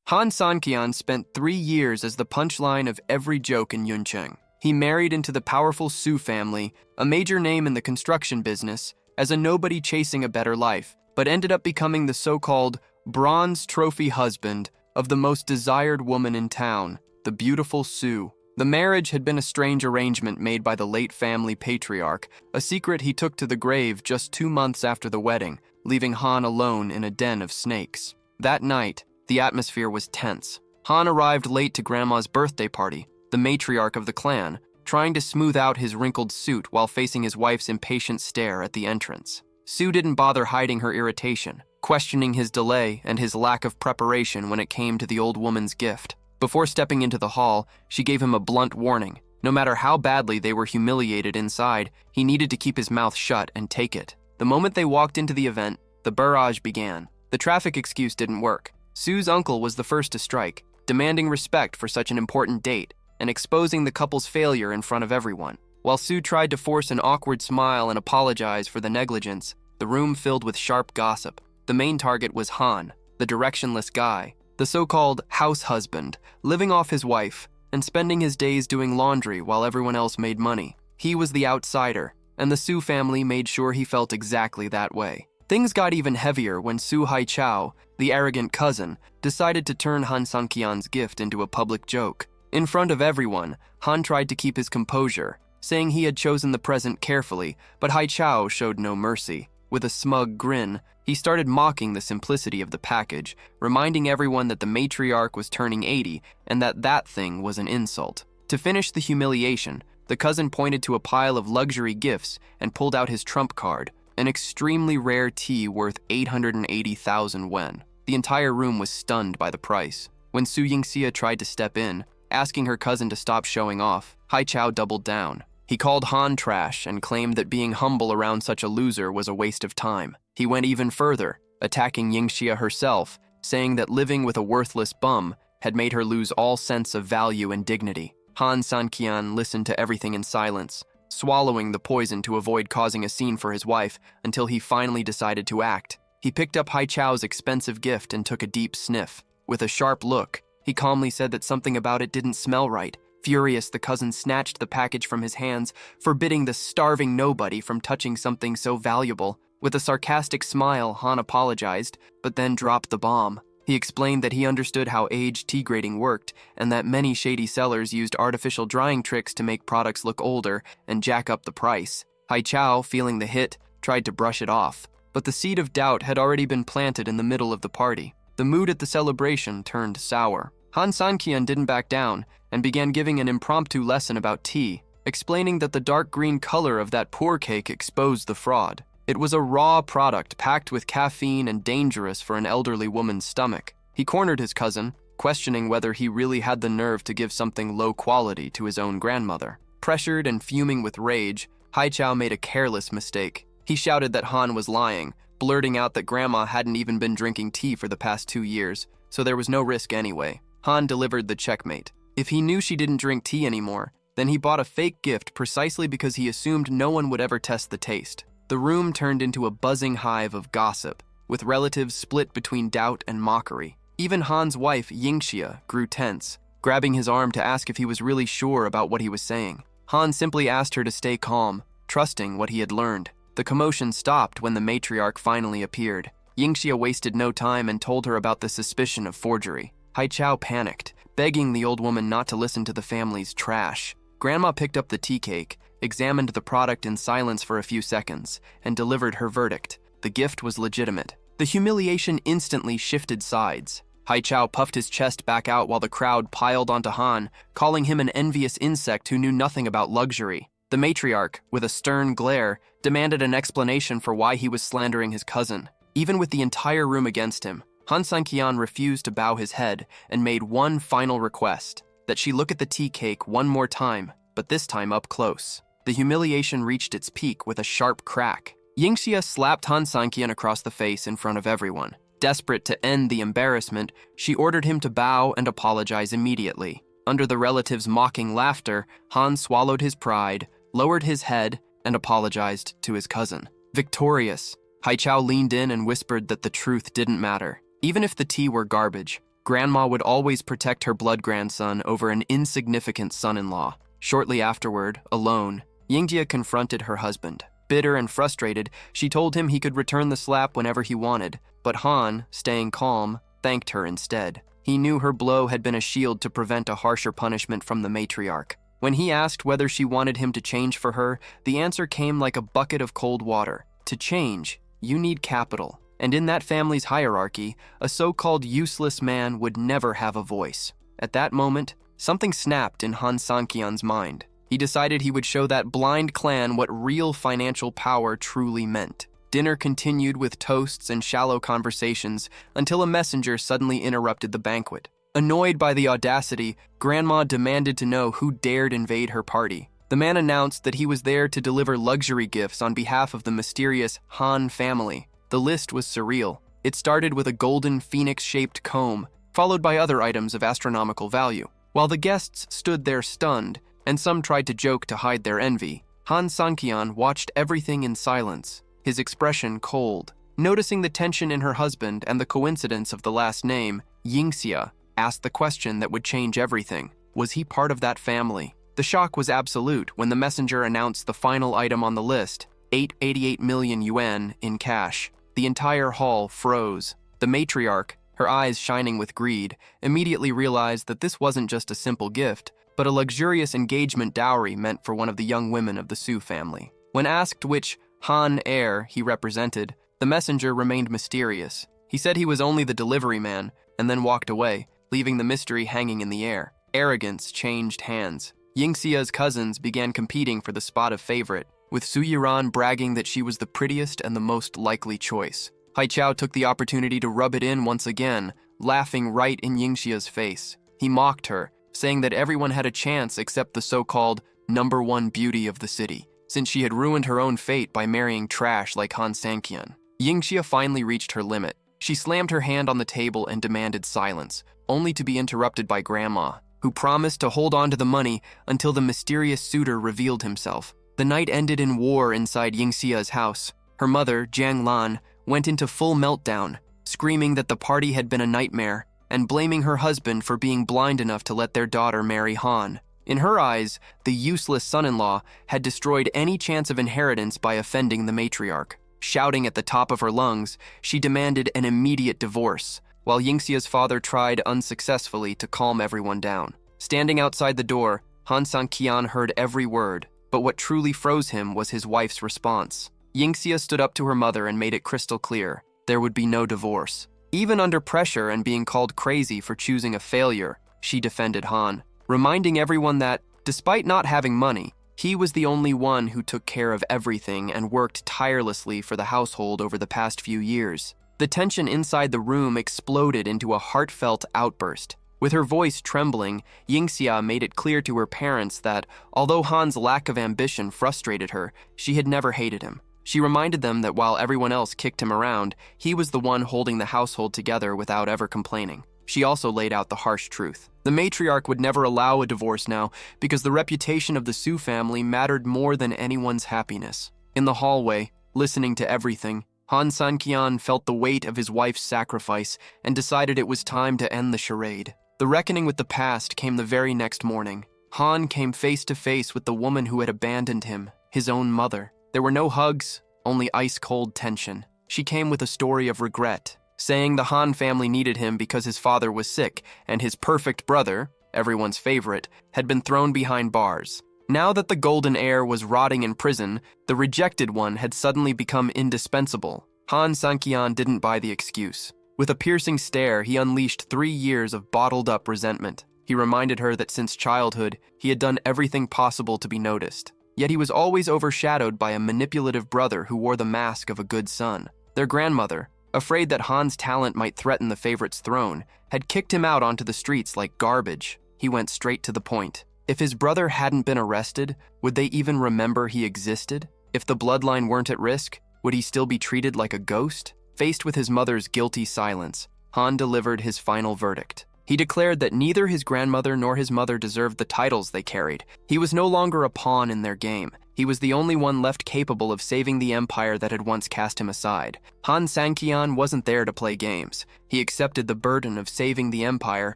Han Sankian spent 3 years as the punchline of every joke in Yuncheng. He married into the powerful Su family, a major name in the construction business, as a nobody chasing a better life, but ended up becoming the so-called bronze trophy husband of the most desired woman in town, the beautiful Su. The marriage had been a strange arrangement made by the late family patriarch, a secret he took to the grave just 2 months after the wedding, leaving Han alone in a den of snakes. That night, the atmosphere was tense. Han arrived late to Grandma's birthday party, the matriarch of the clan, trying to smooth out his wrinkled suit while facing his wife's impatient stare at the entrance. Su didn't bother hiding her irritation, questioning his delay and his lack of preparation when it came to the old woman's gift. Before stepping into the hall, she gave him a blunt warning. No matter how badly they were humiliated inside, he needed to keep his mouth shut and take it. The moment they walked into the event, the barrage began. The traffic excuse didn't work. Su's uncle was the first to strike, demanding respect for such an important date and exposing the couple's failure in front of everyone. While Su tried to force an awkward smile and apologize for the negligence, the room filled with sharp gossip. The main target was Han, the directionless guy, the so-called house husband, living off his wife and spending his days doing laundry while everyone else made money. He was the outsider, and the Su family made sure he felt exactly that way. Things got even heavier when Su Haichao, the arrogant cousin, decided to turn Han Sankian's gift into a public joke. In front of everyone, Han tried to keep his composure, saying he had chosen the present carefully, but Haichao showed no mercy. With a smug grin, he started mocking the simplicity of the package, reminding everyone that the matriarch was turning 80 and that thing was an insult. To finish the humiliation, the cousin pointed to a pile of luxury gifts and pulled out his trump card, an extremely rare tea worth 880,000 wen. The entire room was stunned by the price. When Su Yingxia tried to step in, asking her cousin to stop showing off, Haichao doubled down. He called Han trash and claimed that being humble around such a loser was a waste of time. He went even further, attacking Yingxia herself, saying that living with a worthless bum had made her lose all sense of value and dignity. Han Sankian listened to everything in silence, swallowing the poison to avoid causing a scene for his wife until he finally decided to act. He picked up Haichao's expensive gift and took a deep sniff. With a sharp look, he calmly said that something about it didn't smell right. Furious, the cousin snatched the package from his hands, forbidding the starving nobody from touching something so valuable. With a sarcastic smile, Han apologized, but then dropped the bomb. He explained that he understood how aged tea grading worked, and that many shady sellers used artificial drying tricks to make products look older and jack up the price. Haichao, feeling the hit, tried to brush it off, but the seed of doubt had already been planted in the middle of the party. The mood at the celebration turned sour. Han Sankian didn't back down and began giving an impromptu lesson about tea, explaining that the dark green color of that pour cake exposed the fraud. It was a raw product packed with caffeine and dangerous for an elderly woman's stomach. He cornered his cousin, questioning whether he really had the nerve to give something low quality to his own grandmother. Pressured and fuming with rage, Haichao made a careless mistake. He shouted that Han was lying, blurting out that Grandma hadn't even been drinking tea for the past 2 years, so there was no risk anyway. Han delivered the checkmate. If he knew she didn't drink tea anymore, then he bought a fake gift precisely because he assumed no one would ever test the taste. The room turned into a buzzing hive of gossip, with relatives split between doubt and mockery. Even Han's wife, Yingxia, grew tense, grabbing his arm to ask if he was really sure about what he was saying. Han simply asked her to stay calm, trusting what he had learned. The commotion stopped when the matriarch finally appeared. Yingxia wasted no time and told her about the suspicion of forgery. Haichao panicked, begging the old woman not to listen to the family's trash. Grandma picked up the tea cake, examined the product in silence for a few seconds, and delivered her verdict. The gift was legitimate. The humiliation instantly shifted sides. Haichao puffed his chest back out while the crowd piled onto Han, calling him an envious insect who knew nothing about luxury. The matriarch, with a stern glare, demanded an explanation for why he was slandering his cousin. Even with the entire room against him, Han Sankian refused to bow his head and made one final request, that she look at the tea cake one more time, but this time up close. The humiliation reached its peak with a sharp crack. Yingxia slapped Han Sankian across the face in front of everyone. Desperate to end the embarrassment, she ordered him to bow and apologize immediately. Under the relatives' mocking laughter, Han swallowed his pride, lowered his head, and apologized to his cousin. Victorious, Haichao leaned in and whispered that the truth didn't matter. Even if the tea were garbage, Grandma would always protect her blood grandson over an insignificant son-in-law. Shortly afterward, alone, Yingjia confronted her husband. Bitter and frustrated, she told him he could return the slap whenever he wanted, but Han, staying calm, thanked her instead. He knew her blow had been a shield to prevent a harsher punishment from the matriarch. When he asked whether she wanted him to change for her, the answer came like a bucket of cold water. To change, you need capital. And in that family's hierarchy, a so-called useless man would never have a voice. At that moment, something snapped in Han Sanqian's mind. He decided he would show that blind clan what real financial power truly meant. Dinner continued with toasts and shallow conversations until a messenger suddenly interrupted the banquet. Annoyed by the audacity, Grandma demanded to know who dared invade her party. The man announced that he was there to deliver luxury gifts on behalf of the mysterious Han family. The list was surreal. It started with a golden phoenix-shaped comb, followed by other items of astronomical value. While the guests stood there stunned, and some tried to joke to hide their envy, Han Sanqian watched everything in silence, his expression cold. Noticing the tension in her husband and the coincidence of the last name, Yingxia asked the question that would change everything. Was he part of that family? The shock was absolute when the messenger announced the final item on the list, 888 million yuan in cash. The entire hall froze. The matriarch, her eyes shining with greed, immediately realized that this wasn't just a simple gift, but a luxurious engagement dowry meant for one of the young women of the Su family. When asked which Han heir he represented, the messenger remained mysterious. He said he was only the delivery man, and then walked away, leaving the mystery hanging in the air. Arrogance changed hands. Yingxia's cousins began competing for the spot of favorite, with Su Yiran bragging that she was the prettiest and the most likely choice. Haiqiao took the opportunity to rub it in once again, laughing right in Yingxia's face. He mocked her, saying that everyone had a chance except the so-called number one beauty of the city, since she had ruined her own fate by marrying trash like Han Sanqian. Yingxia finally reached her limit. She slammed her hand on the table and demanded silence, only to be interrupted by Grandma, who promised to hold on to the money until the mysterious suitor revealed himself. The night ended in war inside Yingxia's house. Her mother, Jiang Lan, went into full meltdown, screaming that the party had been a nightmare and blaming her husband for being blind enough to let their daughter marry Han. In her eyes, the useless son-in-law had destroyed any chance of inheritance by offending the matriarch. Shouting at the top of her lungs, she demanded an immediate divorce, while Yingxia's father tried unsuccessfully to calm everyone down. Standing outside the door, Han Sanqian heard every word, but what truly froze him was his wife's response. Yingxia stood up to her mother and made it crystal clear there would be no divorce. Even under pressure and being called crazy for choosing a failure, she defended Han, reminding everyone that, despite not having money, he was the only one who took care of everything and worked tirelessly for the household over the past few years. The tension inside the room exploded into a heartfelt outburst. With her voice trembling, Yingxia made it clear to her parents that, although Han's lack of ambition frustrated her, she had never hated him. She reminded them that while everyone else kicked him around, he was the one holding the household together without ever complaining. She also laid out the harsh truth. The matriarch would never allow a divorce now because the reputation of the Su family mattered more than anyone's happiness. In the hallway, listening to everything, Han Sanqian felt the weight of his wife's sacrifice and decided it was time to end the charade. The reckoning with the past came the very next morning. Han came face to face with the woman who had abandoned him, his own mother. There were no hugs, only ice-cold tension. She came with a story of regret, saying the Han family needed him because his father was sick and his perfect brother, everyone's favorite, had been thrown behind bars. Now that the golden heir was rotting in prison, the rejected one had suddenly become indispensable. Han Sanqian didn't buy the excuse. With a piercing stare, he unleashed 3 years of bottled-up resentment. He reminded her that since childhood, he had done everything possible to be noticed. Yet he was always overshadowed by a manipulative brother who wore the mask of a good son. Their grandmother, afraid that Han's talent might threaten the favorite's throne, had kicked him out onto the streets like garbage. He went straight to the point. If his brother hadn't been arrested, would they even remember he existed? If the bloodline weren't at risk, would he still be treated like a ghost? Faced with his mother's guilty silence, Han delivered his final verdict. He declared that neither his grandmother nor his mother deserved the titles they carried. He was no longer a pawn in their game. He was the only one left capable of saving the empire that had once cast him aside. Han Sang-kian wasn't there to play games. He accepted the burden of saving the empire,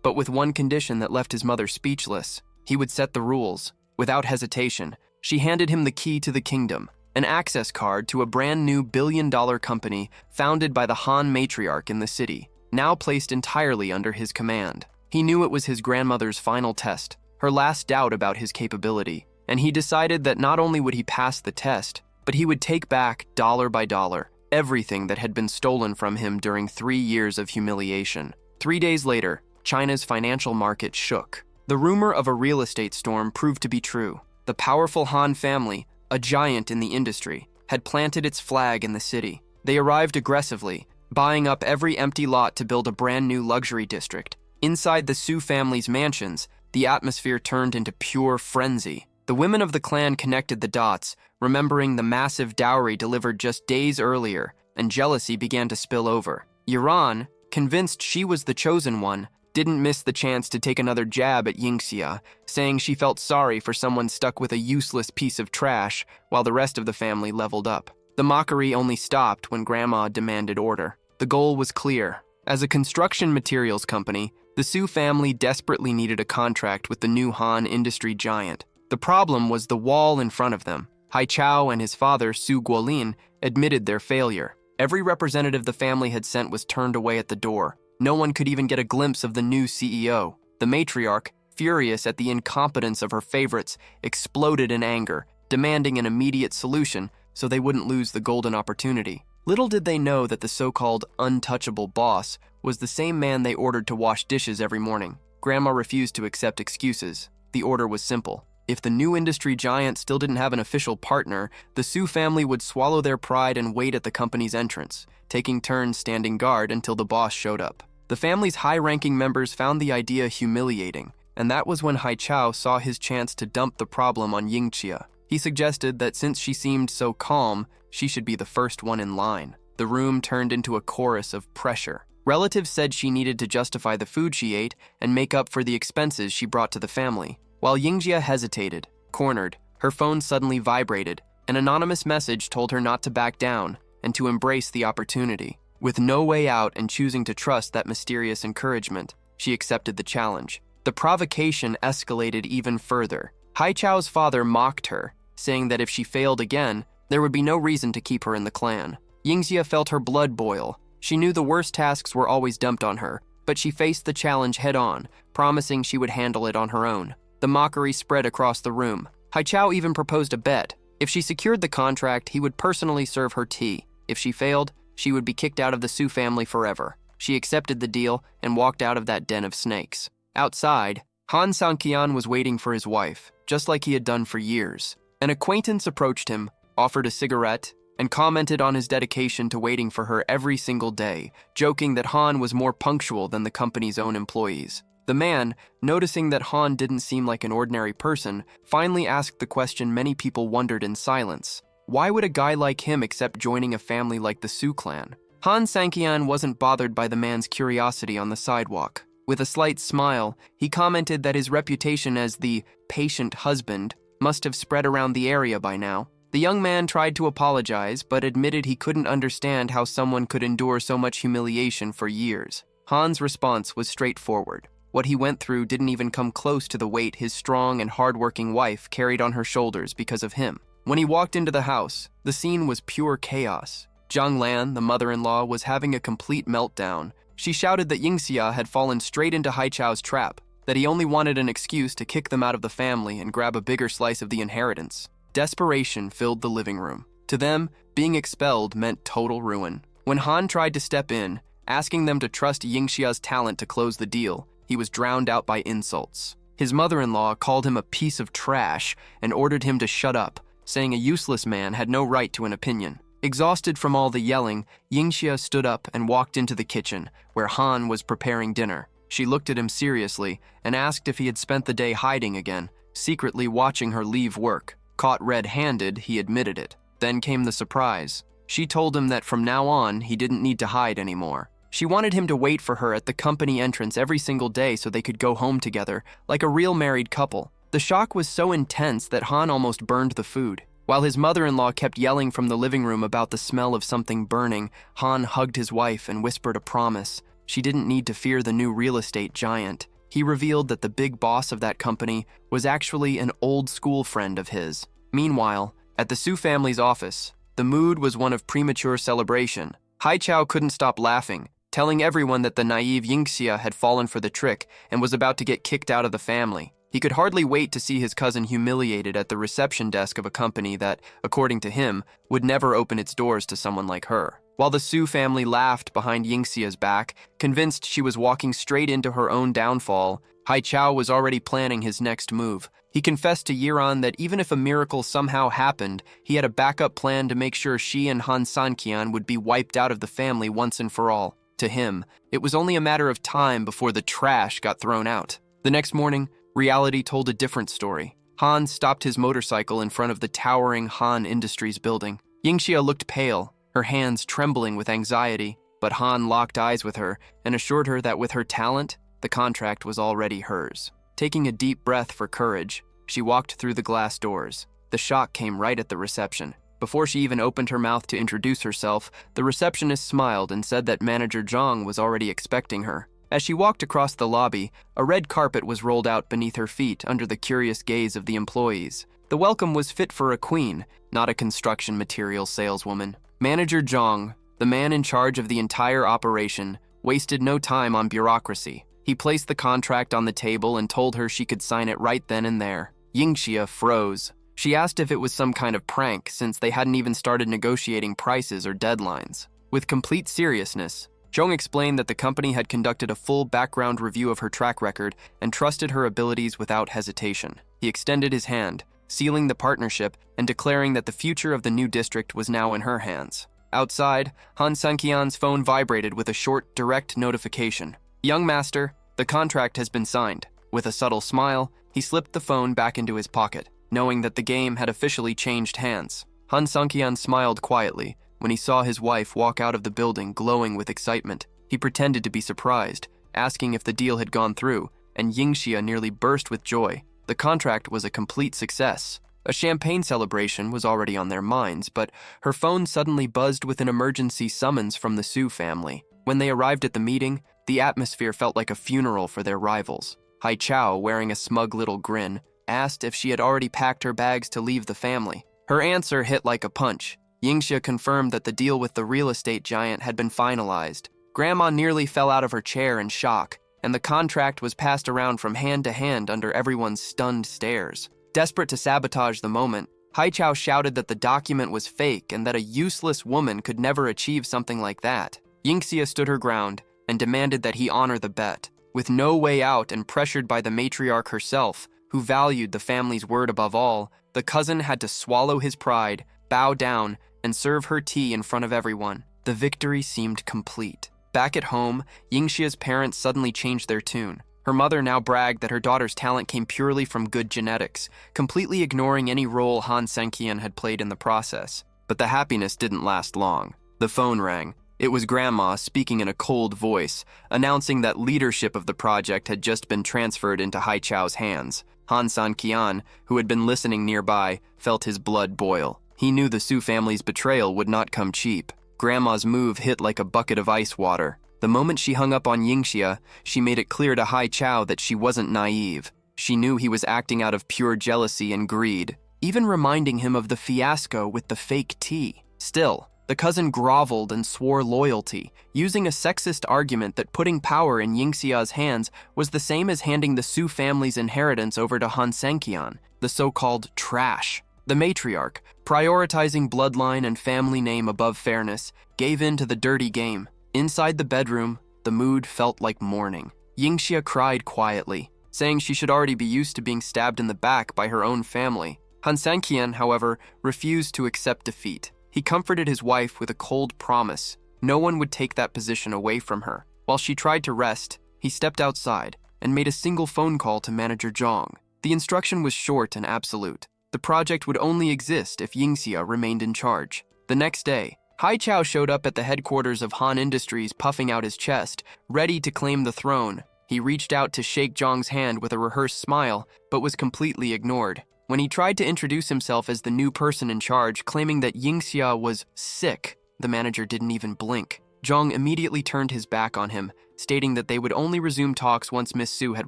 but with one condition that left his mother speechless. He would set the rules. Without hesitation, she handed him the key to the kingdom, an access card to a brand new billion-dollar company founded by the Han matriarch in the city, now placed entirely under his command. He knew it was his grandmother's final test, her last doubt about his capability, and he decided that not only would he pass the test, but he would take back, dollar by dollar, everything that had been stolen from him during 3 years of humiliation. 3 days later, China's financial market shook. The rumor of a real estate storm proved to be true. The powerful Han family, a giant in the industry, had planted its flag in the city. They arrived aggressively, buying up every empty lot to build a brand new luxury district. Inside the Su family's mansions, the atmosphere turned into pure frenzy. The women of the clan connected the dots, remembering the massive dowry delivered just days earlier, and jealousy began to spill over. Yuran, convinced she was the chosen one, didn't miss the chance to take another jab at Yingxia, saying she felt sorry for someone stuck with a useless piece of trash while the rest of the family leveled up. The mockery only stopped when Grandma demanded order. The goal was clear. As a construction materials company, the Su family desperately needed a contract with the new Han industry giant. The problem was the wall in front of them. Haichao and his father, Su Guolin, admitted their failure. Every representative the family had sent was turned away at the door. No one could even get a glimpse of the new CEO. The matriarch, furious at the incompetence of her favorites, exploded in anger, demanding an immediate solution so they wouldn't lose the golden opportunity. Little did they know that the so-called untouchable boss was the same man they ordered to wash dishes every morning. Grandma refused to accept excuses. The order was simple. If the new industry giant still didn't have an official partner, the Su family would swallow their pride and wait at the company's entrance, taking turns standing guard until the boss showed up. The family's high-ranking members found the idea humiliating, and that was when Haichao saw his chance to dump the problem on Yingxia. He suggested that since she seemed so calm, she should be the first one in line. The room turned into a chorus of pressure. Relatives said she needed to justify the food she ate and make up for the expenses she brought to the family. While Yingxia hesitated, cornered, her phone suddenly vibrated. An anonymous message told her not to back down and to embrace the opportunity. With no way out and choosing to trust that mysterious encouragement, she accepted the challenge. The provocation escalated even further. Haichao's father mocked her, saying that if she failed again, there would be no reason to keep her in the clan. Yingxia felt her blood boil. She knew the worst tasks were always dumped on her, but she faced the challenge head-on, promising she would handle it on her own. The mockery spread across the room. Haichao even proposed a bet. If she secured the contract, he would personally serve her tea. If she failed, she would be kicked out of the Su family forever. She accepted the deal and walked out of that den of snakes. Outside, Han Sang-kian was waiting for his wife, just like he had done for years. An acquaintance approached him, offered a cigarette, and commented on his dedication to waiting for her every single day, joking that Han was more punctual than the company's own employees. The man, noticing that Han didn't seem like an ordinary person, finally asked the question many people wondered in silence. Why would a guy like him accept joining a family like the Su clan? Han Sang-kian wasn't bothered by the man's curiosity on the sidewalk. With a slight smile, he commented that his reputation as the patient husband must have spread around the area by now. The young man tried to apologize, but admitted he couldn't understand how someone could endure so much humiliation for years. Han's response was straightforward. What he went through didn't even come close to the weight his strong and hardworking wife carried on her shoulders because of him. When he walked into the house, the scene was pure chaos. Zhang Lan, the mother-in-law, was having a complete meltdown. She shouted that Yingxia had fallen straight into Haichao's trap, that he only wanted an excuse to kick them out of the family and grab a bigger slice of the inheritance. Desperation filled the living room. To them, being expelled meant total ruin. When Han tried to step in, asking them to trust Yingxia's talent to close the deal, he was drowned out by insults. His mother-in-law called him a piece of trash and ordered him to shut up, saying a useless man had no right to an opinion. Exhausted from all the yelling, Yingxia stood up and walked into the kitchen, where Han was preparing dinner. She looked at him seriously and asked if he had spent the day hiding again, secretly watching her leave work. Caught red-handed, he admitted it. Then came the surprise. She told him that from now on, he didn't need to hide anymore. She wanted him to wait for her at the company entrance every single day so they could go home together, like a real married couple. The shock was so intense that Han almost burned the food. While his mother-in-law kept yelling from the living room about the smell of something burning, Han hugged his wife and whispered a promise. She didn't need to fear the new real estate giant. He revealed that the big boss of that company was actually an old-school friend of his. Meanwhile, at the Su family's office, the mood was one of premature celebration. Haichao couldn't stop laughing, telling everyone that the naive Yingxia had fallen for the trick and was about to get kicked out of the family. He could hardly wait to see his cousin humiliated at the reception desk of a company that, according to him, would never open its doors to someone like her. While the Su family laughed behind Yingxia's back, convinced she was walking straight into her own downfall, Haichao was already planning his next move. He confessed to Yiran that even if a miracle somehow happened, he had a backup plan to make sure she and Han Sanqian would be wiped out of the family once and for all. To him, it was only a matter of time before the trash got thrown out. The next morning, reality told a different story. Han stopped his motorcycle in front of the towering Han Industries building. Yingxia looked pale, her hands trembling with anxiety, but Han locked eyes with her and assured her that with her talent, the contract was already hers. Taking a deep breath for courage, she walked through the glass doors. The shock came right at the reception. Before she even opened her mouth to introduce herself, the receptionist smiled and said that Manager Zhang was already expecting her. As she walked across the lobby, a red carpet was rolled out beneath her feet under the curious gaze of the employees. The welcome was fit for a queen, not a construction material saleswoman. Manager Zhang, the man in charge of the entire operation, wasted no time on bureaucracy. He placed the contract on the table and told her she could sign it right then and there. Yingxia froze. She asked if it was some kind of prank since they hadn't even started negotiating prices or deadlines. With complete seriousness, Zhang explained that the company had conducted a full background review of her track record and trusted her abilities without hesitation. He extended his hand, sealing the partnership and declaring that the future of the new district was now in her hands. Outside, Han Sanqian's phone vibrated with a short, direct notification. "Young master, the contract has been signed." With a subtle smile, he slipped the phone back into his pocket, knowing that the game had officially changed hands. Han Sanqian smiled quietly when he saw his wife walk out of the building glowing with excitement. He pretended to be surprised, asking if the deal had gone through, and Yingxia nearly burst with joy. The contract was a complete success. A champagne celebration was already on their minds, but her phone suddenly buzzed with an emergency summons from the Su family. When they arrived at the meeting, the atmosphere felt like a funeral for their rivals. Haichao, wearing a smug little grin, asked if she had already packed her bags to leave the family. Her answer hit like a punch. Yingxia confirmed that the deal with the real estate giant had been finalized. Grandma nearly fell out of her chair in shock, and the contract was passed around from hand to hand under everyone's stunned stares. Desperate to sabotage the moment, Haichao shouted that the document was fake and that a useless woman could never achieve something like that. Yingxia stood her ground and demanded that he honor the bet. With no way out and pressured by the matriarch herself, who valued the family's word above all, the cousin had to swallow his pride, bow down, and serve her tea in front of everyone. The victory seemed complete. Back at home, Yingxia's parents suddenly changed their tune. Her mother now bragged that her daughter's talent came purely from good genetics, completely ignoring any role Han Sanqian had played in the process. But the happiness didn't last long. The phone rang. It was Grandma speaking in a cold voice, announcing that leadership of the project had just been transferred into Haichao's hands. Han Sanqian, who had been listening nearby, felt his blood boil. He knew the Su family's betrayal would not come cheap. Grandma's move hit like a bucket of ice water. The moment she hung up on Yingxia, she made it clear to Haichao that she wasn't naive. She knew he was acting out of pure jealousy and greed, even reminding him of the fiasco with the fake tea. Still, the cousin groveled and swore loyalty, using a sexist argument that putting power in Yingxia's hands was the same as handing the Su family's inheritance over to Han Sanqian, the so-called trash. The matriarch, prioritizing bloodline and family name above fairness, gave in to the dirty game. Inside the bedroom, the mood felt like mourning. Yingxia cried quietly, saying she should already be used to being stabbed in the back by her own family. Han Sanqian, however, refused to accept defeat. He comforted his wife with a cold promise. No one would take that position away from her. While she tried to rest, he stepped outside and made a single phone call to Manager Zhang. The instruction was short and absolute. The project would only exist if Yingxia remained in charge. The next day, Hai Chao showed up at the headquarters of Han Industries puffing out his chest, ready to claim the throne. He reached out to shake Zhang's hand with a rehearsed smile, but was completely ignored. When he tried to introduce himself as the new person in charge, claiming that Yingxia was sick, the manager didn't even blink. Zhang immediately turned his back on him, stating that they would only resume talks once Miss Su had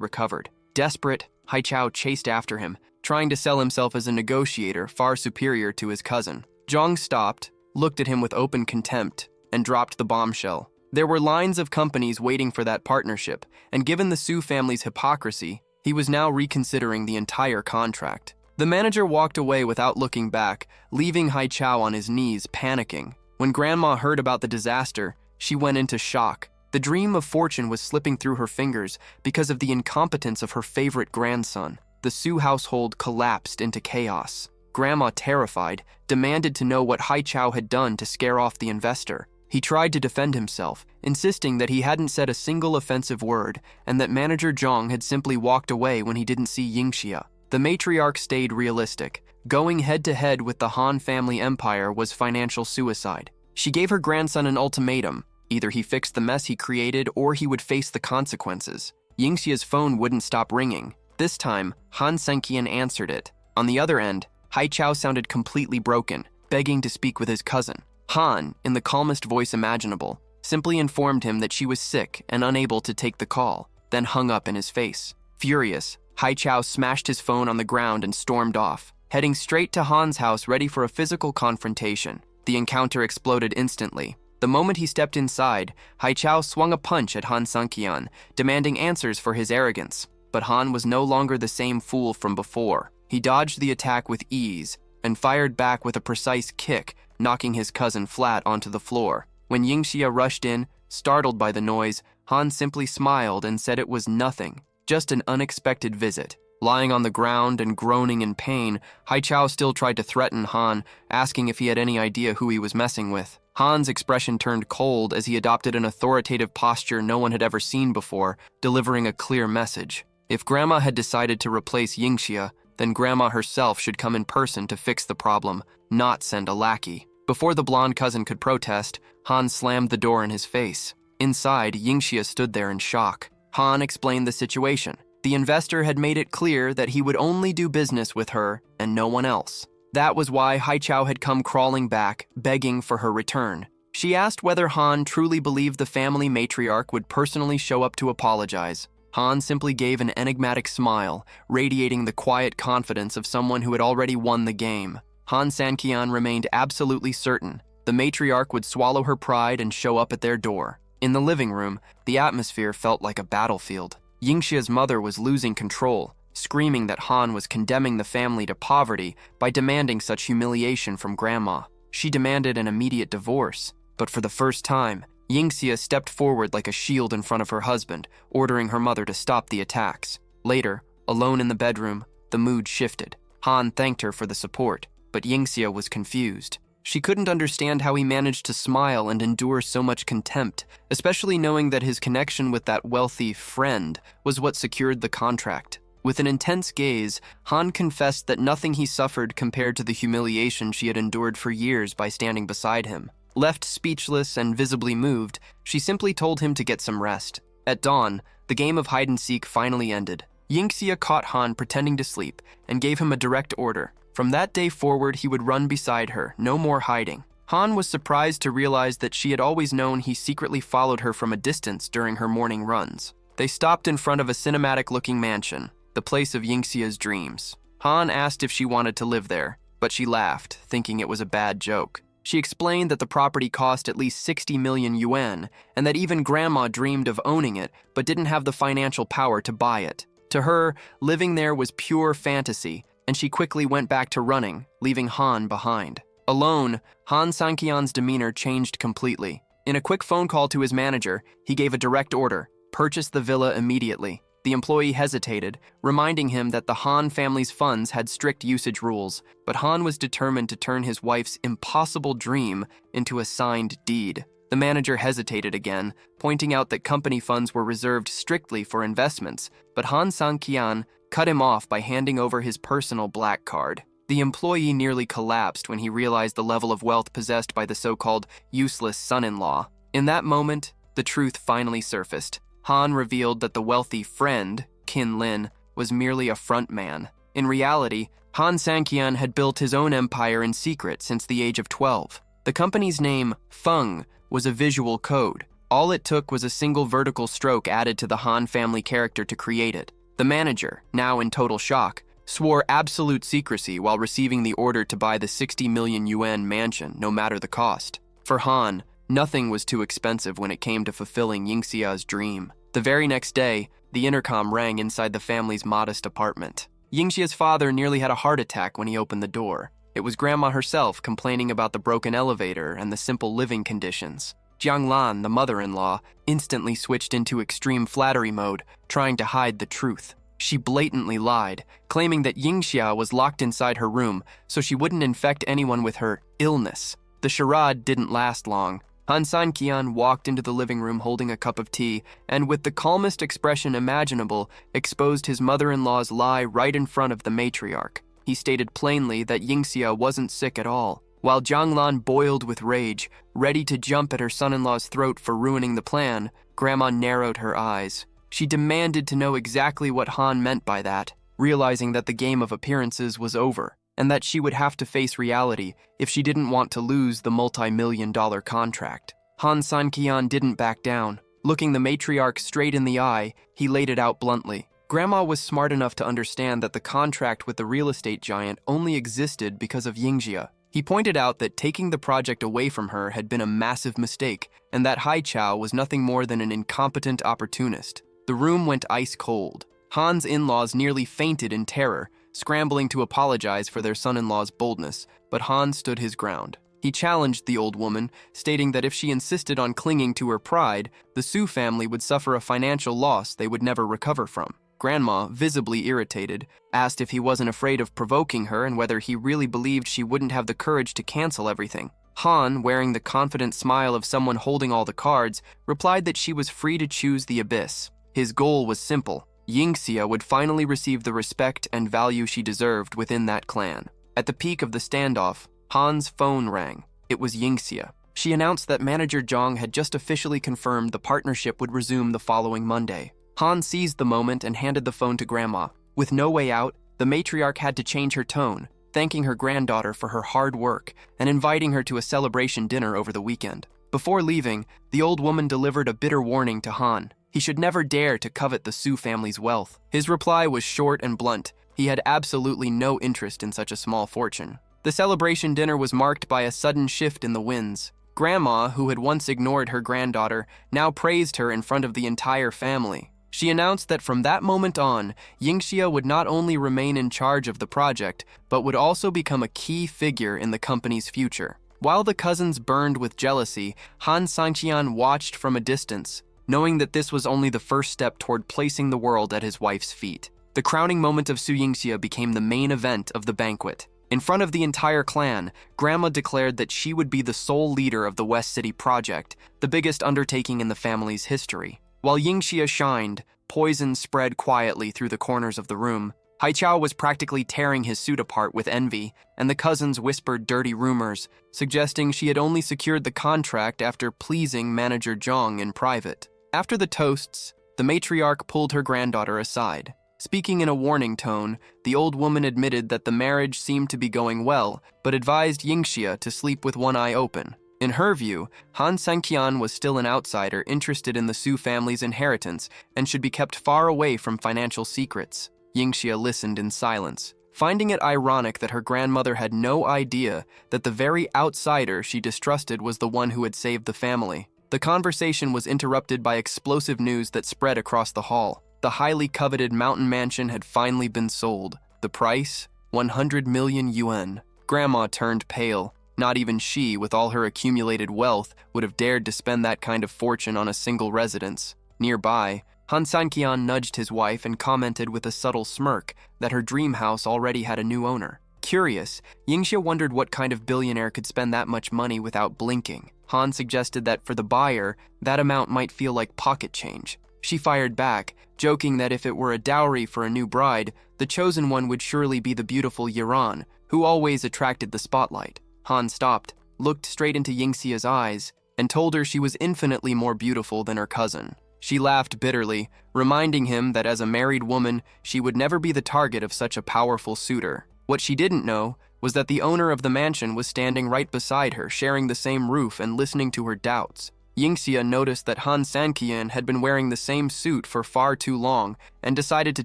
recovered. Desperate, Hai Chao chased after him, trying to sell himself as a negotiator far superior to his cousin. Zhang stopped, looked at him with open contempt, and dropped the bombshell. There were lines of companies waiting for that partnership, and given the Su family's hypocrisy, he was now reconsidering the entire contract. The manager walked away without looking back, leaving Hai Chao on his knees, panicking. When Grandma heard about the disaster, she went into shock. The dream of fortune was slipping through her fingers because of the incompetence of her favorite grandson. The Su household collapsed into chaos. Grandma, terrified, demanded to know what Hai Chao had done to scare off the investor. He tried to defend himself, insisting that he hadn't said a single offensive word and that manager Zhang had simply walked away when he didn't see Yingxia. The matriarch stayed realistic. Going head-to-head with the Han family empire was financial suicide. She gave her grandson an ultimatum. Either he fixed the mess he created or he would face the consequences. Yingxia's phone wouldn't stop ringing. This time, Han Senqian answered it. On the other end, Hai Chao sounded completely broken, begging to speak with his cousin. Han, in the calmest voice imaginable, simply informed him that she was sick and unable to take the call, then hung up in his face. Furious, Hai Chao smashed his phone on the ground and stormed off, heading straight to Han's house ready for a physical confrontation. The encounter exploded instantly. The moment he stepped inside, Hai Chao swung a punch at Han Sanqian, demanding answers for his arrogance. But Han was no longer the same fool from before. He dodged the attack with ease and fired back with a precise kick, knocking his cousin flat onto the floor. When Yingxia rushed in, startled by the noise, Han simply smiled and said it was nothing, just an unexpected visit. Lying on the ground and groaning in pain, Hai Chao still tried to threaten Han, asking if he had any idea who he was messing with. Han's expression turned cold as he adopted an authoritative posture no one had ever seen before, delivering a clear message. If Grandma had decided to replace Yingxia, then Grandma herself should come in person to fix the problem, not send a lackey. Before the blonde cousin could protest, Han slammed the door in his face. Inside, Yingxia stood there in shock. Han explained the situation. The investor had made it clear that he would only do business with her and no one else. That was why Hai Chao had come crawling back, begging for her return. She asked whether Han truly believed the family matriarch would personally show up to apologize. Han simply gave an enigmatic smile, radiating the quiet confidence of someone who had already won the game. Han Sanqian remained absolutely certain the matriarch would swallow her pride and show up at their door. In the living room, the atmosphere felt like a battlefield. Yingxia's mother was losing control, screaming that Han was condemning the family to poverty by demanding such humiliation from Grandma. She demanded an immediate divorce, but for the first time, Yingxia stepped forward like a shield in front of her husband, ordering her mother to stop the attacks. Later, alone in the bedroom, the mood shifted. Han thanked her for the support, but Yingxia was confused. She couldn't understand how he managed to smile and endure so much contempt, especially knowing that his connection with that wealthy friend was what secured the contract. With an intense gaze, Han confessed that nothing he suffered compared to the humiliation she had endured for years by standing beside him. Left speechless and visibly moved, she simply told him to get some rest. At dawn, the game of hide-and-seek finally ended. Yingxia caught Han pretending to sleep and gave him a direct order. From that day forward, he would run beside her, no more hiding. Han was surprised to realize that she had always known he secretly followed her from a distance during her morning runs. They stopped in front of a cinematic-looking mansion, the place of Yingxia's dreams. Han asked if she wanted to live there, but she laughed, thinking it was a bad joke. She explained that the property cost at least 60 million yuan, and that even Grandma dreamed of owning it, but didn't have the financial power to buy it. To her, living there was pure fantasy, and she quickly went back to running, leaving Han behind. Alone, Han Sanqian's demeanor changed completely. In a quick phone call to his manager, he gave a direct order: purchase the villa immediately. The employee hesitated, reminding him that the Han family's funds had strict usage rules, but Han was determined to turn his wife's impossible dream into a signed deed. The manager hesitated again, pointing out that company funds were reserved strictly for investments, but Han Sanqian cut him off by handing over his personal black card. The employee nearly collapsed when he realized the level of wealth possessed by the so-called useless son-in-law. In that moment, the truth finally surfaced. Han revealed that the wealthy friend, Kin Lin, was merely a front man. In reality, Han Sanqian had built his own empire in secret since the age of 12. The company's name, Feng, was a visual code. All it took was a single vertical stroke added to the Han family character to create it. The manager, now in total shock, swore absolute secrecy while receiving the order to buy the 60 million yuan mansion, no matter the cost. For Han, nothing was too expensive when it came to fulfilling Yingxia's dream. The very next day, the intercom rang inside the family's modest apartment. Yingxia's father nearly had a heart attack when he opened the door. It was Grandma herself complaining about the broken elevator and the simple living conditions. Jiang Lan, the mother-in-law, instantly switched into extreme flattery mode, trying to hide the truth. She blatantly lied, claiming that Yingxia was locked inside her room so she wouldn't infect anyone with her illness. The charade didn't last long. Han Sanqian walked into the living room holding a cup of tea and, with the calmest expression imaginable, exposed his mother-in-law's lie right in front of the matriarch. He stated plainly that Yingxia wasn't sick at all. While Jiang Lan boiled with rage, ready to jump at her son-in-law's throat for ruining the plan, Grandma narrowed her eyes. She demanded to know exactly what Han meant by that, realizing that the game of appearances was over, and that she would have to face reality if she didn't want to lose the multi-million-dollar contract. Han Sanqian didn't back down. Looking the matriarch straight in the eye, he laid it out bluntly. Grandma was smart enough to understand that the contract with the real estate giant only existed because of Yingxia. He pointed out that taking the project away from her had been a massive mistake, and that Hai Chao was nothing more than an incompetent opportunist. The room went ice cold. Han's in-laws nearly fainted in terror, scrambling to apologize for their son-in-law's boldness, but Han stood his ground. He challenged the old woman, stating that if she insisted on clinging to her pride, the Su family would suffer a financial loss they would never recover from. Grandma, visibly irritated, asked if he wasn't afraid of provoking her and whether he really believed she wouldn't have the courage to cancel everything. Han, wearing the confident smile of someone holding all the cards, replied that she was free to choose the abyss. His goal was simple. Yingxia would finally receive the respect and value she deserved within that clan. At the peak of the standoff, Han's phone rang. It was Yingxia. She announced that manager Zhang had just officially confirmed the partnership would resume the following Monday. Han seized the moment and handed the phone to Grandma. With no way out, the matriarch had to change her tone, thanking her granddaughter for her hard work and inviting her to a celebration dinner over the weekend. Before leaving, the old woman delivered a bitter warning to Han. He should never dare to covet the Su family's wealth. His reply was short and blunt. He had absolutely no interest in such a small fortune. The celebration dinner was marked by a sudden shift in the winds. Grandma, who had once ignored her granddaughter, now praised her in front of the entire family. She announced that from that moment on, Yingxia would not only remain in charge of the project, but would also become a key figure in the company's future. While the cousins burned with jealousy, Han Sanqian watched from a distance, knowing that this was only the first step toward placing the world at his wife's feet. The crowning moment of Su Yingxia became the main event of the banquet. In front of the entire clan, Grandma declared that she would be the sole leader of the West City project, the biggest undertaking in the family's history. While Yingxia shined, poison spread quietly through the corners of the room. Hai Chao was practically tearing his suit apart with envy, and the cousins whispered dirty rumors, suggesting she had only secured the contract after pleasing manager Zhang in private. After the toasts, the matriarch pulled her granddaughter aside. Speaking in a warning tone, the old woman admitted that the marriage seemed to be going well, but advised Yingxia to sleep with one eye open. In her view, Han Sanqian was still an outsider interested in the Su family's inheritance and should be kept far away from financial secrets. Yingxia listened in silence, finding it ironic that her grandmother had no idea that the very outsider she distrusted was the one who had saved the family. The conversation was interrupted by explosive news that spread across the hall. The highly coveted mountain mansion had finally been sold. The price? 100 million yuan. Grandma turned pale. Not even she, with all her accumulated wealth, would have dared to spend that kind of fortune on a single residence. Nearby, Han Sanqian nudged his wife and commented with a subtle smirk that her dream house already had a new owner. Curious, Yingxia wondered what kind of billionaire could spend that much money without blinking. Han suggested that for the buyer, that amount might feel like pocket change. She fired back, joking that if it were a dowry for a new bride, the chosen one would surely be the beautiful Yiran, who always attracted the spotlight. Han stopped, looked straight into Yingxia's eyes, and told her she was infinitely more beautiful than her cousin. She laughed bitterly, reminding him that as a married woman, she would never be the target of such a powerful suitor. What she didn't know was that the owner of the mansion was standing right beside her, sharing the same roof and listening to her doubts. Yingxia noticed that Han Sanqian had been wearing the same suit for far too long and decided to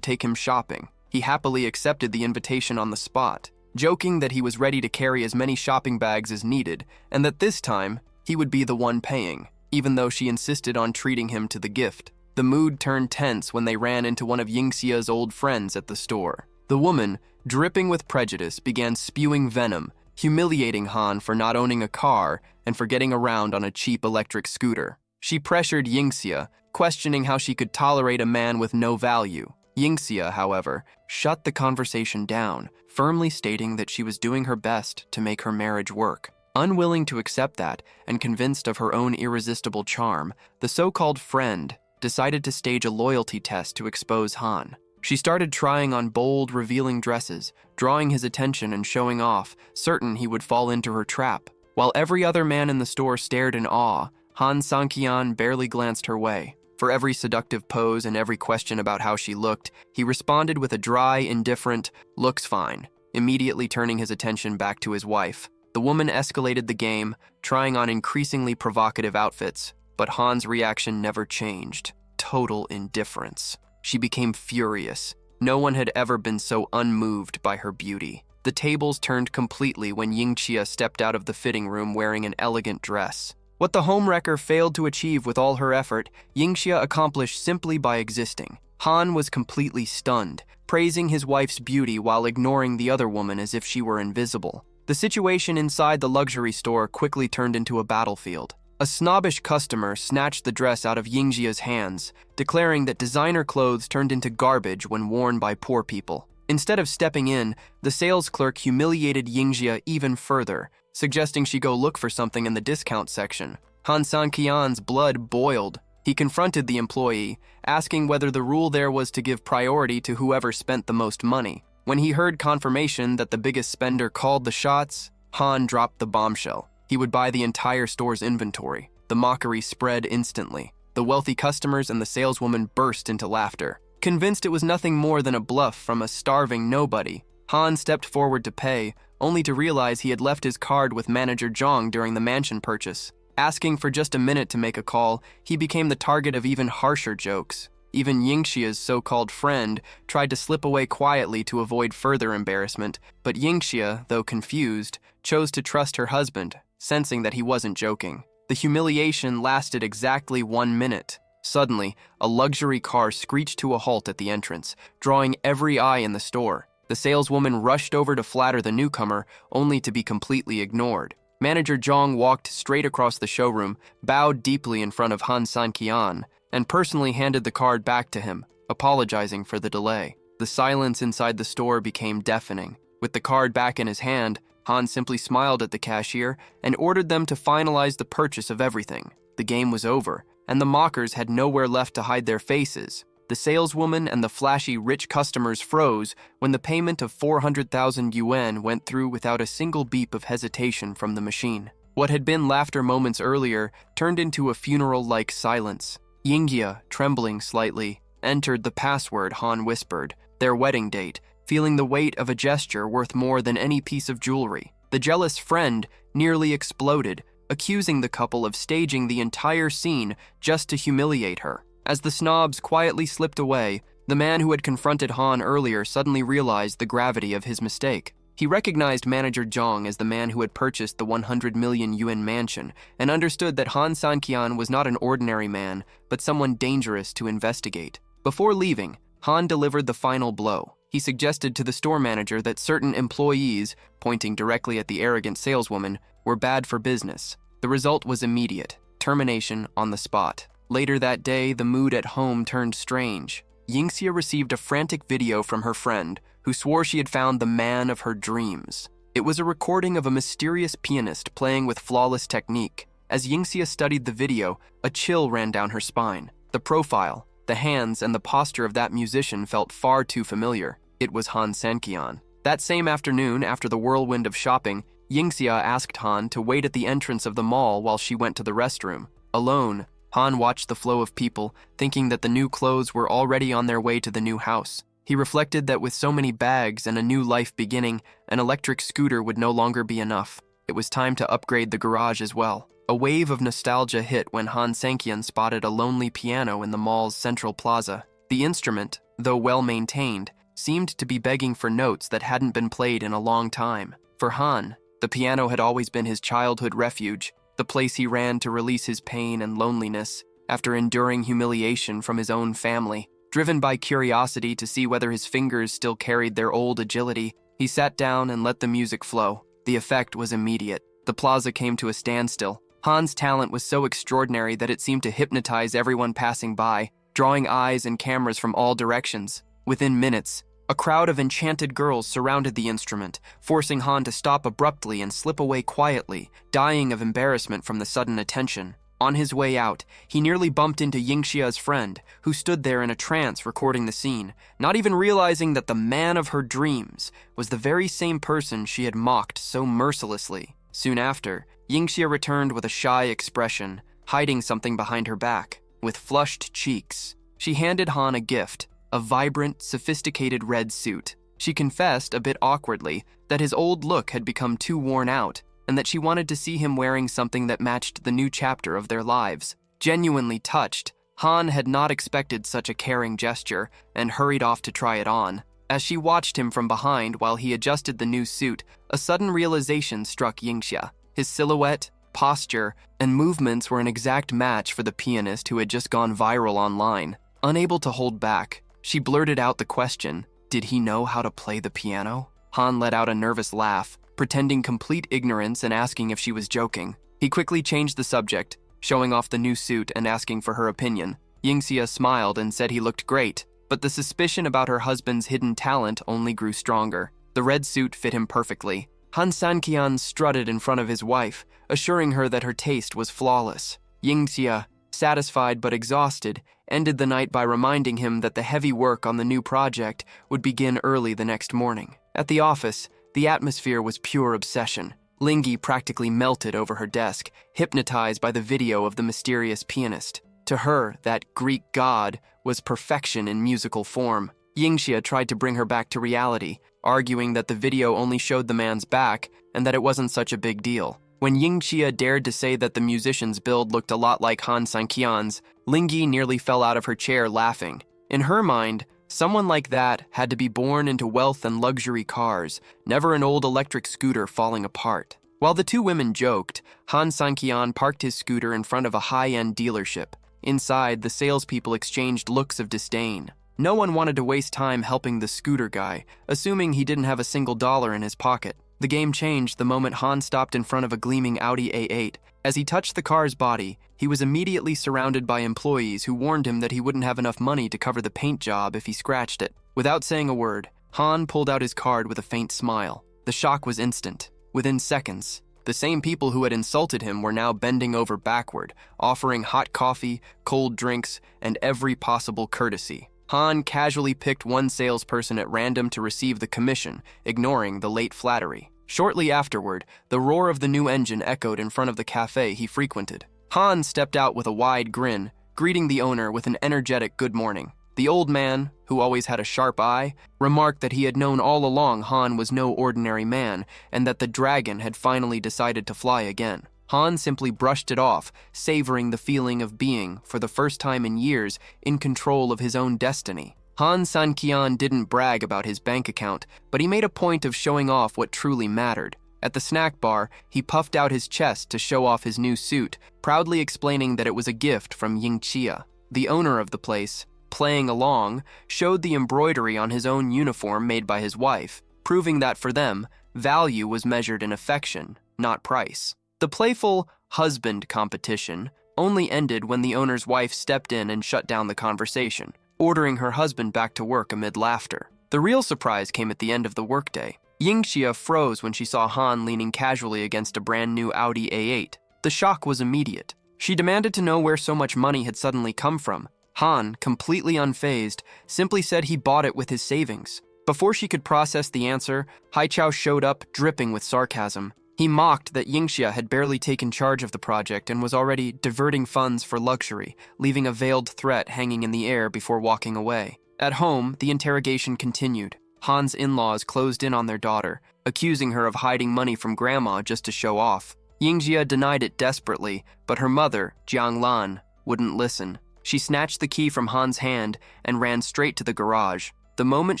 take him shopping. He happily accepted the invitation on the spot, joking that he was ready to carry as many shopping bags as needed and that this time he would be the one paying, even though she insisted on treating him to the gift. The mood turned tense when they ran into one of Yingxia's old friends at the store. The woman, dripping with prejudice, began spewing venom, humiliating Han for not owning a car and for getting around on a cheap electric scooter. She pressured Yingxia, questioning how she could tolerate a man with no value. Yingxia, however, shut the conversation down, firmly stating that she was doing her best to make her marriage work. Unwilling to accept that, and convinced of her own irresistible charm, the so-called friend decided to stage a loyalty test to expose Han. She started trying on bold, revealing dresses, drawing his attention and showing off, certain he would fall into her trap. While every other man in the store stared in awe, Han Sanqian barely glanced her way. For every seductive pose and every question about how she looked, he responded with a dry, indifferent, "Looks fine," immediately turning his attention back to his wife. The woman escalated the game, trying on increasingly provocative outfits, but Han's reaction never changed. Total indifference. She became furious. No one had ever been so unmoved by her beauty. The tables turned completely when Yingxia stepped out of the fitting room wearing an elegant dress. What the homewrecker failed to achieve with all her effort, Yingxia accomplished simply by existing. Han was completely stunned, praising his wife's beauty while ignoring the other woman as if she were invisible. The situation inside the luxury store quickly turned into a battlefield. A snobbish customer snatched the dress out of Yingxia's hands, declaring that designer clothes turned into garbage when worn by poor people. Instead of stepping in, the sales clerk humiliated Yingxia even further, suggesting she go look for something in the discount section. Han Sanqian's blood boiled. He confronted the employee, asking whether the rule there was to give priority to whoever spent the most money. When he heard confirmation that the biggest spender called the shots, Han dropped the bombshell. He would buy the entire store's inventory. The mockery spread instantly. The wealthy customers and the saleswoman burst into laughter. Convinced it was nothing more than a bluff from a starving nobody, Han stepped forward to pay, only to realize he had left his card with Manager Zhang during the mansion purchase. Asking for just a minute to make a call, he became the target of even harsher jokes. Even Yingxia's so-called friend tried to slip away quietly to avoid further embarrassment, but Yingxia, though confused, chose to trust her husband, sensing that he wasn't joking. The humiliation lasted exactly 1 minute. Suddenly, a luxury car screeched to a halt at the entrance, drawing every eye in the store. The saleswoman rushed over to flatter the newcomer, only to be completely ignored. Manager Zhang walked straight across the showroom, bowed deeply in front of Han Sanqian, and personally handed the card back to him, apologizing for the delay. The silence inside the store became deafening. With the card back in his hand, Han simply smiled at the cashier and ordered them to finalize the purchase of everything. The game was over, and the mockers had nowhere left to hide their faces. The saleswoman and the flashy rich customers froze when the payment of 400,000 yuan went through without a single beep of hesitation from the machine. What had been laughter moments earlier turned into a funeral-like silence. Yingxia, trembling slightly, entered the password Han whispered, their wedding date, feeling the weight of a gesture worth more than any piece of jewelry. The jealous friend nearly exploded, accusing the couple of staging the entire scene just to humiliate her. As the snobs quietly slipped away, the man who had confronted Han earlier suddenly realized the gravity of his mistake. He recognized Manager Zhang as the man who had purchased the 100 million yuan mansion and understood that Han Sanqian was not an ordinary man, but someone dangerous to investigate. Before leaving, Han delivered the final blow. He suggested to the store manager that certain employees, pointing directly at the arrogant saleswoman, were bad for business. The result was immediate: termination on the spot. Later that day, the mood at home turned strange. Yingxia received a frantic video from her friend, who swore she had found the man of her dreams. It was a recording of a mysterious pianist playing with flawless technique. As Yingxia studied the video, a chill ran down her spine. The profile, the hands, and the posture of that musician felt far too familiar. It was Han Sanqian. That same afternoon, after the whirlwind of shopping, Yingxia asked Han to wait at the entrance of the mall while she went to the restroom. Alone, Han watched the flow of people, thinking that the new clothes were already on their way to the new house. He reflected that with so many bags and a new life beginning, an electric scooter would no longer be enough. It was time to upgrade the garage as well. A wave of nostalgia hit when Han Sanqian spotted a lonely piano in the mall's central plaza. The instrument, though well-maintained, seemed to be begging for notes that hadn't been played in a long time. For Han, the piano had always been his childhood refuge, the place he ran to release his pain and loneliness after enduring humiliation from his own family. Driven by curiosity to see whether his fingers still carried their old agility, he sat down and let the music flow. The effect was immediate. The plaza came to a standstill. Han's talent was so extraordinary that it seemed to hypnotize everyone passing by, drawing eyes and cameras from all directions. Within minutes, a crowd of enchanted girls surrounded the instrument, forcing Han to stop abruptly and slip away quietly, dying of embarrassment from the sudden attention. On his way out, he nearly bumped into Yingxia's friend, who stood there in a trance recording the scene, not even realizing that the man of her dreams was the very same person she had mocked so mercilessly. Soon after, Yingxia returned with a shy expression, hiding something behind her back. With flushed cheeks, she handed Han a gift, a vibrant, sophisticated red suit. She confessed, a bit awkwardly, that his old look had become too worn out, and that she wanted to see him wearing something that matched the new chapter of their lives. Genuinely touched, Han had not expected such a caring gesture and hurried off to try it on. As she watched him from behind while he adjusted the new suit, a sudden realization struck Yingxia. His silhouette, posture, and movements were an exact match for the pianist who had just gone viral online. Unable to hold back, she blurted out the question, did he know how to play the piano? Han let out a nervous laugh, pretending complete ignorance and asking if she was joking. He quickly changed the subject, showing off the new suit and asking for her opinion. Yingxia smiled and said he looked great, but the suspicion about her husband's hidden talent only grew stronger. The red suit fit him perfectly. Han Sanqian strutted in front of his wife, assuring her that her taste was flawless. Yingxia, satisfied but exhausted, ended the night by reminding him that the heavy work on the new project would begin early the next morning. At the office, the atmosphere was pure obsession. Lingi practically melted over her desk, hypnotized by the video of the mysterious pianist. To her, that Greek god was perfection in musical form. Yingxia tried to bring her back to reality, arguing that the video only showed the man's back and that it wasn't such a big deal. When Yingxia dared to say that the musician's build looked a lot like Han Sanqian's, Lingi nearly fell out of her chair laughing. In her mind, someone like that had to be born into wealth and luxury cars, never an old electric scooter falling apart. While the two women joked, Han Sanqian parked his scooter in front of a high-end dealership. Inside, the salespeople exchanged looks of disdain. No one wanted to waste time helping the scooter guy, assuming he didn't have a single dollar in his pocket. The game changed the moment Han stopped in front of a gleaming Audi A8. As he touched the car's body, he was immediately surrounded by employees who warned him that he wouldn't have enough money to cover the paint job if he scratched it. Without saying a word, Han pulled out his card with a faint smile. The shock was instant. Within seconds, the same people who had insulted him were now bending over backward, offering hot coffee, cold drinks, and every possible courtesy. Han casually picked one salesperson at random to receive the commission, ignoring the late flattery. Shortly afterward, the roar of the new engine echoed in front of the cafe he frequented. Han stepped out with a wide grin, greeting the owner with an energetic good morning. The old man, who always had a sharp eye, remarked that he had known all along Han was no ordinary man and that the dragon had finally decided to fly again. Han simply brushed it off, savoring the feeling of being, for the first time in years, in control of his own destiny. Han Sanqian didn't brag about his bank account, but he made a point of showing off what truly mattered. At the snack bar, he puffed out his chest to show off his new suit, proudly explaining that it was a gift from Yingxia. The owner of the place, playing along, showed the embroidery on his own uniform made by his wife, proving that for them, value was measured in affection, not price. The playful husband competition only ended when the owner's wife stepped in and shut down the conversation, ordering her husband back to work amid laughter. The real surprise came at the end of the workday. Yingxia froze when she saw Han leaning casually against a brand new Audi A8. The shock was immediate. She demanded to know where so much money had suddenly come from. Han, completely unfazed, simply said he bought it with his savings. Before she could process the answer, Haichao showed up, dripping with sarcasm. He mocked that Yingxia had barely taken charge of the project and was already diverting funds for luxury, leaving a veiled threat hanging in the air before walking away. At home, the interrogation continued. Han's in-laws closed in on their daughter, accusing her of hiding money from grandma just to show off. Yingxia denied it desperately, but her mother, Jiang Lan, wouldn't listen. She snatched the key from Han's hand and ran straight to the garage. The moment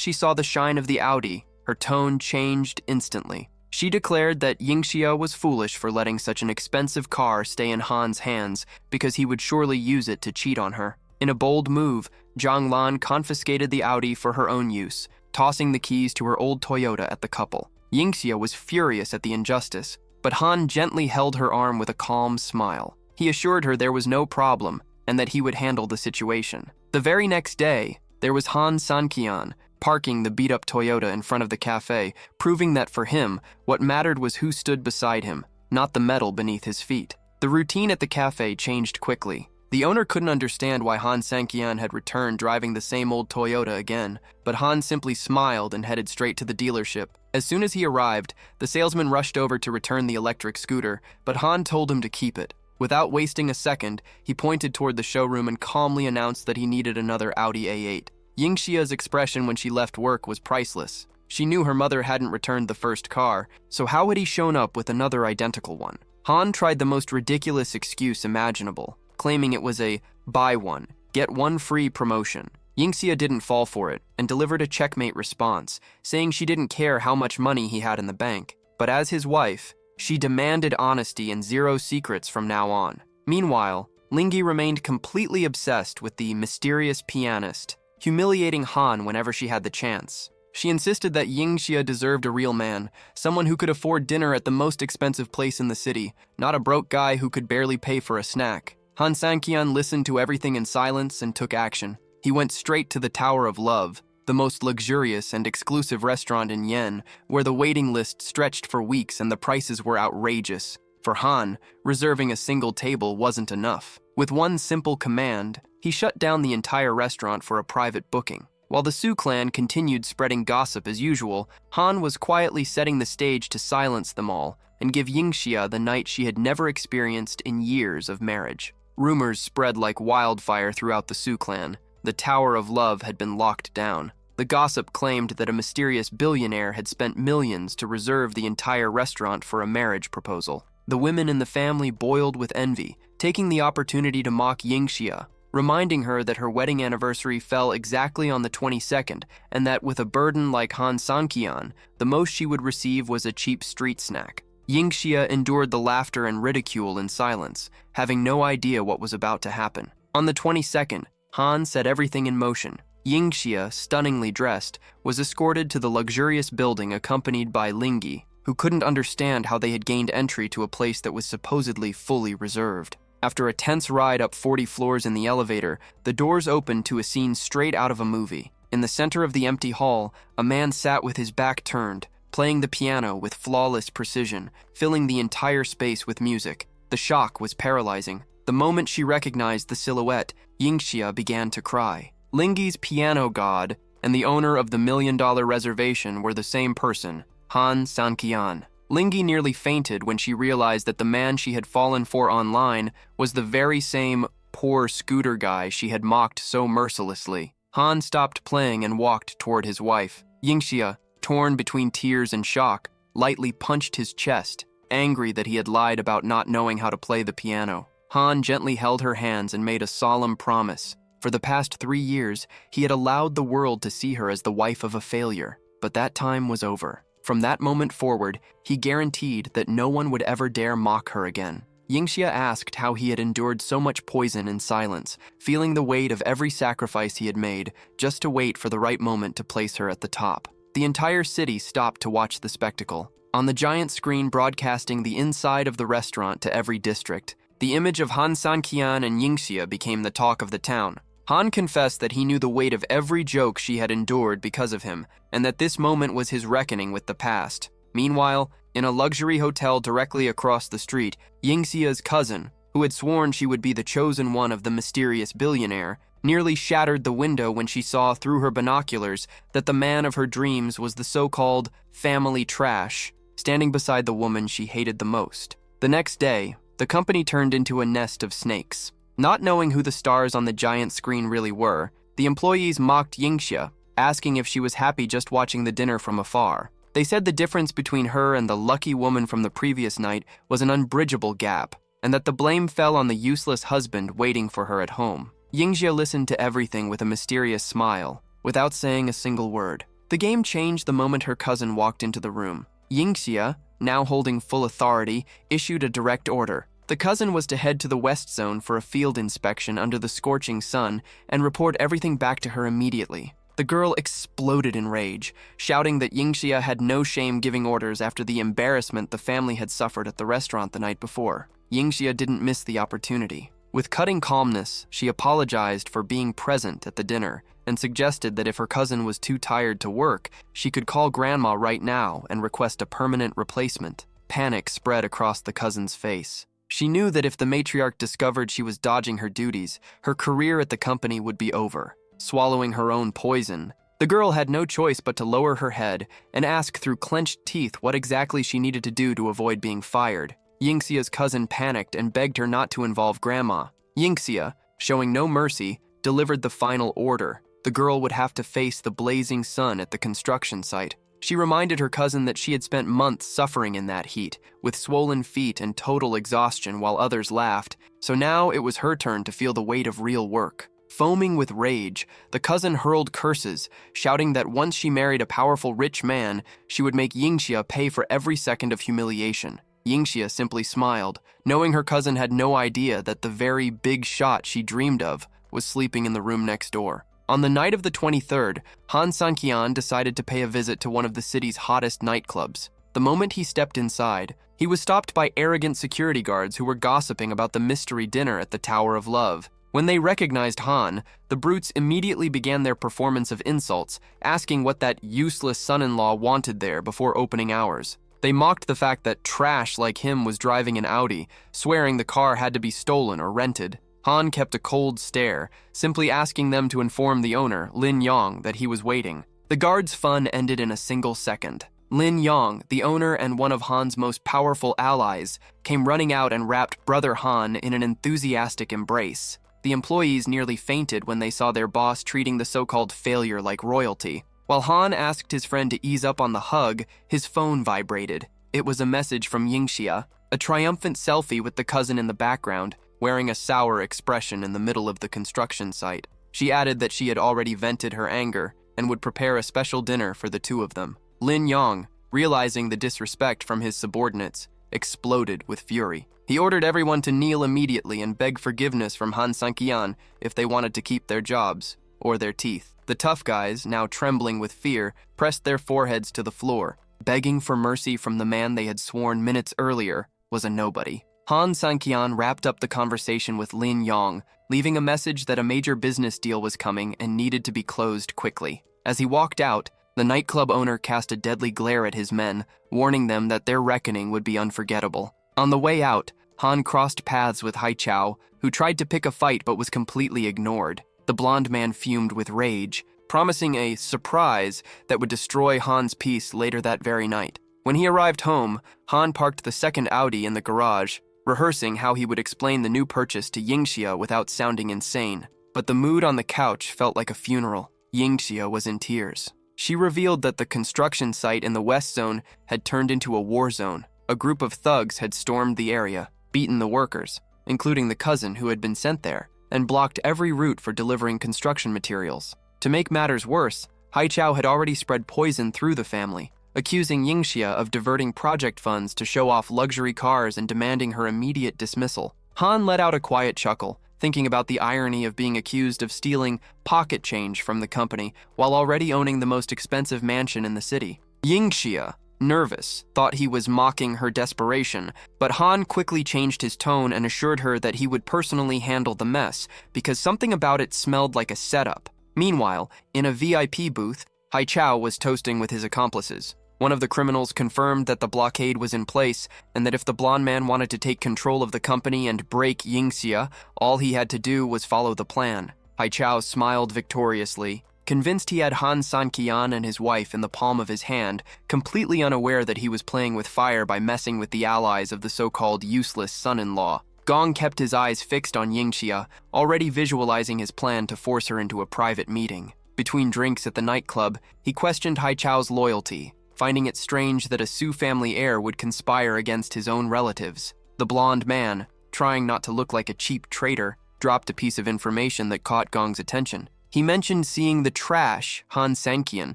she saw the shine of the Audi, her tone changed instantly. She declared that Yingxia was foolish for letting such an expensive car stay in Han's hands because he would surely use it to cheat on her. In a bold move, Jiang Lan confiscated the Audi for her own use, tossing the keys to her old Toyota at the couple. Yingxia was furious at the injustice, but Han gently held her arm with a calm smile. He assured her there was no problem and that he would handle the situation. The very next day, there was Han Sanqian parking the beat-up Toyota in front of the cafe, proving that for him, what mattered was who stood beside him, not the metal beneath his feet. The routine at the cafe changed quickly. The owner couldn't understand why Han Sanqian had returned driving the same old Toyota again, but Han simply smiled and headed straight to the dealership. As soon as he arrived, the salesman rushed over to return the electric scooter, but Han told him to keep it. Without wasting a second, he pointed toward the showroom and calmly announced that he needed another Audi A8. Yingxia's expression when she left work was priceless. She knew her mother hadn't returned the first car, so how had he shown up with another identical one? Han tried the most ridiculous excuse imaginable, claiming it was a buy one, get one free promotion. Yingxia didn't fall for it and delivered a checkmate response, saying she didn't care how much money he had in the bank. But as his wife, she demanded honesty and zero secrets from now on. Meanwhile, Lingi remained completely obsessed with the mysterious pianist, humiliating Han whenever she had the chance. She insisted that Yingxia deserved a real man, someone who could afford dinner at the most expensive place in the city, not a broke guy who could barely pay for a snack. Han Sanqian listened to everything in silence and took action. He went straight to the Tower of Love, the most luxurious and exclusive restaurant in Yen, where the waiting list stretched for weeks and the prices were outrageous. For Han, reserving a single table wasn't enough. With one simple command, he shut down the entire restaurant for a private booking. While the Su clan continued spreading gossip as usual, Han was quietly setting the stage to silence them all and give Yingxia the night she had never experienced in years of marriage. Rumors spread like wildfire throughout the Su clan. The Tower of Love had been locked down. The gossip claimed that a mysterious billionaire had spent millions to reserve the entire restaurant for a marriage proposal. The women in the family boiled with envy, taking the opportunity to mock Yingxia, reminding her that her wedding anniversary fell exactly on the 22nd, and that with a burden like Han Sanqian, the most she would receive was a cheap street snack. Yingxia endured the laughter and ridicule in silence, having no idea what was about to happen. On the 22nd, Han set everything in motion. Yingxia, stunningly dressed, was escorted to the luxurious building accompanied by Lingi, who couldn't understand how they had gained entry to a place that was supposedly fully reserved. After a tense ride up 40 floors in the elevator, the doors opened to a scene straight out of a movie. In the center of the empty hall, a man sat with his back turned, playing the piano with flawless precision, filling the entire space with music. The shock was paralyzing. The moment she recognized the silhouette, Yingxia began to cry. Lingi's piano god and the owner of the $1 million reservation were the same person, Han Sanqian. Lingi nearly fainted when she realized that the man she had fallen for online was the very same poor scooter guy she had mocked so mercilessly. Han stopped playing and walked toward his wife. Yingxia, torn between tears and shock, lightly punched his chest, angry that he had lied about not knowing how to play the piano. Han gently held her hands and made a solemn promise. For the past 3 years, he had allowed the world to see her as the wife of a failure, but that time was over. From that moment forward, he guaranteed that no one would ever dare mock her again. Yingxia asked how he had endured so much poison in silence, feeling the weight of every sacrifice he had made, just to wait for the right moment to place her at the top. The entire city stopped to watch the spectacle. On the giant screen broadcasting the inside of the restaurant to every district, the image of Han Sanqian and Yingxia became the talk of the town. Han confessed that he knew the weight of every joke she had endured because of him, and that this moment was his reckoning with the past. Meanwhile, in a luxury hotel directly across the street, Yingxia's cousin, who had sworn she would be the chosen one of the mysterious billionaire, nearly shattered the window when she saw through her binoculars that the man of her dreams was the so-called family trash, standing beside the woman she hated the most. The next day, the company turned into a nest of snakes. Not knowing who the stars on the giant screen really were, the employees mocked Yingxia, asking if she was happy just watching the dinner from afar. They said the difference between her and the lucky woman from the previous night was an unbridgeable gap, and that the blame fell on the useless husband waiting for her at home. Yingxia listened to everything with a mysterious smile, without saying a single word. The game changed the moment her cousin walked into the room. Yingxia, now holding full authority, issued a direct order. The cousin was to head to the West Zone for a field inspection under the scorching sun and report everything back to her immediately. The girl exploded in rage, shouting that Yingxia had no shame giving orders after the embarrassment the family had suffered at the restaurant the night before. Yingxia didn't miss the opportunity. With cutting calmness, she apologized for being present at the dinner and suggested that if her cousin was too tired to work, she could call grandma right now and request a permanent replacement. Panic spread across the cousin's face. She knew that if the matriarch discovered she was dodging her duties, her career at the company would be over. Swallowing her own poison, the girl had no choice but to lower her head and ask through clenched teeth what exactly she needed to do to avoid being fired. Yingxia's cousin panicked and begged her not to involve grandma. Yingxia, showing no mercy, delivered the final order. The girl would have to face the blazing sun at the construction site. She reminded her cousin that she had spent months suffering in that heat, with swollen feet and total exhaustion while others laughed, so now it was her turn to feel the weight of real work. Foaming with rage, the cousin hurled curses, shouting that once she married a powerful rich man, she would make Yingxia pay for every second of humiliation. Yingxia simply smiled, knowing her cousin had no idea that the very big shot she dreamed of was sleeping in the room next door. On the night of the 23rd, Han Sanqian decided to pay a visit to one of the city's hottest nightclubs. The moment he stepped inside, he was stopped by arrogant security guards who were gossiping about the mystery dinner at the Tower of Love. When they recognized Han, the brutes immediately began their performance of insults, asking what that useless son-in-law wanted there before opening hours. They mocked the fact that trash like him was driving an Audi, swearing the car had to be stolen or rented. Han kept a cold stare, simply asking them to inform the owner, Lin Yong, that he was waiting. The guards' fun ended in a single second. Lin Yong, the owner and one of Han's most powerful allies, came running out and wrapped brother Han in an enthusiastic embrace. The employees nearly fainted when they saw their boss treating the so-called failure like royalty. While Han asked his friend to ease up on the hug, his phone vibrated. It was a message from Yingxia, a triumphant selfie with the cousin in the background, wearing a sour expression in the middle of the construction site. She added that she had already vented her anger and would prepare a special dinner for the two of them. Lin Yong, realizing the disrespect from his subordinates, exploded with fury. He ordered everyone to kneel immediately and beg forgiveness from Han Sanqian if they wanted to keep their jobs or their teeth. The tough guys, now trembling with fear, pressed their foreheads to the floor. Begging for mercy from the man they had sworn minutes earlier was a nobody. Han Sanqian wrapped up the conversation with Lin Yong, leaving a message that a major business deal was coming and needed to be closed quickly. As he walked out, the nightclub owner cast a deadly glare at his men, warning them that their reckoning would be unforgettable. On the way out, Han crossed paths with Haichao, who tried to pick a fight but was completely ignored. The blonde man fumed with rage, promising a surprise that would destroy Han's peace later that very night. When he arrived home, Han parked the second Audi in the garage, rehearsing how he would explain the new purchase to Yingxia without sounding insane. But the mood on the couch felt like a funeral. Yingxia was in tears. She revealed that the construction site in the West Zone had turned into a war zone. A group of thugs had stormed the area, beaten the workers, including the cousin who had been sent there, and blocked every route for delivering construction materials. To make matters worse, Haichao had already spread poison through the family, accusing Yingxia of diverting project funds to show off luxury cars and demanding her immediate dismissal. Han let out a quiet chuckle, thinking about the irony of being accused of stealing pocket change from the company while already owning the most expensive mansion in the city. Yingxia, nervous, thought he was mocking her desperation, but Han quickly changed his tone and assured her that he would personally handle the mess because something about it smelled like a setup. Meanwhile, in a VIP booth, Haichao was toasting with his accomplices. One of the criminals confirmed that the blockade was in place and that if the blonde man wanted to take control of the company and break Yingxia, all he had to do was follow the plan. Haichao smiled victoriously, convinced he had Han Sanqian and his wife in the palm of his hand, completely unaware that he was playing with fire by messing with the allies of the so-called useless son-in-law. Gong kept his eyes fixed on Yingxia, already visualizing his plan to force her into a private meeting. Between drinks at the nightclub, he questioned Haichao's loyalty, finding it strange that a Su family heir would conspire against his own relatives. The blonde man, trying not to look like a cheap traitor, dropped a piece of information that caught Gong's attention. He mentioned seeing the trash, Han Sanqian,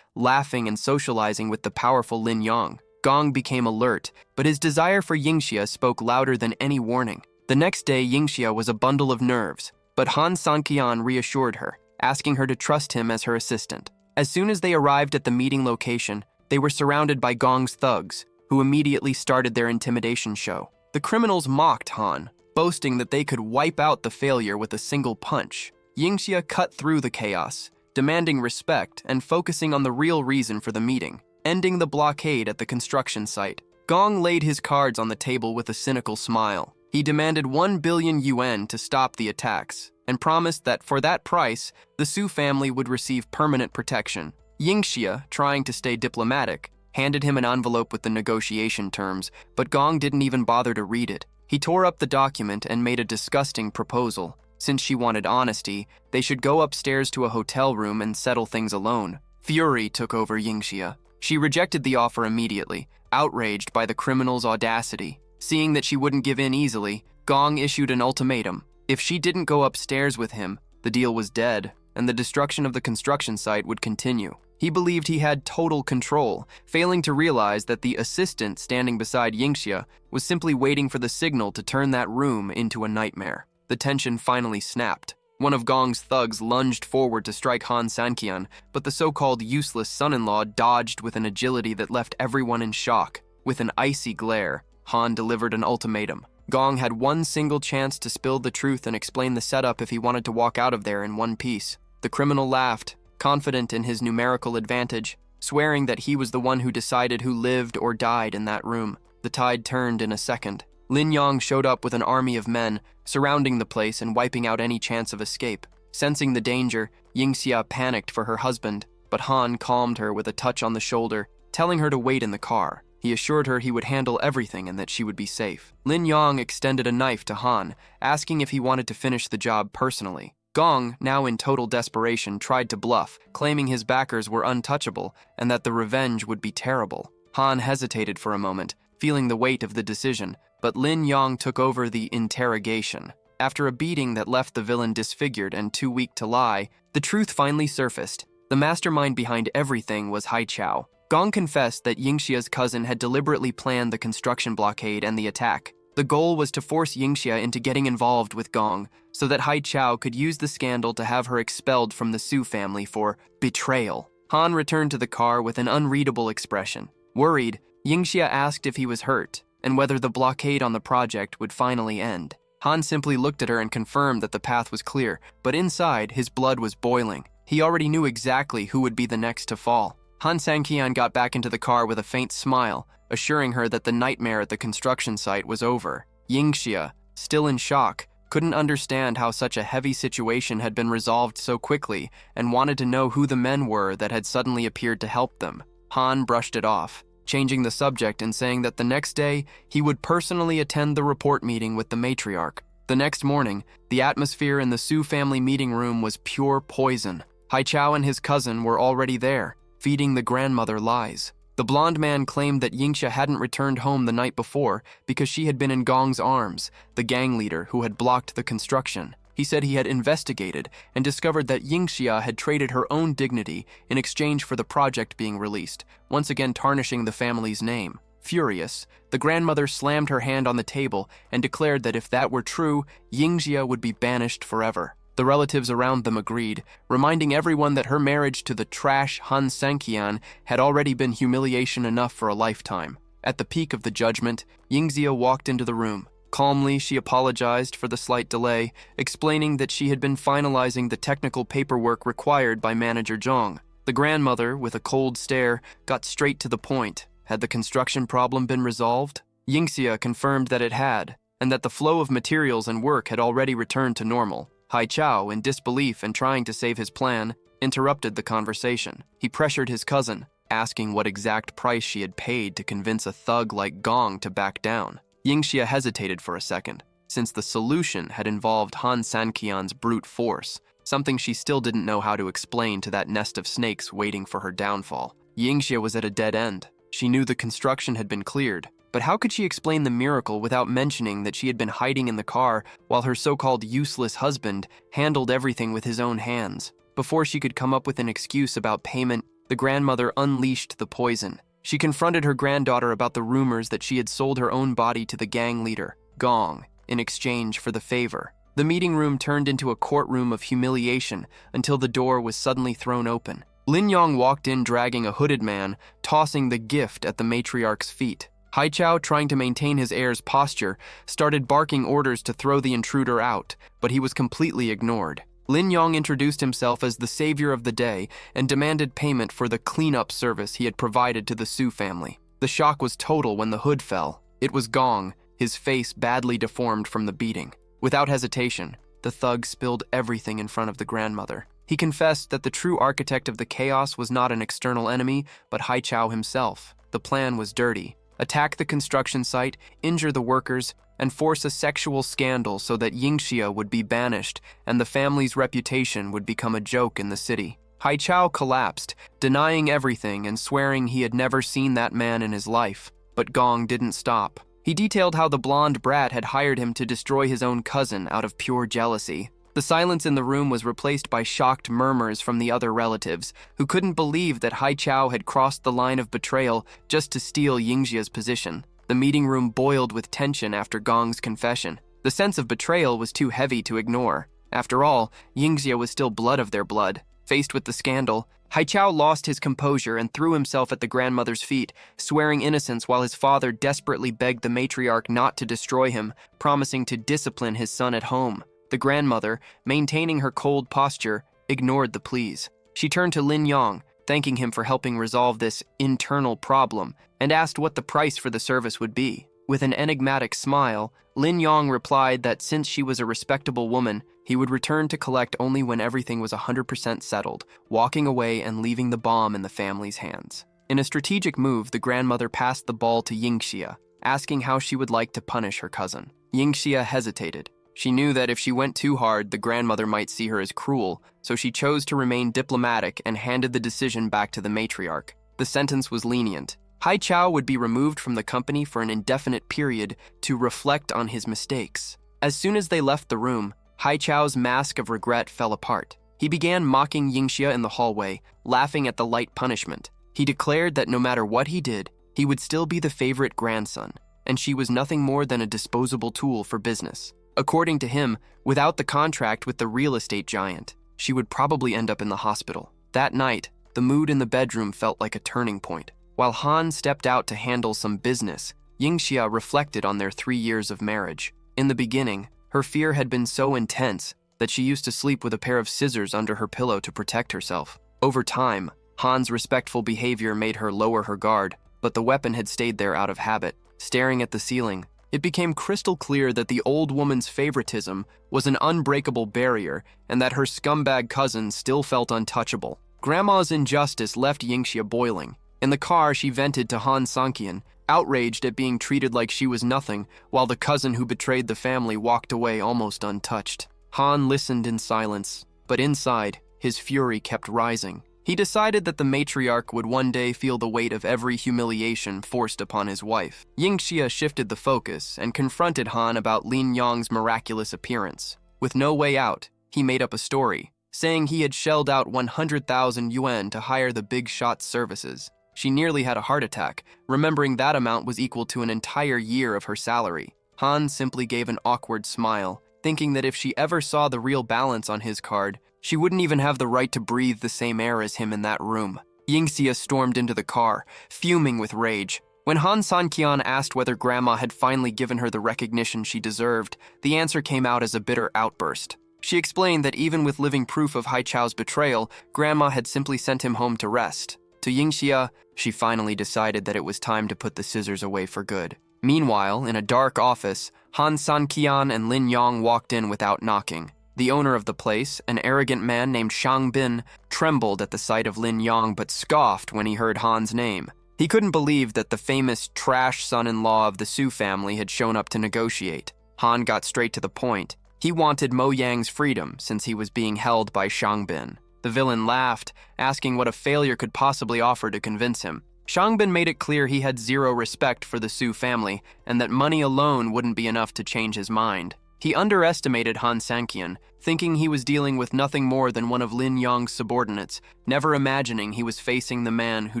laughing and socializing with the powerful Lin Yang. Gong became alert, but his desire for Yingxia spoke louder than any warning. The next day, Yingxia was a bundle of nerves, but Han Sanqian reassured her, asking her to trust him as her assistant. As soon as they arrived at the meeting location, they were surrounded by Gong's thugs, who immediately started their intimidation show. The criminals mocked Han, boasting that they could wipe out the failure with a single punch. Yingxia cut through the chaos, demanding respect and focusing on the real reason for the meeting, ending the blockade at the construction site. Gong laid his cards on the table with a cynical smile. He demanded 1 billion yuan to stop the attacks, and promised that for that price, the Su family would receive permanent protection. Yingxia, trying to stay diplomatic, handed him an envelope with the negotiation terms, but Gong didn't even bother to read it. He tore up the document and made a disgusting proposal. Since she wanted honesty, they should go upstairs to a hotel room and settle things alone. Fury took over Yingxia. She rejected the offer immediately, outraged by the criminal's audacity. Seeing that she wouldn't give in easily, Gong issued an ultimatum. If she didn't go upstairs with him, the deal was dead, and the destruction of the construction site would continue. He believed he had total control, failing to realize that the assistant standing beside Yingxia was simply waiting for the signal to turn that room into a nightmare. The tension finally snapped. One of Gong's thugs lunged forward to strike Han Sanqian, but the so-called useless son-in-law dodged with an agility that left everyone in shock. With an icy glare, Han delivered an ultimatum. Gong had one single chance to spill the truth and explain the setup if he wanted to walk out of there in one piece. The criminal laughed, confident in his numerical advantage, swearing that he was the one who decided who lived or died in that room. The tide turned in a second. Lin Yang showed up with an army of men, surrounding the place and wiping out any chance of escape. Sensing the danger, Yingxia panicked for her husband, but Han calmed her with a touch on the shoulder, telling her to wait in the car. He assured her he would handle everything and that she would be safe. Lin Yang extended a knife to Han, asking if he wanted to finish the job personally. Gong, now in total desperation, tried to bluff, claiming his backers were untouchable and that the revenge would be terrible. Han hesitated for a moment, feeling the weight of the decision, but Lin Yang took over the interrogation. After a beating that left the villain disfigured and too weak to lie, the truth finally surfaced. The mastermind behind everything was Haichao. Gong confessed that Yingxia's cousin had deliberately planned the construction blockade and the attack. The goal was to force Yingxia into getting involved with Gong, so that Haichao could use the scandal to have her expelled from the Su family for betrayal. Han returned to the car with an unreadable expression. Worried, Yingxia asked if he was hurt, and whether the blockade on the project would finally end. Han simply looked at her and confirmed that the path was clear, but inside, his blood was boiling. He already knew exactly who would be the next to fall. Han Sanqian got back into the car with a faint smile, assuring her that the nightmare at the construction site was over. Yingxia, still in shock, couldn't understand how such a heavy situation had been resolved so quickly and wanted to know who the men were that had suddenly appeared to help them. Han brushed it off, changing the subject and saying that the next day he would personally attend the report meeting with the matriarch. The next morning, the atmosphere in the Su family meeting room was pure poison. Haichao and his cousin were already there, feeding the grandmother lies. The blonde man claimed that Yingxia hadn't returned home the night before because she had been in Gong's arms, the gang leader who had blocked the construction. He said he had investigated and discovered that Yingxia had traded her own dignity in exchange for the project being released, once again tarnishing the family's name. Furious, the grandmother slammed her hand on the table and declared that if that were true, Yingxia would be banished forever. The relatives around them agreed, reminding everyone that her marriage to the trash Han Sanqian had already been humiliation enough for a lifetime. At the peak of the judgment, Yingxia walked into the room. Calmly, she apologized for the slight delay, explaining that she had been finalizing the technical paperwork required by Manager Zhang. The grandmother, with a cold stare, got straight to the point. Had the construction problem been resolved? Yingxia confirmed that it had, and that the flow of materials and work had already returned to normal. Haichao, in disbelief and trying to save his plan, interrupted the conversation. He pressured his cousin, asking what exact price she had paid to convince a thug like Gong to back down. Yingxia hesitated for a second, since the solution had involved Han Sanqian's brute force, something she still didn't know how to explain to that nest of snakes waiting for her downfall. Yingxia was at a dead end. She knew the construction had been cleared, but how could she explain the miracle without mentioning that she had been hiding in the car while her so-called useless husband handled everything with his own hands? Before she could come up with an excuse about payment, the grandmother unleashed the poison. She confronted her granddaughter about the rumors that she had sold her own body to the gang leader, Gong, in exchange for the favor. The meeting room turned into a courtroom of humiliation until the door was suddenly thrown open. Lin Yong walked in dragging a hooded man, tossing the gift at the matriarch's feet. Haichao, trying to maintain his heir's posture, started barking orders to throw the intruder out, but he was completely ignored. Lin Yong introduced himself as the savior of the day and demanded payment for the cleanup service he had provided to the Su family. The shock was total when the hood fell. It was Gong, his face badly deformed from the beating. Without hesitation, the thug spilled everything in front of the grandmother. He confessed that the true architect of the chaos was not an external enemy, but Haichao himself. The plan was dirty. Attack the construction site, injure the workers, and force a sexual scandal so that Yingxia would be banished and the family's reputation would become a joke in the city. Haichao collapsed, denying everything and swearing he had never seen that man in his life. But Gong didn't stop. He detailed how the blonde brat had hired him to destroy his own cousin out of pure jealousy. The silence in the room was replaced by shocked murmurs from the other relatives, who couldn't believe that Haichao had crossed the line of betrayal just to steal Yingxia's position. The meeting room boiled with tension after Gong's confession. The sense of betrayal was too heavy to ignore. After all, Yingxia was still blood of their blood. Faced with the scandal, Haichao lost his composure and threw himself at the grandmother's feet, swearing innocence while his father desperately begged the matriarch not to destroy him, promising to discipline his son at home. The grandmother, maintaining her cold posture, ignored the pleas. She turned to Lin Yong, thanking him for helping resolve this internal problem, and asked what the price for the service would be. With an enigmatic smile, Lin Yong replied that since she was a respectable woman, he would return to collect only when everything was 100% settled, walking away and leaving the bomb in the family's hands. In a strategic move, the grandmother passed the ball to Yingxia, asking how she would like to punish her cousin. Yingxia hesitated. She knew that if she went too hard, the grandmother might see her as cruel, so she chose to remain diplomatic and handed the decision back to the matriarch. The sentence was lenient. Haichao would be removed from the company for an indefinite period to reflect on his mistakes. As soon as they left the room, Haichao's mask of regret fell apart. He began mocking Yingxia in the hallway, laughing at the light punishment. He declared that no matter what he did, he would still be the favorite grandson, and she was nothing more than a disposable tool for business. According to him, without the contract with the real estate giant, she would probably end up in the hospital. That night, the mood in the bedroom felt like a turning point. While Han stepped out to handle some business, Yingxia reflected on their 3 years of marriage. In the beginning, her fear had been so intense that she used to sleep with a pair of scissors under her pillow to protect herself. Over time, Han's respectful behavior made her lower her guard, but the weapon had stayed there out of habit. Staring at the ceiling, it became crystal clear that the old woman's favoritism was an unbreakable barrier and that her scumbag cousin still felt untouchable. Grandma's injustice left Yingxia boiling. In the car, she vented to Han Sanqian, outraged at being treated like she was nothing, while the cousin who betrayed the family walked away almost untouched. Han listened in silence, but inside, his fury kept rising. He decided that the matriarch would one day feel the weight of every humiliation forced upon his wife. Yingxia shifted the focus and confronted Han about Lin Yong's miraculous appearance. With no way out, he made up a story, saying he had shelled out 100,000 yuan to hire the big shot's services. She nearly had a heart attack, remembering that amount was equal to an entire year of her salary. Han simply gave an awkward smile, thinking that if she ever saw the real balance on his card, she wouldn't even have the right to breathe the same air as him in that room. Yingxia stormed into the car, fuming with rage. When Han Sanqian asked whether Grandma had finally given her the recognition she deserved, the answer came out as a bitter outburst. She explained that even with living proof of Haichao's betrayal, Grandma had simply sent him home to rest. To Yingxia, she finally decided that it was time to put the scissors away for good. Meanwhile, in a dark office, Han Sanqian and Lin Yong walked in without knocking. The owner of the place, an arrogant man named Shang Bin, trembled at the sight of Lin Yong but scoffed when he heard Han's name. He couldn't believe that the famous trash son-in-law of the Su family had shown up to negotiate. Han got straight to the point. He wanted Mo Yang's freedom since he was being held by Shang Bin. The villain laughed, asking what a failure could possibly offer to convince him. Shang Bin made it clear he had zero respect for the Su family and that money alone wouldn't be enough to change his mind. He underestimated Han Sanqian, thinking he was dealing with nothing more than one of Lin Yong's subordinates, never imagining he was facing the man who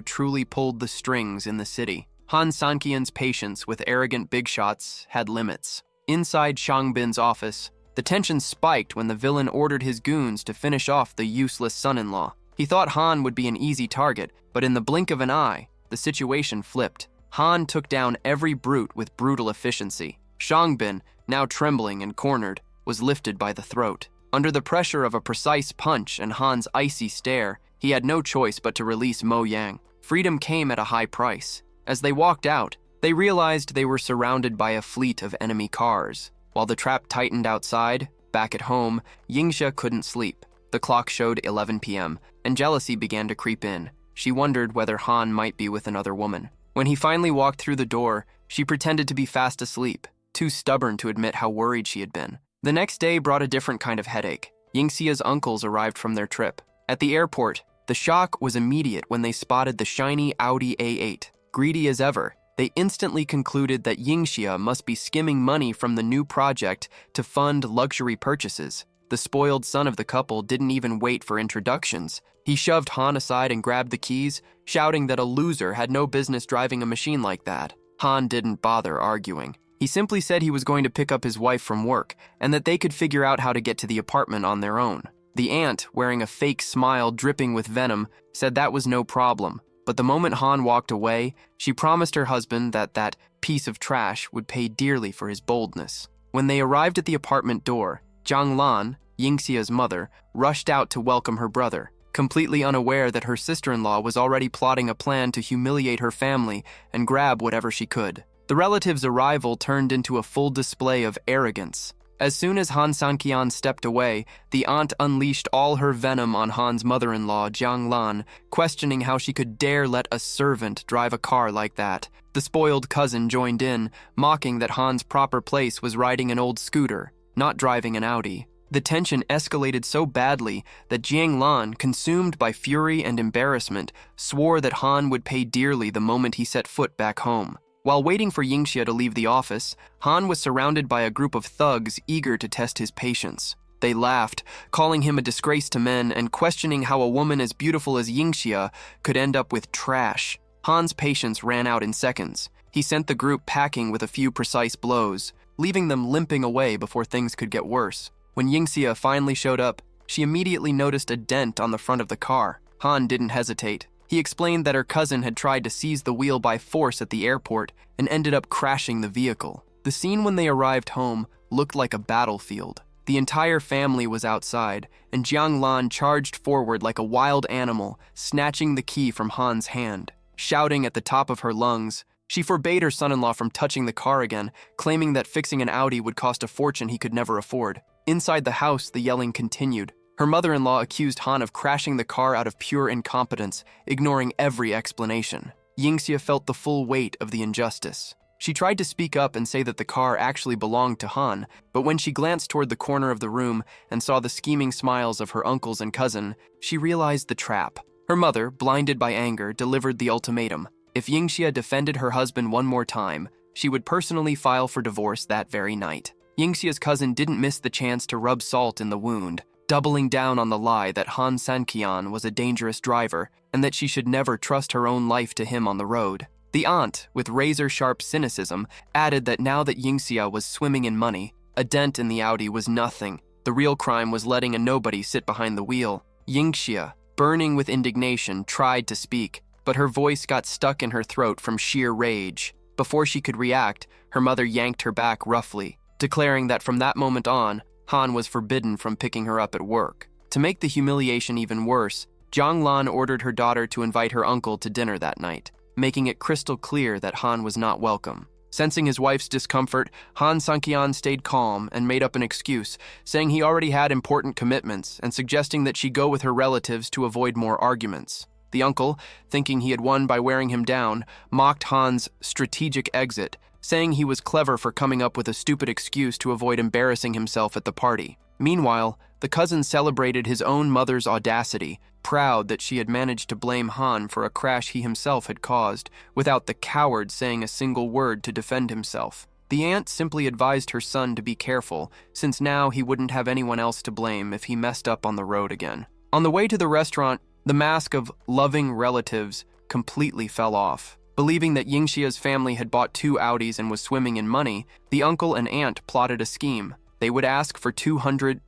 truly pulled the strings in the city. Han Sanqian's patience with arrogant big shots had limits. Inside Shang Bin's office, the tension spiked when the villain ordered his goons to finish off the useless son-in-law. He thought Han would be an easy target, but in the blink of an eye, the situation flipped. Han took down every brute with brutal efficiency. Shang Bin, now trembling and cornered, was lifted by the throat. Under the pressure of a precise punch and Han's icy stare, he had no choice but to release Mo Yang. Freedom came at a high price. As they walked out, they realized they were surrounded by a fleet of enemy cars. While the trap tightened outside, back at home, Yingxia couldn't sleep. The clock showed 11 p.m., and jealousy began to creep in. She wondered whether Han might be with another woman. When he finally walked through the door, she pretended to be fast asleep, too stubborn to admit how worried she had been. The next day brought a different kind of headache. Yingxia's uncles arrived from their trip. At the airport, the shock was immediate when they spotted the shiny Audi A8. Greedy as ever, they instantly concluded that Yingxia must be skimming money from the new project to fund luxury purchases. The spoiled son of the couple didn't even wait for introductions. He shoved Han aside and grabbed the keys, shouting that a loser had no business driving a machine like that. Han didn't bother arguing. He simply said he was going to pick up his wife from work and that they could figure out how to get to the apartment on their own. The aunt, wearing a fake smile dripping with venom, said that was no problem. But the moment Han walked away, she promised her husband that that piece of trash would pay dearly for his boldness. When they arrived at the apartment door, Zhang Lan, Yingxia's mother, rushed out to welcome her brother, completely unaware that her sister-in-law was already plotting a plan to humiliate her family and grab whatever she could. The relative's arrival turned into a full display of arrogance. As soon as Han Sanqian stepped away, the aunt unleashed all her venom on Han's mother-in-law, Zhang Lan, questioning how she could dare let a servant drive a car like that. The spoiled cousin joined in, mocking that Han's proper place was riding an old scooter, not driving an Audi. The tension escalated so badly that Jiang Lan, consumed by fury and embarrassment, swore that Han would pay dearly the moment he set foot back home. While waiting for Yingxia to leave the office, Han was surrounded by a group of thugs eager to test his patience. They laughed, calling him a disgrace to men and questioning how a woman as beautiful as Yingxia could end up with trash. Han's patience ran out in seconds. He sent the group packing with a few precise blows, leaving them limping away before things could get worse. When Yingxia finally showed up, she immediately noticed a dent on the front of the car. Han didn't hesitate. He explained that her cousin had tried to seize the wheel by force at the airport and ended up crashing the vehicle. The scene when they arrived home looked like a battlefield. The entire family was outside, and Jiang Lan charged forward like a wild animal, snatching the key from Han's hand. Shouting at the top of her lungs, she forbade her son-in-law from touching the car again, claiming that fixing an Audi would cost a fortune he could never afford. Inside the house, the yelling continued. Her mother-in-law accused Han of crashing the car out of pure incompetence, ignoring every explanation. Yingxia felt the full weight of the injustice. She tried to speak up and say that the car actually belonged to Han, but when she glanced toward the corner of the room and saw the scheming smiles of her uncles and cousin, she realized the trap. Her mother, blinded by anger, delivered the ultimatum. If Yingxia defended her husband one more time, she would personally file for divorce that very night. Yingxia's cousin didn't miss the chance to rub salt in the wound, doubling down on the lie that Han Sanqian was a dangerous driver and that she should never trust her own life to him on the road. The aunt, with razor-sharp cynicism, added that now that Yingxia was swimming in money, a dent in the Audi was nothing. The real crime was letting a nobody sit behind the wheel. Yingxia, burning with indignation, tried to speak, but her voice got stuck in her throat from sheer rage. Before she could react, her mother yanked her back roughly, declaring that from that moment on, Han was forbidden from picking her up at work. To make the humiliation even worse, Zhang Lan ordered her daughter to invite her uncle to dinner that night, making it crystal clear that Han was not welcome. Sensing his wife's discomfort, Han Sang-kyan stayed calm and made up an excuse, saying he already had important commitments and suggesting that she go with her relatives to avoid more arguments. The uncle, thinking he had won by wearing him down, mocked Han's strategic exit, saying he was clever for coming up with a stupid excuse to avoid embarrassing himself at the party. Meanwhile, the cousin celebrated his own mother's audacity, proud that she had managed to blame Han for a crash he himself had caused, without the coward saying a single word to defend himself. The aunt simply advised her son to be careful, since now he wouldn't have anyone else to blame if he messed up on the road again. On the way to the restaurant, the mask of loving relatives completely fell off. Believing that Yingxia's family had bought 2 Audis and was swimming in money, the uncle and aunt plotted a scheme. They would ask for 200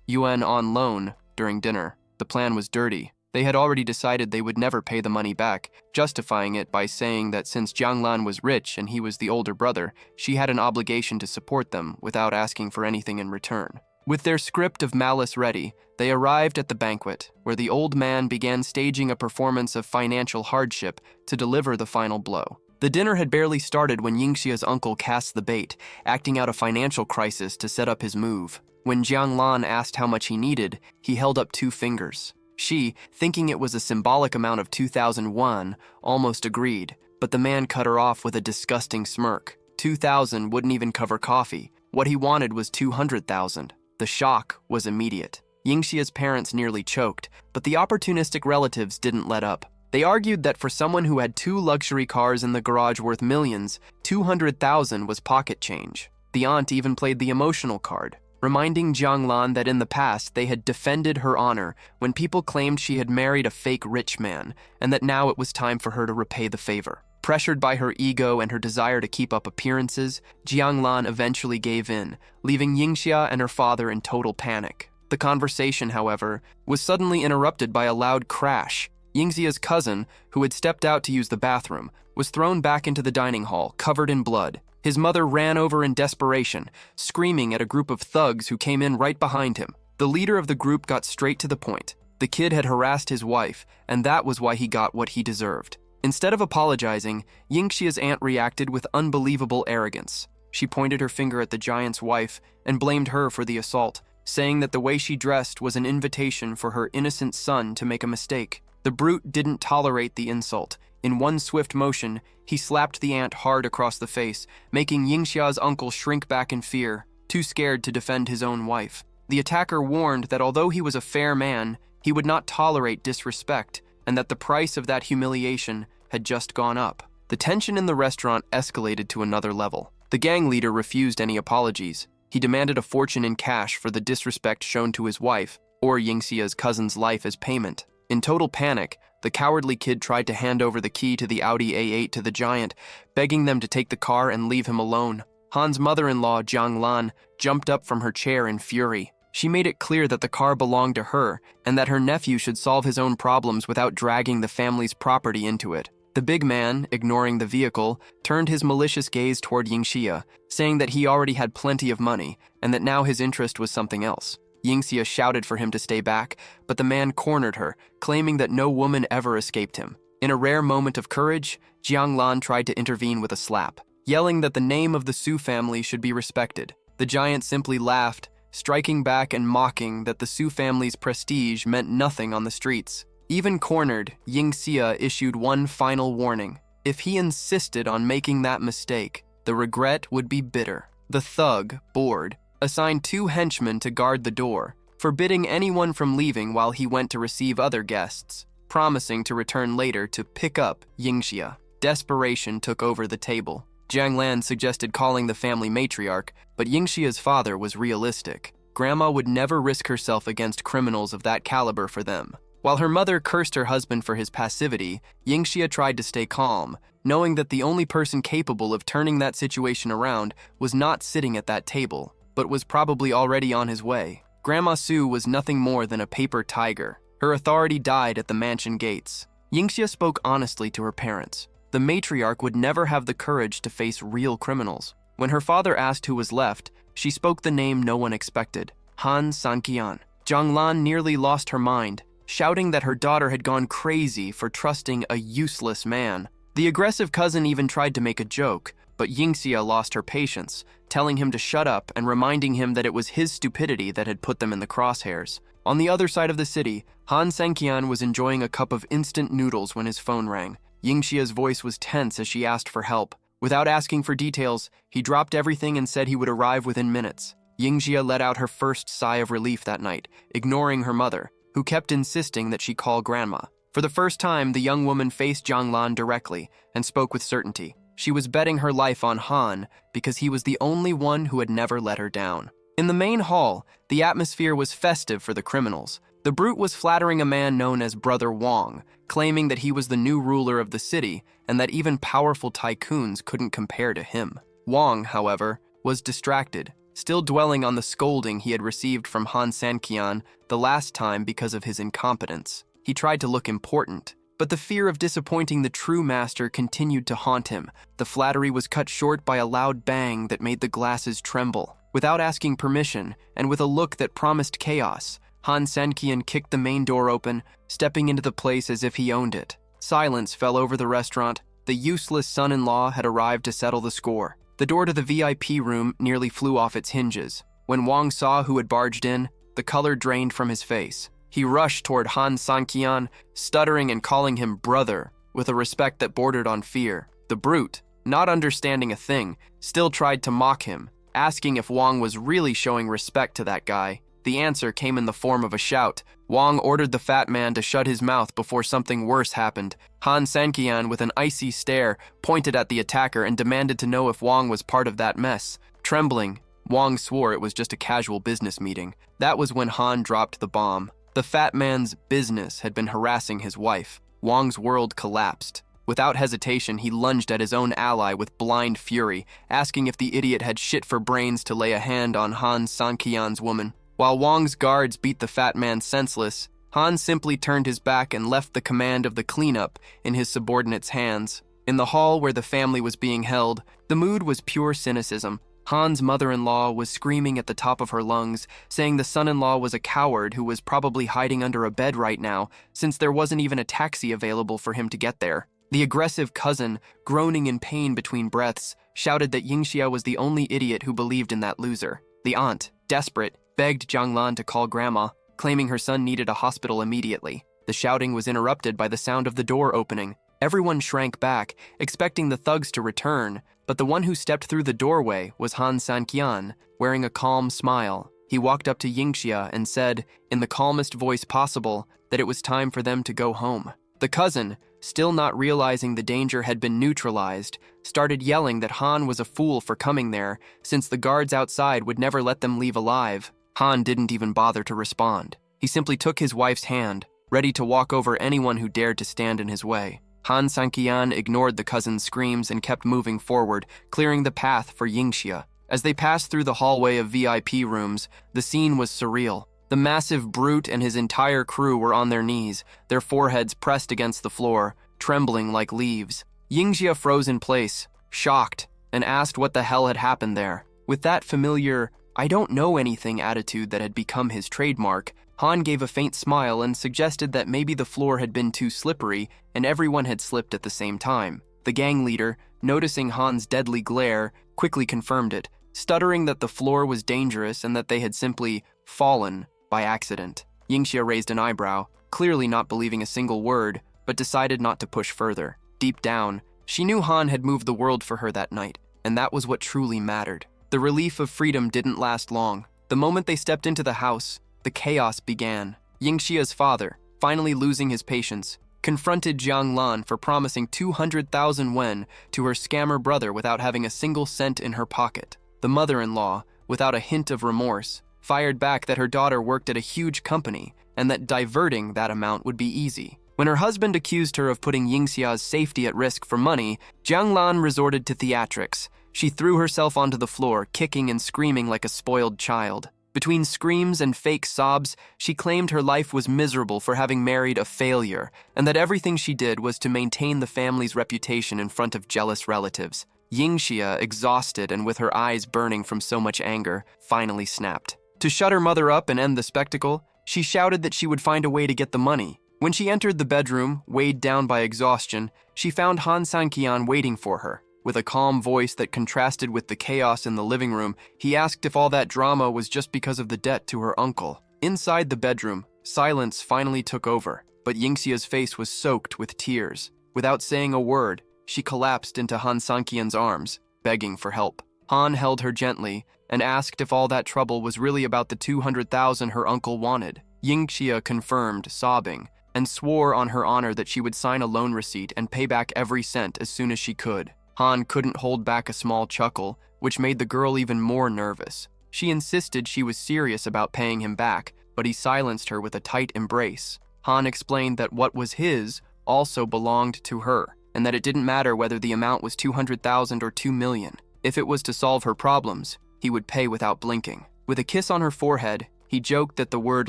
yuan on loan during dinner. The plan was dirty. They had already decided they would never pay the money back, justifying it by saying that since Jianglan was rich and he was the older brother, she had an obligation to support them without asking for anything in return. With their script of malice ready, they arrived at the banquet, where the old man began staging a performance of financial hardship to deliver the final blow. The dinner had barely started when Yingxia's uncle cast the bait, acting out a financial crisis to set up his move. When Jianglan asked how much he needed, he held up 2 fingers. She, thinking it was a symbolic amount of 2,000 won, almost agreed, but the man cut her off with a disgusting smirk. 2,000 wouldn't even cover coffee. What he wanted was 200,000. The shock was immediate. Yingxia's parents nearly choked, but the opportunistic relatives didn't let up. They argued that for someone who had 2 luxury cars in the garage worth millions, 200,000 was pocket change. The aunt even played the emotional card, reminding Jianglan that in the past they had defended her honor when people claimed she had married a fake rich man, and that now it was time for her to repay the favor. Pressured by her ego and her desire to keep up appearances, Jianglan eventually gave in, leaving Yingxia and her father in total panic. The conversation, however, was suddenly interrupted by a loud crash. Yingxia's cousin, who had stepped out to use the bathroom, was thrown back into the dining hall, covered in blood. His mother ran over in desperation, screaming at a group of thugs who came in right behind him. The leader of the group got straight to the point. The kid had harassed his wife, and that was why he got what he deserved. Instead of apologizing, Yingxia's aunt reacted with unbelievable arrogance. She pointed her finger at the giant's wife and blamed her for the assault, saying that the way she dressed was an invitation for her innocent son to make a mistake. The brute didn't tolerate the insult. In one swift motion, he slapped the aunt hard across the face, making Yingxia's uncle shrink back in fear, too scared to defend his own wife. The attacker warned that although he was a fair man, he would not tolerate disrespect, and that the price of that humiliation had just gone up. The tension in the restaurant escalated to another level. The gang leader refused any apologies. He demanded a fortune in cash for the disrespect shown to his wife, or Yingxia's cousin's life as payment. In total panic, the cowardly kid tried to hand over the key to the Audi A8 to the giant, begging them to take the car and leave him alone. Han's mother-in-law, Jianglan, jumped up from her chair in fury. She made it clear that the car belonged to her, and that her nephew should solve his own problems without dragging the family's property into it. The big man, ignoring the vehicle, turned his malicious gaze toward Yingxia, saying that he already had plenty of money, and that now his interest was something else. Yingxia shouted for him to stay back, but the man cornered her, claiming that no woman ever escaped him. In a rare moment of courage, Jianglan tried to intervene with a slap, yelling that the name of the Su family should be respected. The giant simply laughed, striking back and mocking that the Su family's prestige meant nothing on the streets. Even cornered, Yingxia issued one final warning. If he insisted on making that mistake, the regret would be bitter. The thug, bored, assigned 2 henchmen to guard the door, forbidding anyone from leaving while he went to receive other guests, promising to return later to pick up Yingxia. Desperation took over the table. Jiang Lan suggested calling the family matriarch, but Yingxia's father was realistic. Grandma would never risk herself against criminals of that caliber for them. While her mother cursed her husband for his passivity, Yingxia tried to stay calm, knowing that the only person capable of turning that situation around was not sitting at that table, but was probably already on his way. Grandma Su was nothing more than a paper tiger. Her authority died at the mansion gates. Yingxia spoke honestly to her parents. The matriarch would never have the courage to face real criminals. When her father asked who was left, she spoke the name no one expected, Han Sang-kyan. Jianglan nearly lost her mind, shouting that her daughter had gone crazy for trusting a useless man. The aggressive cousin even tried to make a joke, but Yingxia lost her patience, telling him to shut up and reminding him that it was his stupidity that had put them in the crosshairs. On the other side of the city, Han Sanqian was enjoying a cup of instant noodles when his phone rang. Yingxia's voice was tense as she asked for help. Without asking for details, he dropped everything and said he would arrive within minutes. Yingxia let out her first sigh of relief that night, ignoring her mother, who kept insisting that she call grandma. For the first time, the young woman faced Jianglan directly and spoke with certainty. She was betting her life on Han because he was the only one who had never let her down. In the main hall, the atmosphere was festive for the criminals. The brute was flattering a man known as Brother Wong, claiming that he was the new ruler of the city and that even powerful tycoons couldn't compare to him. Wong, however, was distracted, still dwelling on the scolding he had received from Han Sanqian the last time because of his incompetence. He tried to look important, but the fear of disappointing the true master continued to haunt him. The flattery was cut short by a loud bang that made the glasses tremble. Without asking permission, and with a look that promised chaos, Han Sanqian kicked the main door open, stepping into the place as if he owned it. Silence fell over the restaurant. The useless son-in-law had arrived to settle the score. The door to the VIP room nearly flew off its hinges. When Wong saw who had barged in, the color drained from his face. He rushed toward Han Sanqian, stuttering and calling him brother, with a respect that bordered on fear. The brute, not understanding a thing, still tried to mock him, asking if Wong was really showing respect to that guy. The answer came in the form of a shout. Wong ordered the fat man to shut his mouth before something worse happened. Han Sanqian, with an icy stare, pointed at the attacker and demanded to know if Wong was part of that mess. Trembling, Wong swore it was just a casual business meeting. That was when Han dropped the bomb. The fat man's business had been harassing his wife. Wong's world collapsed. Without hesitation, he lunged at his own ally with blind fury, asking if the idiot had shit for brains to lay a hand on Han Sanqian's woman. While Wong's guards beat the fat man senseless, Han simply turned his back and left the command of the cleanup in his subordinate's hands. In the hall where the family was being held, the mood was pure cynicism. Han's mother-in-law was screaming at the top of her lungs, saying the son-in-law was a coward who was probably hiding under a bed right now, since there wasn't even a taxi available for him to get there. The aggressive cousin, groaning in pain between breaths, shouted that Yingxia was the only idiot who believed in that loser. The aunt, desperate, begged Jianglan to call grandma, claiming her son needed a hospital immediately. The shouting was interrupted by the sound of the door opening. Everyone shrank back, expecting the thugs to return, but the one who stepped through the doorway was Han Sanqian, wearing a calm smile. He walked up to Yingxia and said, in the calmest voice possible, that it was time for them to go home. The cousin, still not realizing the danger had been neutralized, started yelling that Han was a fool for coming there, since the guards outside would never let them leave alive. Han didn't even bother to respond. He simply took his wife's hand, ready to walk over anyone who dared to stand in his way. Han Sanqian ignored the cousin's screams and kept moving forward, clearing the path for Yingxia. As they passed through the hallway of VIP rooms, the scene was surreal. The massive brute and his entire crew were on their knees, their foreheads pressed against the floor, trembling like leaves. Yingxia froze in place, shocked, and asked what the hell had happened there. With that familiar, I don't know anything attitude that had become his trademark, Han gave a faint smile and suggested that maybe the floor had been too slippery and everyone had slipped at the same time. The gang leader, noticing Han's deadly glare, quickly confirmed it, stuttering that the floor was dangerous and that they had simply fallen by accident. Yingxia raised an eyebrow, clearly not believing a single word, but decided not to push further. Deep down, she knew Han had moved the world for her that night, and that was what truly mattered. The relief of freedom didn't last long. The moment they stepped into the house, the chaos began. Yingxia's father, finally losing his patience, confronted Jianglan for promising 200,000 wen to her scammer brother without having a single cent in her pocket. The mother-in-law, without a hint of remorse, fired back that her daughter worked at a huge company and that diverting that amount would be easy. When her husband accused her of putting Yingxia's safety at risk for money, Jianglan resorted to theatrics. She threw herself onto the floor, kicking and screaming like a spoiled child. Between screams and fake sobs, she claimed her life was miserable for having married a failure, and that everything she did was to maintain the family's reputation in front of jealous relatives. Yingxia, exhausted and with her eyes burning from so much anger, finally snapped. To shut her mother up and end the spectacle, she shouted that she would find a way to get the money. When she entered the bedroom, weighed down by exhaustion, she found Han Sanqian waiting for her. With a calm voice that contrasted with the chaos in the living room, he asked if all that drama was just because of the debt to her uncle. Inside the bedroom, silence finally took over, but Yingxia's face was soaked with tears. Without saying a word, she collapsed into Han Sanqian's arms, begging for help. Han held her gently and asked if all that trouble was really about the 200,000 her uncle wanted. Yingxia confirmed, sobbing, and swore on her honor that she would sign a loan receipt and pay back every cent as soon as she could. Han couldn't hold back a small chuckle, which made the girl even more nervous. She insisted she was serious about paying him back, but he silenced her with a tight embrace. Han explained that what was his also belonged to her, and that it didn't matter whether the amount was 200,000 or 2 million. If it was to solve her problems, he would pay without blinking. With a kiss on her forehead, he joked that the word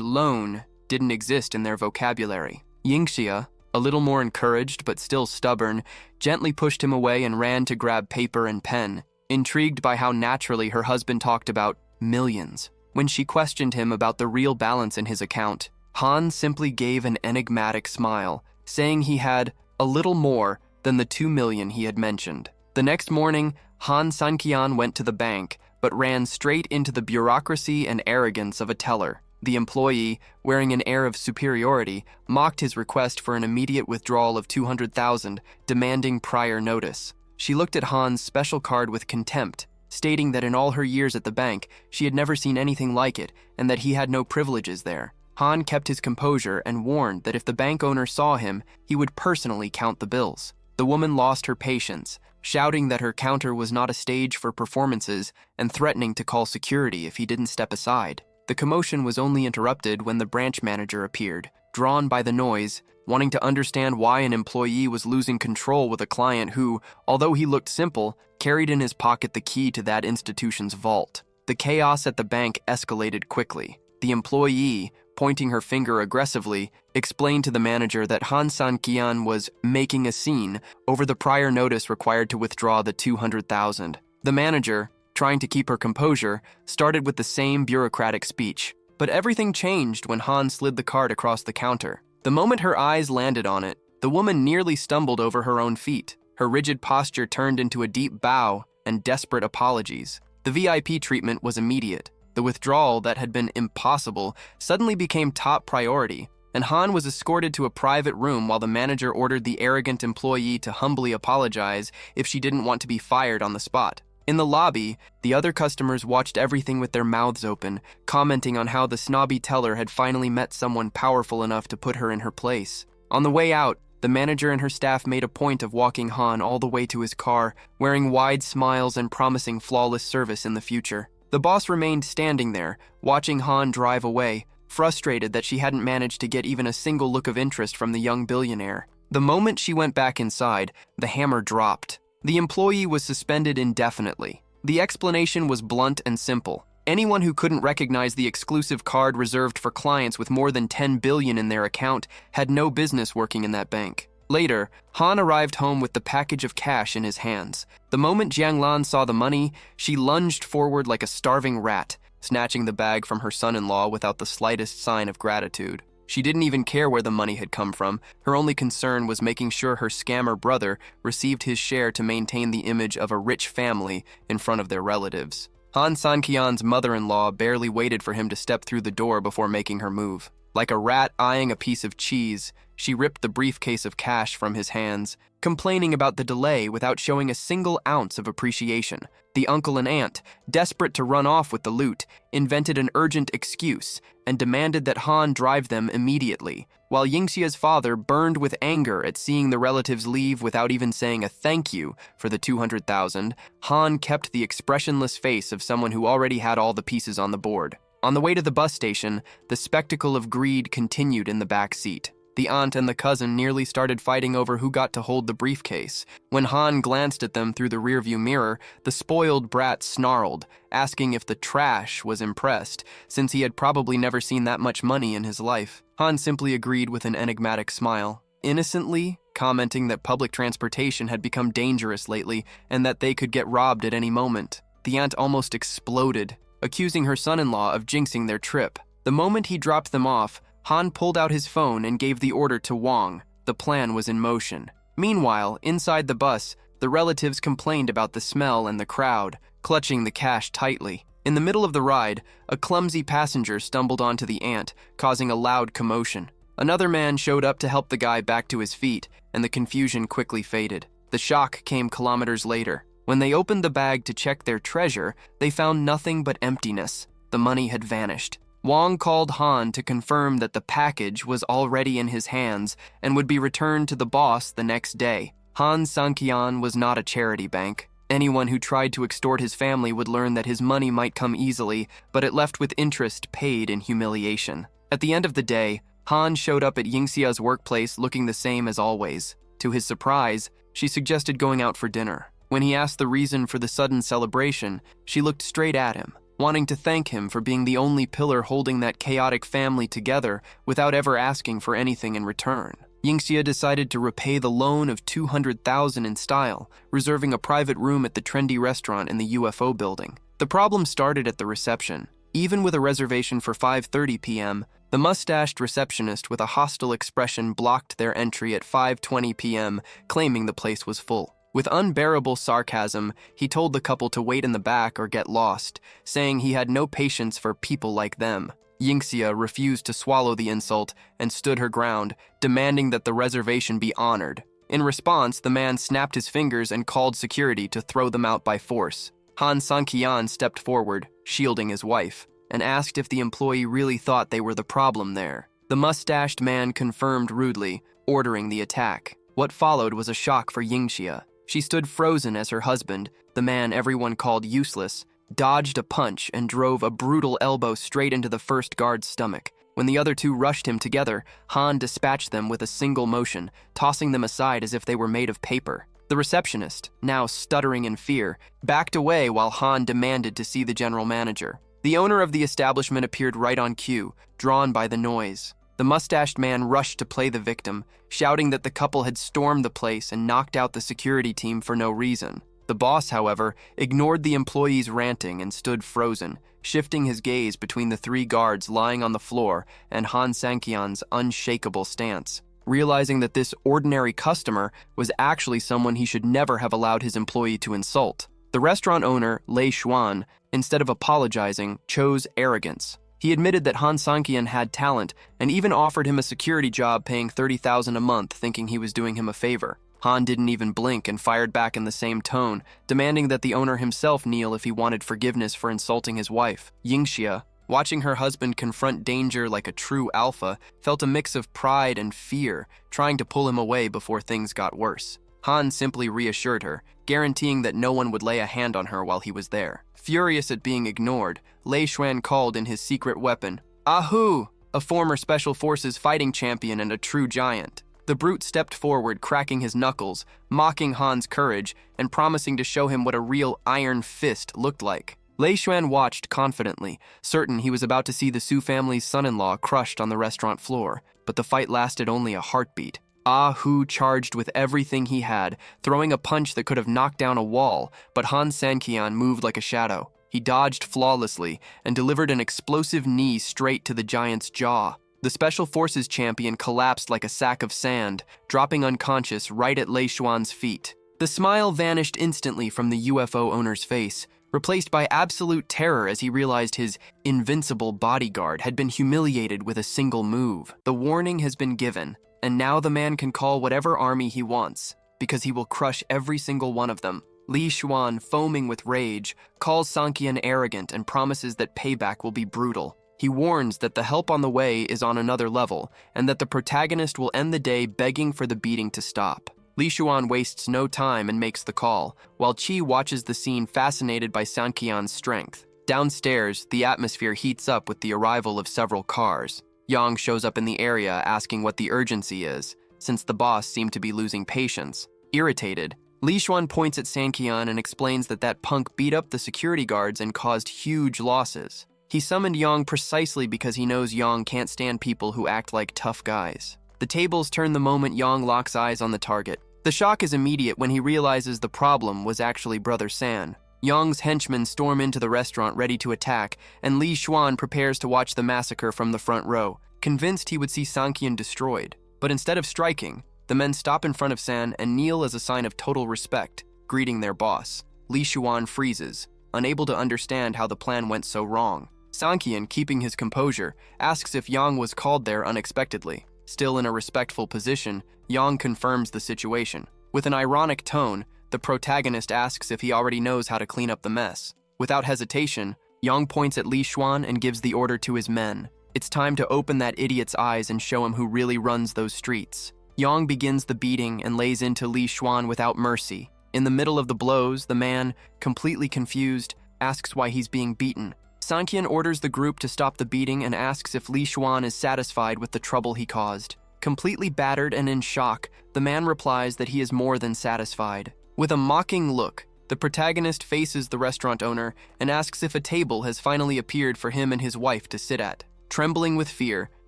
loan didn't exist in their vocabulary. Yingxia, a little more encouraged but still stubborn, gently pushed him away and ran to grab paper and pen, intrigued by how naturally her husband talked about millions. When she questioned him about the real balance in his account, Han simply gave an enigmatic smile, saying he had a little more than the 2 million he had mentioned. The next morning, Han Sanqian went to the bank, but ran straight into the bureaucracy and arrogance of a teller. The employee, wearing an air of superiority, mocked his request for an immediate withdrawal of 200,000, demanding prior notice. She looked at Han's special card with contempt, stating that in all her years at the bank, she had never seen anything like it and that he had no privileges there. Han kept his composure and warned that if the bank owner saw him, he would personally count the bills. The woman lost her patience, shouting that her counter was not a stage for performances and threatening to call security if he didn't step aside. The commotion was only interrupted when the branch manager appeared, drawn by the noise, wanting to understand why an employee was losing control with a client who, although he looked simple, carried in his pocket the key to that institution's vault. The chaos at the bank escalated quickly. The employee, pointing her finger aggressively, explained to the manager that Han Sanqian was making a scene over the prior notice required to withdraw the 200,000. The manager, trying to keep her composure, started with the same bureaucratic speech. But everything changed when Han slid the card across the counter. The moment her eyes landed on it, the woman nearly stumbled over her own feet. Her rigid posture turned into a deep bow and desperate apologies. The VIP treatment was immediate. The withdrawal that had been impossible suddenly became top priority, and Han was escorted to a private room while the manager ordered the arrogant employee to humbly apologize if she didn't want to be fired on the spot. In the lobby, the other customers watched everything with their mouths open, commenting on how the snobby teller had finally met someone powerful enough to put her in her place. On the way out, the manager and her staff made a point of walking Han all the way to his car, wearing wide smiles and promising flawless service in the future. The boss remained standing there, watching Han drive away, frustrated that she hadn't managed to get even a single look of interest from the young billionaire. The moment she went back inside, the hammer dropped. The employee was suspended indefinitely. The explanation was blunt and simple. Anyone who couldn't recognize the exclusive card reserved for clients with more than 10 billion in their account had no business working in that bank. Later, Han arrived home with the package of cash in his hands. The moment Jianglan saw the money, she lunged forward like a starving rat, snatching the bag from her son-in-law without the slightest sign of gratitude. She didn't even care where the money had come from. Her only concern was making sure her scammer brother received his share to maintain the image of a rich family in front of their relatives. Han Sanqian's mother-in-law barely waited for him to step through the door before making her move. Like a rat eyeing a piece of cheese, she ripped the briefcase of cash from his hands, complaining about the delay without showing a single ounce of appreciation. The uncle and aunt, desperate to run off with the loot, invented an urgent excuse and demanded that Han drive them immediately, while Yingxia's father burned with anger at seeing the relatives leave without even saying a thank you for the 200,000. Han kept the expressionless face of someone who already had all the pieces on the board. On the way to the bus station, the spectacle of greed continued in the back seat. The aunt and the cousin nearly started fighting over who got to hold the briefcase. When Han glanced at them through the rearview mirror, the spoiled brat snarled, asking if the trash was impressed, since he had probably never seen that much money in his life. Han simply agreed with an enigmatic smile, innocently commenting that public transportation had become dangerous lately and that they could get robbed at any moment. The aunt almost exploded, accusing her son-in-law of jinxing their trip. The moment he dropped them off, Han pulled out his phone and gave the order to Wang. The plan was in motion. Meanwhile, inside the bus, The relatives complained about the smell and the crowd, clutching the cash tightly. In the middle of the ride, a clumsy passenger stumbled onto the ant, causing a loud commotion. Another man showed up to help the guy back to his feet, and the confusion quickly faded. The shock came kilometers later. When they opened the bag to check their treasure, they found nothing but emptiness. The money had vanished. Wang called Han to confirm that the package was already in his hands and would be returned to the boss the next day. Han Sanqian was not a charity bank. Anyone who tried to extort his family would learn that his money might come easily, but it left with interest paid in humiliation. At the end of the day, Han showed up at Yingxia's workplace looking the same as always. To his surprise, she suggested going out for dinner. When he asked the reason for the sudden celebration, she looked straight at him, wanting to thank him for being the only pillar holding that chaotic family together without ever asking for anything in return. Yingxia decided to repay the loan of 200,000 in style, reserving a private room at the trendy restaurant in the UFO building. The problem started at the reception. Even with a reservation for 5:30 p.m., the mustached receptionist with a hostile expression blocked their entry at 5:20 p.m., claiming the place was full. With unbearable sarcasm, he told the couple to wait in the back or get lost, saying he had no patience for people like them. Yingxia refused to swallow the insult and stood her ground, demanding that the reservation be honored. In response, the man snapped his fingers and called security to throw them out by force. Han Sanqian stepped forward, shielding his wife, and asked if the employee really thought they were the problem there. The mustached man confirmed rudely, ordering the attack. What followed was a shock for Yingxia. She stood frozen as her husband, the man everyone called useless, dodged a punch and drove a brutal elbow straight into the first guard's stomach. When the other two rushed him together, Han dispatched them with a single motion, tossing them aside as if they were made of paper. The receptionist, now stuttering in fear, backed away while Han demanded to see the general manager. The owner of the establishment appeared right on cue, drawn by the noise. The mustached man rushed to play the victim, shouting that the couple had stormed the place and knocked out the security team for no reason. The boss, however, ignored the employees' ranting and stood frozen, shifting his gaze between the three guards lying on the floor and Han Sanqian's unshakable stance, realizing that this ordinary customer was actually someone he should never have allowed his employee to insult. The restaurant owner, Lei Xuan, instead of apologizing, chose arrogance. He admitted that Han Sanqian had talent and even offered him a security job paying 30,000 a month, thinking he was doing him a favor. Han didn't even blink and fired back in the same tone, demanding that the owner himself kneel if he wanted forgiveness for insulting his wife. Yingxia, watching her husband confront danger like a true alpha, felt a mix of pride and fear, trying to pull him away before things got worse. Han simply reassured her, guaranteeing that no one would lay a hand on her while he was there. Furious at being ignored, Lei Xuan called in his secret weapon, Ahu, a former Special Forces fighting champion and a true giant. The brute stepped forward, cracking his knuckles, mocking Han's courage, and promising to show him what a real iron fist looked like. Lei Xuan watched confidently, certain he was about to see the Su family's son-in-law crushed on the restaurant floor, but the fight lasted only a heartbeat. Ah Hu charged with everything he had, throwing a punch that could have knocked down a wall, but Han Sanqian moved like a shadow. He dodged flawlessly and delivered an explosive knee straight to the giant's jaw. The Special Forces champion collapsed like a sack of sand, dropping unconscious right at Lei Xuan's feet. The smile vanished instantly from the UFO owner's face, replaced by absolute terror as he realized his invincible bodyguard had been humiliated with a single move. The warning has been given, and now the man can call whatever army he wants, because he will crush every single one of them. Li Xuan, foaming with rage, calls Sanqian arrogant and promises that payback will be brutal. He warns that the help on the way is on another level, and that the protagonist will end the day begging for the beating to stop. Li Xuan wastes no time and makes the call, while Qi watches the scene fascinated by Sanqian's strength. Downstairs, the atmosphere heats up with the arrival of several cars. Yang shows up in the area asking what the urgency is, since the boss seemed to be losing patience. Irritated, Li Xuan points at Sanqian and explains that punk beat up the security guards and caused huge losses. He summoned Yang precisely because he knows Yang can't stand people who act like tough guys. The tables turn the moment Yang locks eyes on the target. The shock is immediate when he realizes the problem was actually Brother San. Yang's henchmen storm into the restaurant ready to attack, and Li Xuan prepares to watch the massacre from the front row, convinced he would see Sanqian destroyed. But instead of striking, the men stop in front of San and kneel as a sign of total respect. greeting their boss. Li Xuan freezes, unable to understand how the plan went so wrong. Sanqian, keeping his composure, asks if Yang was called there unexpectedly. Still in a respectful position, Yang confirms the situation. With an ironic tone, the protagonist asks if he already knows how to clean up the mess. Without hesitation, Yang points at Li Xuan and gives the order to his men. It's time to open that idiot's eyes and show him who really runs those streets. Yang begins the beating and lays into Li Xuan without mercy. In the middle of the blows, the man, completely confused, asks why he's being beaten. Sanqian orders the group to stop the beating and asks if Li Xuan is satisfied with the trouble he caused. Completely battered and in shock, the man replies that he is more than satisfied. With a mocking look, the protagonist faces the restaurant owner and asks if a table has finally appeared for him and his wife to sit at. Trembling with fear,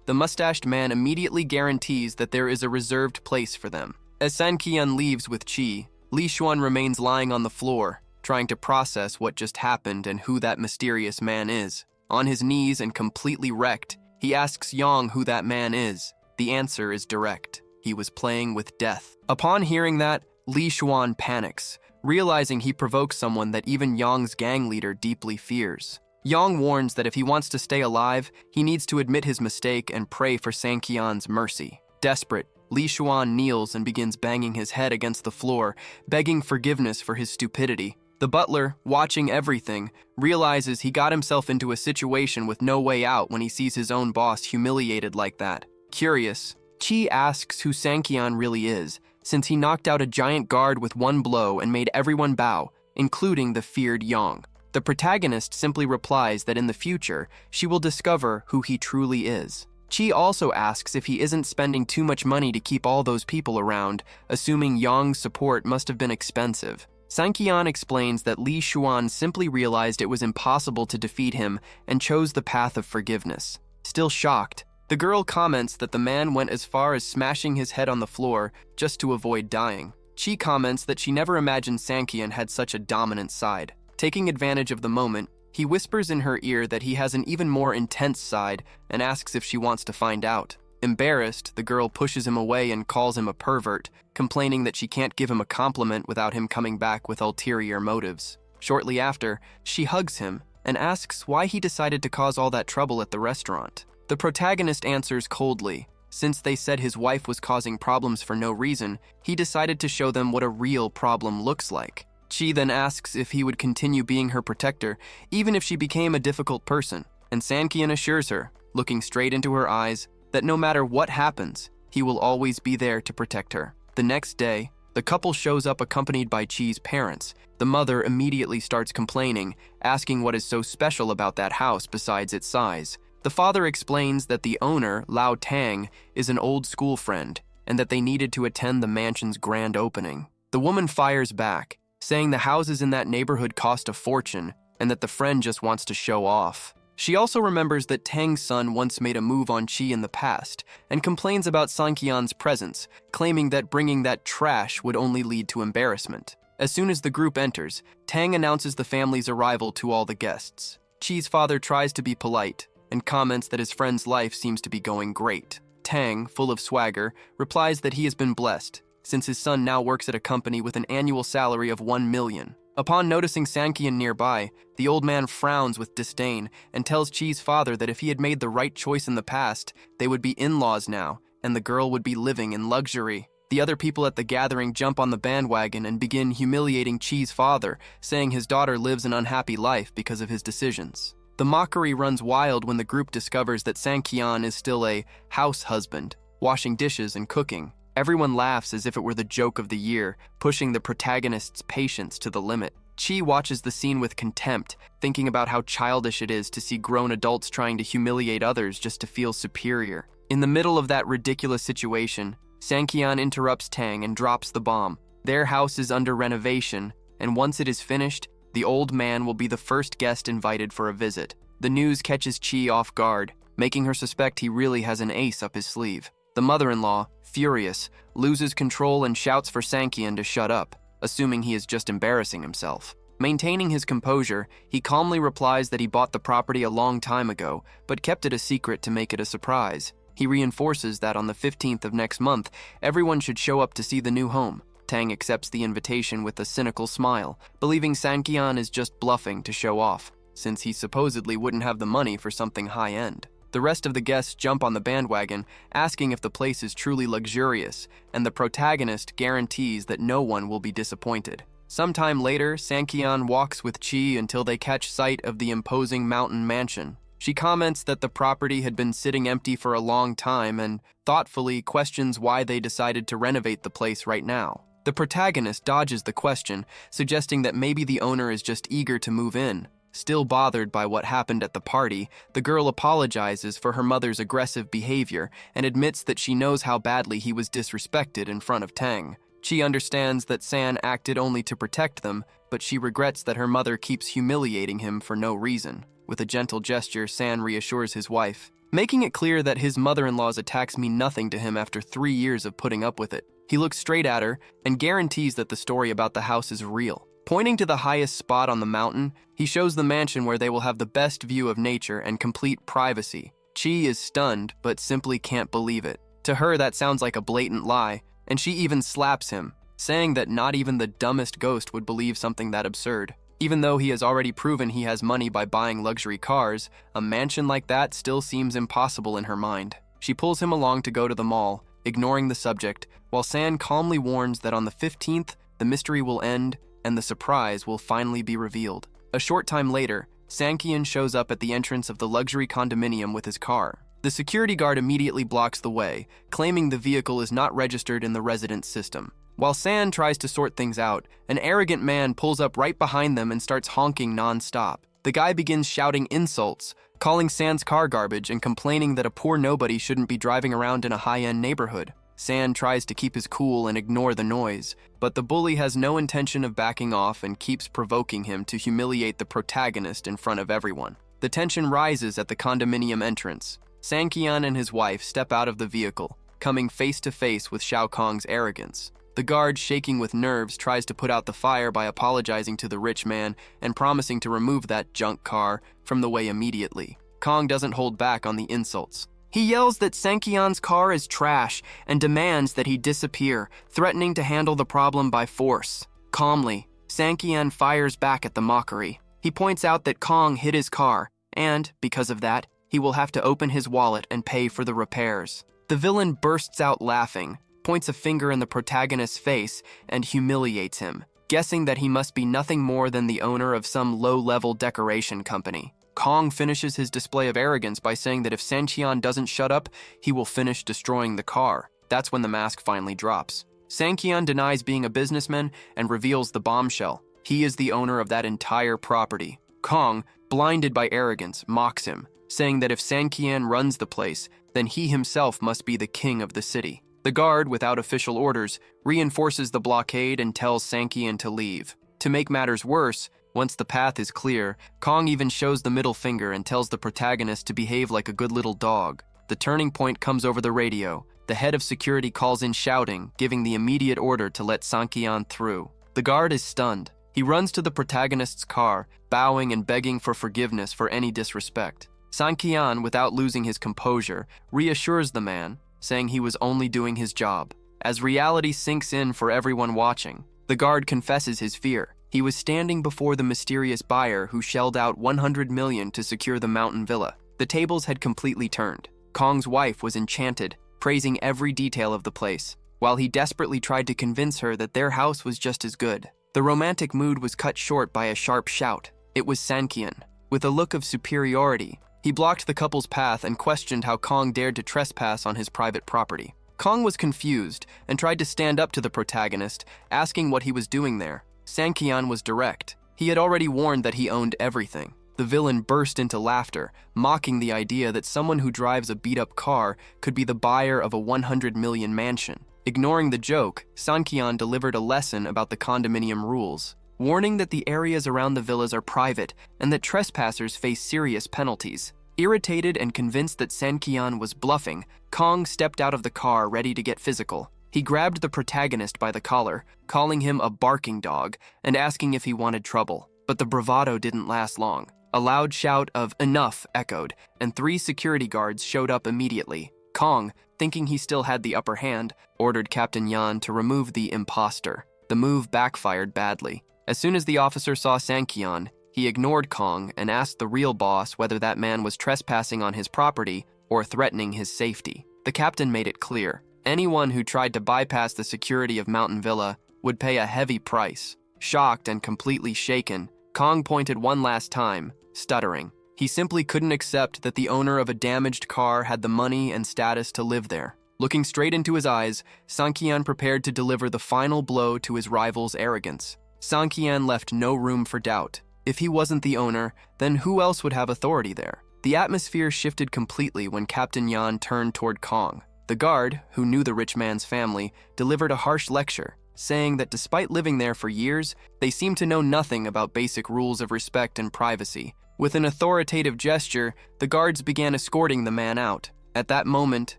the mustached man immediately guarantees that there is a reserved place for them. As Sanqian leaves with Qi, Li Xuan remains lying on the floor, trying to process what just happened and who that mysterious man is. On his knees and completely wrecked, he asks Yang who that man is. The answer is direct. He was playing with death. Upon hearing that, Li Xuan panics, realizing he provokes someone that even Yang's gang leader deeply fears. Yang warns that if he wants to stay alive, he needs to admit his mistake and pray for Sanqian's mercy. Desperate, Li Xuan kneels and begins banging his head against the floor, begging forgiveness for his stupidity. The butler, watching everything, realizes he got himself into a situation with no way out when he sees his own boss humiliated like that. Curious, Qi asks who Sanqian really is, since he knocked out a giant guard with one blow and made everyone bow, including the feared Yang. The protagonist simply replies that in the future, she will discover who he truly is. Qi also asks if he isn't spending too much money to keep all those people around, assuming Yang's support must have been expensive. Sanqian explains that Li Xuan simply realized it was impossible to defeat him and chose the path of forgiveness. Still shocked, the girl comments that the man went as far as smashing his head on the floor just to avoid dying. Qi comments that she never imagined Sanqian had such a dominant side. Taking advantage of the moment, he whispers in her ear that he has an even more intense side and asks if she wants to find out. Embarrassed, the girl pushes him away and calls him a pervert, complaining that she can't give him a compliment without him coming back with ulterior motives. Shortly after, she hugs him and asks why he decided to cause all that trouble at the restaurant. The protagonist answers coldly. Since they said his wife was causing problems for no reason, he decided to show them what a real problem looks like. Qi then asks if he would continue being her protector, even if she became a difficult person, and Sanqian assures her, looking straight into her eyes, that no matter what happens, he will always be there to protect her. The next day, the couple shows up accompanied by Qi's parents. The mother immediately starts complaining, asking what is so special about that house besides its size. The father explains that the owner, Lao Tang, is an old school friend, and that they needed to attend the mansion's grand opening. The woman fires back, saying the houses in that neighborhood cost a fortune, and that the friend just wants to show off. She also remembers that Tang's son once made a move on Qi in the past, and complains about Sanqian's presence, claiming that bringing that trash would only lead to embarrassment. As soon as the group enters, Tang announces the family's arrival to all the guests. Qi's father tries to be polite, and comments that his friend's life seems to be going great. Tang, full of swagger, replies that he has been blessed, since his son now works at a company with an annual salary of 1 million. Upon noticing Sanqian nearby, the old man frowns with disdain and tells Qi's father that if he had made the right choice in the past, they would be in-laws now, and the girl would be living in luxury. The other people at the gathering jump on the bandwagon and begin humiliating Qi's father, saying his daughter lives an unhappy life because of his decisions. The mockery runs wild when the group discovers that Sanqian is still a house husband, washing dishes and cooking. Everyone laughs as if it were the joke of the year, pushing the protagonist's patience to the limit. Qi watches the scene with contempt, thinking about how childish it is to see grown adults trying to humiliate others just to feel superior. In the middle of that ridiculous situation, Sanqian interrupts Tang and drops the bomb. Their house is under renovation, and once it is finished, the old man will be the first guest invited for a visit. The news catches Qi off guard, making her suspect he really has an ace up his sleeve. The mother-in-law, furious, loses control and shouts for Sanqian to shut up, assuming he is just embarrassing himself. Maintaining his composure, he calmly replies that he bought the property a long time ago, but kept it a secret to make it a surprise. He reinforces that on the 15th of next month, everyone should show up to see the new home. Tang accepts the invitation with a cynical smile, believing Sankian is just bluffing to show off, since he supposedly wouldn't have the money for something high-end. The rest of the guests jump on the bandwagon, asking if the place is truly luxurious, and the protagonist guarantees that no one will be disappointed. Sometime later, Sankian walks with Chi until they catch sight of the imposing mountain mansion. She comments that the property had been sitting empty for a long time and thoughtfully questions why they decided to renovate the place right now. The protagonist dodges the question, suggesting that maybe the owner is just eager to move in. Still bothered by what happened at the party, the girl apologizes for her mother's aggressive behavior and admits that she knows how badly he was disrespected in front of Tang. She understands that San acted only to protect them, but she regrets that her mother keeps humiliating him for no reason. With a gentle gesture, San reassures his wife, making it clear that his mother-in-law's attacks mean nothing to him after 3 years of putting up with it. He looks straight at her and guarantees that the story about the house is real. Pointing to the highest spot on the mountain, he shows the mansion where they will have the best view of nature and complete privacy. Chi is stunned, but simply can't believe it. To her, that sounds like a blatant lie, and she even slaps him, saying that not even the dumbest ghost would believe something that absurd. Even though he has already proven he has money by buying luxury cars, a mansion like that still seems impossible in her mind. She pulls him along to go to the mall, ignoring the subject, while San calmly warns that on the 15th, the mystery will end and the surprise will finally be revealed. A short time later, Sankian shows up at the entrance of the luxury condominium with his car. The security guard immediately blocks the way, claiming the vehicle is not registered in the residence system. While San tries to sort things out, an arrogant man pulls up right behind them and starts honking non-stop. The guy begins shouting insults, calling San's car garbage and complaining that a poor nobody shouldn't be driving around in a high-end neighborhood. San tries to keep his cool and ignore the noise, but the bully has no intention of backing off and keeps provoking him to humiliate the protagonist in front of everyone. The tension rises at the condominium entrance. Sankian and his wife step out of the vehicle, coming face to face with Shao Kong's arrogance. The guard, shaking with nerves, tries to put out the fire by apologizing to the rich man and promising to remove that junk car from the way immediately. Kong doesn't hold back on the insults. He yells that Sankian's car is trash and demands that he disappear, threatening to handle the problem by force. Calmly, Sankian fires back at the mockery. He points out that Kong hit his car, and, because of that, he will have to open his wallet and pay for the repairs. The villain bursts out laughing, points a finger in the protagonist's face, and humiliates him, guessing that he must be nothing more than the owner of some low-level decoration company. Kong finishes his display of arrogance by saying that if Sankian doesn't shut up, he will finish destroying the car. That's when the mask finally drops. Sankian denies being a businessman and reveals the bombshell. He is the owner of that entire property. Kong, blinded by arrogance, mocks him, saying that if Sankian runs the place, then he himself must be the king of the city. The guard, without official orders, reinforces the blockade and tells Sankian to leave. To make matters worse, once the path is clear, Kong even shows the middle finger and tells the protagonist to behave like a good little dog. The turning point comes over the radio. The head of security calls in shouting, giving the immediate order to let Sankian through. The guard is stunned. He runs to the protagonist's car, bowing and begging for forgiveness for any disrespect. Sankian, without losing his composure, reassures the man, saying he was only doing his job. As reality sinks in for everyone watching, the guard confesses his fear. He was standing before the mysterious buyer who shelled out 100 million to secure the mountain villa. The tables had completely turned. Kong's wife was enchanted, praising every detail of the place, while he desperately tried to convince her that their house was just as good. The romantic mood was cut short by a sharp shout. It was Sankian. With a look of superiority, he blocked the couple's path and questioned how Kong dared to trespass on his private property. Kong was confused and tried to stand up to the protagonist, asking what he was doing there. Sankian was direct. He had already warned that he owned everything. The villain burst into laughter, mocking the idea that someone who drives a beat-up car could be the buyer of a 100 million mansion. Ignoring the joke, Sankian delivered a lesson about the condominium rules, warning that the areas around the villas are private and that trespassers face serious penalties. Irritated and convinced that Sankian was bluffing, Kong stepped out of the car ready to get physical. He grabbed the protagonist by the collar, calling him a barking dog and asking if he wanted trouble. But the bravado didn't last long. A loud shout of "enough" echoed, and 3 security guards showed up immediately. Kong, thinking he still had the upper hand, ordered Captain Yan to remove the imposter. The move backfired badly. As soon as the officer saw Sankyan, he ignored Kong and asked the real boss whether that man was trespassing on his property or threatening his safety. The captain made it clear. Anyone who tried to bypass the security of Mountain Villa would pay a heavy price. Shocked and completely shaken, Kong pointed one last time, stuttering. He simply couldn't accept that the owner of a damaged car had the money and status to live there. Looking straight into his eyes, Sankyan prepared to deliver the final blow to his rival's arrogance. Sankyan left no room for doubt. If he wasn't the owner, then who else would have authority there? The atmosphere shifted completely when Captain Yan turned toward Kong. The guard, who knew the rich man's family, delivered a harsh lecture, saying that despite living there for years, they seemed to know nothing about basic rules of respect and privacy. With an authoritative gesture, the guards began escorting the man out. At that moment,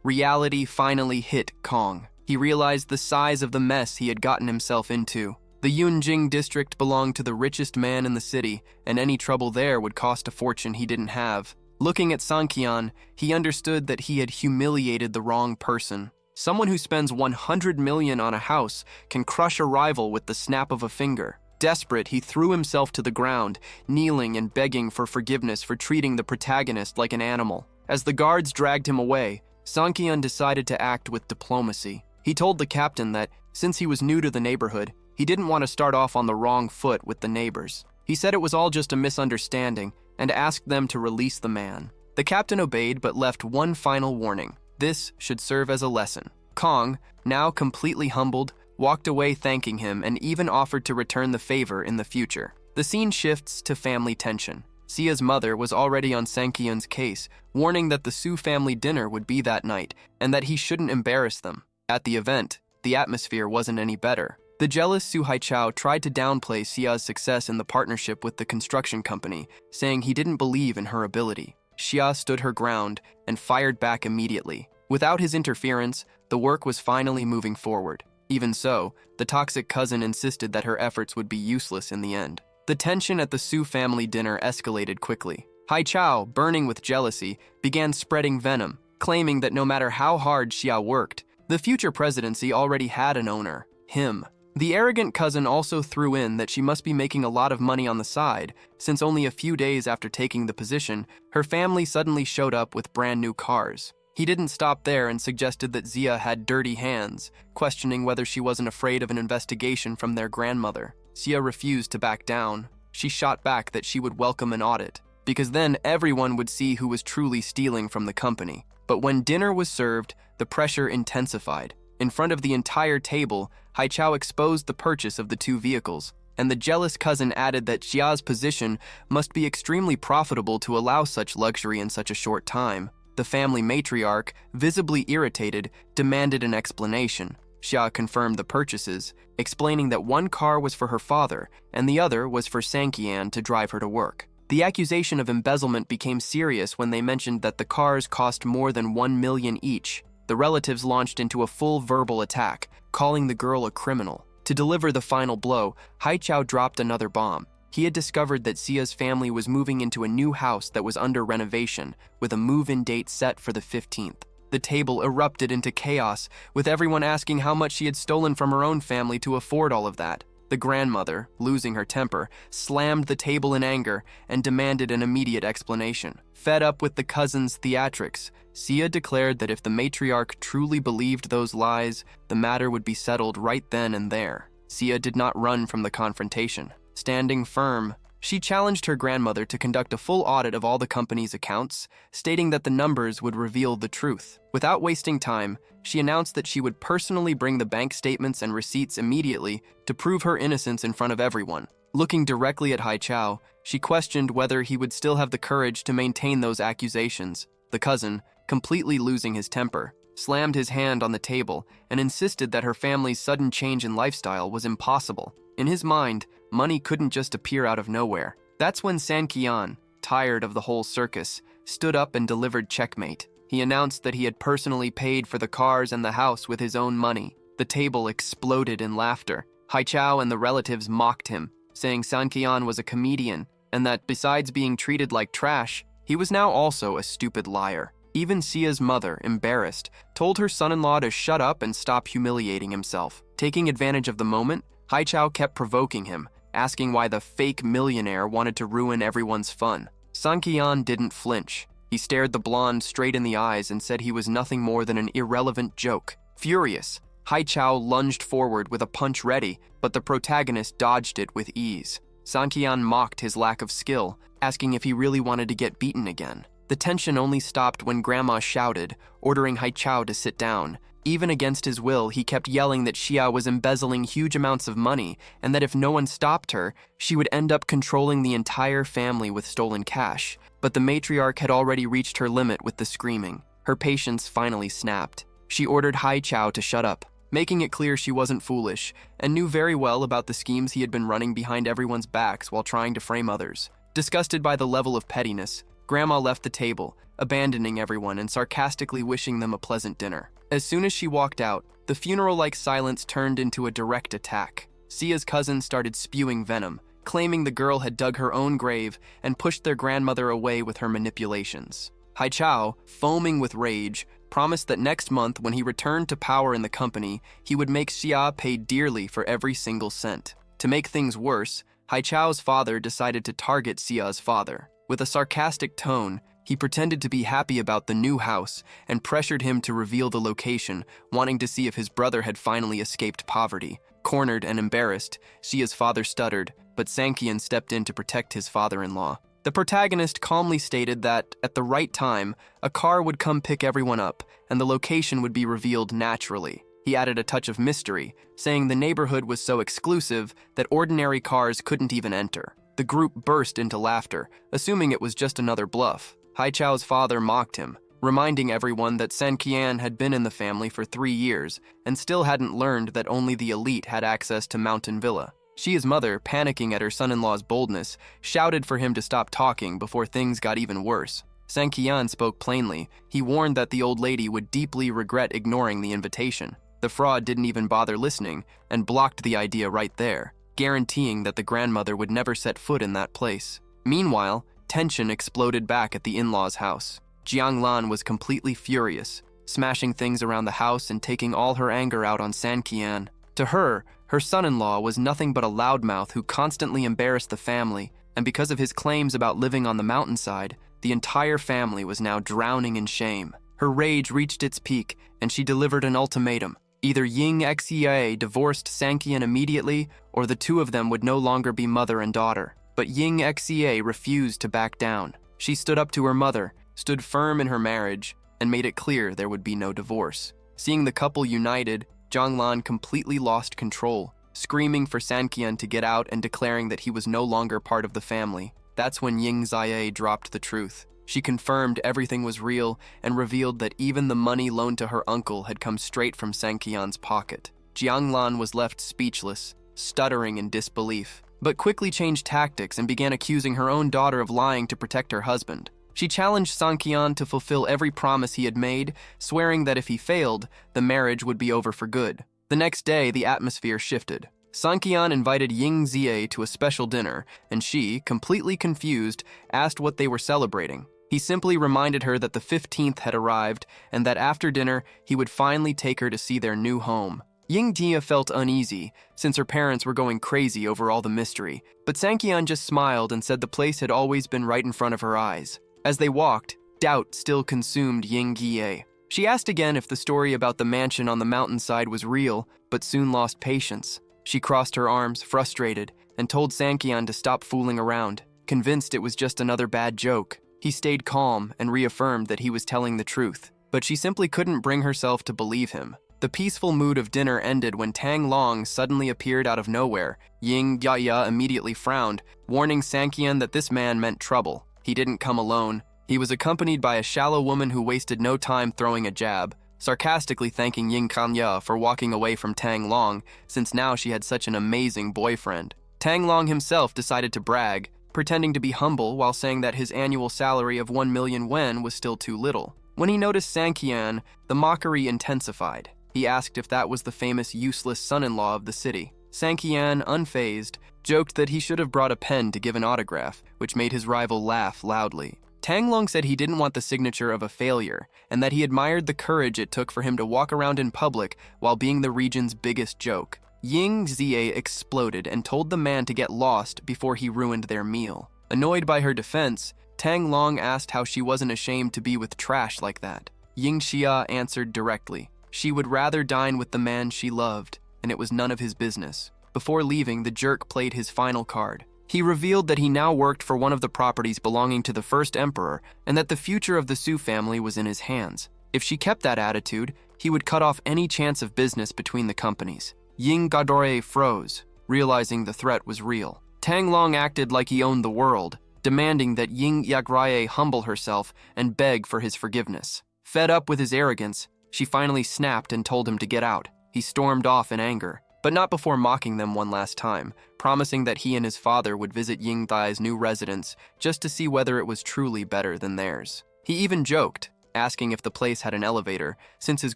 reality finally hit Kong. He realized the size of the mess he had gotten himself into. The Yunjing district belonged to the richest man in the city, and any trouble there would cost a fortune he didn't have. Looking at Sankyan, he understood that he had humiliated the wrong person. Someone who spends 100 million on a house can crush a rival with the snap of a finger. Desperate, he threw himself to the ground, kneeling and begging for forgiveness for treating the protagonist like an animal. As the guards dragged him away, Sankyan decided to act with diplomacy. He told the captain that, since he was new to the neighborhood, he didn't want to start off on the wrong foot with the neighbors. He said it was all just a misunderstanding and asked them to release the man. The captain obeyed but left one final warning. This should serve as a lesson. Kong, now completely humbled, walked away thanking him and even offered to return the favor in the future. The scene shifts to family tension. Sia's mother was already on Sankyan's case, warning that the Su family dinner would be that night and that he shouldn't embarrass them. At the event, the atmosphere wasn't any better. The jealous Su Haichao tried to downplay Xia's success in the partnership with the construction company, saying he didn't believe in her ability. Xia stood her ground and fired back immediately. Without his interference, the work was finally moving forward. Even so, the toxic cousin insisted that her efforts would be useless in the end. The tension at the Su family dinner escalated quickly. Haichao, burning with jealousy, began spreading venom, claiming that no matter how hard Xia worked, the future presidency already had an owner, him. The arrogant cousin also threw in that she must be making a lot of money on the side, since only a few days after taking the position, her family suddenly showed up with brand new cars. He didn't stop there and suggested that Xia had dirty hands, questioning whether she wasn't afraid of an investigation from their grandmother. Xia refused to back down. She shot back that she would welcome an audit, because then everyone would see who was truly stealing from the company. But when dinner was served, the pressure intensified. In front of the entire table, Haichao exposed the purchase of the two vehicles, and the jealous cousin added that Xia's position must be extremely profitable to allow such luxury in such a short time. The family matriarch, visibly irritated, demanded an explanation. Xia confirmed the purchases, explaining that one car was for her father and the other was for Sankyan to drive her to work. The accusation of embezzlement became serious when they mentioned that the cars cost more than 1 million each. The relatives launched into a full verbal attack, calling the girl a criminal. To deliver the final blow, Haichao dropped another bomb. He had discovered that Xia's family was moving into a new house that was under renovation, with a move-in date set for the 15th. The table erupted into chaos, with everyone asking how much she had stolen from her own family to afford all of that. The grandmother, losing her temper, slammed the table in anger and demanded an immediate explanation. Fed up with the cousin's theatrics, Xia declared that if the matriarch truly believed those lies, the matter would be settled right then and there. Xia did not run from the confrontation. Standing firm, she challenged her grandmother to conduct a full audit of all the company's accounts, stating that the numbers would reveal the truth. Without wasting time, she announced that she would personally bring the bank statements and receipts immediately to prove her innocence in front of everyone. Looking directly at Haichao, she questioned whether he would still have the courage to maintain those accusations. The cousin, completely losing his temper, slammed his hand on the table and insisted that her family's sudden change in lifestyle was impossible. In his mind, money couldn't just appear out of nowhere. That's when Sankyan, tired of the whole circus, stood up and delivered checkmate. He announced that he had personally paid for the cars and the house with his own money. The table exploded in laughter. Haichao and the relatives mocked him, saying Sankyan was a comedian and that besides being treated like trash, he was now also a stupid liar. Even Sia's mother, embarrassed, told her son-in-law to shut up and stop humiliating himself. Taking advantage of the moment, Haichao kept provoking him, asking why the fake millionaire wanted to ruin everyone's fun. Sanqian didn't flinch. He stared the blonde straight in the eyes and said he was nothing more than an irrelevant joke. Furious, Haichao lunged forward with a punch ready, but the protagonist dodged it with ease. Sanqian mocked his lack of skill, asking if he really wanted to get beaten again. The tension only stopped when Grandma shouted, ordering Haichao to sit down. Even against his will, he kept yelling that Xia was embezzling huge amounts of money and that if no one stopped her, she would end up controlling the entire family with stolen cash. But the matriarch had already reached her limit with the screaming. Her patience finally snapped. She ordered Haichao to shut up, making it clear she wasn't foolish and knew very well about the schemes he had been running behind everyone's backs while trying to frame others. Disgusted by the level of pettiness, Grandma left the table, abandoning everyone and sarcastically wishing them a pleasant dinner. As soon as she walked out, the funeral-like silence turned into a direct attack. Sia's cousin started spewing venom, claiming the girl had dug her own grave and pushed their grandmother away with her manipulations. Haichao, foaming with rage, promised that next month when he returned to power in the company, he would make Xia pay dearly for every single cent. To make things worse, Haichao's father decided to target Xia's father. With a sarcastic tone, he pretended to be happy about the new house and pressured him to reveal the location, wanting to see if his brother had finally escaped poverty. Cornered and embarrassed, Xia's father stuttered, but Sanqian stepped in to protect his father-in-law. The protagonist calmly stated that, at the right time, a car would come pick everyone up, and the location would be revealed naturally. He added a touch of mystery, saying the neighborhood was so exclusive that ordinary cars couldn't even enter. The group burst into laughter, assuming it was just another bluff. Haichao's father mocked him, reminding everyone that Sanqian had been in the family for 3 years and still hadn't learned that only the elite had access to Mountain Villa. Xia's mother, panicking at her son-in-law's boldness, shouted for him to stop talking before things got even worse. Sanqian spoke plainly. He warned that the old lady would deeply regret ignoring the invitation. The fraud didn't even bother listening and blocked the idea right there, guaranteeing that the grandmother would never set foot in that place. Meanwhile, tension exploded back at the in-laws' house. Jianglan was completely furious, smashing things around the house and taking all her anger out on Sanqian. To her son-in-law was nothing but a loudmouth who constantly embarrassed the family, and because of his claims about living on the mountainside, the entire family was now drowning in shame. Her rage reached its peak, and she delivered an ultimatum. Either Ying Xie divorced Sanqian immediately, or the two of them would no longer be mother and daughter. But Ying Xie refused to back down. She stood up to her mother, stood firm in her marriage, and made it clear there would be no divorce. Seeing the couple united, Zhanglan completely lost control, screaming for Sanqian to get out and declaring that he was no longer part of the family. That's when Ying Xie dropped the truth. She confirmed everything was real and revealed that even the money loaned to her uncle had come straight from Sanqian's pocket. Jianglan was left speechless, stuttering in disbelief, but quickly changed tactics and began accusing her own daughter of lying to protect her husband. She challenged Sanqian to fulfill every promise he had made, swearing that if he failed, the marriage would be over for good. The next day, the atmosphere shifted. Sanqian invited Ying Xie to a special dinner, and she, completely confused, asked what they were celebrating. He simply reminded her that the 15th had arrived and that after dinner, he would finally take her to see their new home. Ying Jia felt uneasy, since her parents were going crazy over all the mystery, but Sanqian just smiled and said the place had always been right in front of her eyes. As they walked, doubt still consumed Ying Jie. She asked again if the story about the mansion on the mountainside was real, but soon lost patience. She crossed her arms, frustrated, and told Sanqian to stop fooling around, convinced it was just another bad joke. He stayed calm and reaffirmed that he was telling the truth, but she simply couldn't bring herself to believe him. The peaceful mood of dinner ended when Tang Long suddenly appeared out of nowhere. Ying Jia immediately frowned, warning Sanqian that this man meant trouble. He didn't come alone. He was accompanied by a shallow woman who wasted no time throwing a jab, sarcastically thanking Ying Kanya for walking away from Tang Long, since now she had such an amazing boyfriend. Tang Long himself decided to brag, pretending to be humble while saying that his annual salary of 1 million wen was still too little. When he noticed Sanqian, the mockery intensified. He asked if that was the famous useless son-in-law of the city. Sanqian, unfazed, joked that he should have brought a pen to give an autograph, which made his rival laugh loudly. Tang Long said he didn't want the signature of a failure, and that he admired the courage it took for him to walk around in public while being the region's biggest joke. Ying Zie exploded and told the man to get lost before he ruined their meal. Annoyed by her defense, Tang Long asked how she wasn't ashamed to be with trash like that. Ying Xia answered directly. She would rather dine with the man she loved, and it was none of his business. Before leaving, the jerk played his final card. He revealed that he now worked for one of the properties belonging to the first emperor, and that the future of the Su family was in his hands. If she kept that attitude, he would cut off any chance of business between the companies. Ying Gadore froze, realizing the threat was real. Tang Long acted like he owned the world, demanding that Ying Yagraye humble herself and beg for his forgiveness. Fed up with his arrogance, she finally snapped and told him to get out. He stormed off in anger, but not before mocking them one last time, promising that he and his father would visit Ying Thai's new residence just to see whether it was truly better than theirs. He even joked, asking if the place had an elevator, since his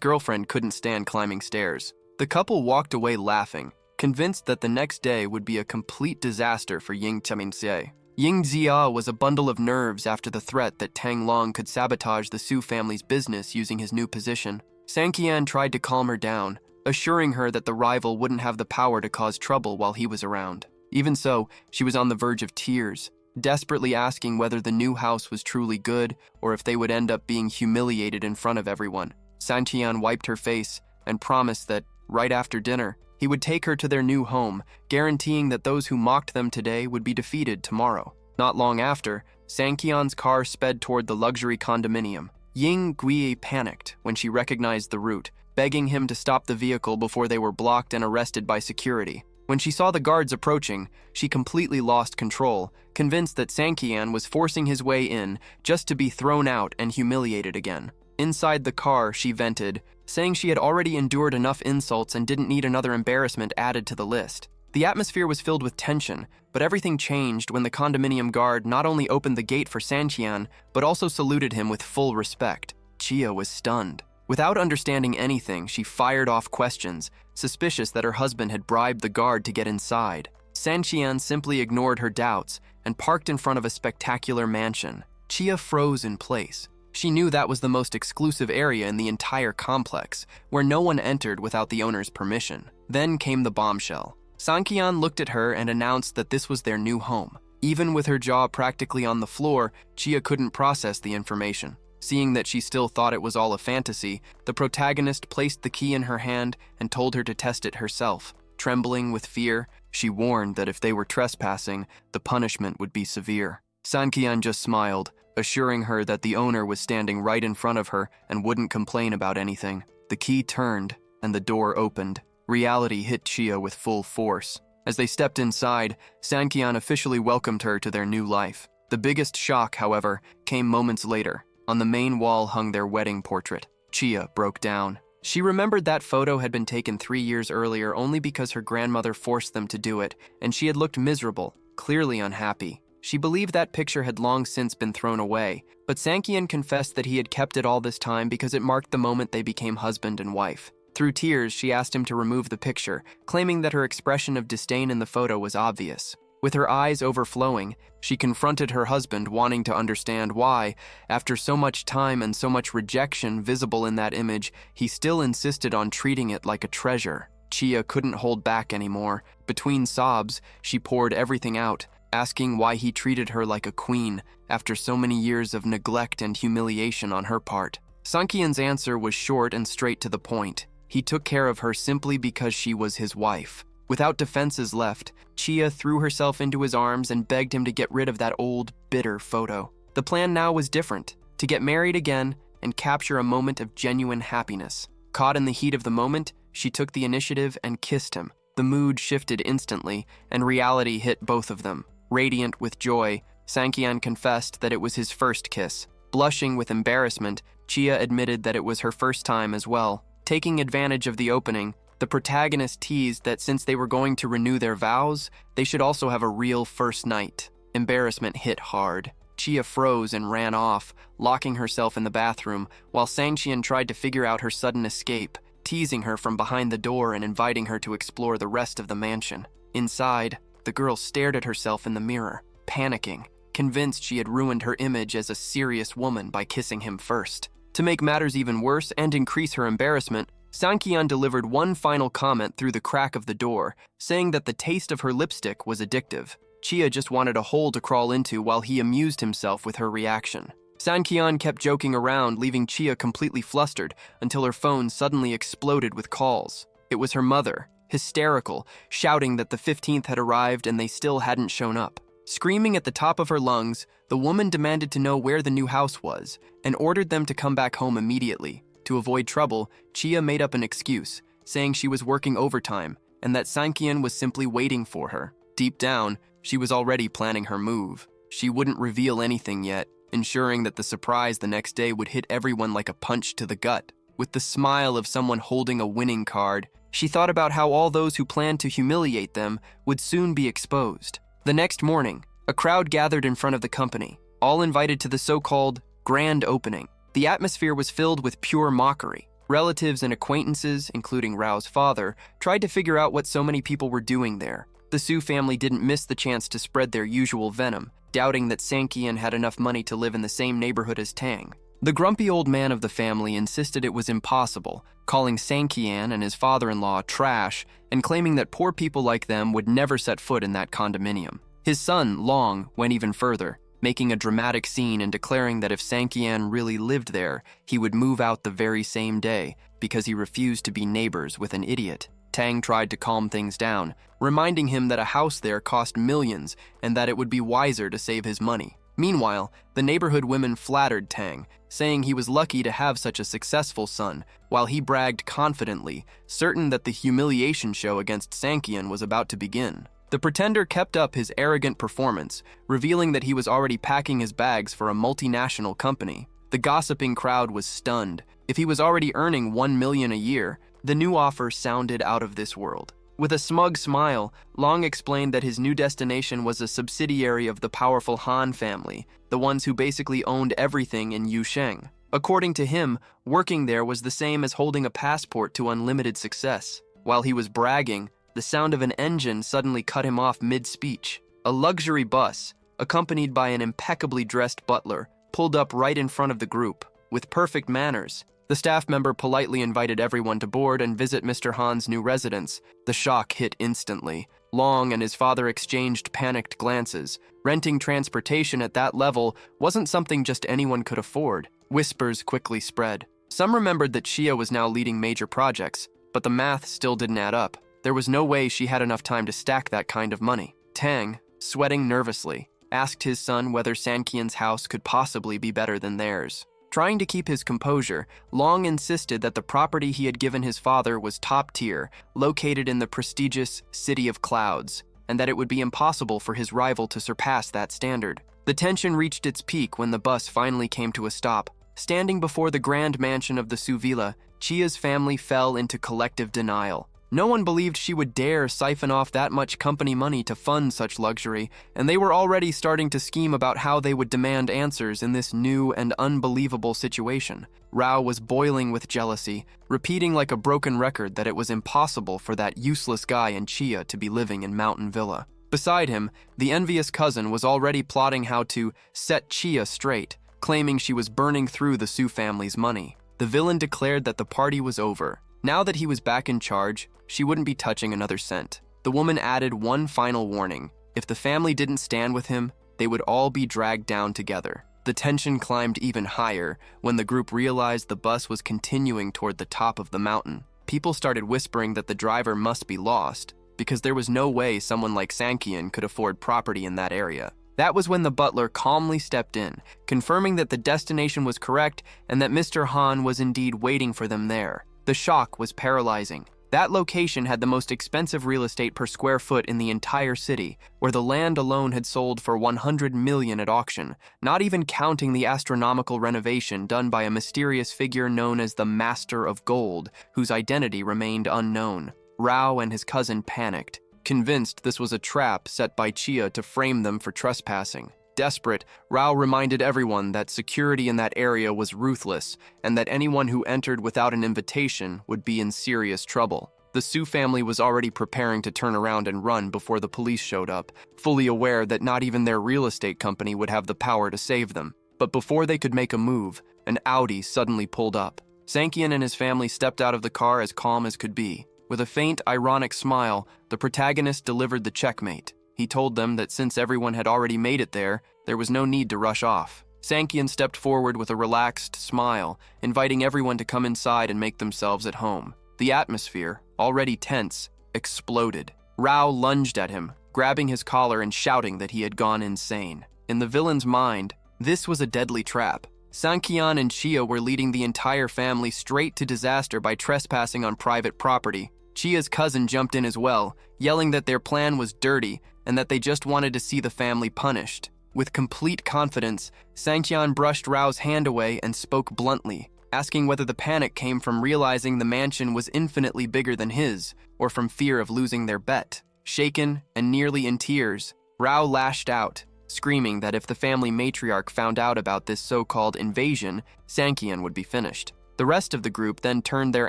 girlfriend couldn't stand climbing stairs. The couple walked away laughing, convinced that the next day would be a complete disaster for Ying Cheminxie. Ying Zia was a bundle of nerves after the threat that Tang Long could sabotage the Su family's business using his new position. Sanqian tried to calm her down, assuring her that the rival wouldn't have the power to cause trouble while he was around. Even so, she was on the verge of tears, desperately asking whether the new house was truly good or if they would end up being humiliated in front of everyone. Sanqian wiped her face and promised that, right after dinner, he would take her to their new home, guaranteeing that those who mocked them today would be defeated tomorrow. Not long after, Sanqian's car sped toward the luxury condominium. Ying Gui panicked when she recognized the route, begging him to stop the vehicle before they were blocked and arrested by security. When she saw the guards approaching, she completely lost control, convinced that Sanqian was forcing his way in just to be thrown out and humiliated again. Inside the car, she vented, saying she had already endured enough insults and didn't need another embarrassment added to the list. The atmosphere was filled with tension, but everything changed when the condominium guard not only opened the gate for Sanqian, but also saluted him with full respect. Chia was stunned. Without understanding anything, she fired off questions, suspicious that her husband had bribed the guard to get inside. Sanqian simply ignored her doubts and parked in front of a spectacular mansion. Chia froze in place. She knew that was the most exclusive area in the entire complex, where no one entered without the owner's permission. Then came the bombshell. Sanqian looked at her and announced that this was their new home. Even with her jaw practically on the floor, Chia couldn't process the information. Seeing that she still thought it was all a fantasy, the protagonist placed the key in her hand and told her to test it herself. Trembling with fear, she warned that if they were trespassing, the punishment would be severe. Sanqian just smiled, assuring her that the owner was standing right in front of her and wouldn't complain about anything. The key turned, and the door opened. Reality hit Chia with full force. As they stepped inside, Sanqian officially welcomed her to their new life. The biggest shock, however, came moments later. On the main wall hung their wedding portrait. Chia broke down. She remembered that photo had been taken 3 years earlier only because her grandmother forced them to do it, and she had looked miserable, clearly unhappy. She believed that picture had long since been thrown away, but Sanqian confessed that he had kept it all this time because it marked the moment they became husband and wife. Through tears, she asked him to remove the picture, claiming that her expression of disdain in the photo was obvious. With her eyes overflowing, she confronted her husband, wanting to understand why, after so much time and so much rejection visible in that image, he still insisted on treating it like a treasure. Chia couldn't hold back anymore. Between sobs, she poured everything out, asking why he treated her like a queen after so many years of neglect and humiliation on her part. Sanqian's answer was short and straight to the point. He took care of her simply because she was his wife. Without defenses left, Chia threw herself into his arms and begged him to get rid of that old, bitter photo. The plan now was different, to get married again and capture a moment of genuine happiness. Caught in the heat of the moment, she took the initiative and kissed him. The mood shifted instantly, and reality hit both of them. Radiant with joy, Sanqian confessed that it was his first kiss. Blushing with embarrassment, Chia admitted that it was her first time as well. Taking advantage of the opening, the protagonist teased that since they were going to renew their vows, they should also have a real first night. Embarrassment hit hard. Chia froze and ran off, locking herself in the bathroom, while Sanqian tried to figure out her sudden escape, teasing her from behind the door and inviting her to explore the rest of the mansion. Inside, the girl stared at herself in the mirror, panicking, convinced she had ruined her image as a serious woman by kissing him first. To make matters even worse and increase her embarrassment, Sankian delivered one final comment through the crack of the door, saying that the taste of her lipstick was addictive. Chia just wanted a hole to crawl into while he amused himself with her reaction. Sankian kept joking around, leaving Chia completely flustered until her phone suddenly exploded with calls. It was her mother, hysterical, shouting that the 15th had arrived and they still hadn't shown up. Screaming at the top of her lungs, the woman demanded to know where the new house was and ordered them to come back home immediately. To avoid trouble, Chia made up an excuse, saying she was working overtime and that Sankian was simply waiting for her. Deep down, she was already planning her move. She wouldn't reveal anything yet, ensuring that the surprise the next day would hit everyone like a punch to the gut. With the smile of someone holding a winning card, she thought about how all those who planned to humiliate them would soon be exposed. The next morning, a crowd gathered in front of the company, all invited to the so-called grand opening. The atmosphere was filled with pure mockery. Relatives and acquaintances, including Rao's father, tried to figure out what so many people were doing there. The Su family didn't miss the chance to spread their usual venom, doubting that Sankian had enough money to live in the same neighborhood as Tang. The grumpy old man of the family insisted it was impossible, calling Sankian and his father-in-law trash and claiming that poor people like them would never set foot in that condominium. His son, Long, went even further, making a dramatic scene and declaring that if Sankian really lived there, he would move out the very same day because he refused to be neighbors with an idiot. Tang tried to calm things down, reminding him that a house there cost millions and that it would be wiser to save his money. Meanwhile, the neighborhood women flattered Tang, saying he was lucky to have such a successful son, while he bragged confidently, certain that the humiliation show against Sankian was about to begin. The pretender kept up his arrogant performance, revealing that he was already packing his bags for a multinational company. The gossiping crowd was stunned. If he was already earning $1 million a year, the new offer sounded out of this world. With a smug smile, Long explained that his new destination was a subsidiary of the powerful Han family, the ones who basically owned everything in Yusheng. According to him, working there was the same as holding a passport to unlimited success. While he was bragging, the sound of an engine suddenly cut him off mid-speech. A luxury bus, accompanied by an impeccably dressed butler, pulled up right in front of the group. With perfect manners, the staff member politely invited everyone to board and visit Mr. Han's new residence. The shock hit instantly. Long and his father exchanged panicked glances. Renting transportation at that level wasn't something just anyone could afford. Whispers quickly spread. Some remembered that Chia was now leading major projects, but the math still didn't add up. There was no way she had enough time to stack that kind of money. Tang, sweating nervously, asked his son whether Sankian's house could possibly be better than theirs. Trying to keep his composure, Long insisted that the property he had given his father was top tier, located in the prestigious City of Clouds, and that it would be impossible for his rival to surpass that standard. The tension reached its peak when the bus finally came to a stop. Standing before the grand mansion of the Su villa, Chia's family fell into collective denial. No one believed she would dare siphon off that much company money to fund such luxury, and they were already starting to scheme about how they would demand answers in this new and unbelievable situation. Rao was boiling with jealousy, repeating like a broken record that it was impossible for that useless guy and Chia to be living in Mountain Villa. Beside him, the envious cousin was already plotting how to set Chia straight, claiming she was burning through the Su family's money. The villain declared that the party was over. Now that he was back in charge, she wouldn't be touching another cent. The woman added one final warning. If the family didn't stand with him, they would all be dragged down together. The tension climbed even higher when the group realized the bus was continuing toward the top of the mountain. People started whispering that the driver must be lost, because there was no way someone like Sankian could afford property in that area. That was when the butler calmly stepped in, confirming that the destination was correct and that Mr. Han was indeed waiting for them there. The shock was paralyzing. That location had the most expensive real estate per square foot in the entire city, where the land alone had sold for 100 million at auction, not even counting the astronomical renovation done by a mysterious figure known as the Master of Gold, whose identity remained unknown. Rao and his cousin panicked, convinced this was a trap set by Chia to frame them for trespassing. Desperate, Rao reminded everyone that security in that area was ruthless and that anyone who entered without an invitation would be in serious trouble. The Su family was already preparing to turn around and run before the police showed up, fully aware that not even their real estate company would have the power to save them. But before they could make a move, an Audi suddenly pulled up. Sankian and his family stepped out of the car as calm as could be. With a faint, ironic smile, the protagonist delivered the checkmate. He told them that since everyone had already made it there was no need to rush off. Sankian stepped forward with a relaxed smile, inviting everyone to come inside and make themselves at home. The atmosphere, already tense, exploded. Rao lunged at him, grabbing his collar and shouting that he had gone insane. In the villain's mind, this was a deadly trap. Sankian and Chia were leading the entire family straight to disaster by trespassing on private property. Chia's cousin jumped in as well, yelling that their plan was dirty and that they just wanted to see the family punished. With complete confidence, Sankian brushed Rao's hand away and spoke bluntly, asking whether the panic came from realizing the mansion was infinitely bigger than his, or from fear of losing their bet. Shaken and nearly in tears, Rao lashed out, screaming that if the family matriarch found out about this so-called invasion, Sankian would be finished. The rest of the group then turned their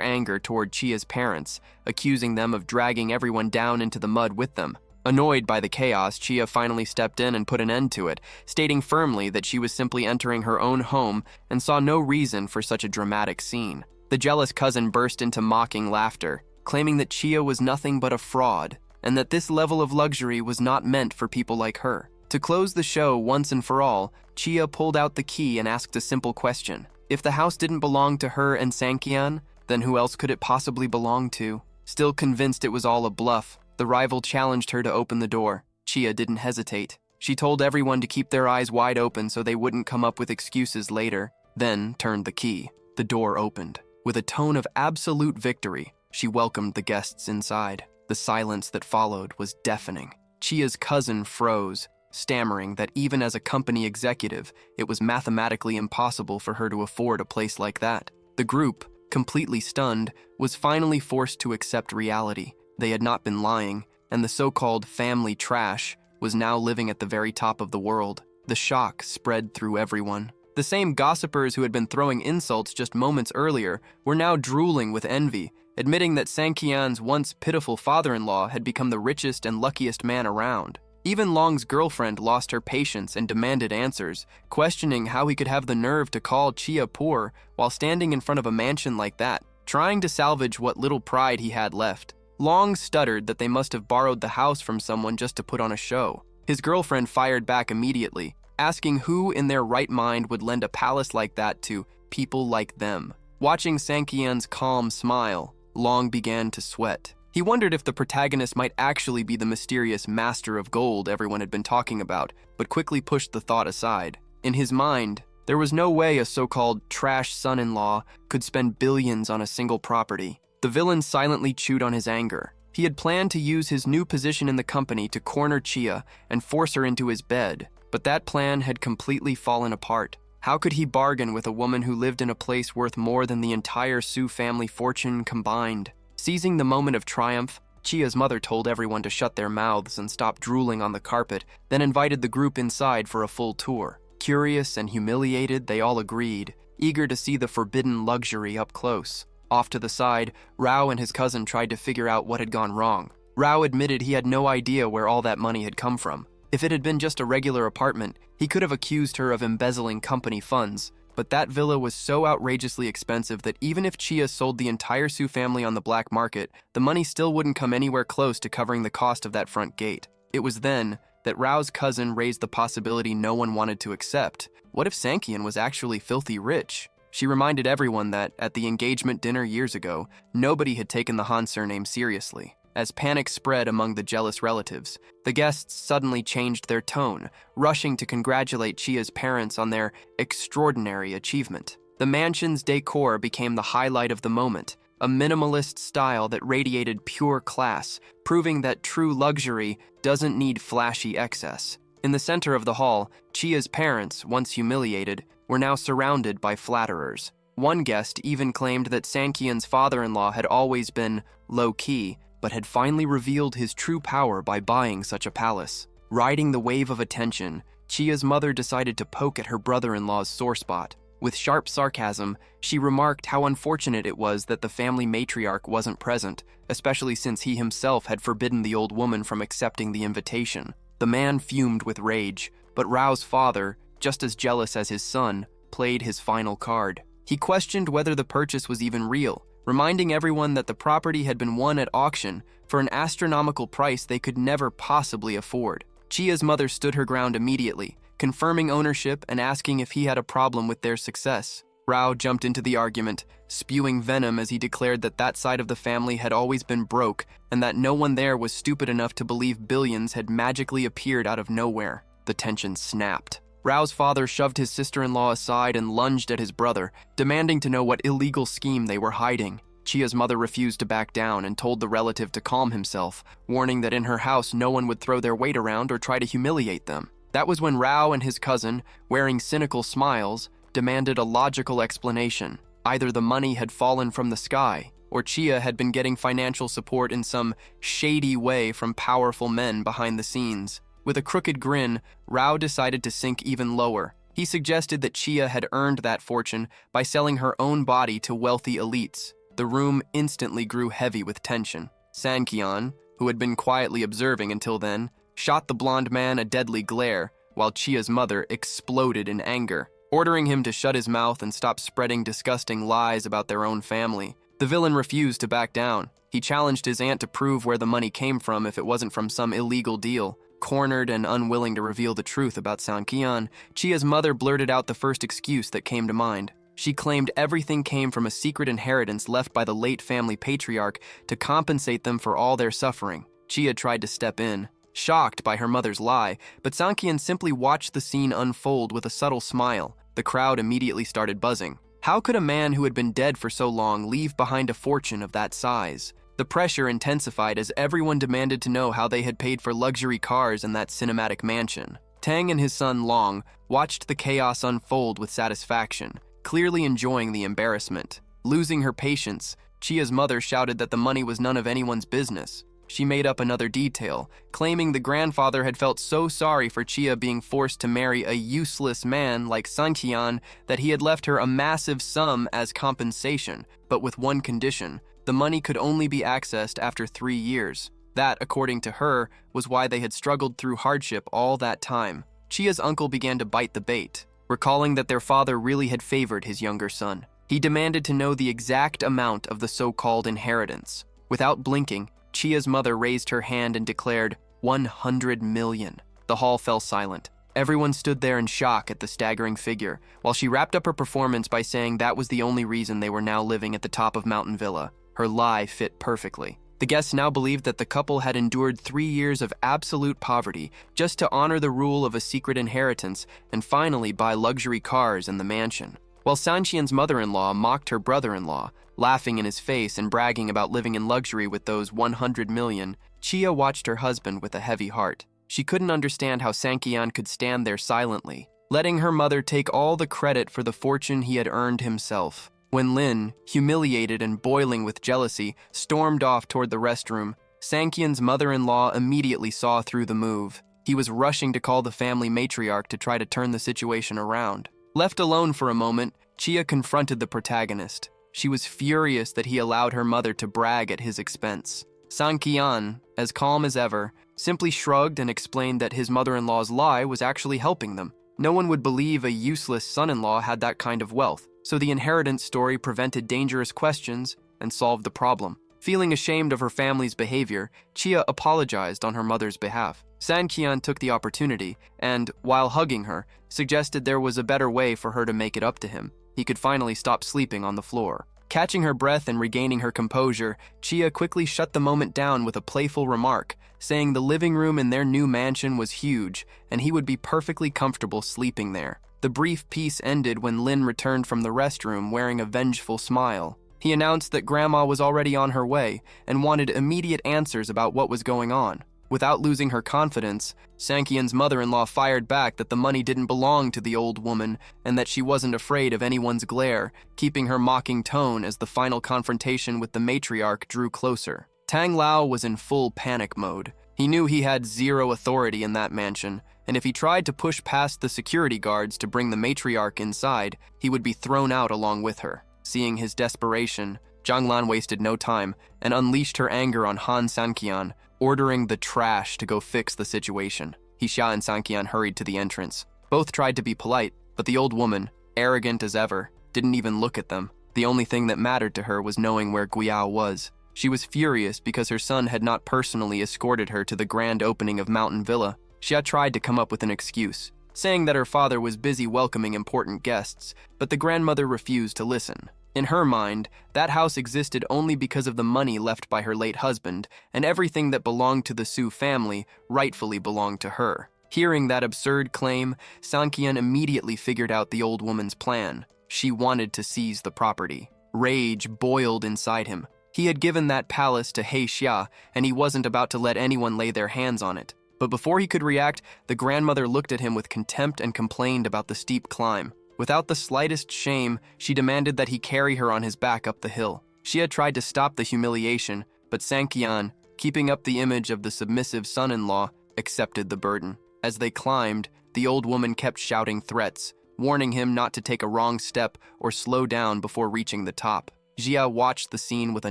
anger toward Chia's parents, accusing them of dragging everyone down into the mud with them. Annoyed by the chaos, Chia finally stepped in and put an end to it, stating firmly that she was simply entering her own home and saw no reason for such a dramatic scene. The jealous cousin burst into mocking laughter, claiming that Chia was nothing but a fraud, and that this level of luxury was not meant for people like her. To close the show once and for all, Chia pulled out the key and asked a simple question. If the house didn't belong to her and Sankian, then who else could it possibly belong to? Still convinced it was all a bluff, the rival challenged her to open the door. Chia didn't hesitate. She told everyone to keep their eyes wide open so they wouldn't come up with excuses later, then turned the key. The door opened. With a tone of absolute victory, she welcomed the guests inside. The silence that followed was deafening. Chia's cousin froze, stammering that even as a company executive, it was mathematically impossible for her to afford a place like that. The group, completely stunned, was finally forced to accept reality. They had not been lying, and the so-called family trash was now living at the very top of the world. The shock spread through everyone. The same gossipers who had been throwing insults just moments earlier were now drooling with envy, admitting that Sankian's once pitiful father-in-law had become the richest and luckiest man around. Even Long's girlfriend lost her patience and demanded answers, questioning how he could have the nerve to call Chia poor while standing in front of a mansion like that, trying to salvage what little pride he had left. Long stuttered that they must have borrowed the house from someone just to put on a show. His girlfriend fired back immediately, asking who in their right mind would lend a palace like that to people like them. Watching Sankian's calm smile, Long began to sweat. He wondered if the protagonist might actually be the mysterious master of gold everyone had been talking about, but quickly pushed the thought aside. In his mind, there was no way a so-called trash son-in-law could spend billions on a single property. The villain silently chewed on his anger. He had planned to use his new position in the company to corner Chia and force her into his bed, but that plan had completely fallen apart. How could he bargain with a woman who lived in a place worth more than the entire Su family fortune combined? Seizing the moment of triumph, Chia's mother told everyone to shut their mouths and stop drooling on the carpet, then invited the group inside for a full tour. Curious and humiliated, they all agreed, eager to see the forbidden luxury up close. Off to the side, Rao and his cousin tried to figure out what had gone wrong. Rao admitted he had no idea where all that money had come from. If it had been just a regular apartment, he could have accused her of embezzling company funds, but that villa was so outrageously expensive that even if Chia sold the entire Su family on the black market, the money still wouldn't come anywhere close to covering the cost of that front gate. It was then that Rao's cousin raised the possibility no one wanted to accept. What if Sankian was actually filthy rich? She reminded everyone that, at the engagement dinner years ago, nobody had taken the Han surname seriously. As panic spread among the jealous relatives, the guests suddenly changed their tone, rushing to congratulate Chia's parents on their extraordinary achievement. The mansion's decor became the highlight of the moment, a minimalist style that radiated pure class, proving that true luxury doesn't need flashy excess. In the center of the hall, Chia's parents, once humiliated, were now surrounded by flatterers. One guest even claimed that Sankian's father-in-law had always been low-key, but had finally revealed his true power by buying such a palace. Riding the wave of attention, Chia's mother decided to poke at her brother-in-law's sore spot. With sharp sarcasm, she remarked how unfortunate it was that the family matriarch wasn't present, especially since he himself had forbidden the old woman from accepting the invitation. The man fumed with rage, but Rao's father, just as jealous as his son, played his final card. He questioned whether the purchase was even real, reminding everyone that the property had been won at auction for an astronomical price they could never possibly afford. Chia's mother stood her ground immediately, confirming ownership and asking if he had a problem with their success. Rao jumped into the argument, spewing venom as he declared that that side of the family had always been broke and that no one there was stupid enough to believe billions had magically appeared out of nowhere. The tension snapped. Rao's father shoved his sister-in-law aside and lunged at his brother, demanding to know what illegal scheme they were hiding. Chia's mother refused to back down and told the relative to calm himself, warning that in her house no one would throw their weight around or try to humiliate them. That was when Rao and his cousin, wearing cynical smiles, demanded a logical explanation. Either the money had fallen from the sky, or Chia had been getting financial support in some shady way from powerful men behind the scenes. With a crooked grin, Rao decided to sink even lower. He suggested that Chia had earned that fortune by selling her own body to wealthy elites. The room instantly grew heavy with tension. Sankian, who had been quietly observing until then, shot the blonde man a deadly glare, while Chia's mother exploded in anger, ordering him to shut his mouth and stop spreading disgusting lies about their own family. The villain refused to back down. He challenged his aunt to prove where the money came from if it wasn't from some illegal deal. Cornered and unwilling to reveal the truth about Sankian, Chia's mother blurted out the first excuse that came to mind. She claimed everything came from a secret inheritance left by the late family patriarch to compensate them for all their suffering. Chia tried to step in, shocked by her mother's lie, but Sankian simply watched the scene unfold with a subtle smile. The crowd immediately started buzzing. How could a man who had been dead for so long leave behind a fortune of that size? The pressure intensified as everyone demanded to know how they had paid for luxury cars in that cinematic mansion. Tang and his son Long watched the chaos unfold with satisfaction, clearly enjoying the embarrassment. Losing her patience, Chia's mother shouted that the money was none of anyone's business. She made up another detail, claiming the grandfather had felt so sorry for Chia being forced to marry a useless man like Sankian that he had left her a massive sum as compensation, but with one condition: the money could only be accessed after 3 years. That, according to her, was why they had struggled through hardship all that time. Chia's uncle began to bite the bait, recalling that their father really had favored his younger son. He demanded to know the exact amount of the so-called inheritance. Without blinking, Chia's mother raised her hand and declared, 100 million. The hall fell silent. Everyone stood there in shock at the staggering figure, while she wrapped up her performance by saying that was the only reason they were now living at the top of Mountain Villa. Her lie fit perfectly. The guests now believed that the couple had endured 3 years of absolute poverty just to honor the rule of a secret inheritance and finally buy luxury cars in the mansion. While Sanchian's mother-in-law mocked her brother-in-law, laughing in his face and bragging about living in luxury with those 100 million, Chia watched her husband with a heavy heart. She couldn't understand how Sankian could stand there silently, letting her mother take all the credit for the fortune he had earned himself. When Lin, humiliated and boiling with jealousy, stormed off toward the restroom, Sankian's mother-in-law immediately saw through the move. He was rushing to call the family matriarch to try to turn the situation around. Left alone for a moment, Chia confronted the protagonist. She was furious that he allowed her mother to brag at his expense. Sankian, as calm as ever, simply shrugged and explained that his mother-in-law's lie was actually helping them. No one would believe a useless son-in-law had that kind of wealth, so the inheritance story prevented dangerous questions and solved the problem. Feeling ashamed of her family's behavior, Chia apologized on her mother's behalf. Sankian took the opportunity and, while hugging her, suggested there was a better way for her to make it up to him. He could finally stop sleeping on the floor. Catching her breath and regaining her composure, Chia quickly shut the moment down with a playful remark, saying the living room in their new mansion was huge and he would be perfectly comfortable sleeping there. The brief peace ended when Lin returned from the restroom wearing a vengeful smile. He announced that Grandma was already on her way and wanted immediate answers about what was going on. Without losing her confidence, Sankian's mother-in-law fired back that the money didn't belong to the old woman and that she wasn't afraid of anyone's glare, keeping her mocking tone as the final confrontation with the matriarch drew closer. Tang Lao was in full panic mode. He knew he had zero authority in that mansion, and if he tried to push past the security guards to bring the matriarch inside, he would be thrown out along with her. Seeing his desperation, Jianglan wasted no time and unleashed her anger on Han Sanqian, ordering the trash to go fix the situation. Xia and Sanqian hurried to the entrance. Both tried to be polite, but the old woman, arrogant as ever, didn't even look at them. The only thing that mattered to her was knowing where Guiyao was. She was furious because her son had not personally escorted her to the grand opening of Mountain Villa. Xia tried to come up with an excuse, saying that her father was busy welcoming important guests, but the grandmother refused to listen. In her mind, that house existed only because of the money left by her late husband, and everything that belonged to the Su family rightfully belonged to her. Hearing that absurd claim, Sanqian immediately figured out the old woman's plan. She wanted to seize the property. Rage boiled inside him. He had given that palace to He Xia, and he wasn't about to let anyone lay their hands on it. But before he could react, the grandmother looked at him with contempt and complained about the steep climb. Without the slightest shame, she demanded that he carry her on his back up the hill. She had tried to stop the humiliation, but Sanqian, keeping up the image of the submissive son-in-law, accepted the burden. As they climbed, the old woman kept shouting threats, warning him not to take a wrong step or slow down before reaching the top. Jia watched the scene with a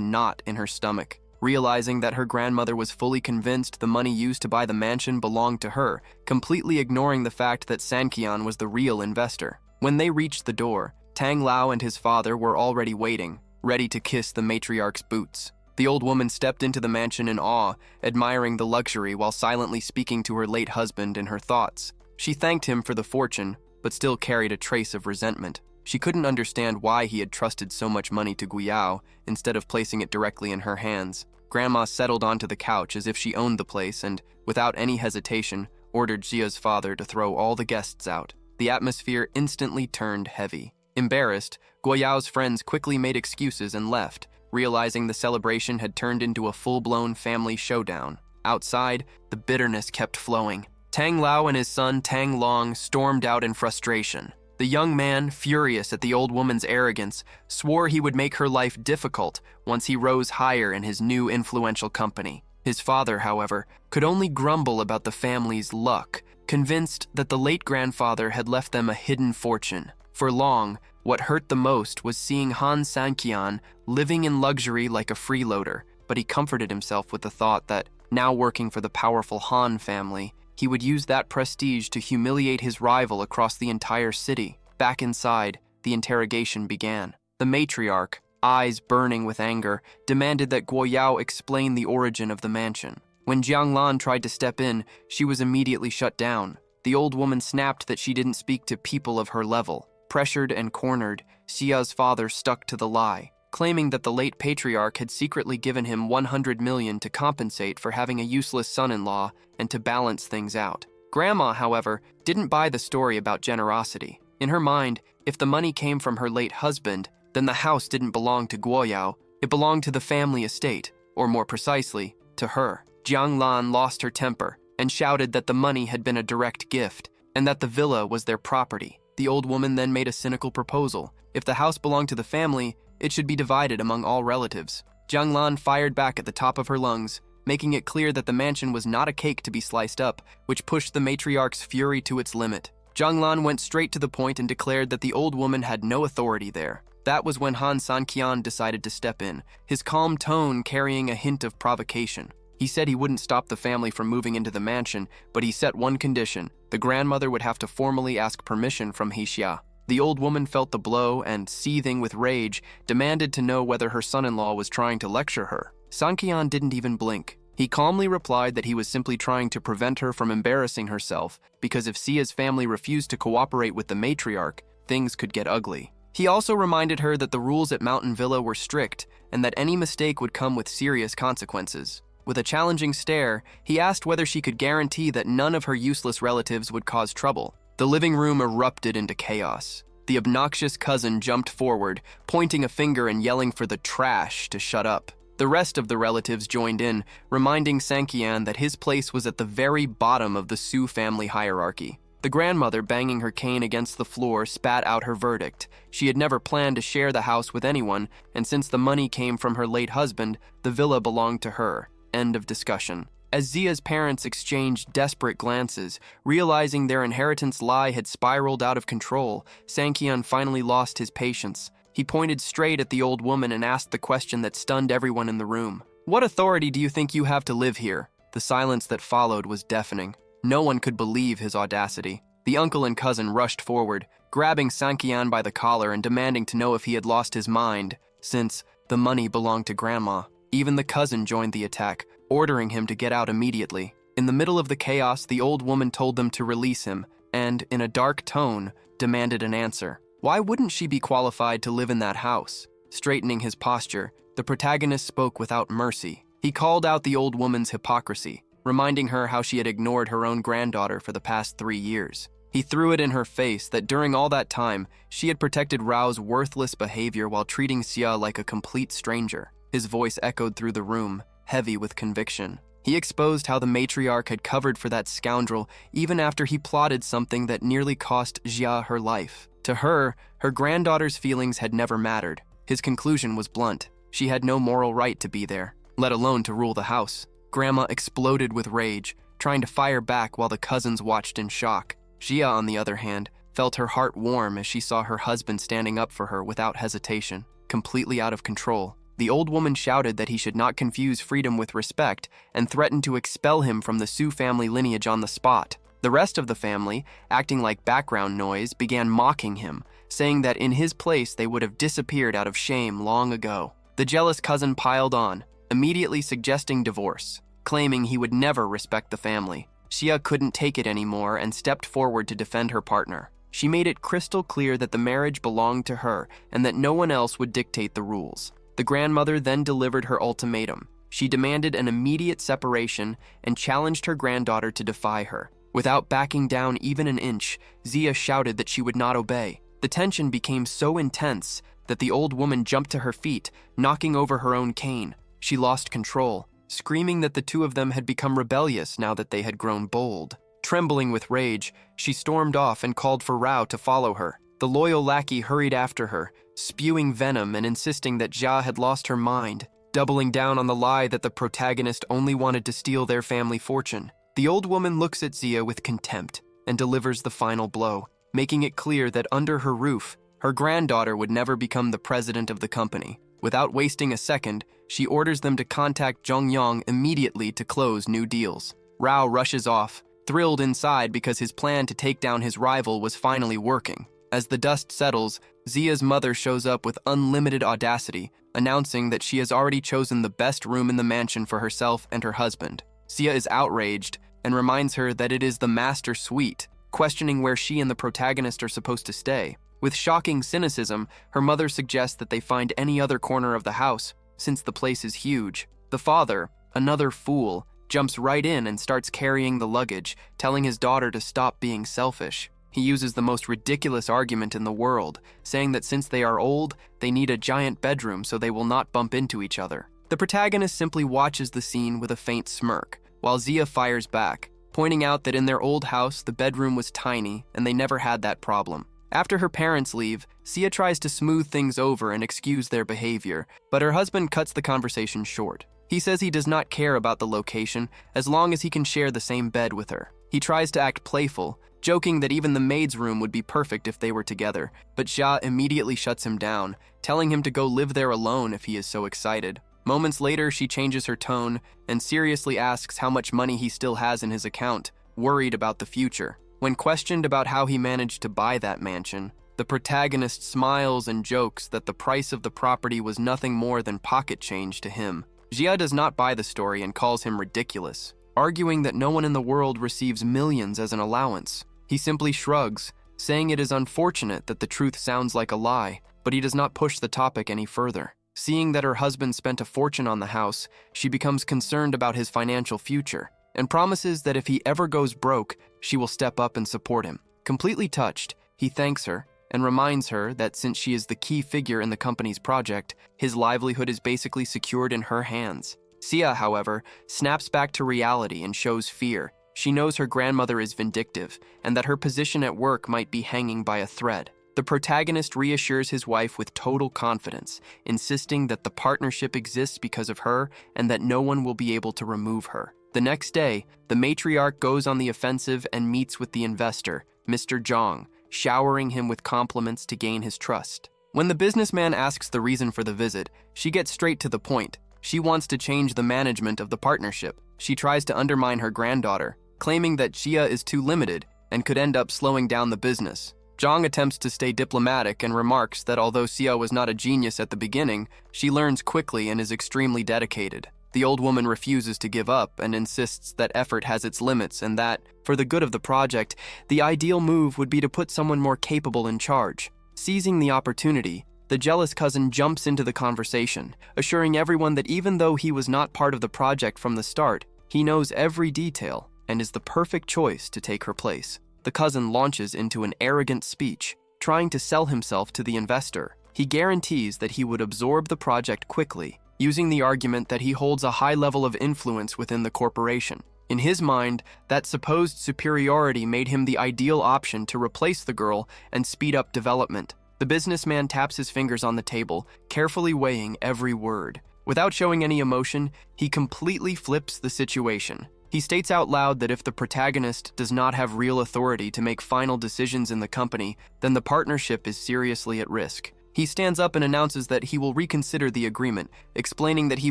knot in her stomach. Realizing that her grandmother was fully convinced the money used to buy the mansion belonged to her, completely ignoring the fact that Sanqian was the real investor. When they reached the door, Tang Lao and his father were already waiting, ready to kiss the matriarch's boots. The old woman stepped into the mansion in awe, admiring the luxury while silently speaking to her late husband in her thoughts. She thanked him for the fortune, but still carried a trace of resentment. She couldn't understand why he had trusted so much money to Guiyao instead of placing it directly in her hands. Grandma settled onto the couch as if she owned the place and, without any hesitation, ordered Jia's father to throw all the guests out. The atmosphere instantly turned heavy. Embarrassed, Guiyao's friends quickly made excuses and left, realizing the celebration had turned into a full-blown family showdown. Outside, the bitterness kept flowing. Tang Lao and his son Tang Long stormed out in frustration. The young man, furious at the old woman's arrogance, swore he would make her life difficult once he rose higher in his new influential company. His father, however, could only grumble about the family's luck, convinced that the late grandfather had left them a hidden fortune. For long, what hurt the most was seeing Han Sanqian living in luxury like a freeloader, but he comforted himself with the thought that, now working for the powerful Han family, he would use that prestige to humiliate his rival across the entire city. Back inside, the interrogation began. The matriarch, eyes burning with anger, demanded that Guoyao explain the origin of the mansion. When Jianglan tried to step in, she was immediately shut down. The old woman snapped that she didn't speak to people of her level. Pressured and cornered, Xia's father stuck to the lie, claiming that the late patriarch had secretly given him 100 million to compensate for having a useless son-in-law and to balance things out. Grandma, however, didn't buy the story about generosity. In her mind, if the money came from her late husband, then the house didn't belong to Guoyao, it belonged to the family estate, or more precisely, to her. Jianglan lost her temper and shouted that the money had been a direct gift and that the villa was their property. The old woman then made a cynical proposal. If the house belonged to the family, it should be divided among all relatives. Jianglan fired back at the top of her lungs, making it clear that the mansion was not a cake to be sliced up, which pushed the matriarch's fury to its limit. Jianglan went straight to the point and declared that the old woman had no authority there. That was when Han Sanqian decided to step in, his calm tone carrying a hint of provocation. He said he wouldn't stop the family from moving into the mansion, but he set one condition: the grandmother would have to formally ask permission from He Xia. The old woman felt the blow and, seething with rage, demanded to know whether her son-in-law was trying to lecture her. Sanqian didn't even blink. He calmly replied that he was simply trying to prevent her from embarrassing herself, because if Xia's family refused to cooperate with the matriarch, things could get ugly. He also reminded her that the rules at Mountain Villa were strict and that any mistake would come with serious consequences. With a challenging stare, he asked whether she could guarantee that none of her useless relatives would cause trouble. The living room erupted into chaos. The obnoxious cousin jumped forward, pointing a finger and yelling for the trash to shut up. The rest of the relatives joined in, reminding Sanqian that his place was at the very bottom of the Su family hierarchy. The grandmother, banging her cane against the floor, spat out her verdict. She had never planned to share the house with anyone, and since the money came from her late husband, the villa belonged to her. End of discussion. As Zia's parents exchanged desperate glances, realizing their inheritance lie had spiraled out of control, Sankyun finally lost his patience. He pointed straight at the old woman and asked the question that stunned everyone in the room. "What authority do you think you have to live here?" The silence that followed was deafening. No one could believe his audacity. The uncle and cousin rushed forward, grabbing Sankyun by the collar and demanding to know if he had lost his mind, since the money belonged to Grandma. Even the cousin joined the attack, ordering him to get out immediately. In the middle of the chaos, the old woman told them to release him and, in a dark tone, demanded an answer. Why wouldn't she be qualified to live in that house? Straightening his posture, the protagonist spoke without mercy. He called out the old woman's hypocrisy, reminding her how she had ignored her own granddaughter for the past 3 years. He threw it in her face that during all that time, she had protected Rao's worthless behavior while treating Xia like a complete stranger. His voice echoed through the room, heavy with conviction. He exposed how the matriarch had covered for that scoundrel even after he plotted something that nearly cost Xia her life. To her granddaughter's feelings had never mattered. His conclusion was blunt. She had no moral right to be there, let alone to rule the house. Grandma exploded with rage, trying to fire back while the cousins watched in shock. Xia, on the other hand, felt her heart warm as she saw her husband standing up for her without hesitation, completely out of control. The old woman shouted that he should not confuse freedom with respect and threatened to expel him from the Su family lineage on the spot. The rest of the family, acting like background noise, began mocking him, saying that in his place they would have disappeared out of shame long ago. The jealous cousin piled on, immediately suggesting divorce, claiming he would never respect the family. Xia couldn't take it anymore and stepped forward to defend her partner. She made it crystal clear that the marriage belonged to her and that no one else would dictate the rules. The grandmother then delivered her ultimatum. She demanded an immediate separation and challenged her granddaughter to defy her. Without backing down even an inch, Xia shouted that she would not obey. The tension became so intense that the old woman jumped to her feet, knocking over her own cane. She lost control, screaming that the two of them had become rebellious now that they had grown bold. Trembling with rage, she stormed off and called for Rao to follow her. The loyal lackey hurried after her, spewing venom and insisting that Xia had lost her mind, doubling down on the lie that the protagonist only wanted to steal their family fortune. The old woman looks at Xia with contempt and delivers the final blow, making it clear that under her roof, her granddaughter would never become the president of the company. Without wasting a second, she orders them to contact Zhongyang immediately to close new deals. Rao rushes off, thrilled inside because his plan to take down his rival was finally working. As the dust settles, Xia's mother shows up with unlimited audacity, announcing that she has already chosen the best room in the mansion for herself and her husband. Xia is outraged and reminds her that it is the master suite, questioning where she and the protagonist are supposed to stay. With shocking cynicism, her mother suggests that they find any other corner of the house, since the place is huge. The father, another fool, jumps right in and starts carrying the luggage, telling his daughter to stop being selfish. He uses the most ridiculous argument in the world, saying that since they are old, they need a giant bedroom so they will not bump into each other. The protagonist simply watches the scene with a faint smirk, while Xia fires back, pointing out that in their old house, the bedroom was tiny and they never had that problem. After her parents leave, Xia tries to smooth things over and excuse their behavior, but her husband cuts the conversation short. He says he does not care about the location as long as he can share the same bed with her. He tries to act playful, joking that even the maid's room would be perfect if they were together, but Xia immediately shuts him down, telling him to go live there alone if he is so excited. Moments later, she changes her tone and seriously asks how much money he still has in his account, worried about the future. When questioned about how he managed to buy that mansion, the protagonist smiles and jokes that the price of the property was nothing more than pocket change to him. Xia does not buy the story and calls him ridiculous, arguing that no one in the world receives millions as an allowance. He simply shrugs, saying it is unfortunate that the truth sounds like a lie, but he does not push the topic any further. Seeing that her husband spent a fortune on the house, she becomes concerned about his financial future, and promises that if he ever goes broke, she will step up and support him. Completely touched, he thanks her and reminds her that since she is the key figure in the company's project, his livelihood is basically secured in her hands. Xia, however, snaps back to reality and shows fear. She knows her grandmother is vindictive and that her position at work might be hanging by a thread. The protagonist reassures his wife with total confidence, insisting that the partnership exists because of her and that no one will be able to remove her. The next day, the matriarch goes on the offensive and meets with the investor, Mr. Zhang, showering him with compliments to gain his trust. When the businessman asks the reason for the visit, she gets straight to the point. She wants to change the management of the partnership. She tries to undermine her granddaughter, claiming that Xia is too limited and could end up slowing down the business. Zhang attempts to stay diplomatic and remarks that although Xia was not a genius at the beginning, she learns quickly and is extremely dedicated. The old woman refuses to give up and insists that effort has its limits and that, for the good of the project, the ideal move would be to put someone more capable in charge. Seizing the opportunity, the jealous cousin jumps into the conversation, assuring everyone that even though he was not part of the project from the start, he knows every detail and is the perfect choice to take her place. The cousin launches into an arrogant speech, trying to sell himself to the investor. He guarantees that he would absorb the project quickly, using the argument that he holds a high level of influence within the corporation. In his mind, that supposed superiority made him the ideal option to replace the girl and speed up development. The businessman taps his fingers on the table, carefully weighing every word. Without showing any emotion, he completely flips the situation. He states out loud that if the protagonist does not have real authority to make final decisions in the company, then the partnership is seriously at risk. He stands up and announces that he will reconsider the agreement, explaining that he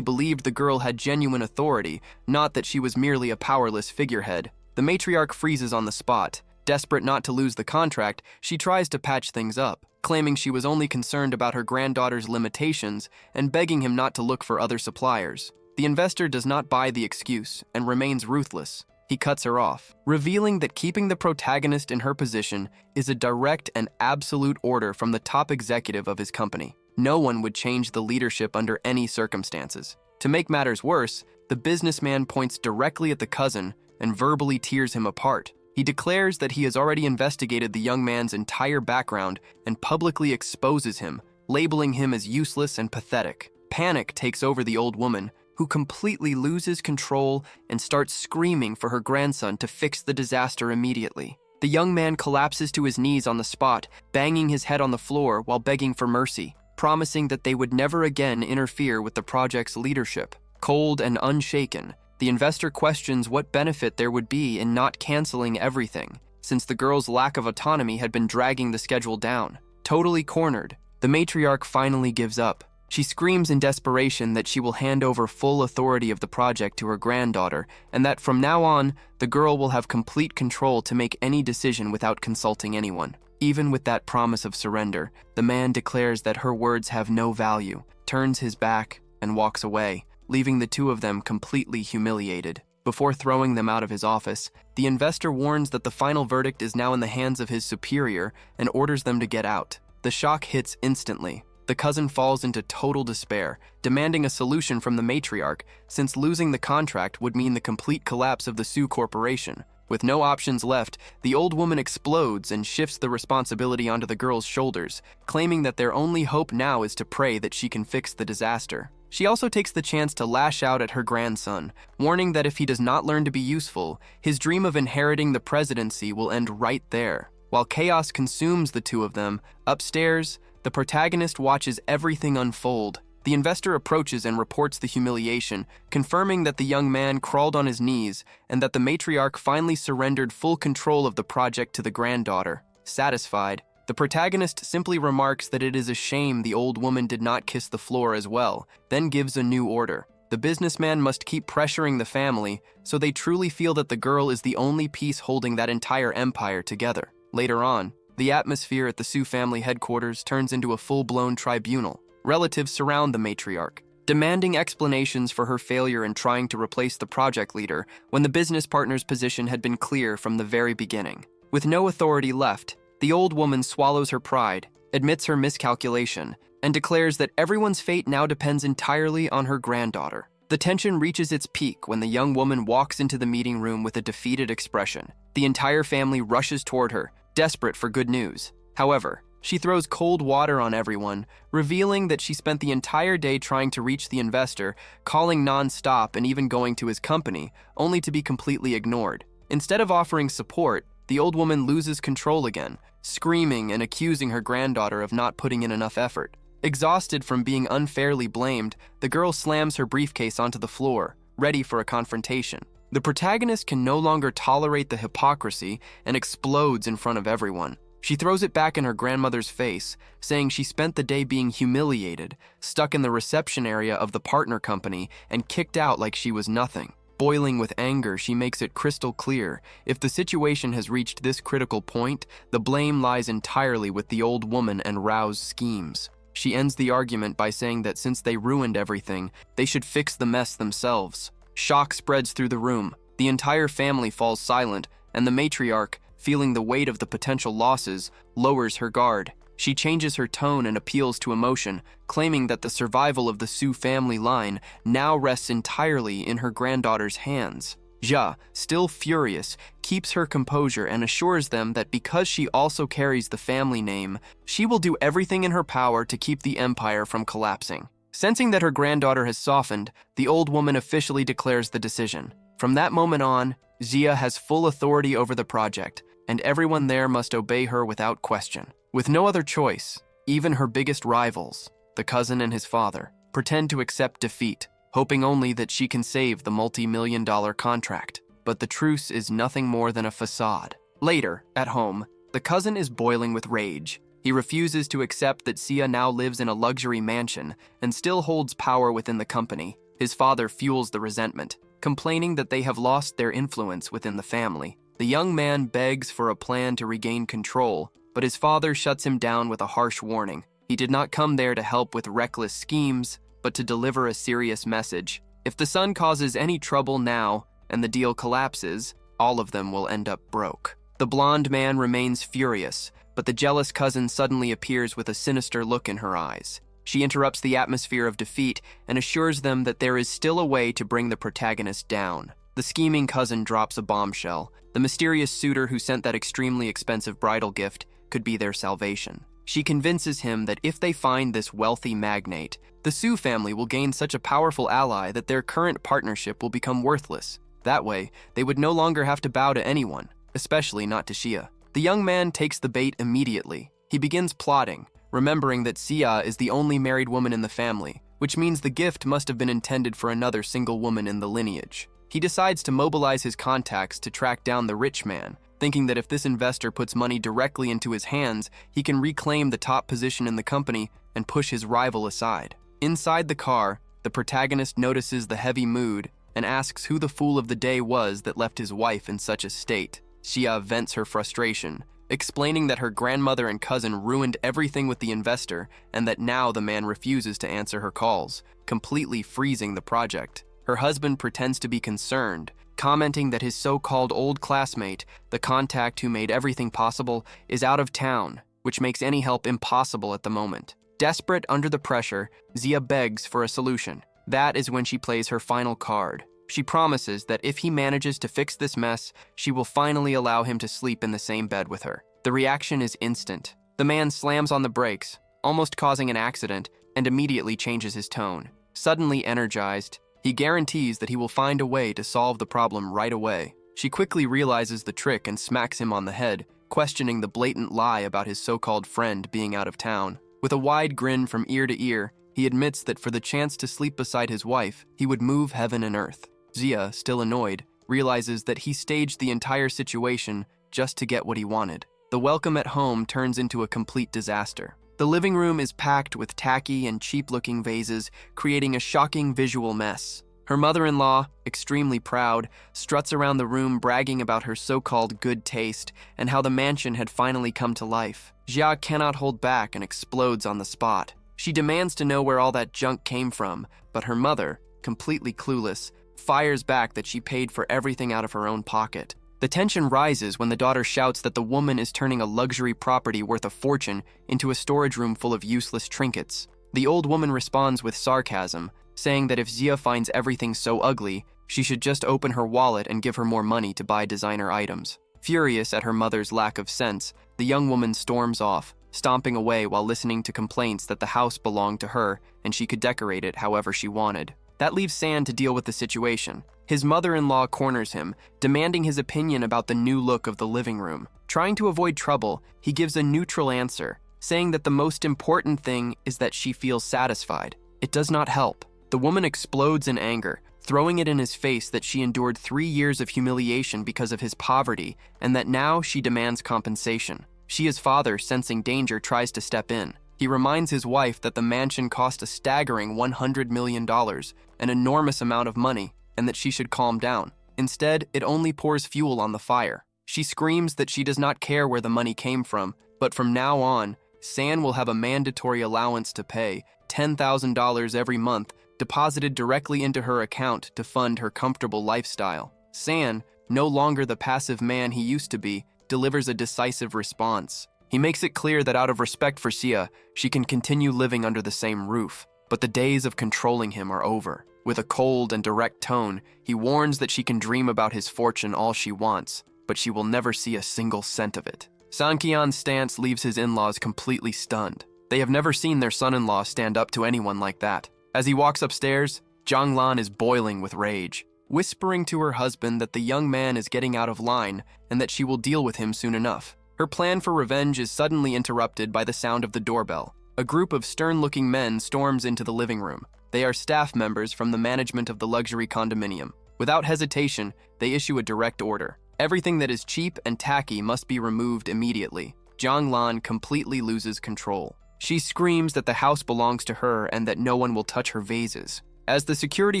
believed the girl had genuine authority, not that she was merely a powerless figurehead. The matriarch freezes on the spot. Desperate not to lose the contract, she tries to patch things up, claiming she was only concerned about her granddaughter's limitations and begging him not to look for other suppliers. The investor does not buy the excuse and remains ruthless. He cuts her off, revealing that keeping the protagonist in her position is a direct and absolute order from the top executive of his company. No one would change the leadership under any circumstances. To make matters worse, the businessman points directly at the cousin and verbally tears him apart. He declares that he has already investigated the young man's entire background and publicly exposes him, labeling him as useless and pathetic. Panic takes over the old woman, who completely loses control and starts screaming for her grandson to fix the disaster immediately. The young man collapses to his knees on the spot, banging his head on the floor while begging for mercy, promising that they would never again interfere with the project's leadership. Cold and unshaken, the investor questions what benefit there would be in not canceling everything, since the girl's lack of autonomy had been dragging the schedule down. Totally cornered, the matriarch finally gives up. She screams in desperation that she will hand over full authority of the project to her granddaughter, and that from now on, the girl will have complete control to make any decision without consulting anyone. Even with that promise of surrender, the man declares that her words have no value, turns his back, and walks away, leaving the two of them completely humiliated. Before throwing them out of his office, the investor warns that the final verdict is now in the hands of his superior and orders them to get out. The shock hits instantly. The cousin falls into total despair, demanding a solution from the matriarch, since losing the contract would mean the complete collapse of the Sioux Corporation. With no options left, the old woman explodes and shifts the responsibility onto the girl's shoulders, claiming that their only hope now is to pray that she can fix the disaster. She also takes the chance to lash out at her grandson, warning that if he does not learn to be useful, his dream of inheriting the presidency will end right there. While chaos consumes the two of them, upstairs, the protagonist watches everything unfold. The investor approaches and reports the humiliation, confirming that the young man crawled on his knees and that the matriarch finally surrendered full control of the project to the granddaughter. Satisfied, the protagonist simply remarks that it is a shame the old woman did not kiss the floor as well, then gives a new order. The businessman must keep pressuring the family so they truly feel that the girl is the only piece holding that entire empire together. Later on, the atmosphere at the Sioux family headquarters turns into a full-blown tribunal. Relatives surround the matriarch, demanding explanations for her failure in trying to replace the project leader when the business partner's position had been clear from the very beginning. With no authority left, the old woman swallows her pride, admits her miscalculation, and declares that everyone's fate now depends entirely on her granddaughter. The tension reaches its peak when the young woman walks into the meeting room with a defeated expression. The entire family rushes toward her, desperate for good news. However, she throws cold water on everyone, revealing that she spent the entire day trying to reach the investor, calling non-stop and even going to his company, only to be completely ignored. Instead of offering support, the old woman loses control again, screaming and accusing her granddaughter of not putting in enough effort. Exhausted from being unfairly blamed, the girl slams her briefcase onto the floor, ready for a confrontation. The protagonist can no longer tolerate the hypocrisy and explodes in front of everyone. She throws it back in her grandmother's face, saying she spent the day being humiliated, stuck in the reception area of the partner company, and kicked out like she was nothing. Boiling with anger, she makes it crystal clear, if the situation has reached this critical point, the blame lies entirely with the old woman and Rao's schemes. She ends the argument by saying that since they ruined everything, they should fix the mess themselves. Shock spreads through the room. The entire family falls silent, and the matriarch, feeling the weight of the potential losses, lowers her guard. She changes her tone and appeals to emotion, claiming that the survival of the Su family line now rests entirely in her granddaughter's hands. Jia, still furious, keeps her composure and assures them that because she also carries the family name, she will do everything in her power to keep the empire from collapsing. Sensing that her granddaughter has softened, the old woman officially declares the decision. From that moment on, Jia has full authority over the project, and everyone there must obey her without question. With no other choice, even her biggest rivals, the cousin and his father, pretend to accept defeat, hoping only that she can save the multi-million-dollar contract. But the truce is nothing more than a facade. Later, at home, the cousin is boiling with rage. He refuses to accept that Sia now lives in a luxury mansion and still holds power within the company. His father fuels the resentment, complaining that they have lost their influence within the family. The young man begs for a plan to regain control, but his father shuts him down with a harsh warning. He did not come there to help with reckless schemes, but to deliver a serious message. If the son causes any trouble now and the deal collapses, all of them will end up broke. The blonde man remains furious, but the jealous cousin suddenly appears with a sinister look in her eyes. She interrupts the atmosphere of defeat and assures them that there is still a way to bring the protagonist down. The scheming cousin drops a bombshell. The mysterious suitor who sent that extremely expensive bridal gift could be their salvation. She convinces him that if they find this wealthy magnate, the Su family will gain such a powerful ally that their current partnership will become worthless. That way, they would no longer have to bow to anyone, especially not to Xia. The young man takes the bait immediately. He begins plotting, remembering that Xia is the only married woman in the family, which means the gift must have been intended for another single woman in the lineage. He decides to mobilize his contacts to track down the rich man, thinking that if this investor puts money directly into his hands, he can reclaim the top position in the company and push his rival aside. Inside the car, the protagonist notices the heavy mood and asks who the fool of the day was that left his wife in such a state. Xia vents her frustration, explaining that her grandmother and cousin ruined everything with the investor and that now the man refuses to answer her calls, completely freezing the project. Her husband pretends to be concerned, commenting that his so-called old classmate, the contact who made everything possible, is out of town, which makes any help impossible at the moment. Desperate under the pressure, Xia begs for a solution. That is when she plays her final card. She promises that if he manages to fix this mess, she will finally allow him to sleep in the same bed with her. The reaction is instant. The man slams on the brakes, almost causing an accident, and immediately changes his tone. Suddenly energized, he guarantees that he will find a way to solve the problem right away. She quickly realizes the trick and smacks him on the head, questioning the blatant lie about his so-called friend being out of town. With a wide grin from ear to ear, he admits that for the chance to sleep beside his wife, he would move heaven and earth. Xia, still annoyed, realizes that he staged the entire situation just to get what he wanted. The welcome at home turns into a complete disaster. The living room is packed with tacky and cheap-looking vases, creating a shocking visual mess. Her mother-in-law, extremely proud, struts around the room bragging about her so-called good taste and how the mansion had finally come to life. Xia cannot hold back and explodes on the spot. She demands to know where all that junk came from, but her mother, completely clueless, fires back that she paid for everything out of her own pocket. The tension rises when the daughter shouts that the woman is turning a luxury property worth a fortune into a storage room full of useless trinkets. The old woman responds with sarcasm, saying that if Xia finds everything so ugly, she should just open her wallet and give her more money to buy designer items. Furious at her mother's lack of sense, the young woman storms off, stomping away while listening to complaints that the house belonged to her and she could decorate it however she wanted. That leaves San to deal with the situation. His mother-in-law corners him, demanding his opinion about the new look of the living room. Trying to avoid trouble, he gives a neutral answer, saying that the most important thing is that she feels satisfied. It does not help. The woman explodes in anger, throwing it in his face that she endured 3 years of humiliation because of his poverty and that now she demands compensation. Shia's father, sensing danger, tries to step in. He reminds his wife that the mansion cost a staggering $100 million, an enormous amount of money, and that she should calm down. Instead, it only pours fuel on the fire. She screams that she does not care where the money came from, but from now on, San will have a mandatory allowance to pay, $10,000 every month, deposited directly into her account to fund her comfortable lifestyle. San, no longer the passive man he used to be, delivers a decisive response. He makes it clear that out of respect for Xia, she can continue living under the same roof, but the days of controlling him are over. With a cold and direct tone, he warns that she can dream about his fortune all she wants, but she will never see a single cent of it. Sanqian's stance leaves his in-laws completely stunned. They have never seen their son-in-law stand up to anyone like that. As he walks upstairs, Zhanglan is boiling with rage, whispering to her husband that the young man is getting out of line and that she will deal with him soon enough. Her plan for revenge is suddenly interrupted by the sound of the doorbell. A group of stern-looking men storms into the living room. They are staff members from the management of the luxury condominium. Without hesitation, they issue a direct order. Everything that is cheap and tacky must be removed immediately. Zhanglan completely loses control. She screams that the house belongs to her and that no one will touch her vases. As the security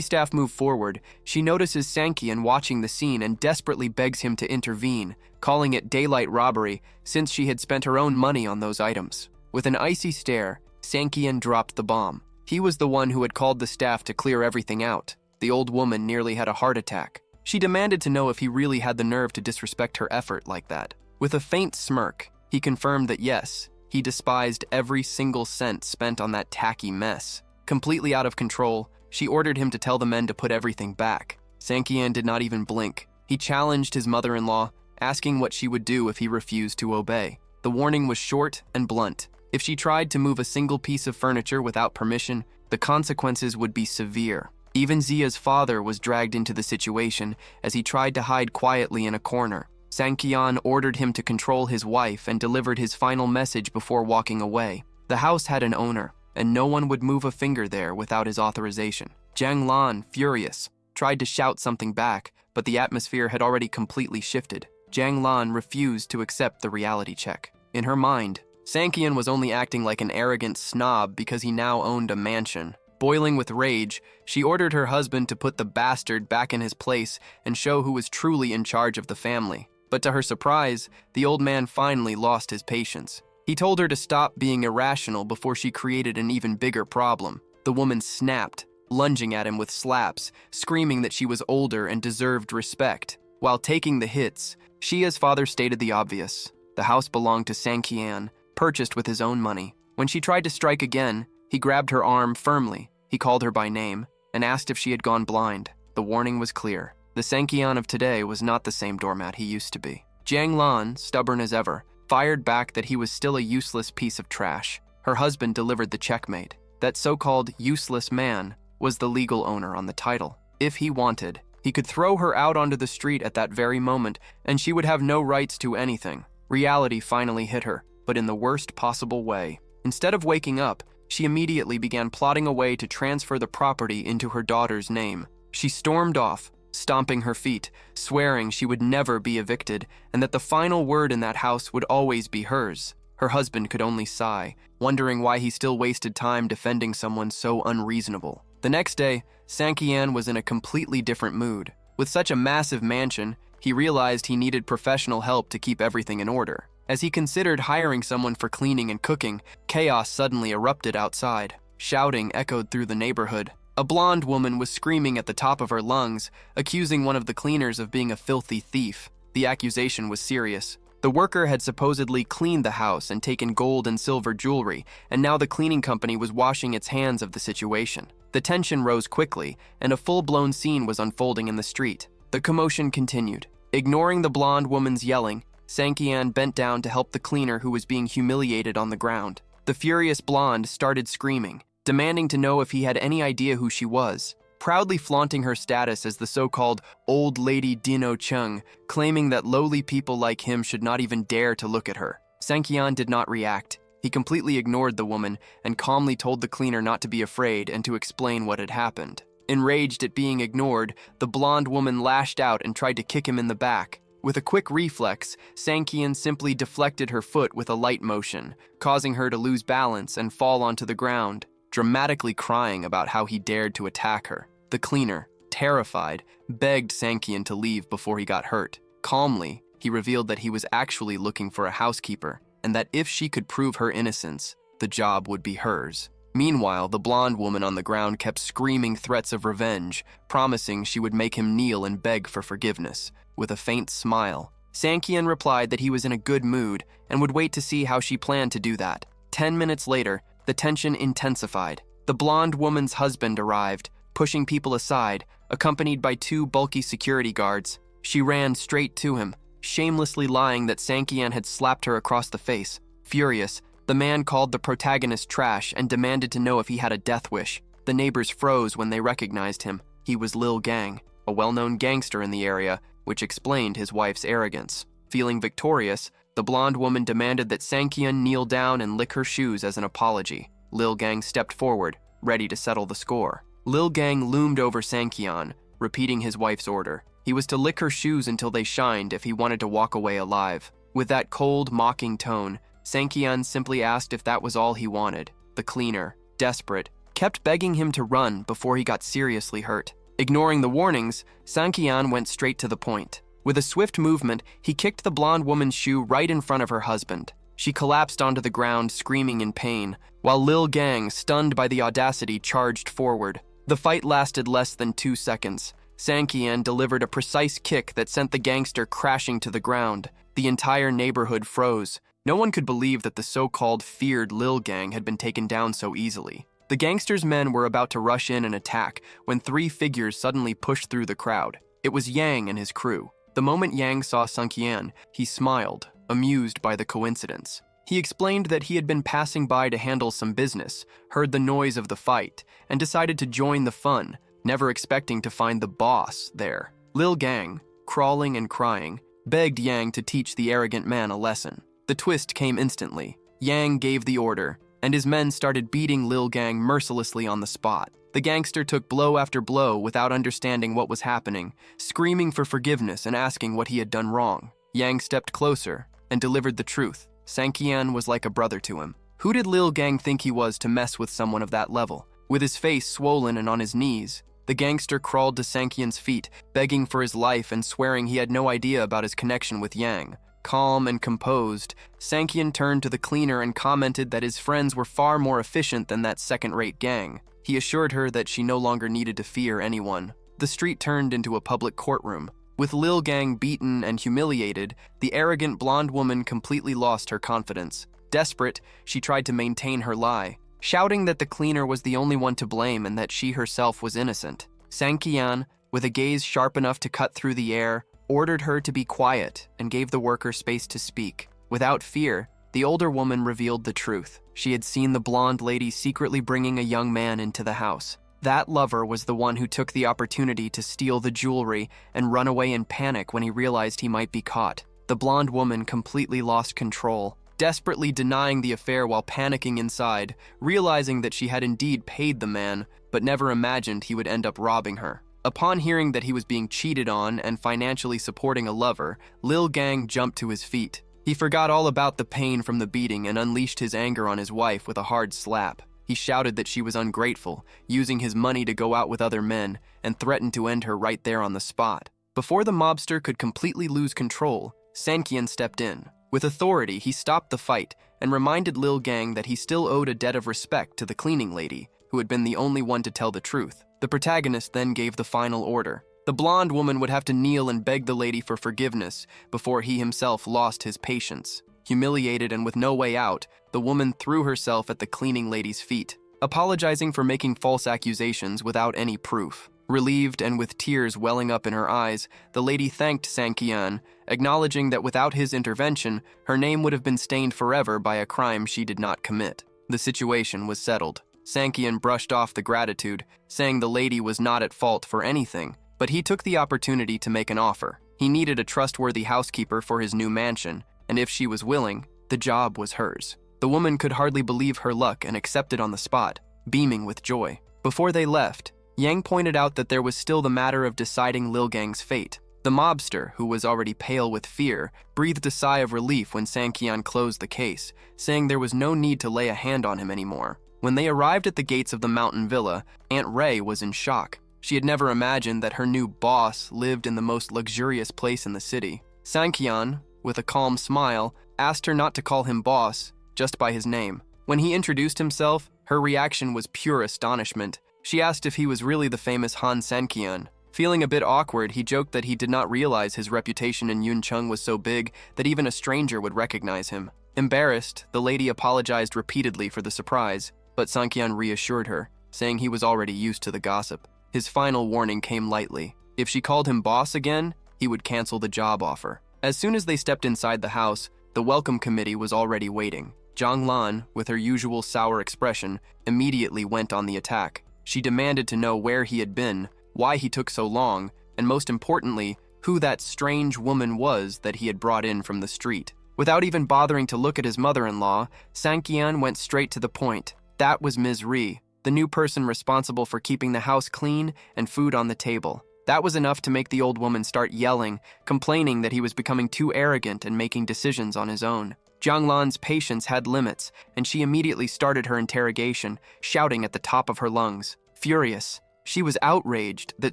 staff move forward, she notices Sanqian watching the scene and desperately begs him to intervene, calling it daylight robbery since she had spent her own money on those items. With an icy stare, Sanqian dropped the bomb. He was the one who had called the staff to clear everything out. The old woman nearly had a heart attack. She demanded to know if he really had the nerve to disrespect her effort like that. With a faint smirk, he confirmed that yes, he despised every single cent spent on that tacky mess. Completely out of control, she ordered him to tell the men to put everything back. Sanqian did not even blink. He challenged his mother-in-law, asking what she would do if he refused to obey. The warning was short and blunt. If she tried to move a single piece of furniture without permission, the consequences would be severe. Even Xia's father was dragged into the situation as he tried to hide quietly in a corner. Sanqian ordered him to control his wife and delivered his final message before walking away. The house had an owner, and no one would move a finger there without his authorization. Zhanglan, furious, tried to shout something back, but the atmosphere had already completely shifted. Zhanglan refused to accept the reality check. In her mind, Sanqian was only acting like an arrogant snob because he now owned a mansion. Boiling with rage, she ordered her husband to put the bastard back in his place and show who was truly in charge of the family. But to her surprise, the old man finally lost his patience. He told her to stop being irrational before she created an even bigger problem. The woman snapped, lunging at him with slaps, screaming that she was older and deserved respect. While taking the hits, Shia's father stated the obvious. The house belonged to Sanqian, purchased with his own money. When she tried to strike again, he grabbed her arm firmly. He called her by name and asked if she had gone blind. The warning was clear. The Sanqian of today was not the same doormat he used to be. Zhanglan, stubborn as ever, fired back that he was still a useless piece of trash. Her husband delivered the checkmate. That so-called useless man was the legal owner on the title. If he wanted, he could throw her out onto the street at that very moment, and she would have no rights to anything. Reality finally hit her, but in the worst possible way. Instead of waking up, she immediately began plotting a way to transfer the property into her daughter's name. She stormed off, stomping her feet, swearing she would never be evicted and that the final word in that house would always be hers. Her husband could only sigh, wondering why he still wasted time defending someone so unreasonable. The next day, Sanqian was in a completely different mood. With such a massive mansion, he realized he needed professional help to keep everything in order. As he considered hiring someone for cleaning and cooking, chaos suddenly erupted outside. Shouting echoed through the neighborhood. A blonde woman was screaming at the top of her lungs, accusing one of the cleaners of being a filthy thief. The accusation was serious. The worker had supposedly cleaned the house and taken gold and silver jewelry, and now the cleaning company was washing its hands of the situation. The tension rose quickly, and a full-blown scene was unfolding in the street. The commotion continued. Ignoring the blonde woman's yelling, Sanqian bent down to help the cleaner who was being humiliated on the ground. The furious blonde started screaming, demanding to know if he had any idea who she was, proudly flaunting her status as the so-called old lady Dino Chung, claiming that lowly people like him should not even dare to look at her. Sanqian did not react. He completely ignored the woman and calmly told the cleaner not to be afraid and to explain what had happened. Enraged at being ignored, the blonde woman lashed out and tried to kick him in the back. With a quick reflex, Sankian simply deflected her foot with a light motion, causing her to lose balance and fall onto the ground, dramatically crying about how he dared to attack her. The cleaner, terrified, begged Sankian to leave before he got hurt. Calmly, he revealed that he was actually looking for a housekeeper, and that if she could prove her innocence, the job would be hers. Meanwhile, the blonde woman on the ground kept screaming threats of revenge, promising she would make him kneel and beg for forgiveness. With a faint smile, Sankian replied that he was in a good mood and would wait to see how she planned to do that. 10 minutes later, the tension intensified. The blonde woman's husband arrived, pushing people aside, accompanied by 2 bulky security guards. She ran straight to him, shamelessly lying that Sankian had slapped her across the face. Furious, the man called the protagonist trash and demanded to know if he had a death wish. The neighbors froze when they recognized him. He was Lil Gang, a well-known gangster in the area, which explained his wife's arrogance. Feeling victorious, the blonde woman demanded that Sankian kneel down and lick her shoes as an apology. Lil Gang stepped forward, ready to settle the score. Lil Gang loomed over Sankian, repeating his wife's order. He was to lick her shoes until they shined if he wanted to walk away alive. With that cold, mocking tone, Sankian simply asked if that was all he wanted. The cleaner, desperate, kept begging him to run before he got seriously hurt. Ignoring the warnings, Sankian went straight to the point. With a swift movement, he kicked the blonde woman's shoe right in front of her husband. She collapsed onto the ground, screaming in pain, while Lil Gang, stunned by the audacity, charged forward. The fight lasted less than 2 seconds. Sankian delivered a precise kick that sent the gangster crashing to the ground. The entire neighborhood froze. No one could believe that the so-called feared Lil Gang had been taken down so easily. The gangster's men were about to rush in and attack when 3 figures suddenly pushed through the crowd. It was Yang and his crew. The moment Yang saw Sankian, he smiled, amused by the coincidence. He explained that he had been passing by to handle some business, heard the noise of the fight, and decided to join the fun, never expecting to find the boss there. Lil Gang, crawling and crying, begged Yang to teach the arrogant man a lesson. The twist came instantly. Yang gave the order, and his men started beating Lil Gang mercilessly on the spot. The gangster took blow after blow without understanding what was happening, screaming for forgiveness and asking what he had done wrong. Yang stepped closer and delivered the truth. Sankian was like a brother to him. Who did Lil Gang think he was to mess with someone of that level? With his face swollen and on his knees, the gangster crawled to Sankian's feet, begging for his life and swearing he had no idea about his connection with Yang. Calm and composed, Sankian turned to the cleaner and commented that his friends were far more efficient than that second-rate gang. He assured her that she no longer needed to fear anyone. The street turned into a public courtroom. With Lil Gang beaten and humiliated, the arrogant blonde woman completely lost her confidence. Desperate, she tried to maintain her lie, shouting that the cleaner was the only one to blame and that she herself was innocent. Sankian, with a gaze sharp enough to cut through the air, ordered her to be quiet and gave the worker space to speak. Without fear, the older woman revealed the truth. She had seen the blonde lady secretly bringing a young man into the house. That lover was the one who took the opportunity to steal the jewelry and run away in panic when he realized he might be caught. The blonde woman completely lost control, desperately denying the affair while panicking inside, realizing that she had indeed paid the man, but never imagined he would end up robbing her. Upon hearing that he was being cheated on and financially supporting a lover, Lil Gang jumped to his feet. He forgot all about the pain from the beating and unleashed his anger on his wife with a hard slap. He shouted that she was ungrateful, using his money to go out with other men, and threatened to end her right there on the spot. Before the mobster could completely lose control, Sankian stepped in. With authority, he stopped the fight and reminded Lil Gang that he still owed a debt of respect to the cleaning lady, who had been the only one to tell the truth. The protagonist then gave the final order. The blonde woman would have to kneel and beg the lady for forgiveness before he himself lost his patience. Humiliated and with no way out, the woman threw herself at the cleaning lady's feet, apologizing for making false accusations without any proof. Relieved and with tears welling up in her eyes, the lady thanked Sankian, acknowledging that without his intervention, her name would have been stained forever by a crime she did not commit. The situation was settled. Sankian brushed off the gratitude, saying the lady was not at fault for anything, but he took the opportunity to make an offer. He needed a trustworthy housekeeper for his new mansion, and if she was willing, the job was hers. The woman could hardly believe her luck and accepted on the spot, beaming with joy. Before they left, Yang pointed out that there was still the matter of deciding Lil Gang's fate. The mobster, who was already pale with fear, breathed a sigh of relief when Sankian closed the case, saying there was no need to lay a hand on him anymore. When they arrived at the gates of the mountain villa, Aunt Ray was in shock. She had never imagined that her new boss lived in the most luxurious place in the city. Sankian, with a calm smile, asked her not to call him boss, just by his name. When he introduced himself, her reaction was pure astonishment. She asked if he was really the famous Han Sankian. Feeling a bit awkward, he joked that he did not realize his reputation in Yuncheng was so big that even a stranger would recognize him. Embarrassed, the lady apologized repeatedly for the surprise, but Sankian reassured her, saying he was already used to the gossip. His final warning came lightly. If she called him boss again, he would cancel the job offer. As soon as they stepped inside the house, the welcome committee was already waiting. Zhang Lan, with her usual sour expression, immediately went on the attack. She demanded to know where he had been, why he took so long, and most importantly, who that strange woman was that he had brought in from the street. Without even bothering to look at his mother-in-law, Sankian went straight to the point. That was Ms. Ri, the new person responsible for keeping the house clean and food on the table. That was enough to make the old woman start yelling, complaining that he was becoming too arrogant and making decisions on his own. Zhang Lan's patience had limits, and she immediately started her interrogation, shouting at the top of her lungs. Furious, she was outraged that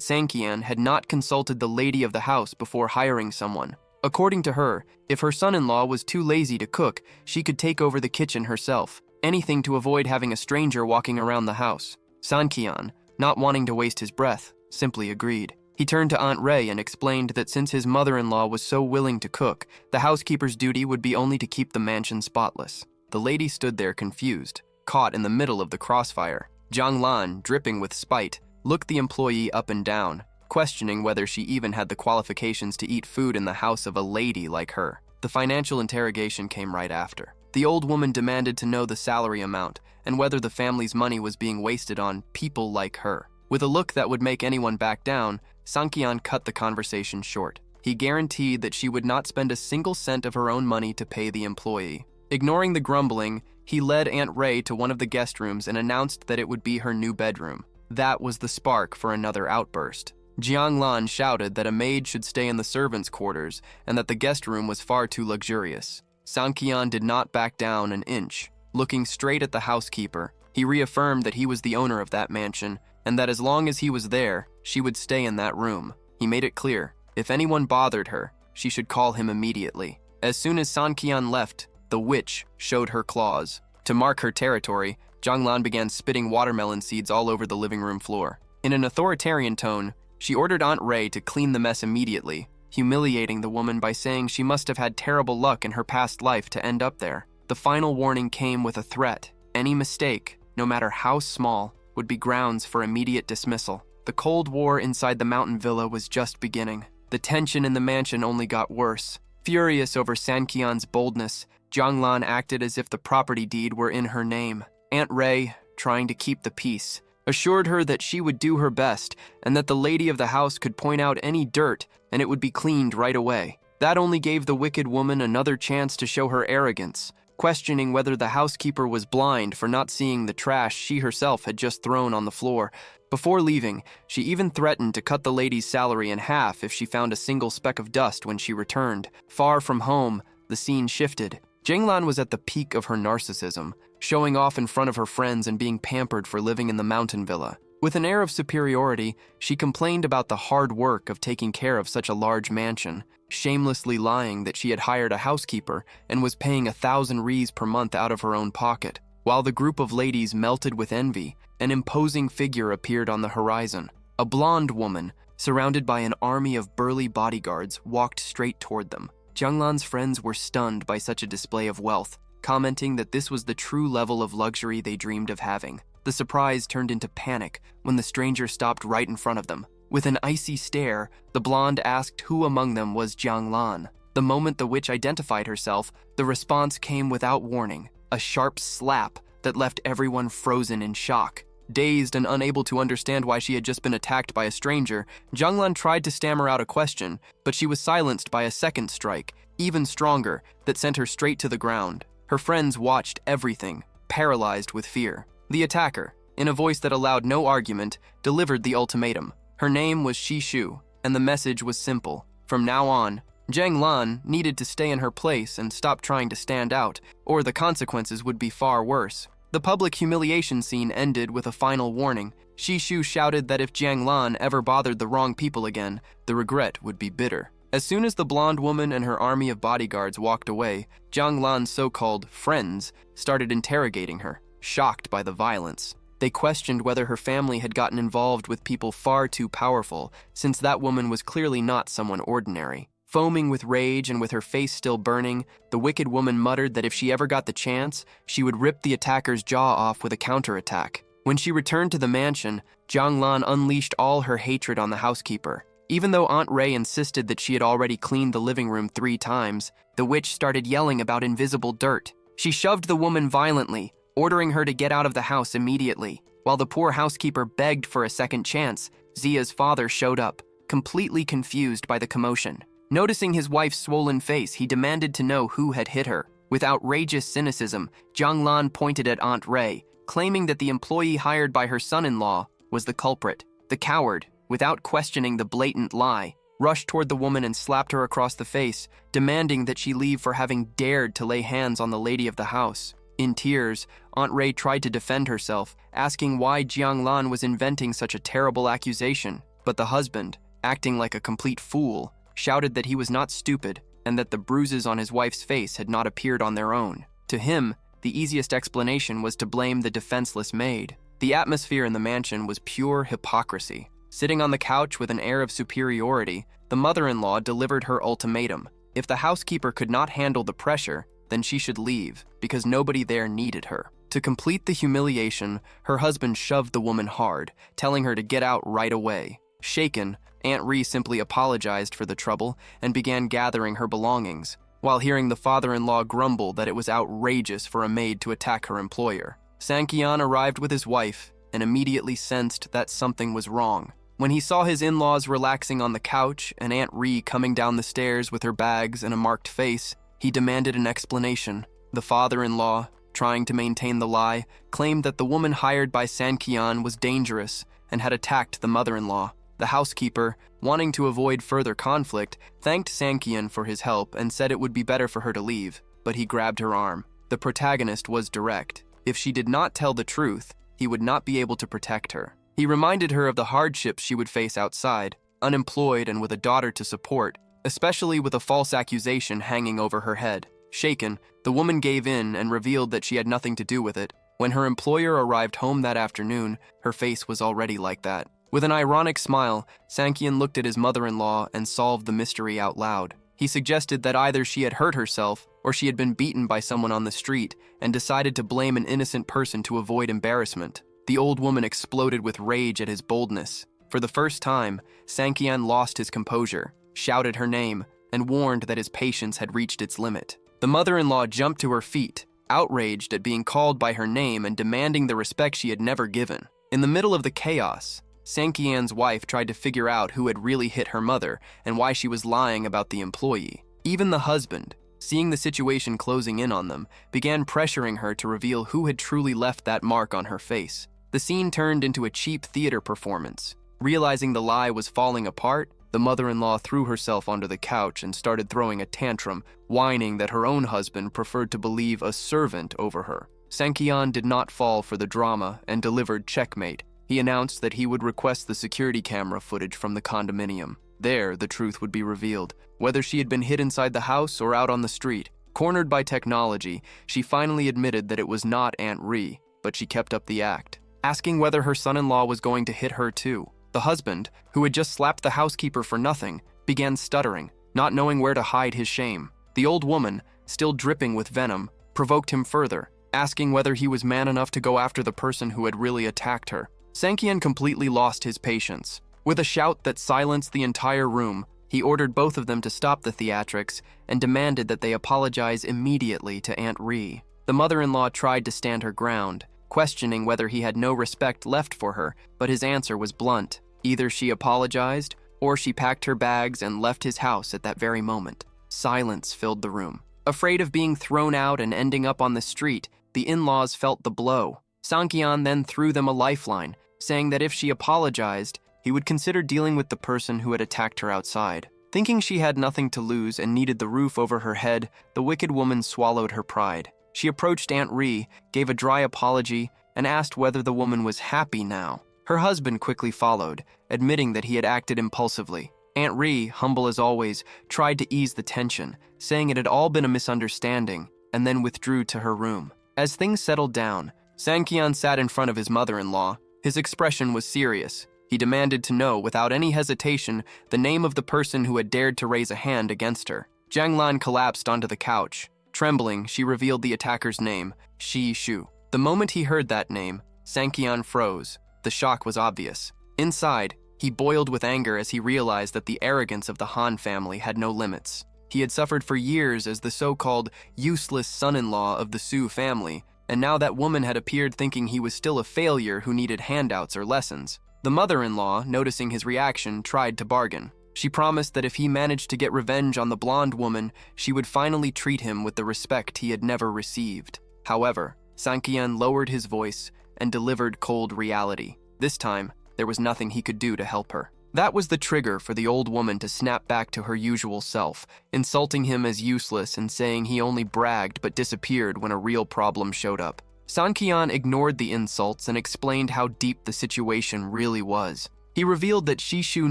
Sankian had not consulted the lady of the house before hiring someone. According to her, if her son-in-law was too lazy to cook, she could take over the kitchen herself, anything to avoid having a stranger walking around the house. Sankian, not wanting to waste his breath, simply agreed. He turned to Aunt Ray and explained that since his mother-in-law was so willing to cook, the housekeeper's duty would be only to keep the mansion spotless. The lady stood there confused, caught in the middle of the crossfire. Zhang Lan, dripping with spite, looked the employee up and down, questioning whether she even had the qualifications to eat food in the house of a lady like her. The financial interrogation came right after. The old woman demanded to know the salary amount and whether the family's money was being wasted on people like her. With a look that would make anyone back down, Sankian cut the conversation short. He guaranteed that she would not spend a single cent of her own money to pay the employee. Ignoring the grumbling, he led Aunt Ray to one of the guest rooms and announced that it would be her new bedroom. That was the spark for another outburst. Jiang Lan shouted that a maid should stay in the servants' quarters and that the guest room was far too luxurious. Sankian did not back down an inch. Looking straight at the housekeeper, he reaffirmed that he was the owner of that mansion and that as long as he was there, she would stay in that room. He made it clear, if anyone bothered her, she should call him immediately. As soon as Sankian left, the witch showed her claws. To mark her territory, Zhang Lan began spitting watermelon seeds all over the living room floor. In an authoritarian tone, she ordered Aunt Ray to clean the mess immediately, humiliating the woman by saying she must have had terrible luck in her past life to end up there. The final warning came with a threat. Any mistake, no matter how small, would be grounds for immediate dismissal. The Cold War inside the mountain villa was just beginning. The tension in the mansion only got worse. Furious over Sankian's boldness, Zhang Lan acted as if the property deed were in her name. Aunt Ray, trying to keep the peace, assured her that she would do her best and that the lady of the house could point out any dirt and it would be cleaned right away. That only gave the wicked woman another chance to show her arrogance, questioning whether the housekeeper was blind for not seeing the trash she herself had just thrown on the floor. Before leaving, she even threatened to cut the lady's salary in half if she found a single speck of dust when she returned. Far from home, the scene shifted. Jinglan was at the peak of her narcissism, showing off in front of her friends and being pampered for living in the mountain villa. With an air of superiority, she complained about the hard work of taking care of such a large mansion, shamelessly lying that she had hired a housekeeper and was paying 1,000 Ries per month out of her own pocket. While the group of ladies melted with envy, an imposing figure appeared on the horizon. A blonde woman, surrounded by an army of burly bodyguards, walked straight toward them. Jianglan's friends were stunned by such a display of wealth, commenting that this was the true level of luxury they dreamed of having. The surprise turned into panic when the stranger stopped right in front of them. With an icy stare, the blonde asked who among them was Jiang Lan. The moment the witch identified herself, the response came without warning, a sharp slap that left everyone frozen in shock. Dazed and unable to understand why she had just been attacked by a stranger, Jiang Lan tried to stammer out a question, but she was silenced by a second strike, even stronger, that sent her straight to the ground. Her friends watched everything, paralyzed with fear. The attacker, in a voice that allowed no argument, delivered the ultimatum. Her name was Shishu, and the message was simple. From now on, Zhang Lan needed to stay in her place and stop trying to stand out, or the consequences would be far worse. The public humiliation scene ended with a final warning. Shishu shouted that if Jiang Lan ever bothered the wrong people again, the regret would be bitter. As soon as the blonde woman and her army of bodyguards walked away, Jiang Lan's so-called friends started interrogating her, shocked by the violence. They questioned whether her family had gotten involved with people far too powerful, since that woman was clearly not someone ordinary. Foaming with rage and with her face still burning, the wicked woman muttered that if she ever got the chance, she would rip the attacker's jaw off with a counterattack. When she returned to the mansion, Jiang Lan unleashed all her hatred on the housekeeper. Even though Aunt Ray insisted that she had already cleaned the living room 3 times, the witch started yelling about invisible dirt. She shoved the woman violently, ordering her to get out of the house immediately. While the poor housekeeper begged for a second chance, Zia's father showed up, completely confused by the commotion. Noticing his wife's swollen face, he demanded to know who had hit her. With outrageous cynicism, Jiang Lan pointed at Aunt Ray, claiming that the employee hired by her son-in-law was the culprit. The coward, without questioning the blatant lie, rushed toward the woman and slapped her across the face, demanding that she leave for having dared to lay hands on the lady of the house. In tears, Aunt Ray tried to defend herself, asking why Jiang Lan was inventing such a terrible accusation. But the husband, acting like a complete fool, shouted that he was not stupid and that the bruises on his wife's face had not appeared on their own. To him, the easiest explanation was to blame the defenseless maid. The atmosphere in the mansion was pure hypocrisy. Sitting on the couch with an air of superiority, the mother-in-law delivered her ultimatum. If the housekeeper could not handle the pressure, then she should leave, because nobody there needed her. To complete the humiliation, her husband shoved the woman hard, telling her to get out right away. Shaken, Aunt Ri simply apologized for the trouble and began gathering her belongings, while hearing the father-in-law grumble that it was outrageous for a maid to attack her employer. Sankian arrived with his wife and immediately sensed that something was wrong. When he saw his in-laws relaxing on the couch and Aunt Ri coming down the stairs with her bags and a marked face, he demanded an explanation. The father-in-law, trying to maintain the lie, claimed that the woman hired by Sankian was dangerous and had attacked the mother-in-law. The housekeeper, wanting to avoid further conflict, thanked Sankian for his help and said it would be better for her to leave, but he grabbed her arm. The protagonist was direct. If she did not tell the truth, he would not be able to protect her. He reminded her of the hardships she would face outside, unemployed and with a daughter to support, especially with a false accusation hanging over her head. Shaken, the woman gave in and revealed that she had nothing to do with it. When her employer arrived home that afternoon, her face was already like that. With an ironic smile, Sankian looked at his mother-in-law and solved the mystery out loud. He suggested that either she had hurt herself or she had been beaten by someone on the street and decided to blame an innocent person to avoid embarrassment. The old woman exploded with rage at his boldness. For the first time, Sankian lost his composure, shouted her name, and warned that his patience had reached its limit. The mother-in-law jumped to her feet, outraged at being called by her name and demanding the respect she had never given. In the middle of the chaos, Sankian's wife tried to figure out who had really hit her mother and why she was lying about the employee. Even the husband, seeing the situation closing in on them, began pressuring her to reveal who had truly left that mark on her face. The scene turned into a cheap theater performance. Realizing the lie was falling apart, the mother-in-law threw herself onto the couch and started throwing a tantrum, whining that her own husband preferred to believe a servant over her. Sankian did not fall for the drama and delivered checkmate. He announced that he would request the security camera footage from the condominium. There, the truth would be revealed, whether she had been hid inside the house or out on the street. Cornered by technology, she finally admitted that it was not Aunt Ri, but she kept up the act, asking whether her son-in-law was going to hit her too. The husband, who had just slapped the housekeeper for nothing, began stuttering, not knowing where to hide his shame. The old woman, still dripping with venom, provoked him further, asking whether he was man enough to go after the person who had really attacked her. Sankian completely lost his patience. With a shout that silenced the entire room, he ordered both of them to stop the theatrics and demanded that they apologize immediately to Aunt Ri. The mother-in-law tried to stand her ground, questioning whether he had no respect left for her, but his answer was blunt. Either she apologized, or she packed her bags and left his house at that very moment. Silence filled the room. Afraid of being thrown out and ending up on the street, the in-laws felt the blow. Sankian then threw them a lifeline, saying that if she apologized, he would consider dealing with the person who had attacked her outside. Thinking she had nothing to lose and needed the roof over her head, the wicked woman swallowed her pride. She approached Aunt Ri, gave a dry apology, and asked whether the woman was happy now. Her husband quickly followed, admitting that he had acted impulsively. Aunt Ri, humble as always, tried to ease the tension, saying it had all been a misunderstanding, and then withdrew to her room. As things settled down, Sankian sat in front of his mother-in-law. His expression was serious. He demanded to know, without any hesitation, the name of the person who had dared to raise a hand against her. Jianglan collapsed onto the couch. Trembling, she revealed the attacker's name, Shi Shu. The moment he heard that name, Sankian froze. The shock was obvious. Inside, he boiled with anger as he realized that the arrogance of the Han family had no limits. He had suffered for years as the so-called useless son-in-law of the Su family, and now that woman had appeared thinking he was still a failure who needed handouts or lessons. The mother-in-law, noticing his reaction, tried to bargain. She promised that if he managed to get revenge on the blonde woman, she would finally treat him with the respect he had never received. However, Sankian lowered his voice and delivered cold reality. This time, there was nothing he could do to help her. That was the trigger for the old woman to snap back to her usual self, insulting him as useless and saying he only bragged but disappeared when a real problem showed up. Sankian ignored the insults and explained how deep the situation really was. He revealed that Shishu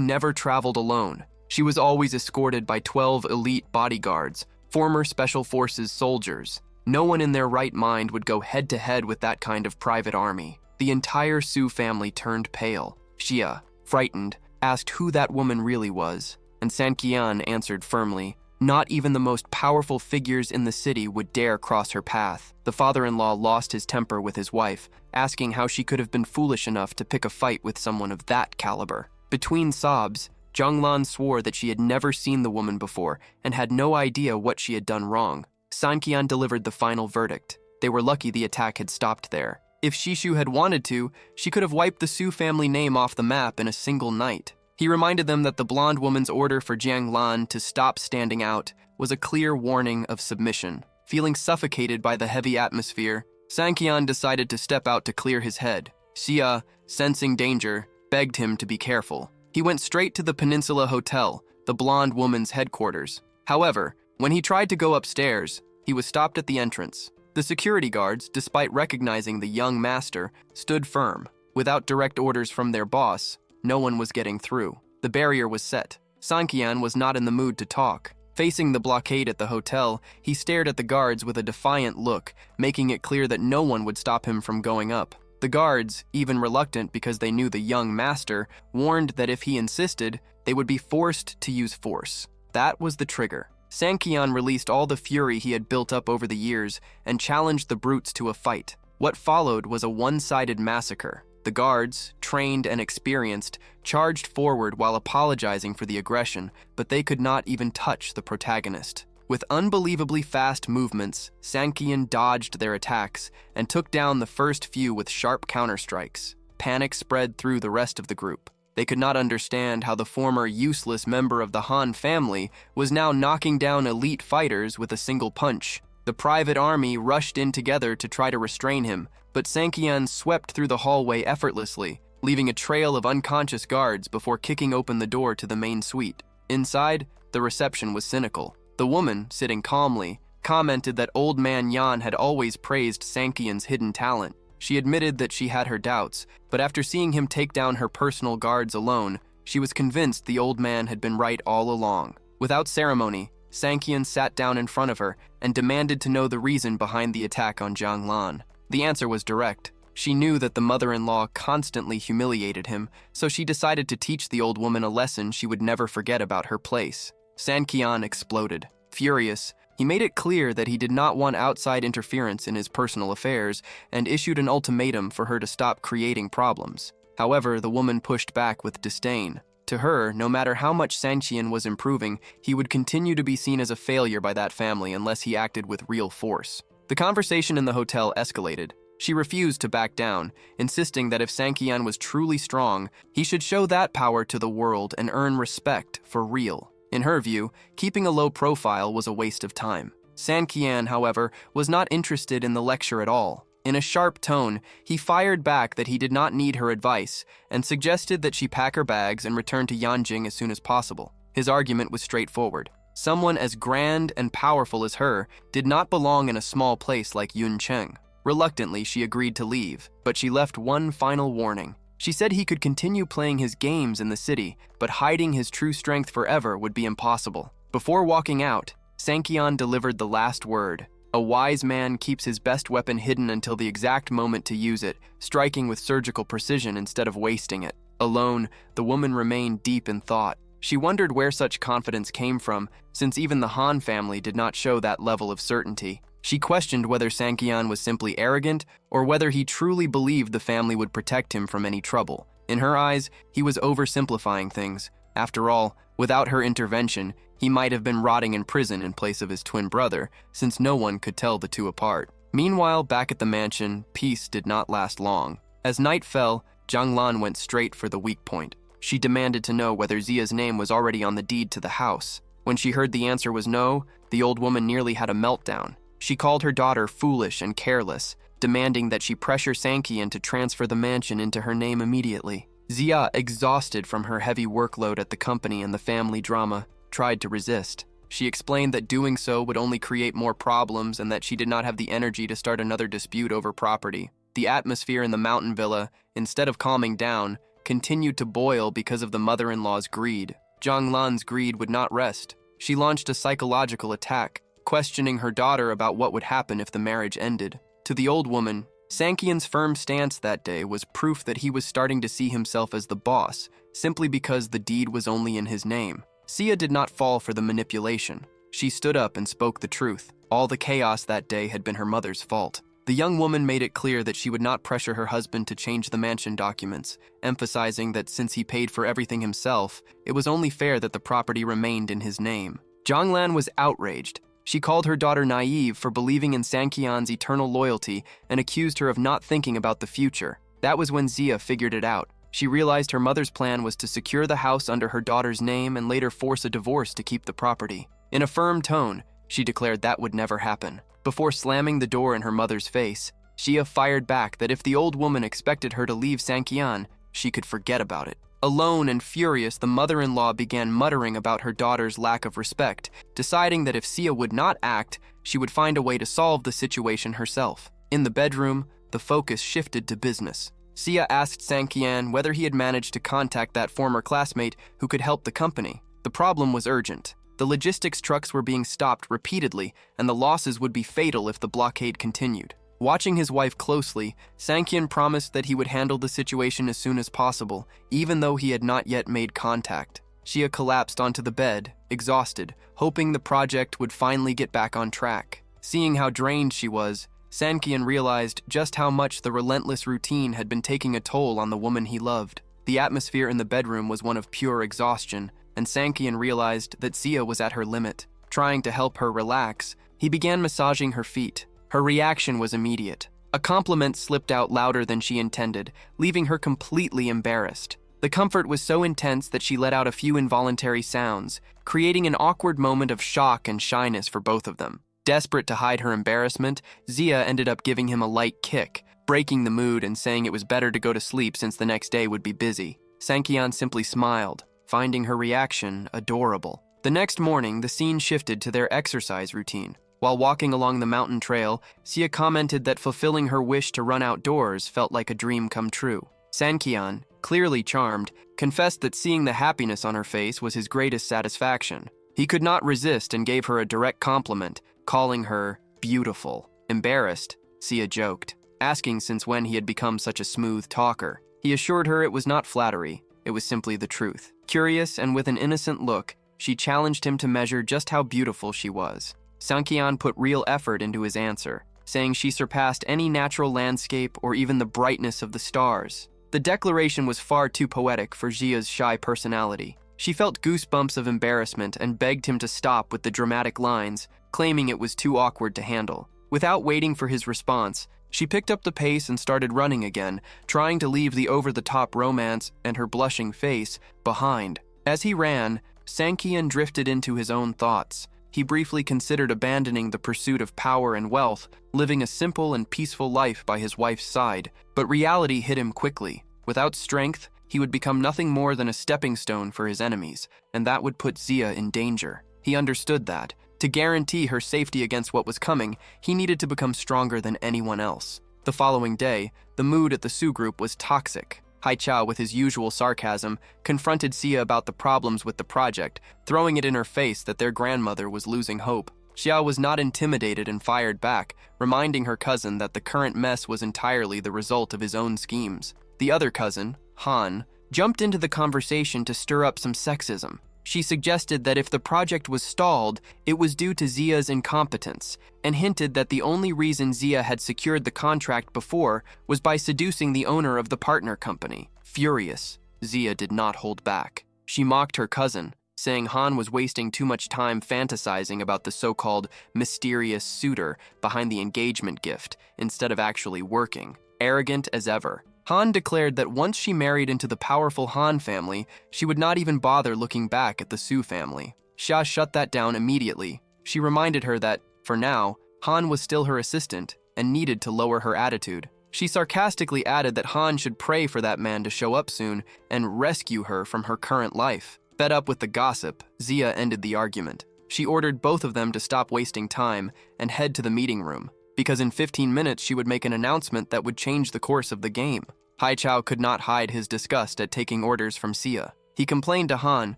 never traveled alone. She was always escorted by 12 elite bodyguards, former Special Forces soldiers. No one in their right mind would go head-to-head with that kind of private army. The entire Su family turned pale. Xia, frightened, asked who that woman really was, and Sankian answered firmly, not even the most powerful figures in the city would dare cross her path. The father-in-law lost his temper with his wife, asking how she could have been foolish enough to pick a fight with someone of that caliber. Between sobs, Zhanglan swore that she had never seen the woman before and had no idea what she had done wrong. Sankian delivered the final verdict. They were lucky the attack had stopped there. If Shishu had wanted to, she could have wiped the Su family name off the map in a single night. He reminded them that the blonde woman's order for Jianglan to stop standing out was a clear warning of submission. Feeling suffocated by the heavy atmosphere, Sankian decided to step out to clear his head. Xia, sensing danger, begged him to be careful. He went straight to the Peninsula Hotel, the blonde woman's headquarters. However, when he tried to go upstairs, he was stopped at the entrance. The security guards, despite recognizing the young master, stood firm. Without direct orders from their boss, no one was getting through. The barrier was set. Sankian was not in the mood to talk. Facing the blockade at the hotel, he stared at the guards with a defiant look, making it clear that no one would stop him from going up. The guards, even reluctant because they knew the young master, warned that if he insisted, they would be forced to use force. That was the trigger. Sankian released all the fury he had built up over the years and challenged the brutes to a fight. What followed was a one-sided massacre. The guards, trained and experienced, charged forward while apologizing for the aggression, but they could not even touch the protagonist. With unbelievably fast movements, Sankian dodged their attacks and took down the first few with sharp counterstrikes. Panic spread through the rest of the group. They could not understand how the former useless member of the Han family was now knocking down elite fighters with a single punch. The private army rushed in together to try to restrain him, but Sankian swept through the hallway effortlessly, leaving a trail of unconscious guards before kicking open the door to the main suite. Inside, the reception was cynical. The woman, sitting calmly, commented that old man Yan had always praised Sankian's hidden talent. She admitted that she had her doubts, but after seeing him take down her personal guards alone, she was convinced the old man had been right all along. Without ceremony, Sankian sat down in front of her and demanded to know the reason behind the attack on Jianglan. The answer was direct. She knew that the mother-in-law constantly humiliated him, so she decided to teach the old woman a lesson she would never forget about her place. Sankian exploded. Furious, he made it clear that he did not want outside interference in his personal affairs and issued an ultimatum for her to stop creating problems. However, the woman pushed back with disdain. To her, no matter how much Sankian was improving, he would continue to be seen as a failure by that family unless he acted with real force. The conversation in the hotel escalated. She refused to back down, insisting that if Sankian was truly strong, he should show that power to the world and earn respect for real. In her view, keeping a low profile was a waste of time. Sankian, however, was not interested in the lecture at all. In a sharp tone, he fired back that he did not need her advice and suggested that she pack her bags and return to Yanjing as soon as possible. His argument was straightforward. Someone as grand and powerful as her did not belong in a small place like Yuncheng. Reluctantly, she agreed to leave, but she left one final warning. She said he could continue playing his games in the city, but hiding his true strength forever would be impossible. Before walking out, Sanqian delivered the last word. A wise man keeps his best weapon hidden until the exact moment to use it, striking with surgical precision instead of wasting it. Alone, the woman remained deep in thought. She wondered where such confidence came from, since even the Han family did not show that level of certainty. She questioned whether Sanqian was simply arrogant or whether he truly believed the family would protect him from any trouble. In her eyes, he was oversimplifying things. After all, without her intervention, he might have been rotting in prison in place of his twin brother, since no one could tell the two apart. Meanwhile, back at the mansion, peace did not last long. As night fell, Zhang Lan went straight for the weak point. She demanded to know whether Zia's name was already on the deed to the house. When she heard the answer was no, the old woman nearly had a meltdown. She called her daughter foolish and careless, demanding that she pressure Sanqian to transfer the mansion into her name immediately. Zia, exhausted from her heavy workload at the company and the family drama, tried to resist. She explained that doing so would only create more problems and that she did not have the energy to start another dispute over property. The atmosphere in the mountain villa, instead of calming down, continued to boil because of the mother-in-law's greed. Zhang Lan's greed would not rest. She launched a psychological attack, questioning her daughter about what would happen if the marriage ended. To the old woman, Sanqian's firm stance that day was proof that he was starting to see himself as the boss, simply because the deed was only in his name. Sia did not fall for the manipulation. She stood up and spoke the truth. All the chaos that day had been her mother's fault. The young woman made it clear that she would not pressure her husband to change the mansion documents, emphasizing that since he paid for everything himself, it was only fair that the property remained in his name. Zhang Lan was outraged. She called her daughter naive for believing in Sanqian's eternal loyalty and accused her of not thinking about the future. That was when Zia figured it out. She realized her mother's plan was to secure the house under her daughter's name and later force a divorce to keep the property. In a firm tone, she declared that would never happen. Before slamming the door in her mother's face, Xia fired back that if the old woman expected her to leave Sanqian, she could forget about it. Alone and furious, the mother-in-law began muttering about her daughter's lack of respect, deciding that if Xia would not act, she would find a way to solve the situation herself. In the bedroom, the focus shifted to business. Xia asked Sanqian whether he had managed to contact that former classmate who could help the company. The problem was urgent. The logistics trucks were being stopped repeatedly, and the losses would be fatal if the blockade continued. Watching his wife closely, Sanqian promised that he would handle the situation as soon as possible, even though he had not yet made contact. Xia collapsed onto the bed, exhausted, hoping the project would finally get back on track. Seeing how drained she was, Sanqian realized just how much the relentless routine had been taking a toll on the woman he loved. The atmosphere in the bedroom was one of pure exhaustion, and Sanqian realized that Xia was at her limit. Trying to help her relax, he began massaging her feet. Her reaction was immediate. A compliment slipped out louder than she intended, leaving her completely embarrassed. The comfort was so intense that she let out a few involuntary sounds, creating an awkward moment of shock and shyness for both of them. Desperate to hide her embarrassment, Xia ended up giving him a light kick, breaking the mood and saying it was better to go to sleep since the next day would be busy. Sanqian simply smiled, finding her reaction adorable. The next morning, the scene shifted to their exercise routine. While walking along the mountain trail, Xia commented that fulfilling her wish to run outdoors felt like a dream come true. Sanqian, clearly charmed, confessed that seeing the happiness on her face was his greatest satisfaction. He could not resist and gave her a direct compliment, calling her beautiful. Embarrassed, Xia joked, asking since when he had become such a smooth talker. He assured her it was not flattery, it was simply the truth. Curious and with an innocent look, she challenged him to measure just how beautiful she was. Sanqian put real effort into his answer, saying she surpassed any natural landscape or even the brightness of the stars. The declaration was far too poetic for Xia's shy personality. She felt goosebumps of embarrassment and begged him to stop with the dramatic lines, claiming it was too awkward to handle. Without waiting for his response, she picked up the pace and started running again, trying to leave the over-the-top romance and her blushing face behind. As he ran, Sanqian drifted into his own thoughts, He briefly considered abandoning the pursuit of power and wealth, living a simple and peaceful life by his wife's side. But reality hit him quickly. Without strength, he would become nothing more than a stepping stone for his enemies, and that would put Xia in danger. He understood that. To guarantee her safety against what was coming, he needed to become stronger than anyone else. The following day, the mood at the Su group was toxic. Haichao, with his usual sarcasm, confronted Xia about the problems with the project, throwing it in her face that their grandmother was losing hope. Xia was not intimidated and fired back, reminding her cousin that the current mess was entirely the result of his own schemes. The other cousin, Han, jumped into the conversation to stir up some sexism. She suggested that if the project was stalled, it was due to Xia's incompetence, and hinted that the only reason Xia had secured the contract before was by seducing the owner of the partner company. Furious, Xia did not hold back. She mocked her cousin, saying Han was wasting too much time fantasizing about the so-called mysterious suitor behind the engagement gift instead of actually working. Arrogant as ever, Han declared that once she married into the powerful Han family, she would not even bother looking back at the Su family. Xia shut that down immediately. She reminded her that, for now, Han was still her assistant and needed to lower her attitude. She sarcastically added that Han should pray for that man to show up soon and rescue her from her current life. Fed up with the gossip, Xia ended the argument. She ordered both of them to stop wasting time and head to the meeting room, because in 15 minutes she would make an announcement that would change the course of the game. Haichao could not hide his disgust at taking orders from Xia. He complained to Han,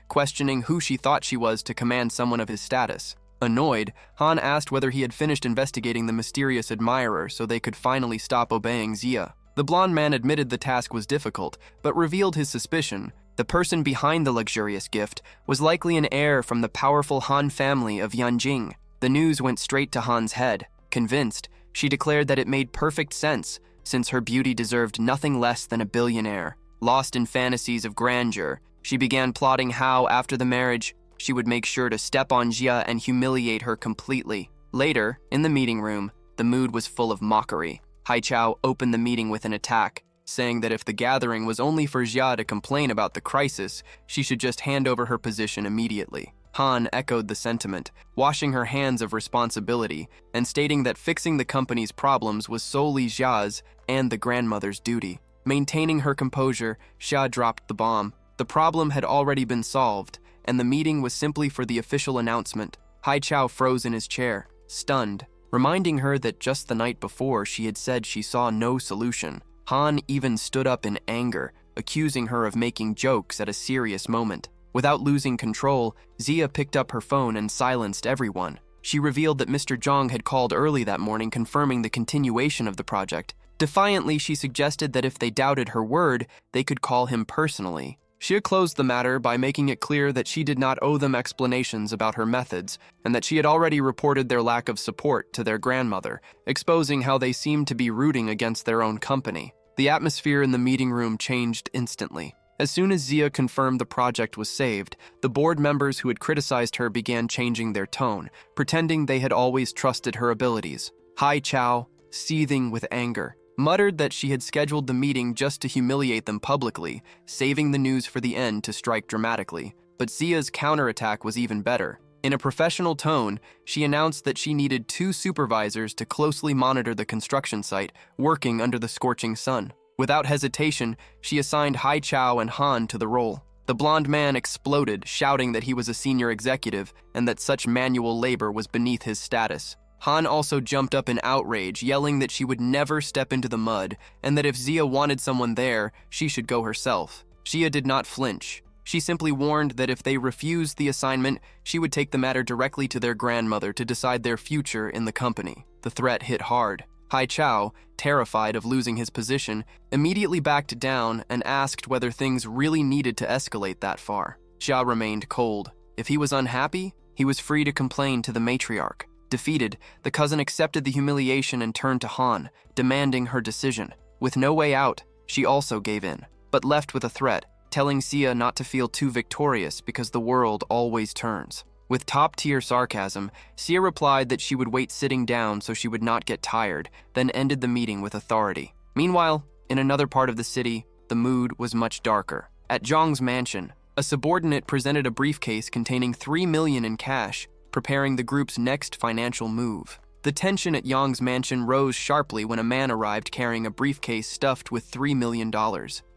questioning who she thought she was to command someone of his status. Annoyed, Han asked whether he had finished investigating the mysterious admirer so they could finally stop obeying Xia. The blonde man admitted the task was difficult, but revealed his suspicion. The person behind the luxurious gift was likely an heir from the powerful Han family of Yanjing. The news went straight to Han's head. Convinced, she declared that it made perfect sense, since her beauty deserved nothing less than a billionaire. Lost in fantasies of grandeur, she began plotting how, after the marriage, she would make sure to step on Xia and humiliate her completely. Later, in the meeting room, the mood was full of mockery. Haichao opened the meeting with an attack, saying that if the gathering was only for Xia to complain about the crisis, she should just hand over her position immediately. Han echoed the sentiment, washing her hands of responsibility and stating that fixing the company's problems was solely Xia's and the grandmother's duty. Maintaining her composure, Xia dropped the bomb. The problem had already been solved, and the meeting was simply for the official announcement. Haichao froze in his chair, stunned, reminding her that just the night before she had said she saw no solution. Han even stood up in anger, accusing her of making jokes at a serious moment. Without losing control, Xia picked up her phone and silenced everyone. She revealed that Mr. Zhang had called early that morning confirming the continuation of the project. Defiantly, she suggested that if they doubted her word, they could call him personally. Xia closed the matter by making it clear that she did not owe them explanations about her methods, and that she had already reported their lack of support to their grandmother, exposing how they seemed to be rooting against their own company. The atmosphere in the meeting room changed instantly. As soon as Xia confirmed the project was saved, the board members who had criticized her began changing their tone, pretending they had always trusted her abilities. Haichao, seething with anger, muttered that she had scheduled the meeting just to humiliate them publicly, saving the news for the end to strike dramatically. But Xia's counterattack was even better. In a professional tone, she announced that she needed 2 supervisors to closely monitor the construction site, working under the scorching sun. Without hesitation, she assigned Haichao and Han to the role. The blonde man exploded, shouting that he was a senior executive and that such manual labor was beneath his status. Han also jumped up in outrage, yelling that she would never step into the mud and that if Xia wanted someone there, she should go herself. Xia did not flinch. She simply warned that if they refused the assignment, she would take the matter directly to their grandmother to decide their future in the company. The threat hit hard. Haichao, terrified of losing his position, immediately backed down and asked whether things really needed to escalate that far. Xia remained cold. If he was unhappy, he was free to complain to the matriarch. Defeated, the cousin accepted the humiliation and turned to Han, demanding her decision. With no way out, she also gave in, but left with a threat, telling Xia not to feel too victorious because the world always turns. With top-tier sarcasm, Xia replied that she would wait sitting down so she would not get tired, then ended the meeting with authority. Meanwhile, in another part of the city, the mood was much darker. At Zhang's mansion, a subordinate presented a briefcase containing 3 million in cash, preparing the group's next financial move. The tension at Yang's mansion rose sharply when a man arrived carrying a briefcase stuffed with $3 million.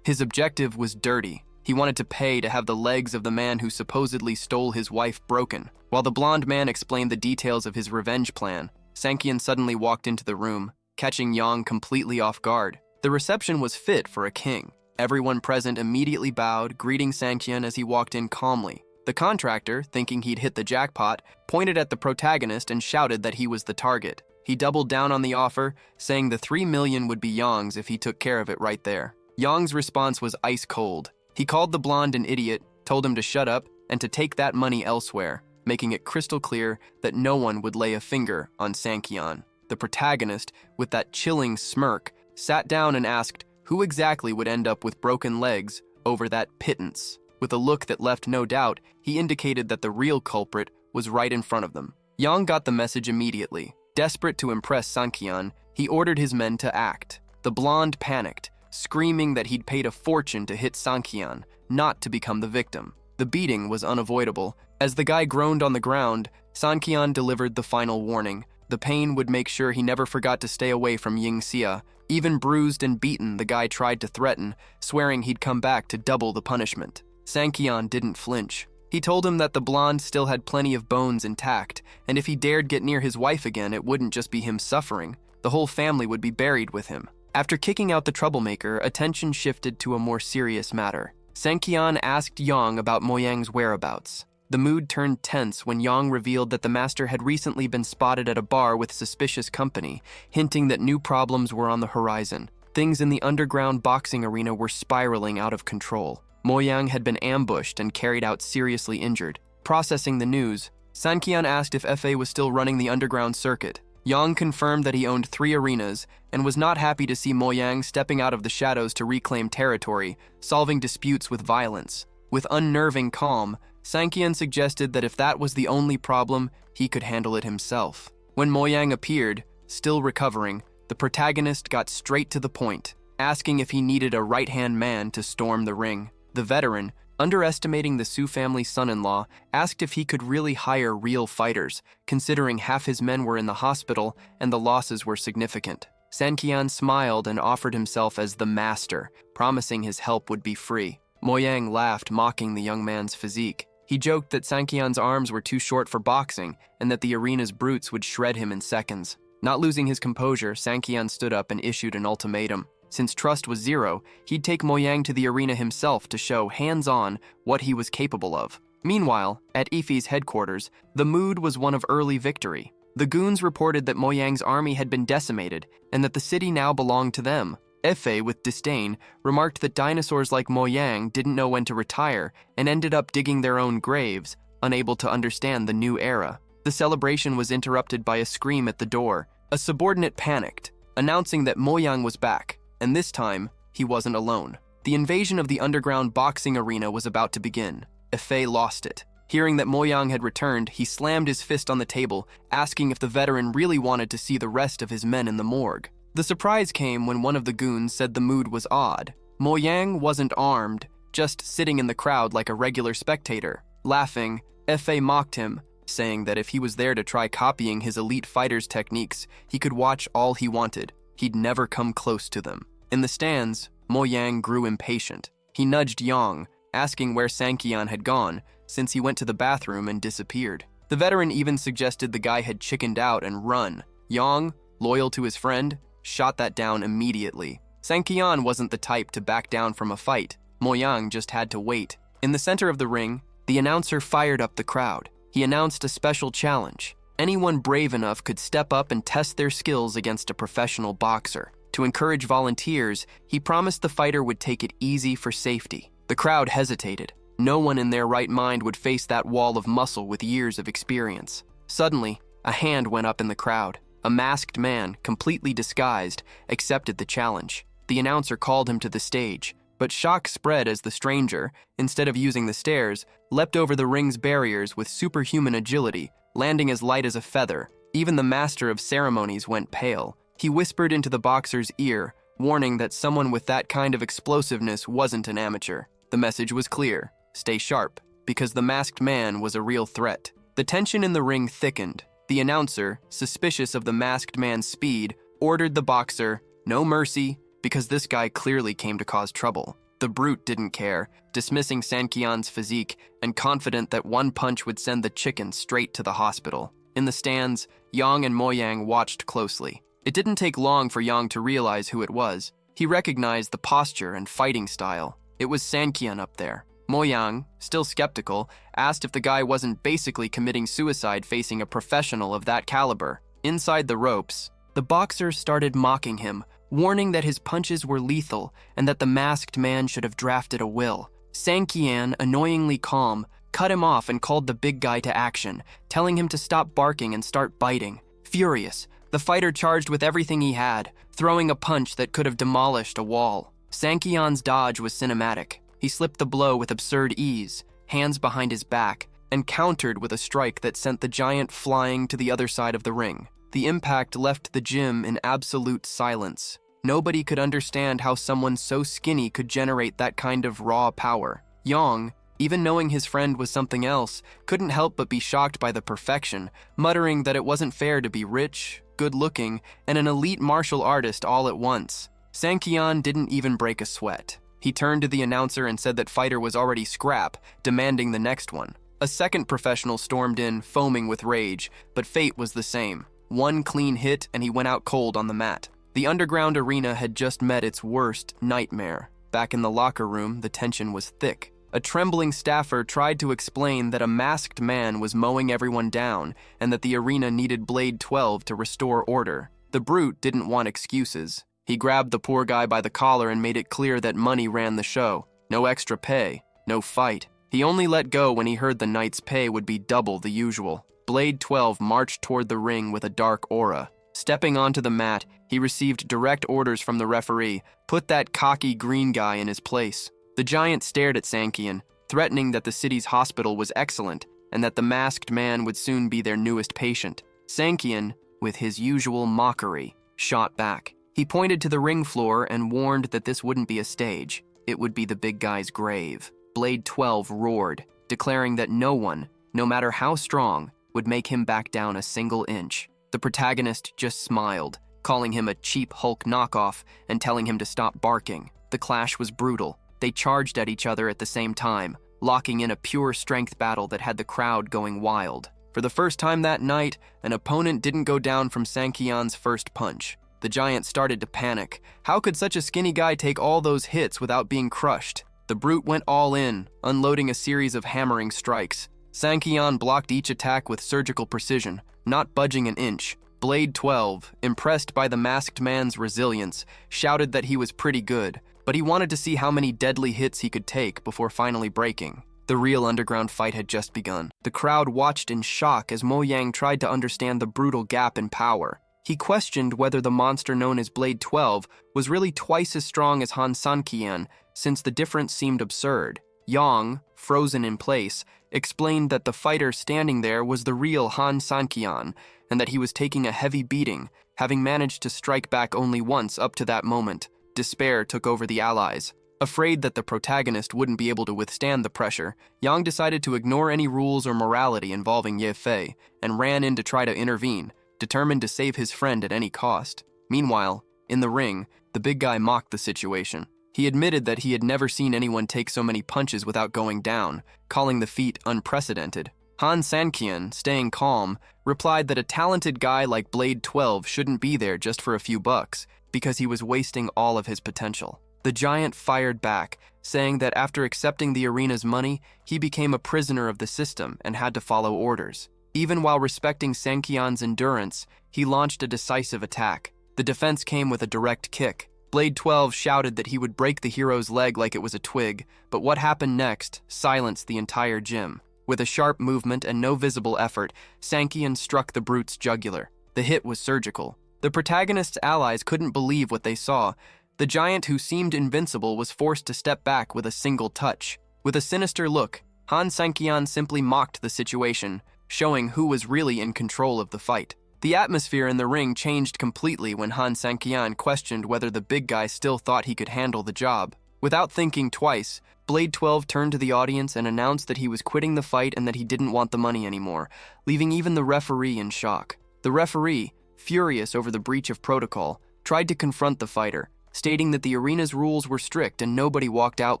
His objective was dirty. He wanted to pay to have the legs of the man who supposedly stole his wife broken. While the blonde man explained the details of his revenge plan, Sankian suddenly walked into the room, catching Yang completely off guard. The reception was fit for a king. Everyone present immediately bowed, greeting Sankian as he walked in calmly. The contractor, thinking he'd hit the jackpot, pointed at the protagonist and shouted that he was the target. He doubled down on the offer, saying the $3 million would be Yang's if he took care of it right there. Yang's response was ice cold. He called the blonde an idiot, told him to shut up, and to take that money elsewhere, making it crystal clear that no one would lay a finger on Sankian. The protagonist, with that chilling smirk, sat down and asked who exactly would end up with broken legs over that pittance. With a look that left no doubt, he indicated that the real culprit was right in front of them. Yang got the message immediately. Desperate to impress Sankian, he ordered his men to act. The blonde panicked, screaming that he'd paid a fortune to hit Sankian, not to become the victim. The beating was unavoidable. As the guy groaned on the ground, Sankian delivered the final warning. The pain would make sure he never forgot to stay away from Yingxia. Even bruised and beaten, the guy tried to threaten, swearing he'd come back to double the punishment. Sankian didn't flinch. He told him that the blonde still had plenty of bones intact, and if he dared get near his wife again, it wouldn't just be him suffering. The whole family would be buried with him. After kicking out the troublemaker, attention shifted to a more serious matter. Sankian asked Yang about Moyang's whereabouts. The mood turned tense when Yang revealed that the master had recently been spotted at a bar with suspicious company, hinting that new problems were on the horizon. Things in the underground boxing arena were spiraling out of control. Moyang had been ambushed and carried out seriously injured. Processing the news, Sankian asked if Fa was still running the underground circuit. Yang confirmed that he owned 3 arenas and was not happy to see Moyang stepping out of the shadows to reclaim territory, solving disputes with violence. With unnerving calm, Sankian suggested that if that was the only problem, he could handle it himself. When Moyang appeared, still recovering, the protagonist got straight to the point, asking if he needed a right-hand man to storm the ring. The veteran, underestimating the Su family's son-in-law, asked if he could really hire real fighters, considering half his men were in the hospital and the losses were significant. Sankian smiled and offered himself as the master, promising his help would be free. Moyang laughed, mocking the young man's physique. He joked that Sankian's arms were too short for boxing and that the arena's brutes would shred him in seconds. Not losing his composure, Sankian stood up and issued an ultimatum. Since trust was zero, he'd take Moyang to the arena himself to show hands-on what he was capable of. Meanwhile, at Ifei's headquarters, the mood was one of early victory. The goons reported that Moyang's army had been decimated and that the city now belonged to them. Efe, with disdain, remarked that dinosaurs like Moyang didn't know when to retire and ended up digging their own graves, unable to understand the new era. The celebration was interrupted by a scream at the door. A subordinate panicked, announcing that Moyang was back. And this time, he wasn't alone. The invasion of the underground boxing arena was about to begin. Efe lost it. Hearing that Moyang had returned, he slammed his fist on the table, asking if the veteran really wanted to see the rest of his men in the morgue. The surprise came when one of the goons said the mood was odd. Moyang wasn't armed, just sitting in the crowd like a regular spectator. Laughing, Efe mocked him, saying that if he was there to try copying his elite fighter's techniques, he could watch all he wanted. He'd never come close to them. In the stands, Moyang grew impatient. He nudged Yang, asking where Sankian had gone, since he went to the bathroom and disappeared. The veteran even suggested the guy had chickened out and run. Yang, loyal to his friend, shot that down immediately. Sankian wasn't the type to back down from a fight. Moyang just had to wait. In the center of the ring, the announcer fired up the crowd. He announced a special challenge. Anyone brave enough could step up and test their skills against a professional boxer. To encourage volunteers, he promised the fighter would take it easy for safety. The crowd hesitated. No one in their right mind would face that wall of muscle with years of experience. Suddenly, a hand went up in the crowd. A masked man, completely disguised, accepted the challenge. The announcer called him to the stage, but shock spread as the stranger, instead of using the stairs, leapt over the ring's barriers with superhuman agility, landing as light as a feather. Even the master of ceremonies went pale. He whispered into the boxer's ear, warning that someone with that kind of explosiveness wasn't an amateur. The message was clear: stay sharp, because the masked man was a real threat. The tension in the ring thickened. The announcer, suspicious of the masked man's speed, ordered the boxer, "No mercy," because this guy clearly came to cause trouble. The brute didn't care, dismissing Sankian's physique and confident that one punch would send the chicken straight to the hospital. In the stands, Yang and Moyang watched closely. It didn't take long for Yang to realize who it was. He recognized the posture and fighting style. It was Sankian up there. Moyang, still skeptical, asked if the guy wasn't basically committing suicide facing a professional of that caliber. Inside the ropes, the boxer started mocking him, warning that his punches were lethal and that the masked man should have drafted a will. Sankian, annoyingly calm, cut him off and called the big guy to action, telling him to stop barking and start biting. Furious, the fighter charged with everything he had, throwing a punch that could have demolished a wall. Sankian's dodge was cinematic. He slipped the blow with absurd ease, hands behind his back, and countered with a strike that sent the giant flying to the other side of the ring. The impact left the gym in absolute silence. Nobody could understand how someone so skinny could generate that kind of raw power. Yang, even knowing his friend was something else, couldn't help but be shocked by the perfection, muttering that it wasn't fair to be rich, good-looking, and an elite martial artist all at once. Sankian didn't even break a sweat. He turned to the announcer and said that fighter was already scrap, demanding the next one. A second professional stormed in, foaming with rage, but fate was the same. One clean hit and he went out cold on the mat. The underground arena had just met its worst nightmare. Back in the locker room, the tension was thick. A trembling staffer tried to explain that a masked man was mowing everyone down and that the arena needed Blade 12 to restore order. The brute didn't want excuses. He grabbed the poor guy by the collar and made it clear that money ran the show. No extra pay, no fight. He only let go when he heard the night's pay would be double the usual. Blade 12 marched toward the ring with a dark aura. Stepping onto the mat, he received direct orders from the referee, "Put that cocky green guy in his place." The giant stared at Sankian, threatening that the city's hospital was excellent and that the masked man would soon be their newest patient. Sankian, with his usual mockery, shot back. He pointed to the ring floor and warned that this wouldn't be a stage. It would be the big guy's grave. Blade 12 roared, declaring that no one, no matter how strong, would make him back down a single inch. The protagonist just smiled, calling him a cheap Hulk knockoff and telling him to stop barking. The clash was brutal. They charged at each other at the same time, locking in a pure strength battle that had the crowd going wild. For the first time that night, an opponent didn't go down from Sankian's first punch. The giant started to panic. How could such a skinny guy take all those hits without being crushed? The brute went all in, unloading a series of hammering strikes. Sankian blocked each attack with surgical precision, not budging an inch. Blade 12, impressed by the masked man's resilience, shouted that he was pretty good, but he wanted to see how many deadly hits he could take before finally breaking. The real underground fight had just begun. The crowd watched in shock as Moyang tried to understand the brutal gap in power. He questioned whether the monster known as Blade 12 was really twice as strong as Han Sankian, since the difference seemed absurd. Yang, frozen in place, explained that the fighter standing there was the real Han Sankian, and that he was taking a heavy beating, having managed to strike back only once up to that moment. Despair took over the allies. Afraid that the protagonist wouldn't be able to withstand the pressure, Yang decided to ignore any rules or morality involving Ye Fei and ran in to try to intervene, determined to save his friend at any cost. Meanwhile, in the ring, the big guy mocked the situation. He admitted that he had never seen anyone take so many punches without going down, calling the feat unprecedented. Han Sankian, staying calm, replied that a talented guy like Blade 12 shouldn't be there just for a few bucks, because he was wasting all of his potential. The giant fired back, saying that after accepting the arena's money, he became a prisoner of the system and had to follow orders. Even while respecting Sankian's endurance, he launched a decisive attack. The defense came with a direct kick. Blade 12 shouted that he would break the hero's leg like it was a twig, but what happened next silenced the entire gym. With a sharp movement and no visible effort, Sankian struck the brute's jugular. The hit was surgical. The protagonist's allies couldn't believe what they saw. The giant who seemed invincible was forced to step back with a single touch. With a sinister look, Han Sankian simply mocked the situation, showing who was really in control of the fight. The atmosphere in the ring changed completely when Han Sankian questioned whether the big guy still thought he could handle the job. Without thinking twice, Blade 12 turned to the audience and announced that he was quitting the fight and that he didn't want the money anymore, leaving even the referee in shock. The referee, furious over the breach of protocol, tried to confront the fighter, stating that the arena's rules were strict and nobody walked out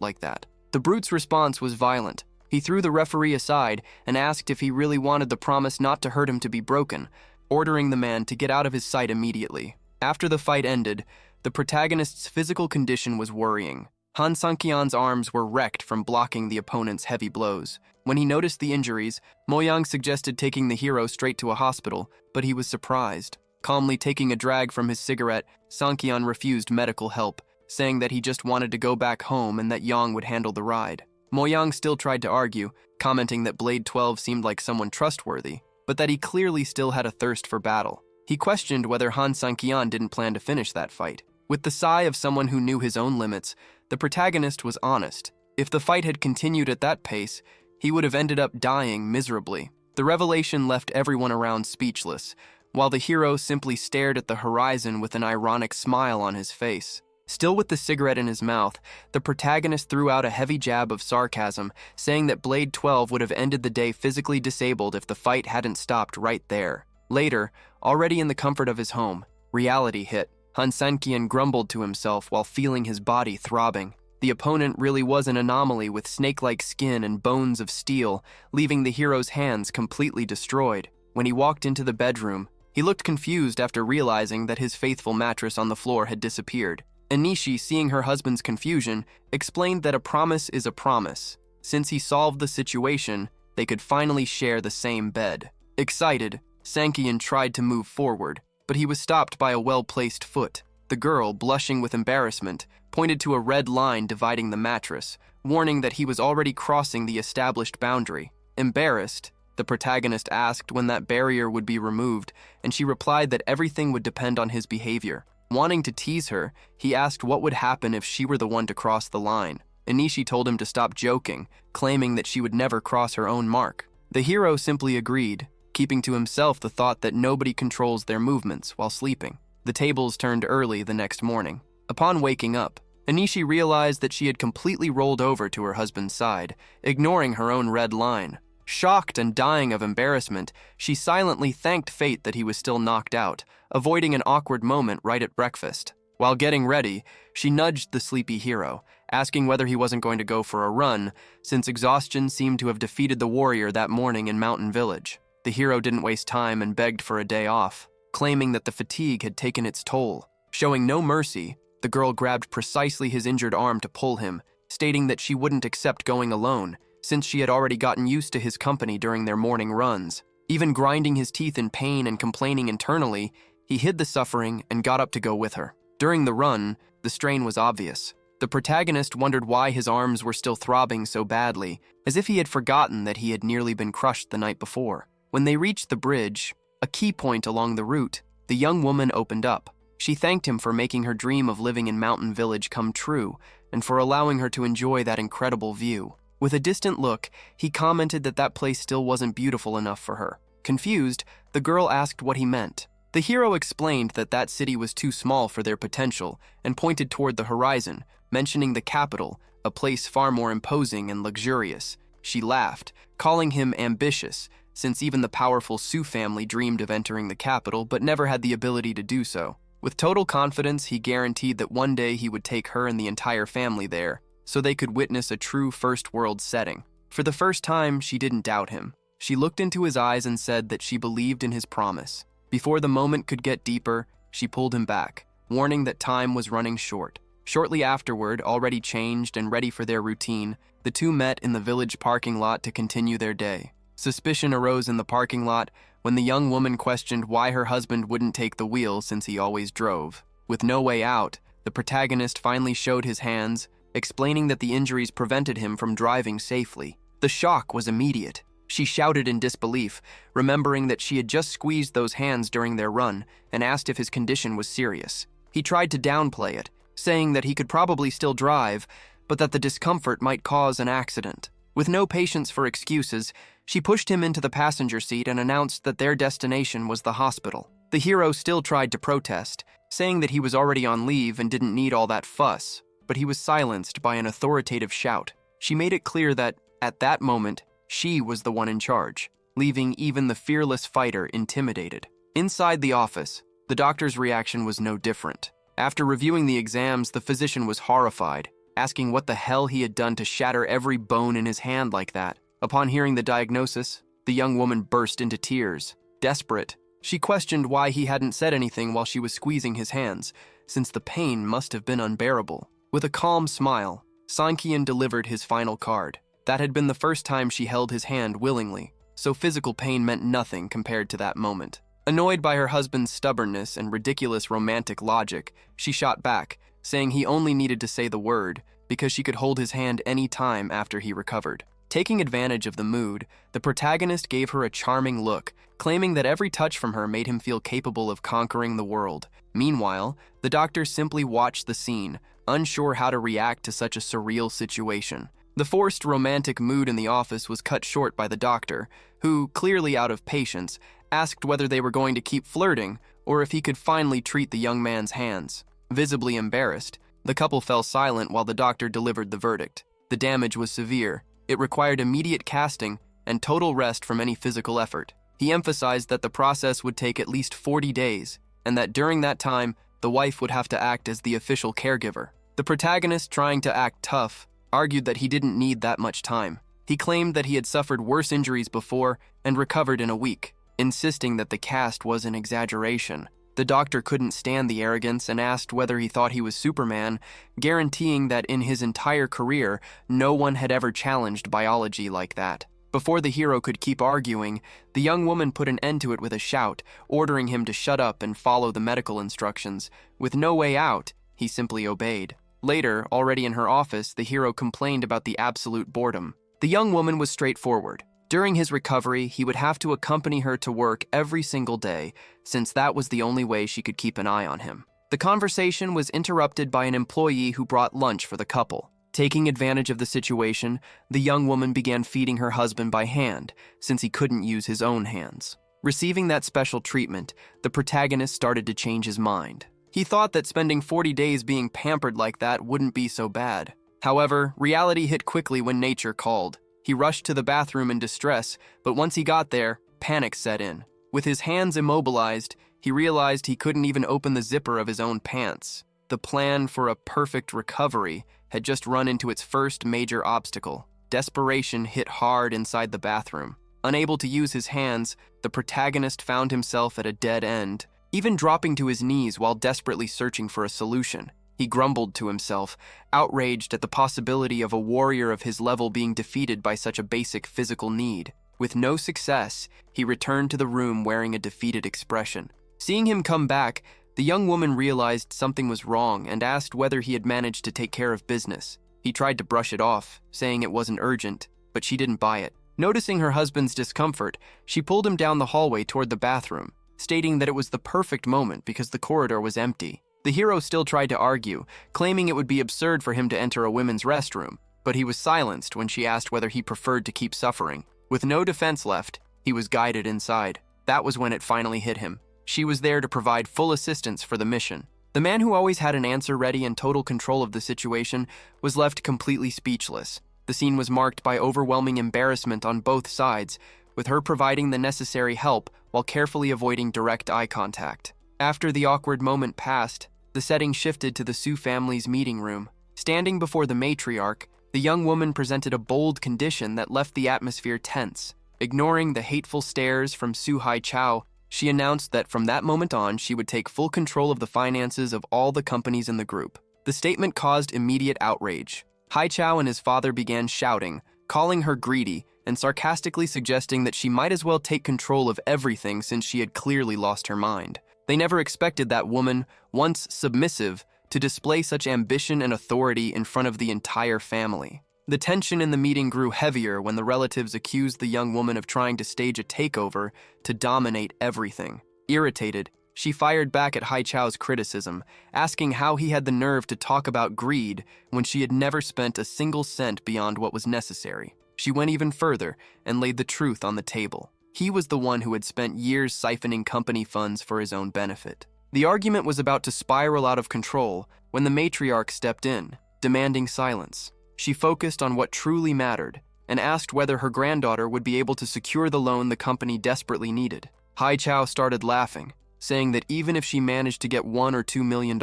like that. The brute's response was violent. He threw the referee aside and asked if he really wanted the promise not to hurt him to be broken, ordering the man to get out of his sight immediately. After the fight ended, the protagonist's physical condition was worrying. Han Sang-kyan's arms were wrecked from blocking the opponent's heavy blows. When he noticed the injuries, Mo-young suggested taking the hero straight to a hospital, but he was surprised. Calmly taking a drag from his cigarette, Sang-kyan refused medical help, saying that he just wanted to go back home and that Yang would handle the ride. Mo-young still tried to argue, commenting that Blade 12 seemed like someone trustworthy, but that he clearly still had a thirst for battle. He questioned whether Han Sang-kyan didn't plan to finish that fight. With the sigh of someone who knew his own limits, the protagonist was honest. If the fight had continued at that pace, he would have ended up dying miserably. The revelation left everyone around speechless, while the hero simply stared at the horizon with an ironic smile on his face. Still with the cigarette in his mouth, the protagonist threw out a heavy jab of sarcasm, saying that Blade 12 would have ended the day physically disabled if the fight hadn't stopped right there. Later, already in the comfort of his home, reality hit. Han Sang-kyan grumbled to himself while feeling his body throbbing. The opponent really was an anomaly with snake-like skin and bones of steel, leaving the hero's hands completely destroyed. When he walked into the bedroom, he looked confused after realizing that his faithful mattress on the floor had disappeared. Anishi, seeing her husband's confusion, explained that a promise is a promise. Since he solved the situation, they could finally share the same bed. Excited, Sang-kyan tried to move forward, but he was stopped by a well-placed foot. The girl, blushing with embarrassment, pointed to a red line dividing the mattress, warning that he was already crossing the established boundary. Embarrassed, the protagonist asked when that barrier would be removed, and she replied that everything would depend on his behavior. Wanting to tease her, he asked what would happen if she were the one to cross the line. Anishi told him to stop joking, claiming that she would never cross her own mark. The hero simply agreed, keeping to himself the thought that nobody controls their movements while sleeping. The tables turned early the next morning. Upon waking up, Anishi realized that she had completely rolled over to her husband's side, ignoring her own red line. Shocked and dying of embarrassment, she silently thanked fate that he was still knocked out, avoiding an awkward moment right at breakfast. While getting ready, she nudged the sleepy hero, asking whether he wasn't going to go for a run, since exhaustion seemed to have defeated the warrior that morning in Mountain Village. The hero didn't waste time and begged for a day off, claiming that the fatigue had taken its toll. Showing no mercy, the girl grabbed precisely his injured arm to pull him, stating that she wouldn't accept going alone, since she had already gotten used to his company during their morning runs. Even grinding his teeth in pain and complaining internally, he hid the suffering and got up to go with her. During the run, the strain was obvious. The protagonist wondered why his arms were still throbbing so badly, as if he had forgotten that he had nearly been crushed the night before. When they reached the bridge, a key point along the route, the young woman opened up. She thanked him for making her dream of living in Mountain Village come true, and for allowing her to enjoy that incredible view. With a distant look, he commented that that place still wasn't beautiful enough for her. Confused, the girl asked what he meant. The hero explained that that city was too small for their potential and pointed toward the horizon, mentioning the capital, a place far more imposing and luxurious. She laughed, calling him ambitious, since even the powerful Su family dreamed of entering the capital but never had the ability to do so. With total confidence, he guaranteed that one day he would take her and the entire family there, so they could witness a true first-world setting. For the first time, she didn't doubt him. She looked into his eyes and said that she believed in his promise. Before the moment could get deeper, she pulled him back, warning that time was running short. Shortly afterward, already changed and ready for their routine, the two met in the village parking lot to continue their day. Suspicion arose in the parking lot when the young woman questioned why her husband wouldn't take the wheel since he always drove. With no way out, the protagonist finally showed his hands, explaining that the injuries prevented him from driving safely. The shock was immediate. She shouted in disbelief, remembering that she had just squeezed those hands during their run, and asked if his condition was serious. He tried to downplay it, saying that he could probably still drive, but that the discomfort might cause an accident. With no patience for excuses, she pushed him into the passenger seat and announced that their destination was the hospital. The hero still tried to protest, saying that he was already on leave and didn't need all that fuss. but he was silenced by an authoritative shout. She made it clear that, at that moment, she was the one in charge, leaving even the fearless fighter intimidated. Inside the office, the doctor's reaction was no different. After reviewing the exams, the physician was horrified, asking what the hell he had done to shatter every bone in his hand like that. Upon hearing the diagnosis, the young woman burst into tears. Desperate, she questioned why he hadn't said anything while she was squeezing his hands, since the pain must have been unbearable. With a calm smile, Sankian delivered his final card. That had been the first time she held his hand willingly, so physical pain meant nothing compared to that moment. Annoyed by her husband's stubbornness and ridiculous romantic logic, she shot back, saying he only needed to say the word because she could hold his hand any time after he recovered. Taking advantage of the mood, the protagonist gave her a charming look, claiming that every touch from her made him feel capable of conquering the world. Meanwhile, the doctor simply watched the scene, unsure how to react to such a surreal situation. The forced romantic mood in the office was cut short by the doctor, who, clearly out of patience, asked whether they were going to keep flirting or if he could finally treat the young man's hands. Visibly embarrassed, the couple fell silent while the doctor delivered the verdict. The damage was severe. It required immediate casting and total rest from any physical effort. He emphasized that the process would take at least 40 days, and that during that time, the wife would have to act as the official caregiver. The protagonist, trying to act tough, argued that he didn't need that much time. He claimed that he had suffered worse injuries before and recovered in a week, insisting that the cast was an exaggeration. The doctor couldn't stand the arrogance and asked whether he thought he was Superman, guaranteeing that in his entire career, no one had ever challenged biology like that. Before the hero could keep arguing, the young woman put an end to it with a shout, ordering him to shut up and follow the medical instructions. With no way out, he simply obeyed. Later, already in her office, the hero complained about the absolute boredom. The young woman was straightforward. During his recovery, he would have to accompany her to work every single day, since that was the only way she could keep an eye on him. The conversation was interrupted by an employee who brought lunch for the couple. Taking advantage of the situation, the young woman began feeding her husband by hand, since he couldn't use his own hands. Receiving that special treatment, the protagonist started to change his mind. He thought that spending 40 days being pampered like that wouldn't be so bad. However, reality hit quickly when nature called. He rushed to the bathroom in distress, but once he got there, panic set in. With his hands immobilized, he realized he couldn't even open the zipper of his own pants. The plan for a perfect recovery had just run into its first major obstacle. Desperation hit hard inside the bathroom. Unable to use his hands, the protagonist found himself at a dead end, even dropping to his knees while desperately searching for a solution. He grumbled to himself, outraged at the possibility of a warrior of his level being defeated by such a basic physical need. With no success, he returned to the room wearing a defeated expression. Seeing him come back, the young woman realized something was wrong and asked whether he had managed to take care of business. He tried to brush it off, saying it wasn't urgent, but she didn't buy it. Noticing her husband's discomfort, she pulled him down the hallway toward the bathroom, stating that it was the perfect moment because the corridor was empty. The hero still tried to argue, claiming it would be absurd for him to enter a women's restroom, but he was silenced when she asked whether he preferred to keep suffering. With no defense left, he was guided inside. That was when it finally hit him. She was there to provide full assistance for the mission. The man who always had an answer ready and total control of the situation was left completely speechless. The scene was marked by overwhelming embarrassment on both sides, with her providing the necessary help while carefully avoiding direct eye contact. After the awkward moment passed, the setting shifted to the Su family's meeting room. Standing before the matriarch, the young woman presented a bold condition that left the atmosphere tense. Ignoring the hateful stares from Su Haichao, she announced that from that moment on, she would take full control of the finances of all the companies in the group. The statement caused immediate outrage. Haichao and his father began shouting, calling her greedy, and sarcastically suggesting that she might as well take control of everything since she had clearly lost her mind. They never expected that woman, once submissive, to display such ambition and authority in front of the entire family. The tension in the meeting grew heavier when the relatives accused the young woman of trying to stage a takeover to dominate everything. Irritated, she fired back at Haichao's criticism, asking how he had the nerve to talk about greed when she had never spent a single cent beyond what was necessary. She went even further and laid the truth on the table. He was the one who had spent years siphoning company funds for his own benefit. The argument was about to spiral out of control when the matriarch stepped in. demanding silence. She focused on what truly mattered and asked whether her granddaughter would be able to secure the loan the company desperately needed. Hai Chao started laughing, saying that even if she managed to get $1 or $2 million,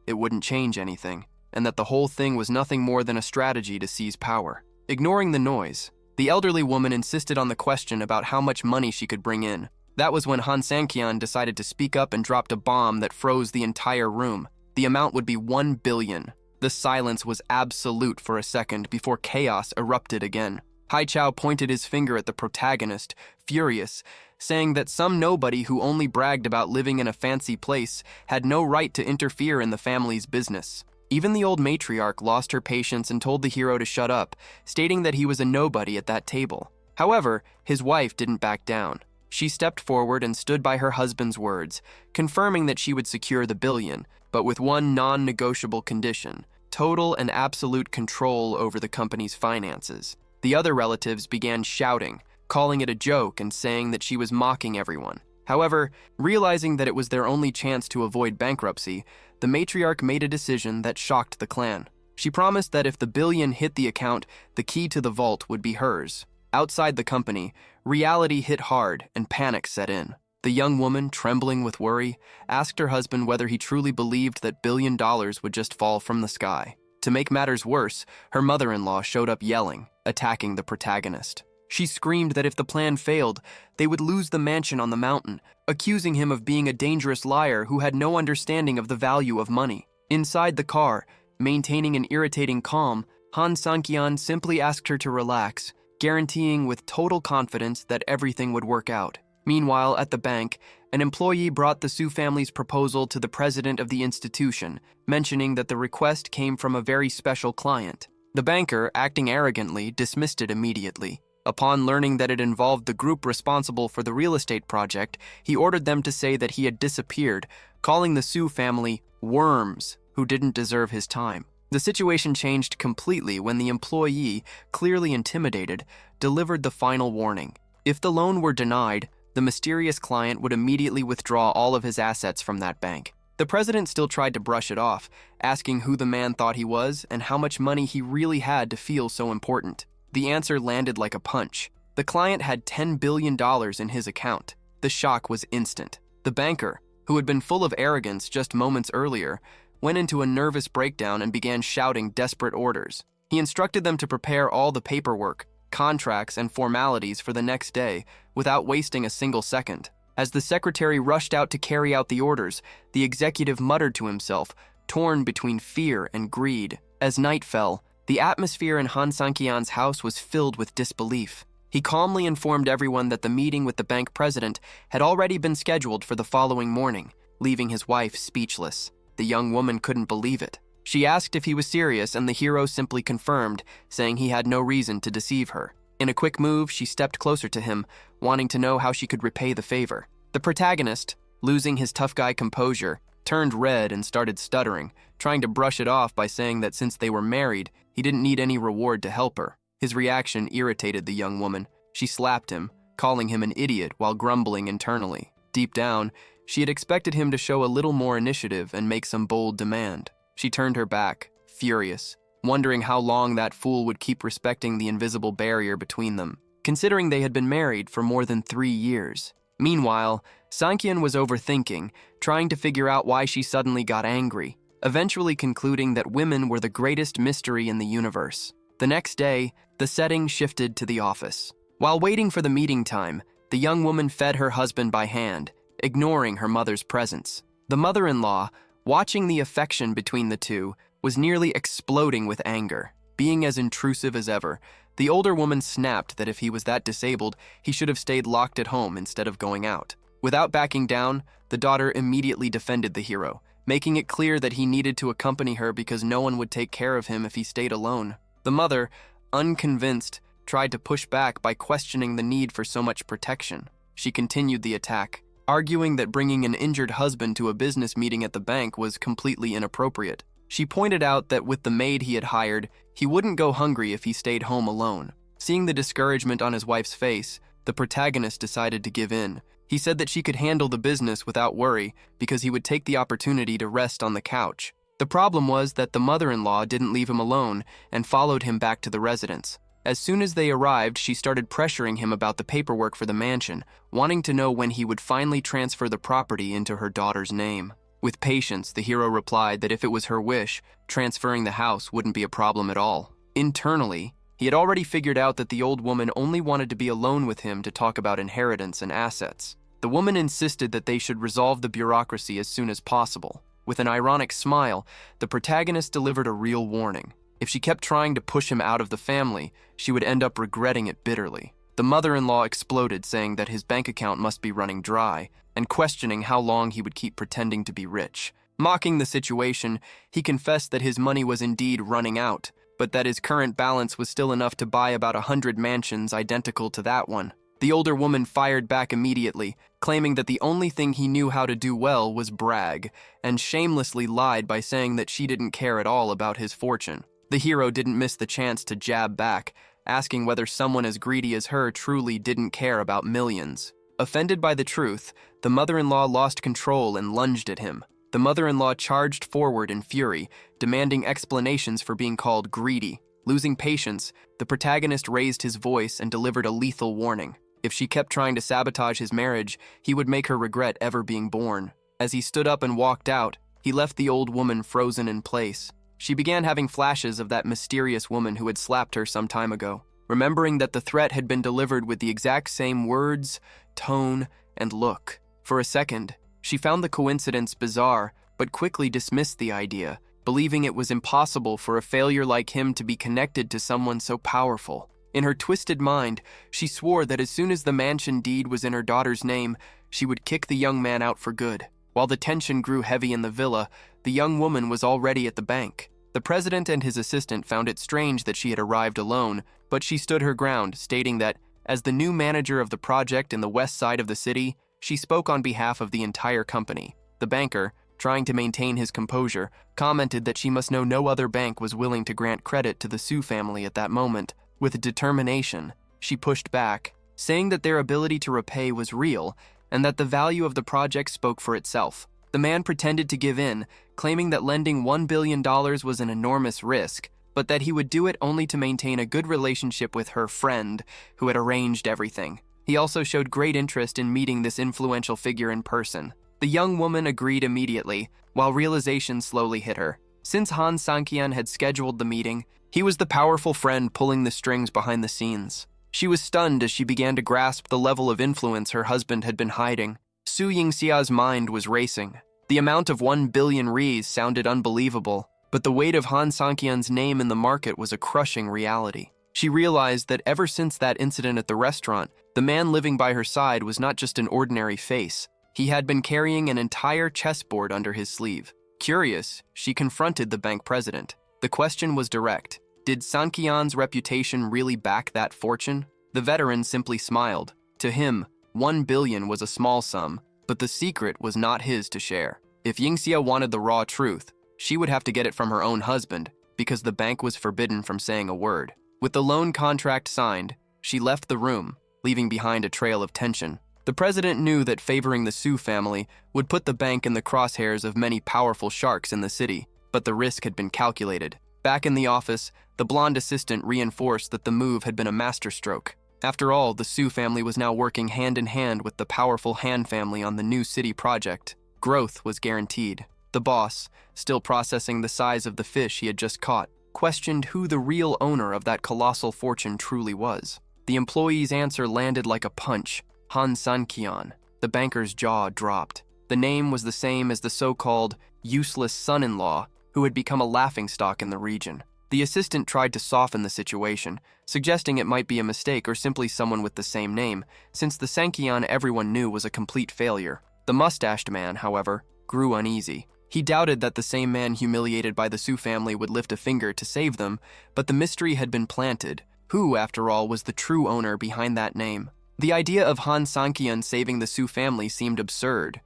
it wouldn't change anything, and that the whole thing was nothing more than a strategy to seize power. Ignoring the noise, the elderly woman insisted on the question about how much money she could bring in. That was when Han Sang-kyan decided to speak up and dropped a bomb that froze the entire room. The amount would be 1 billion. The silence was absolute for a second before chaos erupted again. Hai Chao pointed his finger at the protagonist, furious, saying that some nobody who only bragged about living in a fancy place had no right to interfere in the family's business. Even the old matriarch lost her patience and told the hero to shut up, stating that he was a nobody at that table. However, his wife didn't back down. She stepped forward and stood by her husband's words, confirming that she would secure the billion, but with one non-negotiable condition: total and absolute control over the company's finances. The other relatives began shouting, calling it a joke and saying that she was mocking everyone. However, realizing that it was their only chance to avoid bankruptcy, the matriarch made a decision that shocked the clan. She promised that if the billion hit the account, the key to the vault would be hers. Outside the company, reality hit hard and panic set in. The young woman, trembling with worry, asked her husband whether he truly believed that $1 billion would just fall from the sky. To make matters worse, her mother-in-law showed up yelling, attacking the protagonist. She screamed that if the plan failed, they would lose the mansion on the mountain, accusing him of being a dangerous liar who had no understanding of the value of money. Inside the car, maintaining an irritating calm, Han Sang-kyan simply asked her to relax, guaranteeing with total confidence that everything would work out. Meanwhile, at the bank, an employee brought the Su family's proposal to the president of the institution, mentioning that the request came from a very special client. The banker, acting arrogantly, dismissed it immediately. Upon learning that it involved the group responsible for the real estate project, he ordered them to say that he had disappeared, calling the Su family worms who didn't deserve his time. The situation changed completely when the employee, clearly intimidated, delivered the final warning. If the loan were denied, the mysterious client would immediately withdraw all of his assets from that bank. The president still tried to brush it off, asking who the man thought he was and how much money he really had to feel so important. The answer landed like a punch. The client had $10 billion in his account. The shock was instant. The banker, who had been full of arrogance just moments earlier, went into a nervous breakdown and began shouting desperate orders. He instructed them to prepare all the paperwork, contracts, and formalities for the next day without wasting a single second. As the secretary rushed out to carry out the orders, the executive muttered to himself, torn between fear and greed. As night fell, the atmosphere in Han Sang-kyan's house was filled with disbelief. He calmly informed everyone that the meeting with the bank president had already been scheduled for the following morning, leaving his wife speechless. The young woman couldn't believe it. She asked if he was serious, and the hero simply confirmed, saying he had no reason to deceive her. In a quick move, she stepped closer to him, wanting to know how she could repay the favor. The protagonist, losing his tough guy composure, turned red and started stuttering, trying to brush it off by saying that since they were married, he didn't need any reward to help her. His reaction irritated the young woman. She slapped him, calling him an idiot while grumbling internally. Deep down, she had expected him to show a little more initiative and make some bold demand. She turned her back, furious, wondering how long that fool would keep respecting the invisible barrier between them, considering they had been married for more than 3 years. Meanwhile, Sang-kyan was overthinking, trying to figure out why she suddenly got angry, eventually concluding that women were the greatest mystery in the universe. The next day, the setting shifted to the office. While waiting for the meeting time, the young woman fed her husband by hand, ignoring her mother's presence. The mother-in-law, watching the affection between the two, was nearly exploding with anger. Being as intrusive as ever, the older woman snapped that if he was that disabled, he should have stayed locked at home instead of going out. Without backing down, the daughter immediately defended the hero, making it clear that he needed to accompany her because no one would take care of him if he stayed alone. The mother, unconvinced, tried to push back by questioning the need for so much protection. She continued the attack, arguing that bringing an injured husband to a business meeting at the bank was completely inappropriate. She pointed out that with the maid he had hired, he wouldn't go hungry if he stayed home alone. Seeing the discouragement on his wife's face, the protagonist decided to give in. He said that she could handle the business without worry because he would take the opportunity to rest on the couch. The problem was that the mother-in-law didn't leave him alone and followed him back to the residence. As soon as they arrived, she started pressuring him about the paperwork for the mansion, wanting to know when he would finally transfer the property into her daughter's name. With patience, the hero replied that if it was her wish, transferring the house wouldn't be a problem at all. Internally, he had already figured out that the old woman only wanted to be alone with him to talk about inheritance and assets. The woman insisted that they should resolve the bureaucracy as soon as possible. With an ironic smile, the protagonist delivered a real warning. If she kept trying to push him out of the family, she would end up regretting it bitterly. The mother-in-law exploded, saying that his bank account must be running dry, and questioning how long he would keep pretending to be rich. Mocking the situation, he confessed that his money was indeed running out, but that his current balance was still enough to buy about 100 mansions identical to that one. The older woman fired back immediately, claiming that the only thing he knew how to do well was brag, and shamelessly lied by saying that she didn't care at all about his fortune. The hero didn't miss the chance to jab back, asking whether someone as greedy as her truly didn't care about millions. Offended by the truth, the mother-in-law lost control and lunged at him. The mother-in-law charged forward in fury, demanding explanations for being called greedy. Losing patience, the protagonist raised his voice and delivered a lethal warning. If she kept trying to sabotage his marriage, he would make her regret ever being born. As he stood up and walked out, he left the old woman frozen in place. She began having flashes of that mysterious woman who had slapped her some time ago, remembering that the threat had been delivered with the exact same words, tone, and look. For a second, she found the coincidence bizarre, but quickly dismissed the idea, believing it was impossible for a failure like him to be connected to someone so powerful. In her twisted mind, she swore that as soon as the mansion deed was in her daughter's name, she would kick the young man out for good. While the tension grew heavy in the villa, the young woman was already at the bank. The president and his assistant found it strange that she had arrived alone, but she stood her ground, stating that, as the new manager of the project in the west side of the city, she spoke on behalf of the entire company. The banker, trying to maintain his composure, commented that she must know no other bank was willing to grant credit to the Su family at that moment. With determination, she pushed back, saying that their ability to repay was real and that the value of the project spoke for itself. The man pretended to give in, claiming that lending $1 billion was an enormous risk, but that he would do it only to maintain a good relationship with her friend, who had arranged everything. He also showed great interest in meeting this influential figure in person. The young woman agreed immediately, while realization slowly hit her. Since Han Sang-kyan had scheduled the meeting, he was the powerful friend pulling the strings behind the scenes. She was stunned as she began to grasp the level of influence her husband had been hiding. Su Yingxia's mind was racing. The amount of 1 billion Ries sounded unbelievable, but the weight of Han Sang-kyan's name in the market was a crushing reality. She realized that ever since that incident at the restaurant, the man living by her side was not just an ordinary face. He had been carrying an entire chessboard under his sleeve. Curious, she confronted the bank president. The question was direct. Did Sang-kyan's reputation really back that fortune? The veteran simply smiled. To him, 1 billion was a small sum, but the secret was not his to share. If Yingxia wanted the raw truth, she would have to get it from her own husband, because the bank was forbidden from saying a word. With the loan contract signed, she left the room, leaving behind a trail of tension. The president knew that favoring the Su family would put the bank in the crosshairs of many powerful sharks in the city, but the risk had been calculated. Back in the office, the blonde assistant reinforced that the move had been a masterstroke. After all, the Su family was now working hand in hand with the powerful Han family on the new city project. Growth was guaranteed. The boss, still processing the size of the fish he had just caught, questioned who the real owner of that colossal fortune truly was. The employee's answer landed like a punch. Han Sang-kyan. The banker's jaw dropped. The name was the same as the so-called useless son-in-law who had become a laughingstock in the region. The assistant tried to soften the situation, suggesting it might be a mistake or simply someone with the same name, since the Sang-kyan everyone knew was a complete failure. The mustached man, however, grew uneasy. He doubted that the same man humiliated by the Su family would lift a finger to save them, but the mystery had been planted. Who, after all, was the true owner behind that name? The idea of Han Sang-kyan saving the Su family seemed absurd.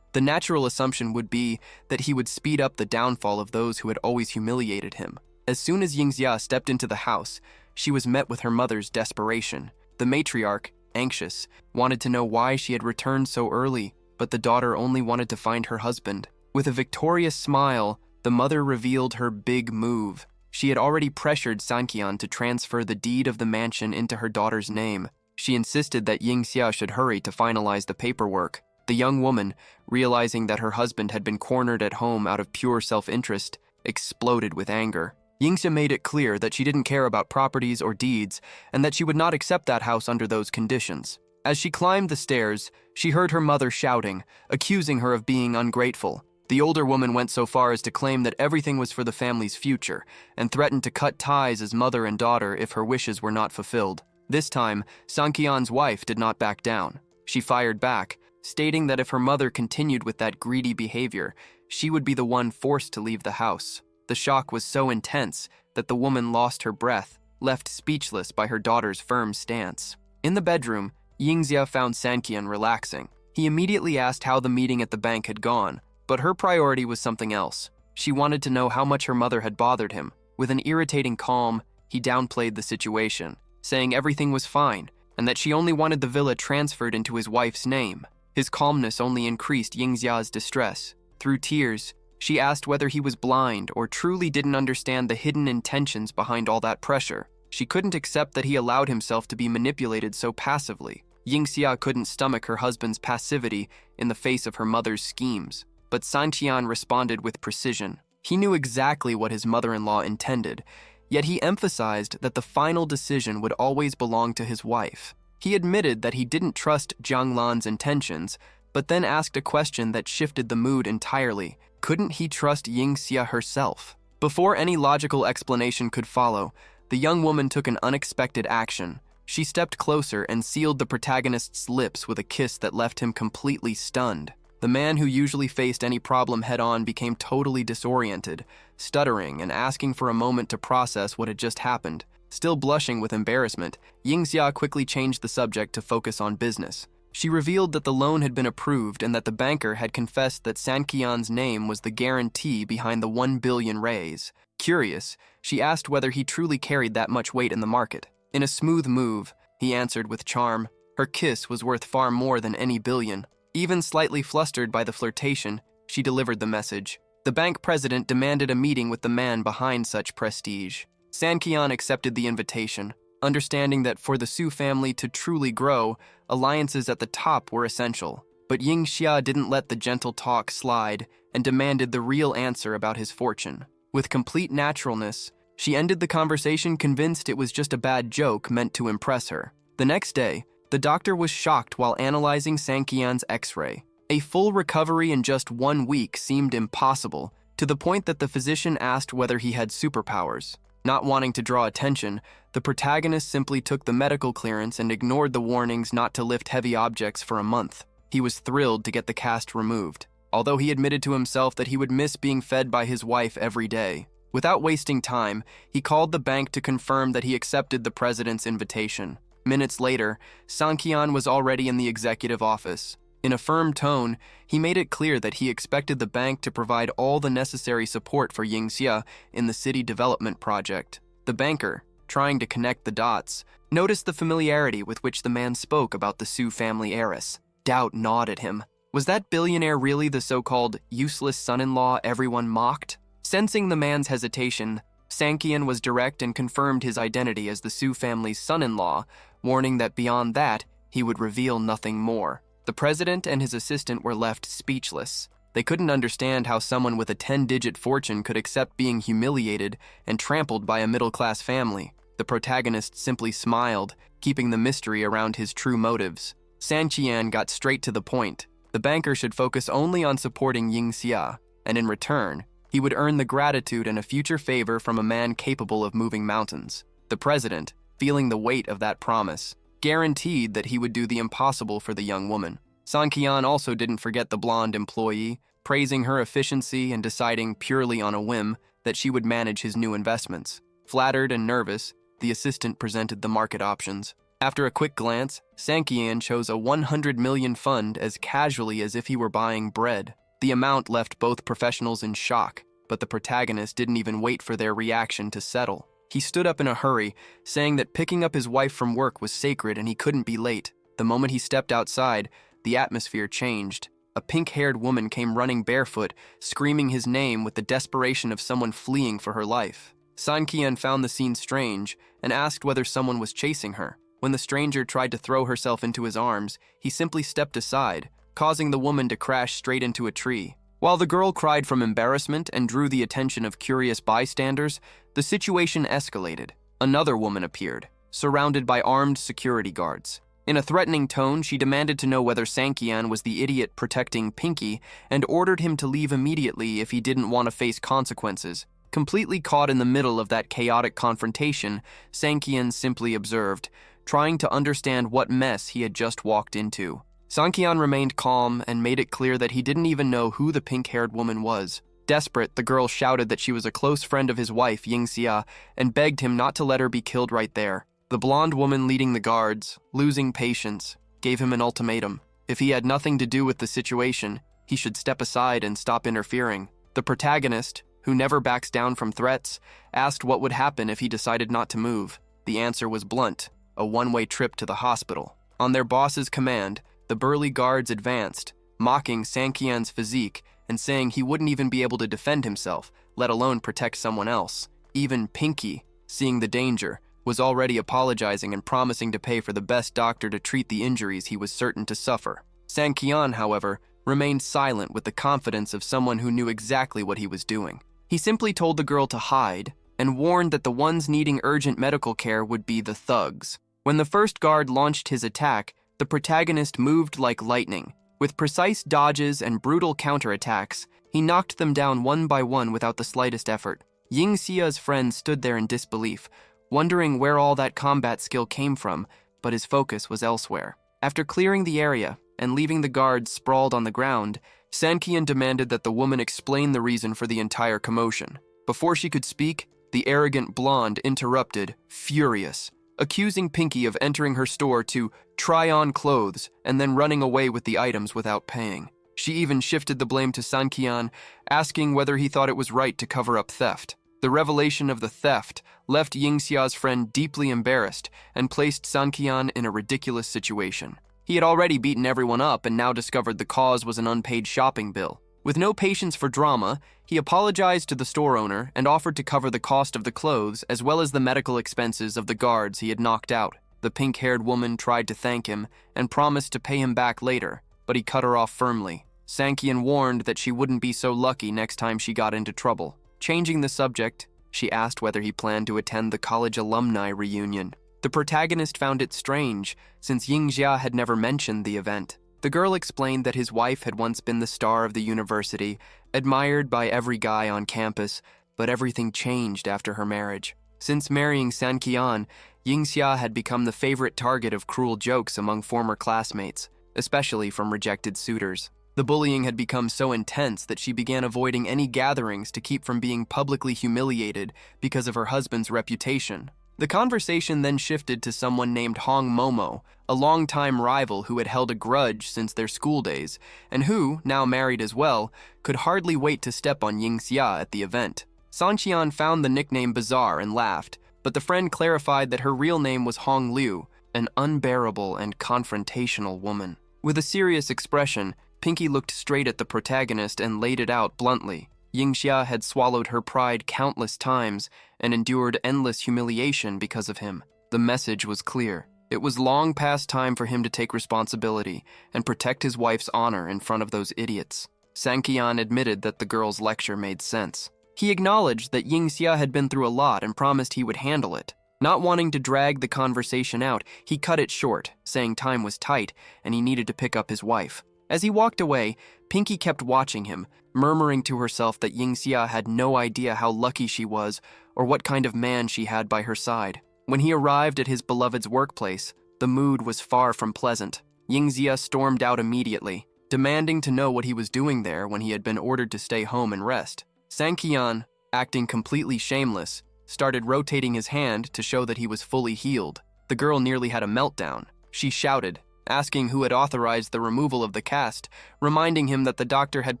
The natural assumption would be that he would speed up the downfall of those who had always humiliated him. As soon as Yingxia stepped into the house, she was met with her mother's desperation. The matriarch, anxious, wanted to know why she had returned so early, but the daughter only wanted to find her husband. With a victorious smile, the mother revealed her big move. She had already pressured Sankian to transfer the deed of the mansion into her daughter's name. She insisted that Yingxia should hurry to finalize the paperwork. The young woman, realizing that her husband had been cornered at home out of pure self-interest, exploded with anger. Yingxia made it clear that she didn't care about properties or deeds and that she would not accept that house under those conditions. As she climbed the stairs, she heard her mother shouting, accusing her of being ungrateful. The older woman went so far as to claim that everything was for the family's future and threatened to cut ties as mother and daughter if her wishes were not fulfilled. This time, Sankian's wife did not back down. She fired back, stating that if her mother continued with that greedy behavior, she would be the one forced to leave the house. The shock was so intense that the woman lost her breath, left speechless by her daughter's firm stance. In the bedroom, Yingxia found Sankian relaxing. He immediately asked how the meeting at the bank had gone, but her priority was something else. She wanted to know how much her mother had bothered him. With an irritating calm, he downplayed the situation, saying everything was fine and that she only wanted the villa transferred into his wife's name. His calmness only increased Yingxia's distress. Through tears, she asked whether he was blind or truly didn't understand the hidden intentions behind all that pressure. She couldn't accept that he allowed himself to be manipulated so passively. Yingxia couldn't stomach her husband's passivity in the face of her mother's schemes. But Sanqian responded with precision. He knew exactly what his mother-in-law intended, yet he emphasized that the final decision would always belong to his wife. He admitted that he didn't trust Jiang Lan's intentions, but then asked a question that shifted the mood entirely. Couldn't he trust Yingxia herself? Before any logical explanation could follow, the young woman took an unexpected action. She stepped closer and sealed the protagonist's lips with a kiss that left him completely stunned. The man who usually faced any problem head-on became totally disoriented, stuttering and asking for a moment to process what had just happened. Still blushing with embarrassment, Yingxia quickly changed the subject to focus on business. She revealed that the loan had been approved and that the banker had confessed that Sanqian's name was the guarantee behind the 1 billion raise. Curious, she asked whether he truly carried that much weight in the market. In a smooth move, he answered with charm. Her kiss was worth far more than any billion. Even slightly flustered by the flirtation, she delivered the message. The bank president demanded a meeting with the man behind such prestige. Sanqian accepted the invitation, understanding that for the Su family to truly grow, alliances at the top were essential. But Yingxia didn't let the gentle talk slide and demanded the real answer about his fortune. With complete naturalness, she ended the conversation convinced it was just a bad joke meant to impress her. The next day, the doctor was shocked while analyzing Sanqian's X-ray. A full recovery in just 1 week seemed impossible, to the point that the physician asked whether he had superpowers. Not wanting to draw attention, the protagonist simply took the medical clearance and ignored the warnings not to lift heavy objects for a month. He was thrilled to get the cast removed, although he admitted to himself that he would miss being fed by his wife every day. Without wasting time, he called the bank to confirm that he accepted the president's invitation. Minutes later, Sanqian was already in the executive office. In a firm tone, he made it clear that he expected the bank to provide all the necessary support for Yingxia in the city development project. The banker, trying to connect the dots, noticed the familiarity with which the man spoke about the Su family heiress. Doubt gnawed at him. Was that billionaire really the so-called useless son-in-law everyone mocked? Sensing the man's hesitation, Sanqian was direct and confirmed his identity as the Su family's son-in-law, warning that beyond that, he would reveal nothing more. The president and his assistant were left speechless. They couldn't understand how someone with a 10-digit fortune could accept being humiliated and trampled by a middle-class family. The protagonist simply smiled, keeping the mystery around his true motives. Sanqian got straight to the point. The banker should focus only on supporting Yingxia, and in return, he would earn the gratitude and a future favor from a man capable of moving mountains. The president, feeling the weight of that promise, guaranteed that he would do the impossible for the young woman. Sanqian also didn't forget the blonde employee, praising her efficiency and deciding purely on a whim that she would manage his new investments. Flattered and nervous, the assistant presented the market options. After a quick glance, Sanqian chose a 100 million fund as casually as if he were buying bread. The amount left both professionals in shock, but the protagonist didn't even wait for their reaction to settle. He stood up in a hurry, saying that picking up his wife from work was sacred and he couldn't be late. The moment he stepped outside, the atmosphere changed. A pink-haired woman came running barefoot, screaming his name with the desperation of someone fleeing for her life. Sanqian found the scene strange and asked whether someone was chasing her. When the stranger tried to throw herself into his arms, he simply stepped aside, causing the woman to crash straight into a tree. While the girl cried from embarrassment and drew the attention of curious bystanders, the situation escalated. Another woman appeared, surrounded by armed security guards. In a threatening tone, she demanded to know whether Sanqian was the idiot protecting Pinky and ordered him to leave immediately if he didn't want to face consequences. Completely caught in the middle of that chaotic confrontation, Sanqian simply observed, trying to understand what mess he had just walked into. Sanqian remained calm and made it clear that he didn't even know who the pink-haired woman was. Desperate, the girl shouted that she was a close friend of his wife, Yingxia, and begged him not to let her be killed right there. The blonde woman leading the guards, losing patience, gave him an ultimatum. If he had nothing to do with the situation, he should step aside and stop interfering. The protagonist, who never backs down from threats, asked what would happen if he decided not to move. The answer was blunt, a one-way trip to the hospital. On their boss's command, the burly guards advanced, mocking Sanqian's physique and saying he wouldn't even be able to defend himself, let alone protect someone else. Even Pinky, seeing the danger, was already apologizing and promising to pay for the best doctor to treat the injuries he was certain to suffer. Sanqian, however, remained silent with the confidence of someone who knew exactly what he was doing. He simply told the girl to hide and warned that the ones needing urgent medical care would be the thugs. When the first guard launched his attack, the protagonist moved like lightning. With precise dodges and brutal counterattacks, he knocked them down one by one without the slightest effort. Yingxia's friend stood there in disbelief, wondering where all that combat skill came from, but his focus was elsewhere. After clearing the area and leaving the guards sprawled on the ground, Sanqian demanded that the woman explain the reason for the entire commotion. Before she could speak, the arrogant blonde interrupted, furious, accusing Pinky of entering her store to try on clothes and then running away with the items without paying. She even shifted the blame to Sanqian, asking whether he thought it was right to cover up theft. The revelation of the theft left Yingxia's friend deeply embarrassed and placed Sanqian in a ridiculous situation. He had already beaten everyone up and now discovered the cause was an unpaid shopping bill. With no patience for drama, he apologized to the store owner and offered to cover the cost of the clothes as well as the medical expenses of the guards he had knocked out. The pink-haired woman tried to thank him and promised to pay him back later, but he cut her off firmly. Sanqian warned that she wouldn't be so lucky next time she got into trouble. Changing the subject, she asked whether he planned to attend the college alumni reunion. The protagonist found it strange, since Yingxia had never mentioned the event. The girl explained that his wife had once been the star of the university, admired by every guy on campus, but everything changed after her marriage. Since marrying Sanqian, Yingxia had become the favorite target of cruel jokes among former classmates, especially from rejected suitors. The bullying had become so intense that she began avoiding any gatherings to keep from being publicly humiliated because of her husband's reputation. The conversation then shifted to someone named Hong Momo, a longtime rival who had held a grudge since their school days, and who, now married as well, could hardly wait to step on Yingxia at the event. Sanqian found the nickname bizarre and laughed, but the friend clarified that her real name was Hong Liu, an unbearable and confrontational woman. With a serious expression, Pinky looked straight at the protagonist and laid it out bluntly. Yingxia had swallowed her pride countless times and endured endless humiliation because of him. The message was clear. It was long past time for him to take responsibility and protect his wife's honor in front of those idiots. Sanqian admitted that the girl's lecture made sense. He acknowledged that Yingxia had been through a lot and promised he would handle it. Not wanting to drag the conversation out, he cut it short, saying time was tight and he needed to pick up his wife. As he walked away, Pinky kept watching him, murmuring to herself that Yingxia had no idea how lucky she was or what kind of man she had by her side. When he arrived at his beloved's workplace, the mood was far from pleasant. Yingxia stormed out immediately, demanding to know what he was doing there when he had been ordered to stay home and rest. Sanqian, acting completely shameless, started rotating his hand to show that he was fully healed. The girl nearly had a meltdown. She shouted, asking who had authorized the removal of the cast, reminding him that the doctor had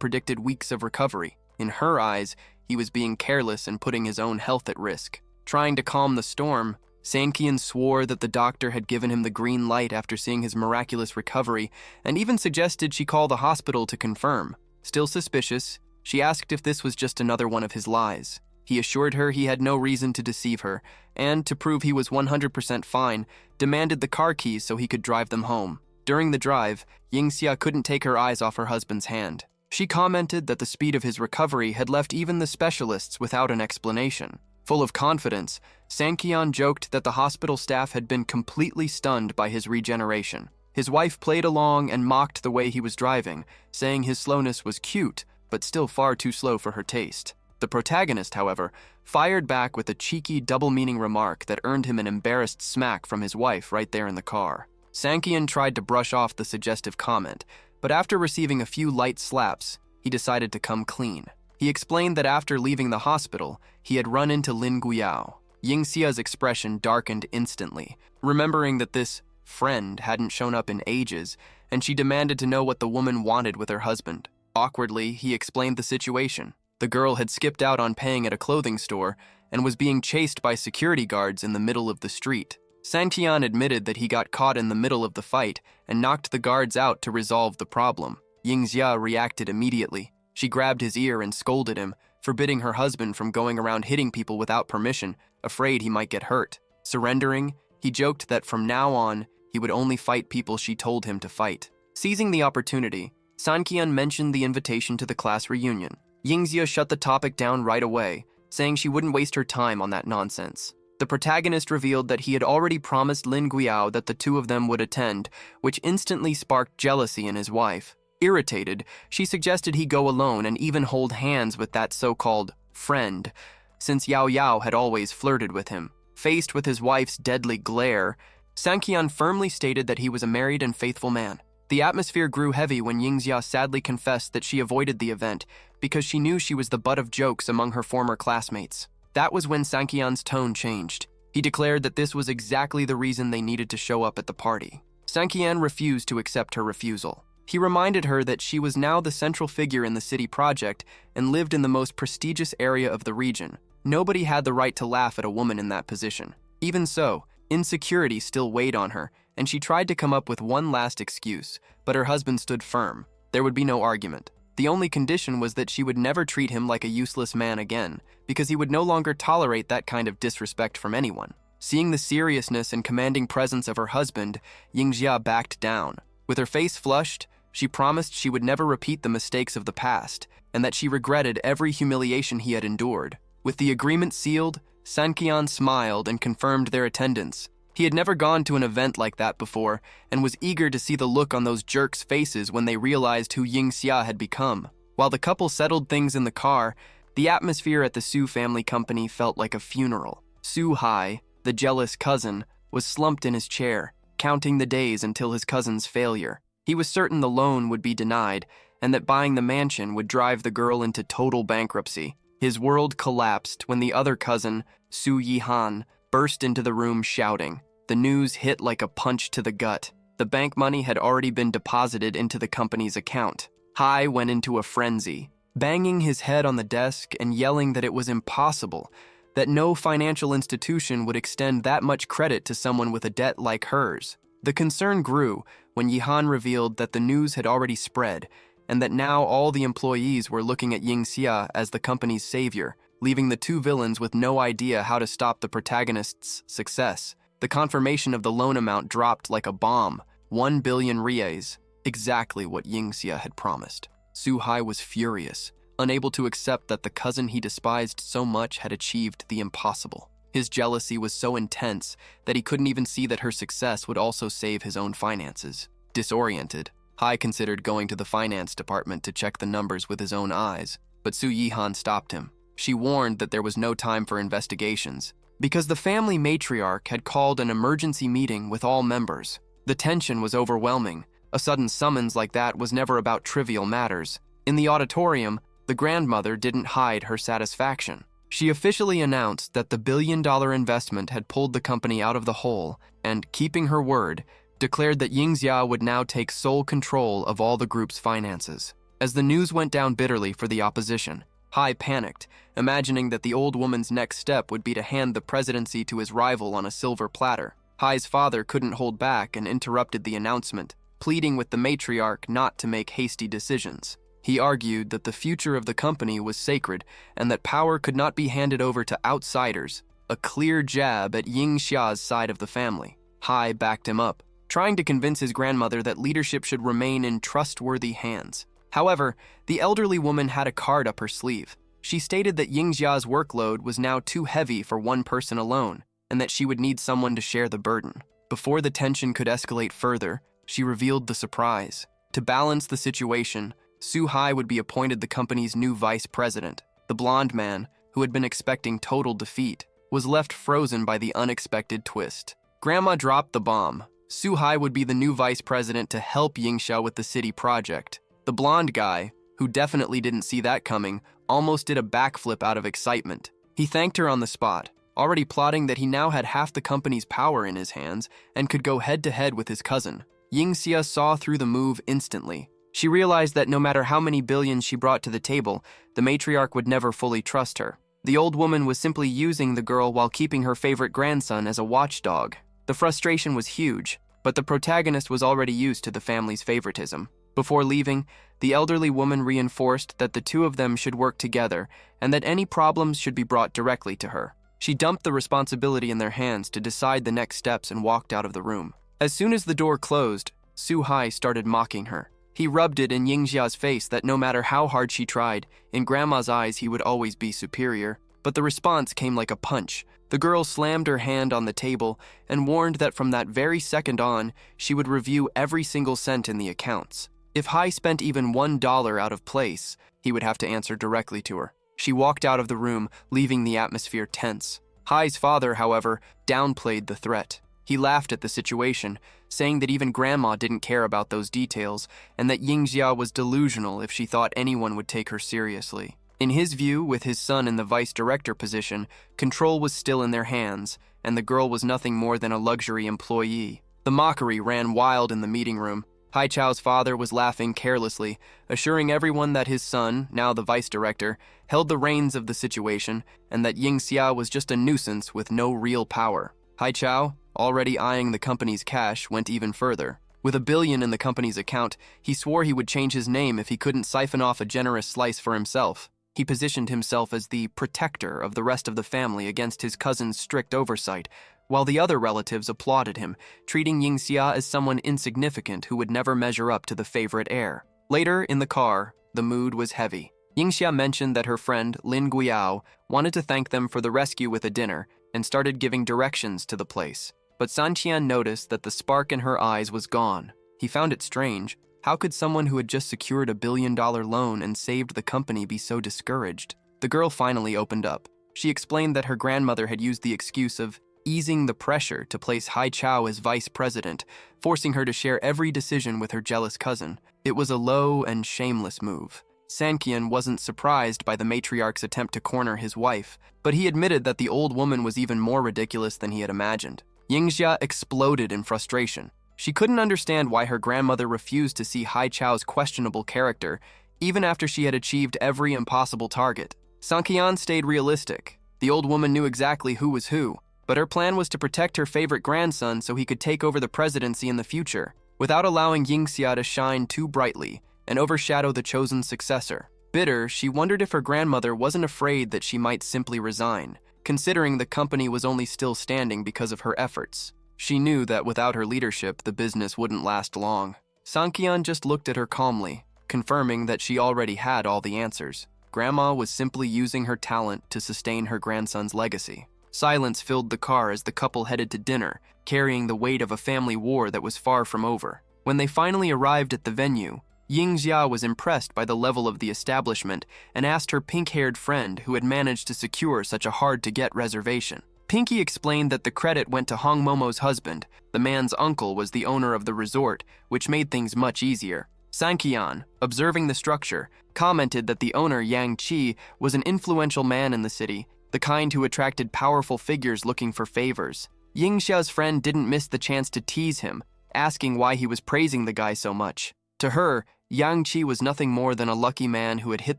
predicted weeks of recovery. In her eyes, he was being careless and putting his own health at risk. Trying to calm the storm, Sankian swore that the doctor had given him the green light after seeing his miraculous recovery, and even suggested she call the hospital to confirm. Still suspicious, she asked if this was just another one of his lies. He assured her he had no reason to deceive her, and, to prove he was 100% fine, demanded the car keys so he could drive them home. During the drive, Yingxia couldn't take her eyes off her husband's hand. She commented that the speed of his recovery had left even the specialists without an explanation. Full of confidence, Sankian joked that the hospital staff had been completely stunned by his regeneration. His wife played along and mocked the way he was driving, saying his slowness was cute, but still far too slow for her taste. The protagonist, however, fired back with a cheeky, double-meaning remark that earned him an embarrassed smack from his wife right there in the car. Sankian tried to brush off the suggestive comment, but after receiving a few light slaps, he decided to come clean. He explained that after leaving the hospital, he had run into Lin Guyao. Yingxia's expression darkened instantly, remembering that this friend hadn't shown up in ages, and she demanded to know what the woman wanted with her husband. Awkwardly, he explained the situation. The girl had skipped out on paying at a clothing store and was being chased by security guards in the middle of the street. Sankian admitted that he got caught in the middle of the fight and knocked the guards out to resolve the problem. Yingxia reacted immediately. She grabbed his ear and scolded him, forbidding her husband from going around hitting people without permission, afraid he might get hurt. Surrendering, he joked that from now on, he would only fight people she told him to fight. Seizing the opportunity, Sankian mentioned the invitation to the class reunion. Yingxia shut the topic down right away, saying she wouldn't waste her time on that nonsense. The protagonist revealed that he had already promised Lin Guyao that the two of them would attend, which instantly sparked jealousy in his wife. Irritated, she suggested he go alone and even hold hands with that so-called friend, since Yahello had always flirted with him. Faced with his wife's deadly glare, Sankian firmly stated that he was a married and faithful man. The atmosphere grew heavy when Yingxia sadly confessed that she avoided the event because she knew she was the butt of jokes among her former classmates. That was when Sankian's tone changed. He declared that this was exactly the reason they needed to show up at the party. Sankian refused to accept her refusal. He reminded her that she was now the central figure in the city project and lived in the most prestigious area of the region. Nobody had the right to laugh at a woman in that position. Even so, insecurity still weighed on her, and she tried to come up with one last excuse, but her husband stood firm. There would be no argument. The only condition was that she would never treat him like a useless man again, because he would no longer tolerate that kind of disrespect from anyone. Seeing the seriousness and commanding presence of her husband, Yingxia backed down. With her face flushed, she promised she would never repeat the mistakes of the past, and that she regretted every humiliation he had endured. With the agreement sealed, Sankian smiled and confirmed their attendance. He had never gone to an event like that before, and was eager to see the look on those jerks' faces when they realized who Yingxia had become. While the couple settled things in the car, the atmosphere at the Su family company felt like a funeral. Su Hai, the jealous cousin, was slumped in his chair, counting the days until his cousin's failure. He was certain the loan would be denied, and that buying the mansion would drive the girl into total bankruptcy. His world collapsed when the other cousin, Su Yihan, burst into the room shouting. The news hit like a punch to the gut. The bank money had already been deposited into the company's account. Hai went into a frenzy, banging his head on the desk and yelling that it was impossible, that no financial institution would extend that much credit to someone with a debt like hers. The concern grew when Yihan revealed that the news had already spread, and that now all the employees were looking at Yingxia as the company's savior, leaving the two villains with no idea how to stop the protagonist's success. The confirmation of the loan amount dropped like a bomb, 1 billion rias, exactly what Yingxia had promised. Su Hai was furious, unable to accept that the cousin he despised so much had achieved the impossible. His jealousy was so intense that he couldn't even see that her success would also save his own finances. Disoriented, Hai considered going to the finance department to check the numbers with his own eyes, but Su Yihan stopped him. She warned that there was no time for investigations, because the family matriarch had called an emergency meeting with all members. The tension was overwhelming. A sudden summons like that was never about trivial matters. In the auditorium, the grandmother didn't hide her satisfaction. She officially announced that the billion-dollar investment had pulled the company out of the hole and, keeping her word, declared that Yingxia would now take sole control of all the group's finances. As the news went down bitterly for the opposition, Hai panicked, imagining that the old woman's next step would be to hand the presidency to his rival on a silver platter. Hai's father couldn't hold back and interrupted the announcement, pleading with the matriarch not to make hasty decisions. He argued that the future of the company was sacred and that power could not be handed over to outsiders, a clear jab at Yingxia's side of the family. Hai backed him up, trying to convince his grandmother that leadership should remain in trustworthy hands. However, the elderly woman had a card up her sleeve. She stated that Yingxia's workload was now too heavy for one person alone, and that she would need someone to share the burden. Before the tension could escalate further, she revealed the surprise. To balance the situation, Su Hai would be appointed the company's new vice president. The blonde man, who had been expecting total defeat, was left frozen by the unexpected twist. Grandma dropped the bomb. Su Hai would be the new vice president to help Yingxia with the city project. The blonde guy, who definitely didn't see that coming, almost did a backflip out of excitement. He thanked her on the spot, already plotting that he now had half the company's power in his hands and could go head-to-head with his cousin. Yingxia saw through the move instantly. She realized that no matter how many billions she brought to the table, the matriarch would never fully trust her. The old woman was simply using the girl while keeping her favorite grandson as a watchdog. The frustration was huge, but the protagonist was already used to the family's favoritism. Before leaving, the elderly woman reinforced that the two of them should work together and that any problems should be brought directly to her. She dumped the responsibility in their hands to decide the next steps and walked out of the room. As soon as the door closed, Su Hai started mocking her. He rubbed it in Yingxia's face that no matter how hard she tried, in Grandma's eyes he would always be superior. But the response came like a punch. The girl slammed her hand on the table and warned that from that very second on, she would review every single cent in the accounts. If Hai spent even $1 out of place, he would have to answer directly to her. She walked out of the room, leaving the atmosphere tense. Hai's father, however, downplayed the threat. He laughed at the situation, saying that even Grandma didn't care about those details and that Yingxia was delusional if she thought anyone would take her seriously. In his view, with his son in the vice director position, control was still in their hands, and the girl was nothing more than a luxury employee. The mockery ran wild in the meeting room. Hai Chao's father was laughing carelessly, assuring everyone that his son, now the vice director, held the reins of the situation and that Yingxia was just a nuisance with no real power. Hai Chao, already eyeing the company's cash, went even further. With $1 billion in the company's account, he swore he would change his name if he couldn't siphon off a generous slice for himself. He positioned himself as the protector of the rest of the family against his cousin's strict oversight, while the other relatives applauded him, treating Yingxia as someone insignificant who would never measure up to the favorite heir. Later, in the car, the mood was heavy. Yingxia mentioned that her friend, Lin Guiyao, wanted to thank them for the rescue with a dinner and started giving directions to the place. But San Qian noticed that the spark in her eyes was gone. He found it strange. How could someone who had just secured $1 billion loan and saved the company be so discouraged? The girl finally opened up. She explained that her grandmother had used the excuse of easing the pressure to place Hai Chao as vice president, forcing her to share every decision with her jealous cousin. It was a low and shameless move. San Qian wasn't surprised by the matriarch's attempt to corner his wife, but he admitted that the old woman was even more ridiculous than he had imagined. Yingxia exploded in frustration. She couldn't understand why her grandmother refused to see Hai Chao's questionable character, even after she had achieved every impossible target. San Qian stayed realistic. The old woman knew exactly who was who, but her plan was to protect her favorite grandson so he could take over the presidency in the future, without allowing Yingxia to shine too brightly and overshadow the chosen successor. Bitter, she wondered if her grandmother wasn't afraid that she might simply resign, considering the company was only still standing because of her efforts. She knew that without her leadership, the business wouldn't last long. San Qian just looked at her calmly, confirming that she already had all the answers. Grandma was simply using her talent to sustain her grandson's legacy. Silence filled the car as the couple headed to dinner, carrying the weight of a family war that was far from over. When they finally arrived at the venue, Yingxia was impressed by the level of the establishment and asked her pink-haired friend who had managed to secure such a hard-to-get reservation. Pinky explained that the credit went to Hong Momo's husband. The man's uncle was the owner of the resort, which made things much easier. San Qian, observing the structure, commented that the owner, Yang Qi, was an influential man in the city, the kind who attracted powerful figures looking for favors. Yingxia's friend didn't miss the chance to tease him, asking why he was praising the guy so much. To her, Yang Qi was nothing more than a lucky man who had hit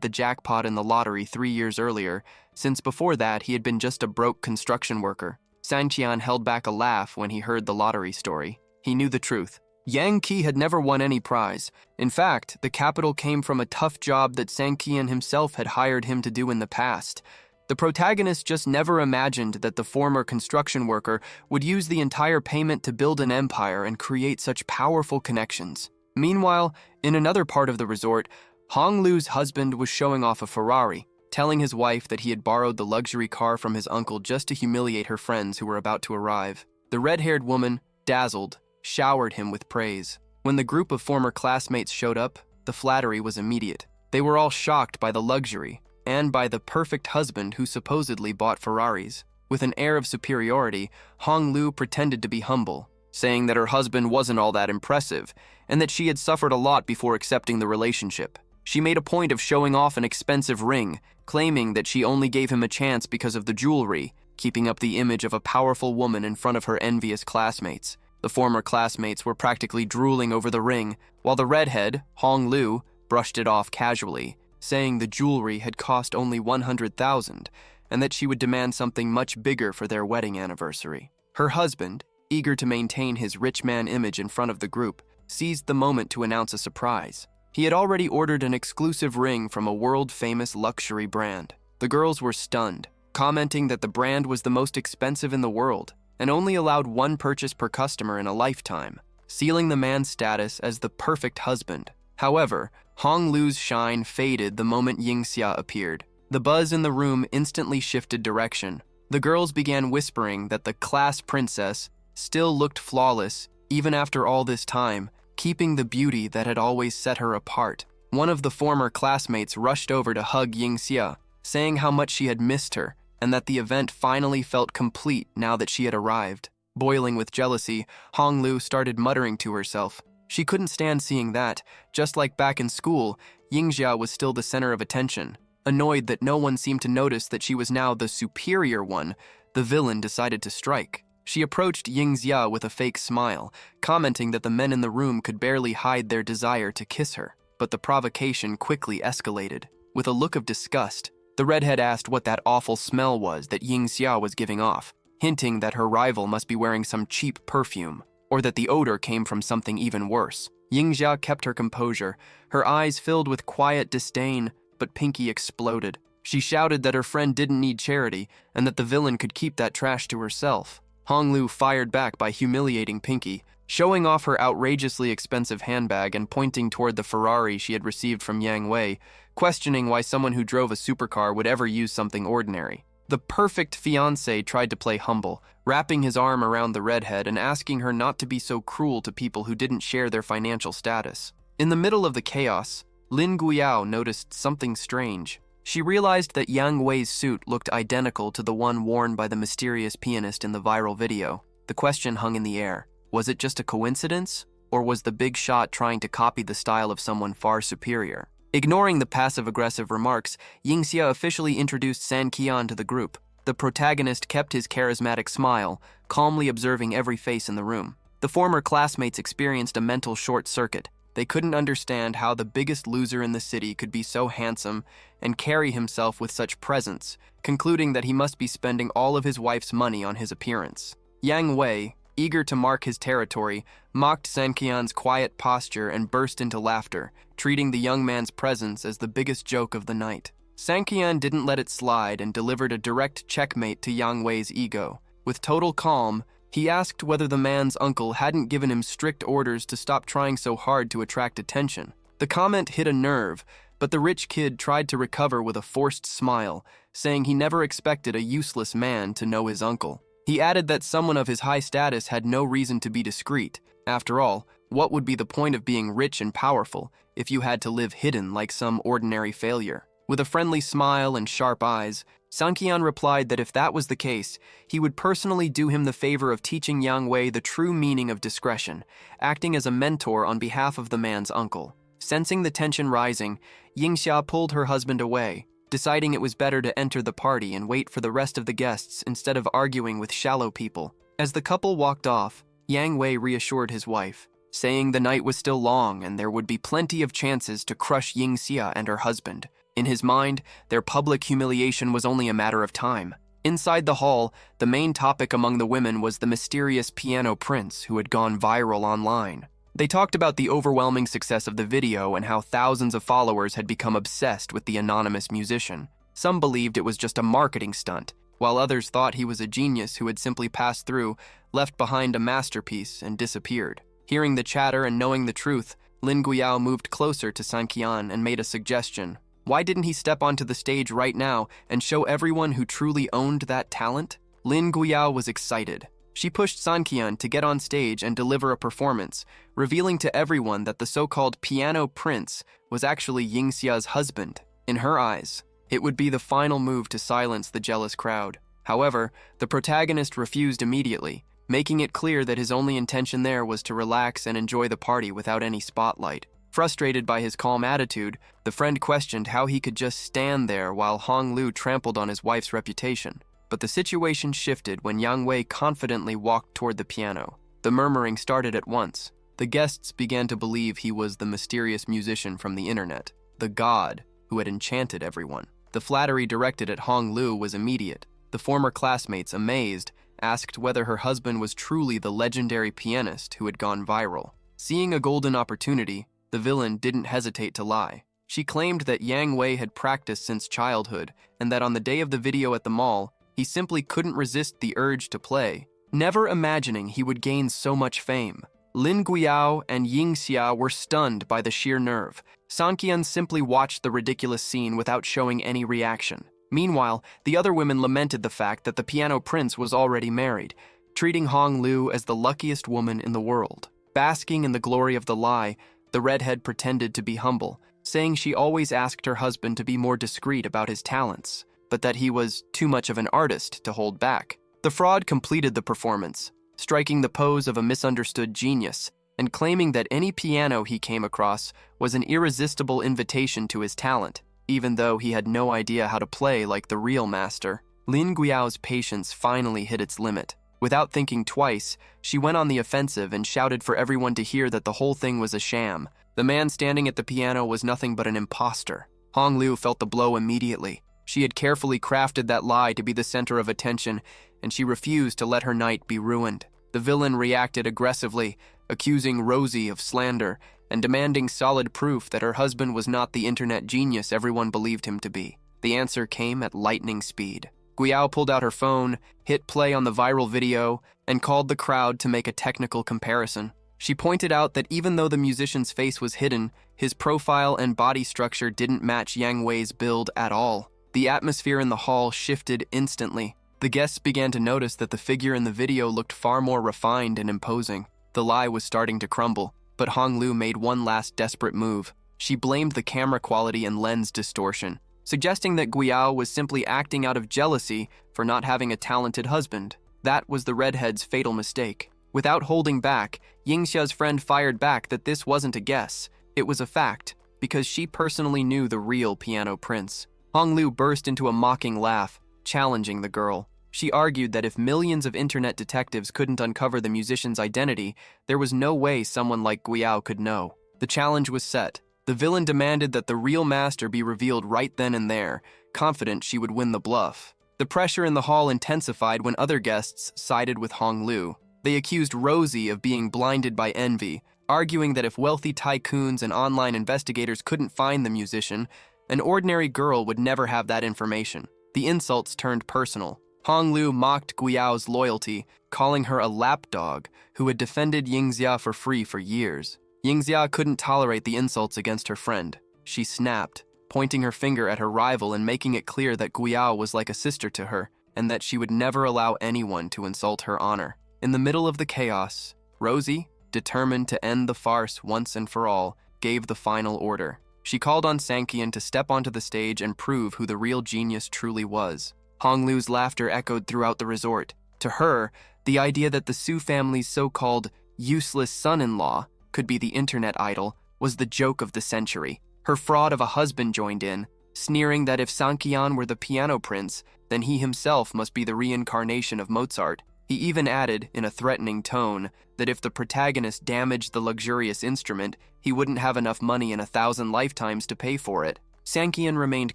the jackpot in the lottery 3 years earlier, since before that he had been just a broke construction worker. Sanqian held back a laugh when he heard the lottery story. He knew the truth. Yang Qi had never won any prize. In fact, the capital came from a tough job that Sanqian himself had hired him to do in the past. The protagonist just never imagined that the former construction worker would use the entire payment to build an empire and create such powerful connections. Meanwhile, in another part of the resort, Hong Lu's husband was showing off a Ferrari, telling his wife that he had borrowed the luxury car from his uncle just to humiliate her friends who were about to arrive. The red-haired woman, dazzled, showered him with praise. When the group of former classmates showed up, the flattery was immediate. They were all shocked by the luxury and by the perfect husband who supposedly bought Ferraris. With an air of superiority, Hong Lu pretended to be humble, saying that her husband wasn't all that impressive and that she had suffered a lot before accepting the relationship. She made a point of showing off an expensive ring, claiming that she only gave him a chance because of the jewelry, keeping up the image of a powerful woman in front of her envious classmates. The former classmates were practically drooling over the ring, while the redhead, Hong Lu, brushed it off casually, saying the jewelry had cost only 100,000 and that she would demand something much bigger for their wedding anniversary. Her husband, eager to maintain his rich man image in front of the group, seized the moment to announce a surprise. He had already ordered an exclusive ring from a world-famous luxury brand. The girls were stunned, commenting that the brand was the most expensive in the world and only allowed one purchase per customer in a lifetime, sealing the man's status as the perfect husband. However, Hong Lu's shine faded the moment Yingxia appeared. The buzz in the room instantly shifted direction. The girls began whispering that the class princess still looked flawless even after all this time, keeping the beauty that had always set her apart. One of the former classmates rushed over to hug Yingxia, saying how much she had missed her and that the event finally felt complete now that she had arrived. Boiling with jealousy, Hong Lu started muttering to herself. She couldn't stand seeing that, just like back in school, Yingxia was still the center of attention. Annoyed that no one seemed to notice that she was now the superior one, the villain decided to strike. She approached Yingxia with a fake smile, commenting that the men in the room could barely hide their desire to kiss her. But the provocation quickly escalated. With a look of disgust, the redhead asked what that awful smell was that Yingxia was giving off, hinting that her rival must be wearing some cheap perfume, or that the odor came from something even worse. Yingxia kept her composure, her eyes filled with quiet disdain, but Pinky exploded. She shouted that her friend didn't need charity and that the villain could keep that trash to herself. Hong Lu fired back by humiliating Pinky, showing off her outrageously expensive handbag and pointing toward the Ferrari she had received from Yang Wei, questioning why someone who drove a supercar would ever use something ordinary. The perfect fiancé tried to play humble, wrapping his arm around the redhead and asking her not to be so cruel to people who didn't share their financial status. In the middle of the chaos, Lin Guiyao noticed something strange. She realized that Yang Wei's suit looked identical to the one worn by the mysterious pianist in the viral video. The question hung in the air. Was it just a coincidence, or was the big shot trying to copy the style of someone far superior? Ignoring the passive-aggressive remarks, Yingxia officially introduced San Qian to the group. The protagonist kept his charismatic smile, calmly observing every face in the room. The former classmates experienced a mental short-circuit. They couldn't understand how the biggest loser in the city could be so handsome and carry himself with such presence, concluding that he must be spending all of his wife's money on his appearance. Yang Wei, eager to mark his territory, mocked Sanqian's quiet posture and burst into laughter, treating the young man's presence as the biggest joke of the night. Sanqian didn't let it slide and delivered a direct checkmate to Yang Wei's ego. With total calm, he asked whether the man's uncle hadn't given him strict orders to stop trying so hard to attract attention. The comment hit a nerve, but the rich kid tried to recover with a forced smile, saying he never expected a useless man to know his uncle. He added that someone of his high status had no reason to be discreet. After all, what would be the point of being rich and powerful if you had to live hidden like some ordinary failure? With a friendly smile and sharp eyes, Sanqian replied that if that was the case, he would personally do him the favor of teaching Yang Wei the true meaning of discretion, acting as a mentor on behalf of the man's uncle. Sensing the tension rising, Yingxia pulled her husband away, deciding it was better to enter the party and wait for the rest of the guests instead of arguing with shallow people. As the couple walked off, Yang Wei reassured his wife. saying the night was still long and there would be plenty of chances to crush Yingxia and her husband. In his mind, their public humiliation was only a matter of time. Inside the hall, the main topic among the women was the mysterious piano prince who had gone viral online. They talked about the overwhelming success of the video and how thousands of followers had become obsessed with the anonymous musician. Some believed it was just a marketing stunt, while others thought he was a genius who had simply passed through, left behind a masterpiece, and disappeared. Hearing the chatter and knowing the truth, Lin Guiyao moved closer to Sanqian and made a suggestion. Why didn't he step onto the stage right now and show everyone who truly owned that talent? Lin Guiyao was excited. She pushed Sanqian to get on stage and deliver a performance, revealing to everyone that the so-called piano prince was actually Yingxia's husband. In her eyes, it would be the final move to silence the jealous crowd. However, the protagonist refused immediately, making it clear that his only intention there was to relax and enjoy the party without any spotlight. Frustrated by his calm attitude, the friend questioned how he could just stand there while Hong Lu trampled on his wife's reputation. But the situation shifted when Yang Wei confidently walked toward the piano. The murmuring started at once. The guests began to believe he was the mysterious musician from the internet, the god who had enchanted everyone. The flattery directed at Hong Lu was immediate. The former classmates, amazed, asked whether her husband was truly the legendary pianist who had gone viral. Seeing a golden opportunity, the villain didn't hesitate to lie. She claimed that Yang Wei had practiced since childhood and that on the day of the video at the mall, he simply couldn't resist the urge to play, never imagining he would gain so much fame. Lin Guiyao and Yingxia were stunned by the sheer nerve. Sanqian simply watched the ridiculous scene without showing any reaction. Meanwhile, the other women lamented the fact that the piano prince was already married, treating Hong Lu as the luckiest woman in the world. Basking in the glory of the lie, the redhead pretended to be humble, saying she always asked her husband to be more discreet about his talents, but that he was too much of an artist to hold back. The fraud completed the performance, striking the pose of a misunderstood genius, and claiming that any piano he came across was an irresistible invitation to his talent, even though he had no idea how to play like the real master. Lin Guiao's patience finally hit its limit. Without thinking twice, she went on the offensive and shouted for everyone to hear that the whole thing was a sham. The man standing at the piano was nothing but an imposter. Hong Lu felt the blow immediately. She had carefully crafted that lie to be the center of attention, and she refused to let her night be ruined. The villain reacted aggressively, accusing Rosie of slander and demanding solid proof that her husband was not the internet genius everyone believed him to be. The answer came at lightning speed. Guiyao pulled out her phone, hit play on the viral video, and called the crowd to make a technical comparison. She pointed out that even though the musician's face was hidden, his profile and body structure didn't match Yang Wei's build at all. The atmosphere in the hall shifted instantly. The guests began to notice that the figure in the video looked far more refined and imposing. The lie was starting to crumble, but Hong Lu made one last desperate move. She blamed the camera quality and lens distortion, suggesting that Guiyao was simply acting out of jealousy for not having a talented husband. That was the redhead's fatal mistake. Without holding back, Yingxia's friend fired back that this wasn't a guess. It was a fact, because she personally knew the real piano prince. Hong Lu burst into a mocking laugh, challenging the girl. She argued that if millions of internet detectives couldn't uncover the musician's identity, there was no way someone like Guiyao could know. The challenge was set. The villain demanded that the real master be revealed right then and there, confident she would win the bluff. The pressure in the hall intensified when other guests sided with Hong Lu. They accused Rosie of being blinded by envy, arguing that if wealthy tycoons and online investigators couldn't find the musician, an ordinary girl would never have that information. The insults turned personal. Hong Lu mocked Guiyao's loyalty, calling her a lapdog who had defended Yingxia for free for years. Yingxia couldn't tolerate the insults against her friend. She snapped, pointing her finger at her rival and making it clear that Guiyao was like a sister to her and that she would never allow anyone to insult her honor. In the middle of the chaos, Rosie, determined to end the farce once and for all, gave the final order. She called on Sanqian to step onto the stage and prove who the real genius truly was. Hong Lu's laughter echoed throughout the resort. To her, the idea that the Su family's so-called useless son-in-law could be the internet idol was the joke of the century. Her fraud of a husband joined in, sneering that if Sanqian were the piano prince, then he himself must be the reincarnation of Mozart. He even added, in a threatening tone, that if the protagonist damaged the luxurious instrument, he wouldn't have enough money in 1,000 lifetimes to pay for it. Sankian remained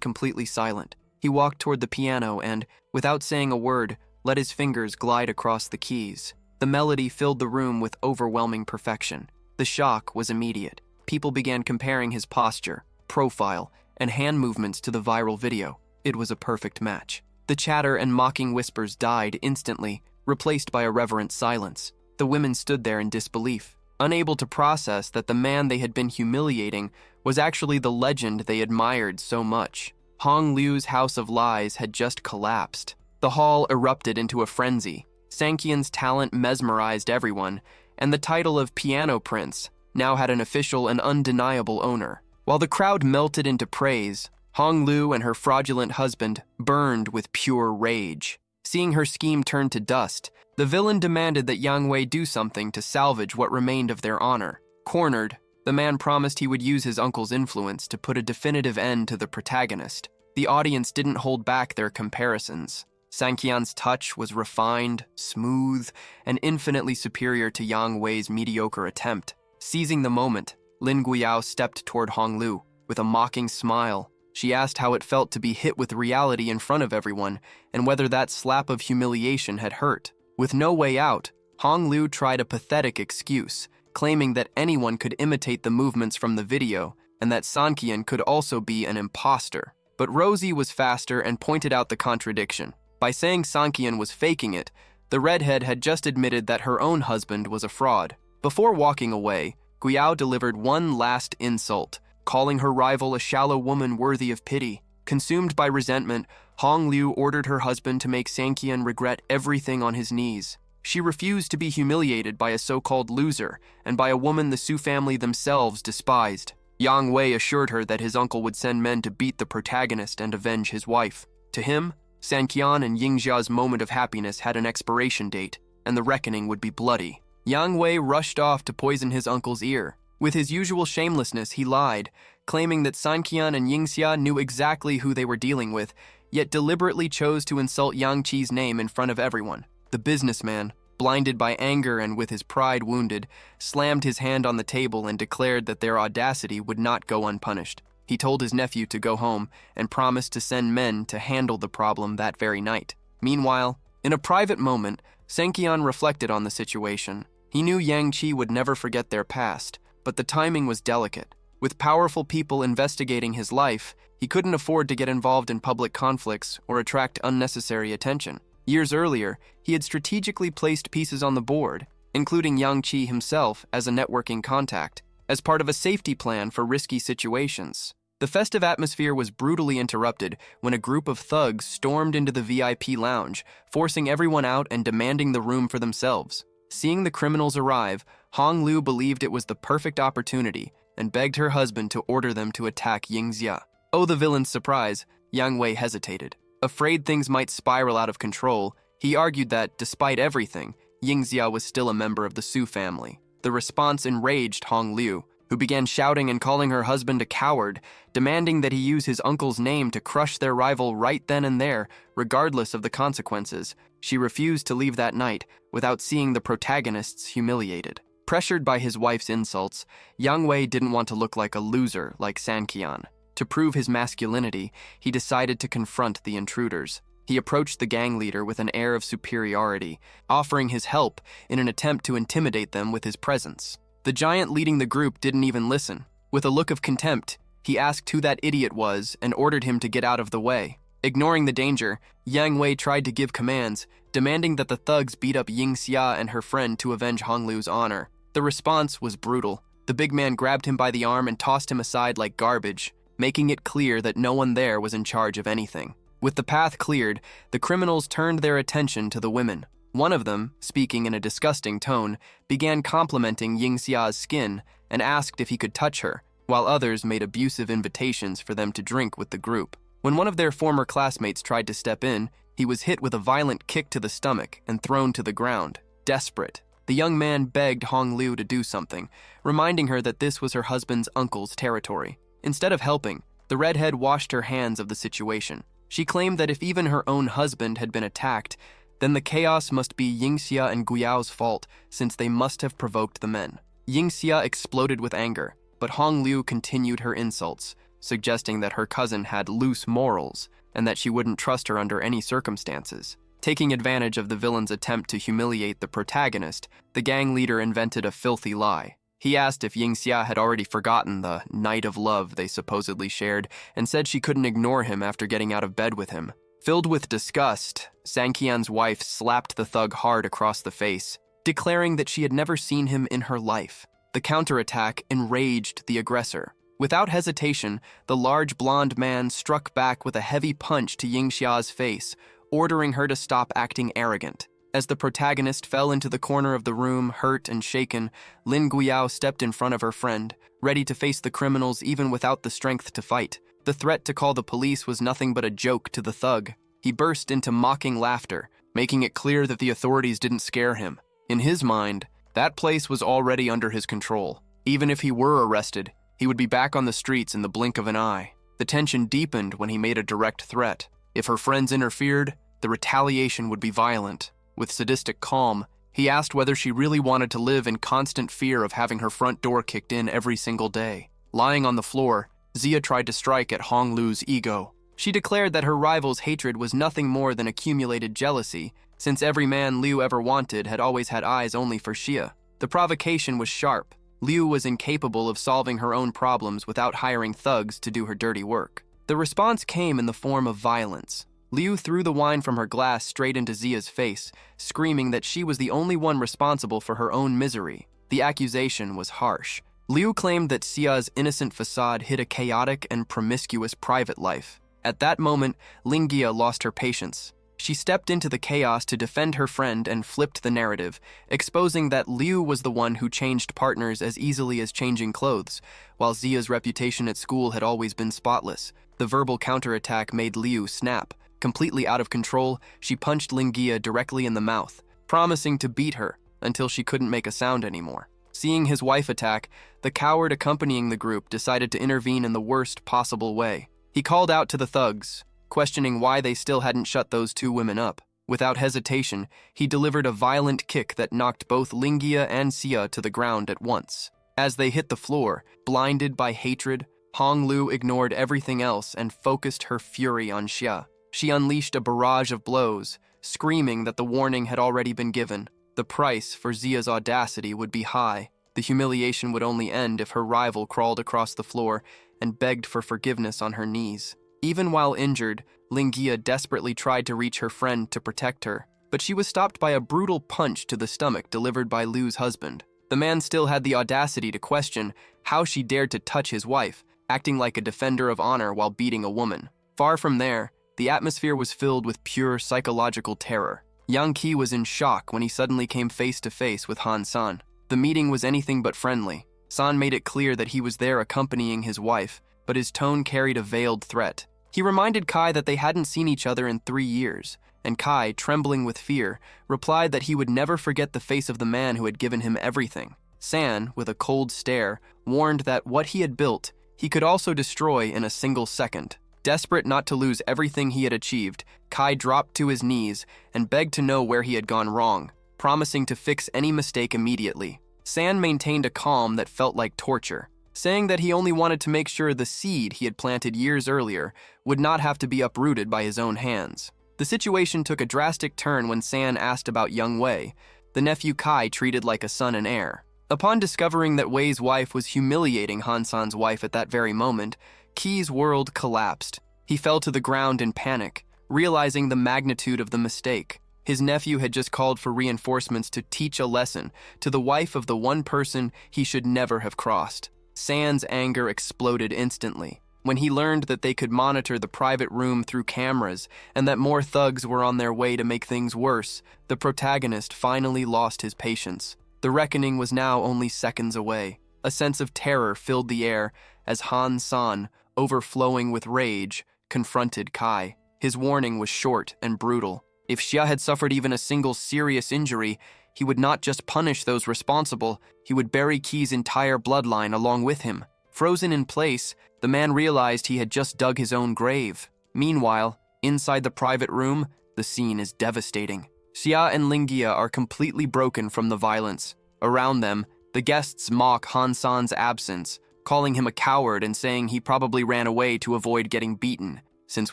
completely silent. He walked toward the piano and, without saying a word, let his fingers glide across the keys. The melody filled the room with overwhelming perfection. The shock was immediate. People began comparing his posture, profile, and hand movements to the viral video. It was a perfect match. The chatter and mocking whispers died instantly, replaced by a reverent silence. The women stood there in disbelief, unable to process that the man they had been humiliating was actually the legend they admired so much. Hong Liu's house of lies had just collapsed. The hall erupted into a frenzy. Sankian's talent mesmerized everyone, and the title of Piano Prince now had an official and undeniable owner. While the crowd melted into praise, Hong Liu and her fraudulent husband burned with pure rage. Seeing her scheme turn to dust, the villain demanded that Yang Wei do something to salvage what remained of their honor. Cornered, the man promised he would use his uncle's influence to put a definitive end to the protagonist. The audience didn't hold back their comparisons. Sankian's touch was refined, smooth, and infinitely superior to Yang Wei's mediocre attempt. Seizing the moment, Lin Guiyao stepped toward Hong Liu. With a mocking smile, she asked how it felt to be hit with reality in front of everyone, and whether that slap of humiliation had hurt. With no way out, Hong Liu tried a pathetic excuse, claiming that anyone could imitate the movements from the video, and that Sankian could also be an imposter. But Rosie was faster and pointed out the contradiction. By saying Sankian was faking it, the redhead had just admitted that her own husband was a fraud. Before walking away, Guiyao delivered one last insult, calling her rival a shallow woman worthy of pity. Consumed by resentment, Hong Liu ordered her husband to make Sankian regret everything on his knees. She refused to be humiliated by a so-called loser and by a woman the Su family themselves despised. Yang Wei assured her that his uncle would send men to beat the protagonist and avenge his wife. To him, Sankian and Yingxia's moment of happiness had an expiration date, and the reckoning would be bloody. Yang Wei rushed off to poison his uncle's ear. With his usual shamelessness, he lied, claiming that Sankian and Yingxia knew exactly who they were dealing with, yet deliberately chose to insult Yang Qi's name in front of everyone. The businessman, blinded by anger and with his pride wounded, slammed his hand on the table and declared that their audacity would not go unpunished. He told his nephew to go home and promised to send men to handle the problem that very night. Meanwhile, in a private moment, Sankian reflected on the situation. He knew Yang Qi would never forget their past, but the timing was delicate. With powerful people investigating his life, he couldn't afford to get involved in public conflicts or attract unnecessary attention. Years earlier, he had strategically placed pieces on the board, including Yang Qi himself as a networking contact, as part of a safety plan for risky situations. The festive atmosphere was brutally interrupted when a group of thugs stormed into the VIP lounge, forcing everyone out and demanding the room for themselves. Seeing the criminals arrive, Hong Liu believed it was the perfect opportunity and begged her husband to order them to attack Yingxia. Oh, the villain's surprise, Yang Wei hesitated. Afraid things might spiral out of control, he argued that, despite everything, Yingxia was still a member of the Su family. The response enraged Hong Liu, who began shouting and calling her husband a coward, demanding that he use his uncle's name to crush their rival right then and there, regardless of the consequences. She refused to leave that night without seeing the protagonists humiliated. Pressured by his wife's insults, Yang Wei didn't want to look like a loser like Sankian. To prove his masculinity, he decided to confront the intruders. He approached the gang leader with an air of superiority, offering his help in an attempt to intimidate them with his presence. The giant leading the group didn't even listen. With a look of contempt, he asked who that idiot was and ordered him to get out of the way. Ignoring the danger, Yang Wei tried to give commands, demanding that the thugs beat up Yingxia and her friend to avenge Hong Liu's honor. The response was brutal. The big man grabbed him by the arm and tossed him aside like garbage, making it clear that no one there was in charge of anything. With the path cleared, the criminals turned their attention to the women. One of them, speaking in a disgusting tone, began complimenting Yingxia's skin and asked if he could touch her, while others made abusive invitations for them to drink with the group. When one of their former classmates tried to step in, he was hit with a violent kick to the stomach and thrown to the ground. Desperate, the young man begged Hong Liu to do something, reminding her that this was her husband's uncle's territory. Instead of helping, the redhead washed her hands of the situation. She claimed that if even her own husband had been attacked, Then the chaos must be Yingxia and Guyao's fault, since they must have provoked the men. Yingxia exploded with anger, but Hong Liu continued her insults, suggesting that her cousin had loose morals and that she wouldn't trust her under any circumstances. Taking advantage of the villain's attempt to humiliate the protagonist, the gang leader invented a filthy lie. He asked if Yingxia had already forgotten the night of love they supposedly shared and said she couldn't ignore him after getting out of bed with him. Filled with disgust, Sanqian's wife slapped the thug hard across the face, declaring that she had never seen him in her life. The counterattack enraged the aggressor. Without hesitation, the large blonde man struck back with a heavy punch to Yingxia's face, ordering her to stop acting arrogant. As the protagonist fell into the corner of the room, hurt and shaken, Lin Guyao stepped in front of her friend, ready to face the criminals even without the strength to fight. The threat to call the police was nothing but a joke to the thug. He burst into mocking laughter, making it clear that the authorities didn't scare him. In his mind, that place was already under his control. Even if he were arrested, he would be back on the streets in the blink of an eye. The tension deepened when he made a direct threat. If her friends interfered, the retaliation would be violent. With sadistic calm, he asked whether she really wanted to live in constant fear of having her front door kicked in every single day. Lying on the floor, Zia tried to strike at Hong Liu's ego. She declared that her rival's hatred was nothing more than accumulated jealousy, since every man Liu ever wanted had always had eyes only for Xia. The provocation was sharp. Liu was incapable of solving her own problems without hiring thugs to do her dirty work. The response came in the form of violence. Liu threw the wine from her glass straight into Zia's face, screaming that she was the only one responsible for her own misery. The accusation was harsh. Liu claimed that Xia's innocent facade hid a chaotic and promiscuous private life. At that moment, Lingia lost her patience. She stepped into the chaos to defend her friend and flipped the narrative, exposing that Liu was the one who changed partners as easily as changing clothes, while Zia's reputation at school had always been spotless. The verbal counterattack made Liu snap. Completely out of control, she punched Lingia directly in the mouth, promising to beat her until she couldn't make a sound anymore. Seeing his wife attack, the coward accompanying the group decided to intervene in the worst possible way. He called out to the thugs, questioning why they still hadn't shut those two women up. Without hesitation, he delivered a violent kick that knocked both Lingia and Xia to the ground at once. As they hit the floor, blinded by hatred, Hong Liu ignored everything else and focused her fury on Xia. She unleashed a barrage of blows, screaming that the warning had already been given. The price for Zia's audacity would be high. The humiliation would only end if her rival crawled across the floor and begged for forgiveness on her knees. Even while injured, Lingia desperately tried to reach her friend to protect her, but she was stopped by a brutal punch to the stomach delivered by Liu's husband. The man still had the audacity to question how she dared to touch his wife, acting like a defender of honor while beating a woman. Far from there, the atmosphere was filled with pure psychological terror. Yang Qi was in shock when he suddenly came face to face with Han San. The meeting was anything but friendly. San made it clear that he was there accompanying his wife, but his tone carried a veiled threat. He reminded Kai that they hadn't seen each other in 3 years, and Kai, trembling with fear, replied that he would never forget the face of the man who had given him everything. San, with a cold stare, warned that what he had built, he could also destroy in a single second. Desperate not to lose everything he had achieved, Kai dropped to his knees and begged to know where he had gone wrong, promising to fix any mistake immediately. San maintained a calm that felt like torture, saying that he only wanted to make sure the seed he had planted years earlier would not have to be uprooted by his own hands. The situation took a drastic turn when San asked about young Wei, the nephew Kai treated like a son and heir. Upon discovering that Wei's wife was humiliating Han San's wife at that very moment, Qi's world collapsed. He fell to the ground in panic, realizing the magnitude of the mistake. His nephew had just called for reinforcements to teach a lesson to the wife of the one person he should never have crossed. San's anger exploded instantly. When he learned that they could monitor the private room through cameras and that more thugs were on their way to make things worse, the protagonist finally lost his patience. The reckoning was now only seconds away. A sense of terror filled the air as Han San, overflowing with rage, confronted Kai. His warning was short and brutal. If Xia had suffered even a single serious injury, he would not just punish those responsible, he would bury Qi's entire bloodline along with him. Frozen in place, the man realized he had just dug his own grave. Meanwhile, inside the private room, the scene is devastating. Xia and Lingia are completely broken from the violence. Around them, the guests mock Han San's absence, calling him a coward and saying he probably ran away to avoid getting beaten, since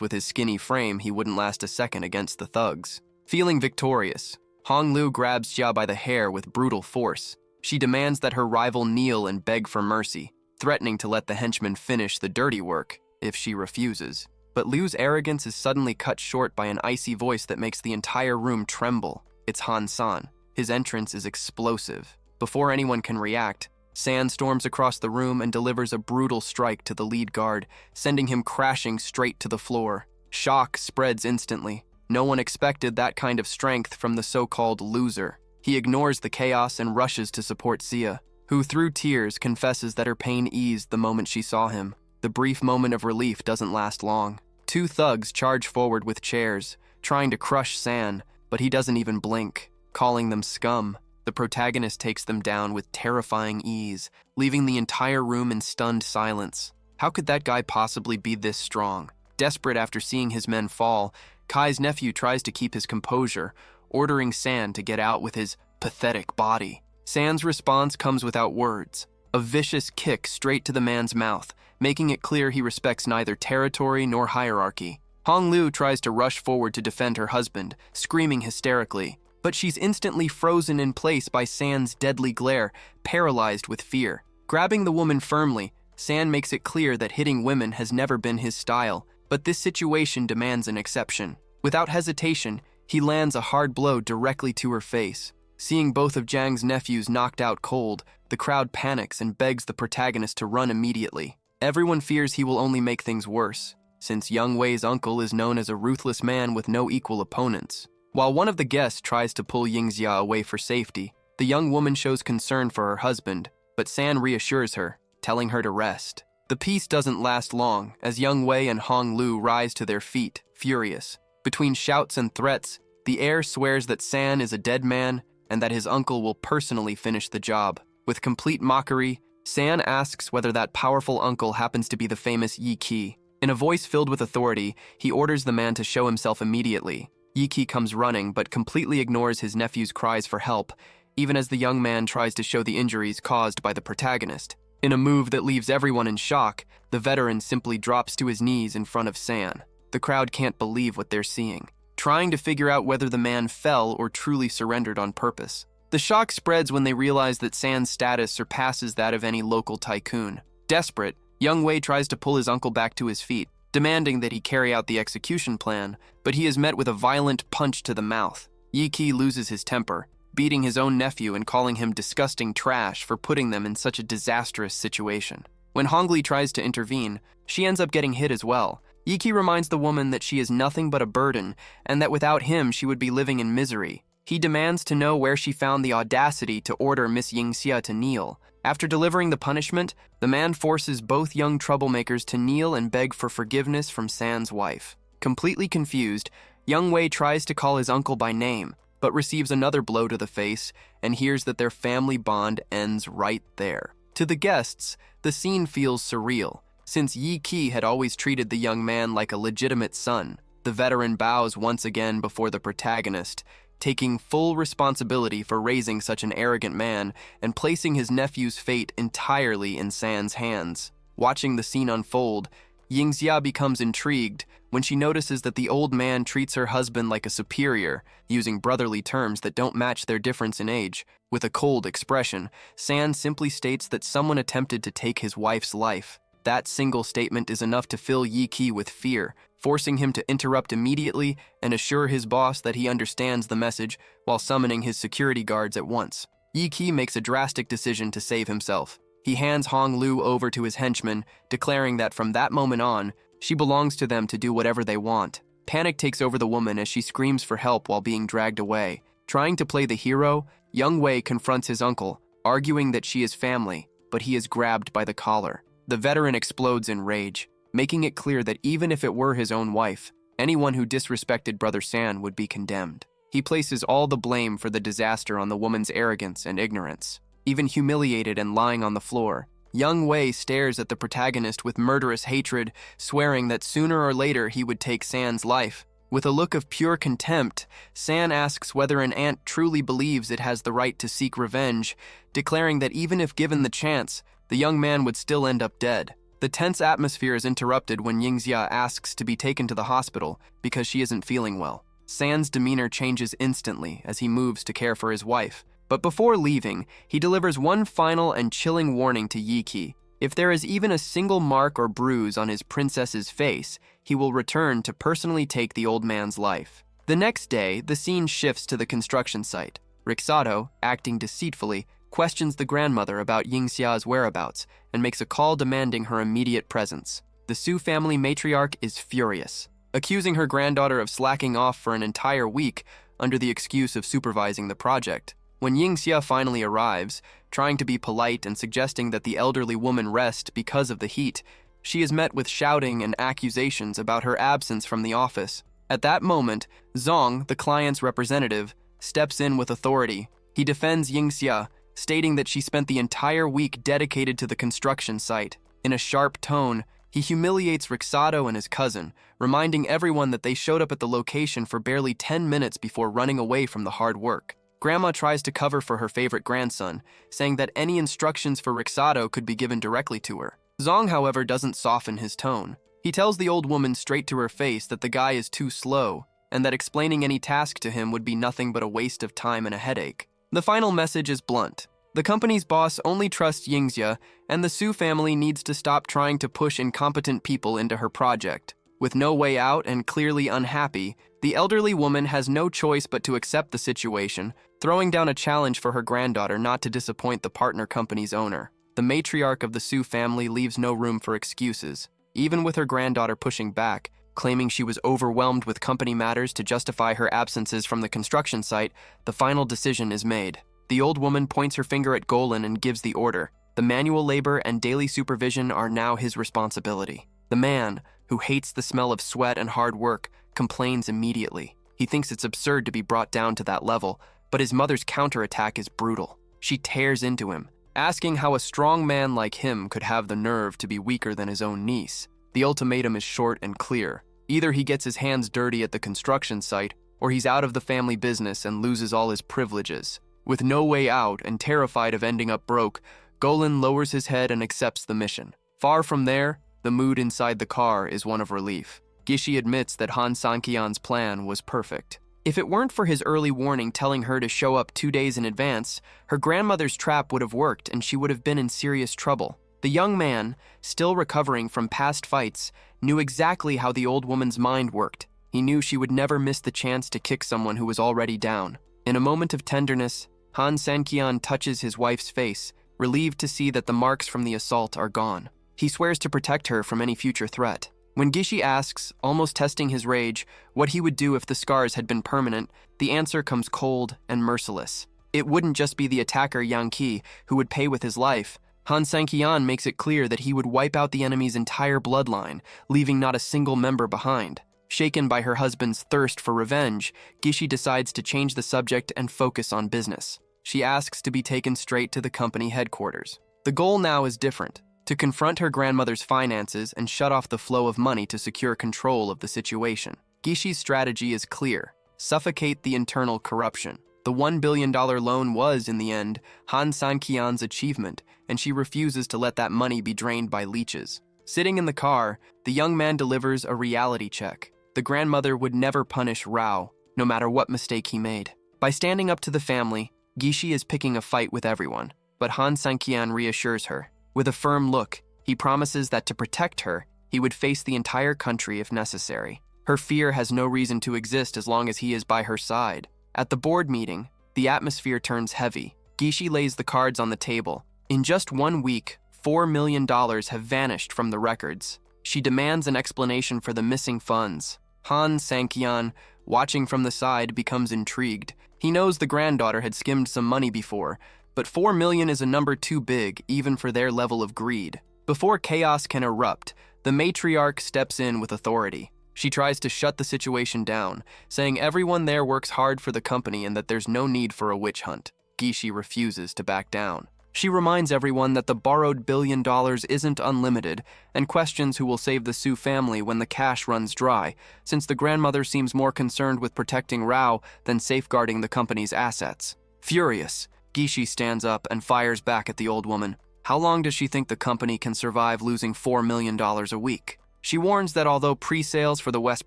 with his skinny frame he wouldn't last a second against the thugs. Feeling victorious, Hong Lu grabs Xia by the hair with brutal force. She demands that her rival kneel and beg for mercy, threatening to let the henchman finish the dirty work if she refuses. But Liu's arrogance is suddenly cut short by an icy voice that makes the entire room tremble. It's Han San. His entrance is explosive. Before anyone can react, San storms across the room and delivers a brutal strike to the lead guard, sending him crashing straight to the floor. Shock spreads instantly. No one expected that kind of strength from the so-called loser. He ignores the chaos and rushes to support Xia, who through tears confesses that her pain eased the moment she saw him. The brief moment of relief doesn't last long. Two thugs charge forward with chairs, trying to crush San, but he doesn't even blink, calling them scum. The protagonist takes them down with terrifying ease, leaving the entire room in stunned silence. How could that guy possibly be this strong? Desperate after seeing his men fall, Kai's nephew tries to keep his composure, ordering San to get out with his pathetic body. San's response comes without words, a vicious kick straight to the man's mouth, making it clear he respects neither territory nor hierarchy. Hong Lu tries to rush forward to defend her husband, screaming hysterically, but she's instantly frozen in place by San's deadly glare, paralyzed with fear. Grabbing the woman firmly, San makes it clear that hitting women has never been his style, but this situation demands an exception. Without hesitation, he lands a hard blow directly to her face. Seeing both of Jiang's nephews knocked out cold, the crowd panics and begs the protagonist to run immediately. Everyone fears he will only make things worse, since Young Wei's uncle is known as a ruthless man with no equal opponents. While one of the guests tries to pull Yingxia away for safety, the young woman shows concern for her husband, but San reassures her, telling her to rest. The peace doesn't last long, as Young Wei and Hong Lu rise to their feet, furious. Between shouts and threats, the heir swears that San is a dead man and that his uncle will personally finish the job. With complete mockery, San asks whether that powerful uncle happens to be the famous Yi Qi. In a voice filled with authority, he orders the man to show himself immediately. Yi Qi comes running, but completely ignores his nephew's cries for help, even as the young man tries to show the injuries caused by the protagonist. In a move that leaves everyone in shock, the veteran simply drops to his knees in front of San. The crowd can't believe what they're seeing, trying to figure out whether the man fell or truly surrendered on purpose. The shock spreads when they realize that San's status surpasses that of any local tycoon. Desperate, Young Wei tries to pull his uncle back to his feet, demanding that he carry out the execution plan, but he is met with a violent punch to the mouth. Yi Qi loses his temper, beating his own nephew and calling him disgusting trash for putting them in such a disastrous situation. When Hongli tries to intervene, she ends up getting hit as well. Yi Qi reminds the woman that she is nothing but a burden and that without him she would be living in misery. He demands to know where she found the audacity to order Miss Yingxia to kneel. After delivering the punishment, the man forces both young troublemakers to kneel and beg for forgiveness from San's wife. Completely confused, Young Wei tries to call his uncle by name, but receives another blow to the face and hears that their family bond ends right there. To the guests, the scene feels surreal, since Yi Qi had always treated the young man like a legitimate son. The veteran bows once again before the protagonist, taking full responsibility for raising such an arrogant man and placing his nephew's fate entirely in San's hands. Watching the scene unfold, Yingxia becomes intrigued when she notices that the old man treats her husband like a superior, using brotherly terms that don't match their difference in age. With a cold expression, San simply states that someone attempted to take his wife's life. That single statement is enough to fill Yi Qi with fear, forcing him to interrupt immediately and assure his boss that he understands the message while summoning his security guards at once. Yi Qi makes a drastic decision to save himself. He hands Hong Lu over to his henchmen, declaring that from that moment on, she belongs to them to do whatever they want. Panic takes over the woman as she screams for help while being dragged away. Trying to play the hero, Young Wei confronts his uncle, arguing that she is family, but he is grabbed by the collar. The veteran explodes in rage, making it clear that even if it were his own wife, anyone who disrespected Brother San would be condemned. He places all the blame for the disaster on the woman's arrogance and ignorance. Even humiliated and lying on the floor, Young Wei stares at the protagonist with murderous hatred, swearing that sooner or later he would take San's life. With a look of pure contempt, San asks whether an ant truly believes it has the right to seek revenge, declaring that even if given the chance, the young man would still end up dead. The tense atmosphere is interrupted when Yingxia asks to be taken to the hospital because she isn't feeling well. San's demeanor changes instantly as he moves to care for his wife. But before leaving, he delivers one final and chilling warning to Yiki. If there is even a single mark or bruise on his princess's face, he will return to personally take the old man's life. The next day, the scene shifts to the construction site. Rixato, acting deceitfully, questions the grandmother about Yingxia's whereabouts and makes a call demanding her immediate presence. The Su family matriarch is furious, accusing her granddaughter of slacking off for an entire week under the excuse of supervising the project. When Yingxia finally arrives, trying to be polite and suggesting that the elderly woman rest because of the heat, she is met with shouting and accusations about her absence from the office. At that moment, Zong, the client's representative, steps in with authority. He defends Yingxia, stating that she spent the entire week dedicated to the construction site. In a sharp tone, he humiliates Rixato and his cousin, reminding everyone that they showed up at the location for barely 10 minutes before running away from the hard work. Grandma tries to cover for her favorite grandson, saying that any instructions for Rixato could be given directly to her. Zong, however, doesn't soften his tone. He tells the old woman straight to her face that the guy is too slow, and that explaining any task to him would be nothing but a waste of time and a headache. The final message is blunt. The company's boss only trusts Yingxia, and the Su family needs to stop trying to push incompetent people into her project. With no way out and clearly unhappy, the elderly woman has no choice but to accept the situation, throwing down a challenge for her granddaughter not to disappoint the partner company's owner. The matriarch of the Su family leaves no room for excuses, even with her granddaughter pushing back, claiming she was overwhelmed with company matters to justify her absences from the construction site. The final decision is made. The old woman points her finger at Golan and gives the order. The manual labor and daily supervision are now his responsibility. The man, who hates the smell of sweat and hard work, complains immediately. He thinks it's absurd to be brought down to that level, but his mother's counterattack is brutal. She tears into him, asking how a strong man like him could have the nerve to be weaker than his own niece. The ultimatum is short and clear. Either he gets his hands dirty at the construction site, or he's out of the family business and loses all his privileges. With no way out and terrified of ending up broke, Golan lowers his head and accepts the mission. Far from there, the mood inside the car is one of relief. Gishi admits that Han Sankian's plan was perfect. If it weren't for his early warning telling her to show up 2 days in advance, her grandmother's trap would have worked and she would have been in serious trouble. The young man, still recovering from past fights, knew exactly how the old woman's mind worked. He knew she would never miss the chance to kick someone who was already down. In a moment of tenderness, Han Sankian touches his wife's face, relieved to see that the marks from the assault are gone. He swears to protect her from any future threat. When Gishi asks, almost testing his rage, what he would do if the scars had been permanent, the answer comes cold and merciless. It wouldn't just be the attacker Yang Qi who would pay with his life. Han Sankian makes it clear that he would wipe out the enemy's entire bloodline, leaving not a single member behind. Shaken by her husband's thirst for revenge, Gishi decides to change the subject and focus on business. She asks to be taken straight to the company headquarters. The goal now is different: to confront her grandmother's finances and shut off the flow of money to secure control of the situation. Gishi's strategy is clear: suffocate the internal corruption. The $1 billion loan was, in the end, Han Sankian's achievement, and she refuses to let that money be drained by leeches. Sitting in the car, the young man delivers a reality check. The grandmother would never punish Rao, no matter what mistake he made. By standing up to the family, Gishi is picking a fight with everyone, but Han Sankian reassures her. With a firm look, he promises that to protect her, he would face the entire country if necessary. Her fear has no reason to exist as long as he is by her side. At the board meeting, the atmosphere turns heavy. Gishi lays the cards on the table. In just 1 week, $4 million have vanished from the records. She demands an explanation for the missing funds. Han Sankian, watching from the side, becomes intrigued. He knows the granddaughter had skimmed some money before, but 4 million is a number too big, even for their level of greed. Before chaos can erupt, the matriarch steps in with authority. She tries to shut the situation down, saying everyone there works hard for the company and that there's no need for a witch hunt. Gishi refuses to back down. She reminds everyone that the borrowed $1 billion isn't unlimited and questions who will save the Su family when the cash runs dry, since the grandmother seems more concerned with protecting Rao than safeguarding the company's assets. Furious, Gishi stands up and fires back at the old woman. How long does she think the company can survive losing $4 million a week? She warns that although pre-sales for the West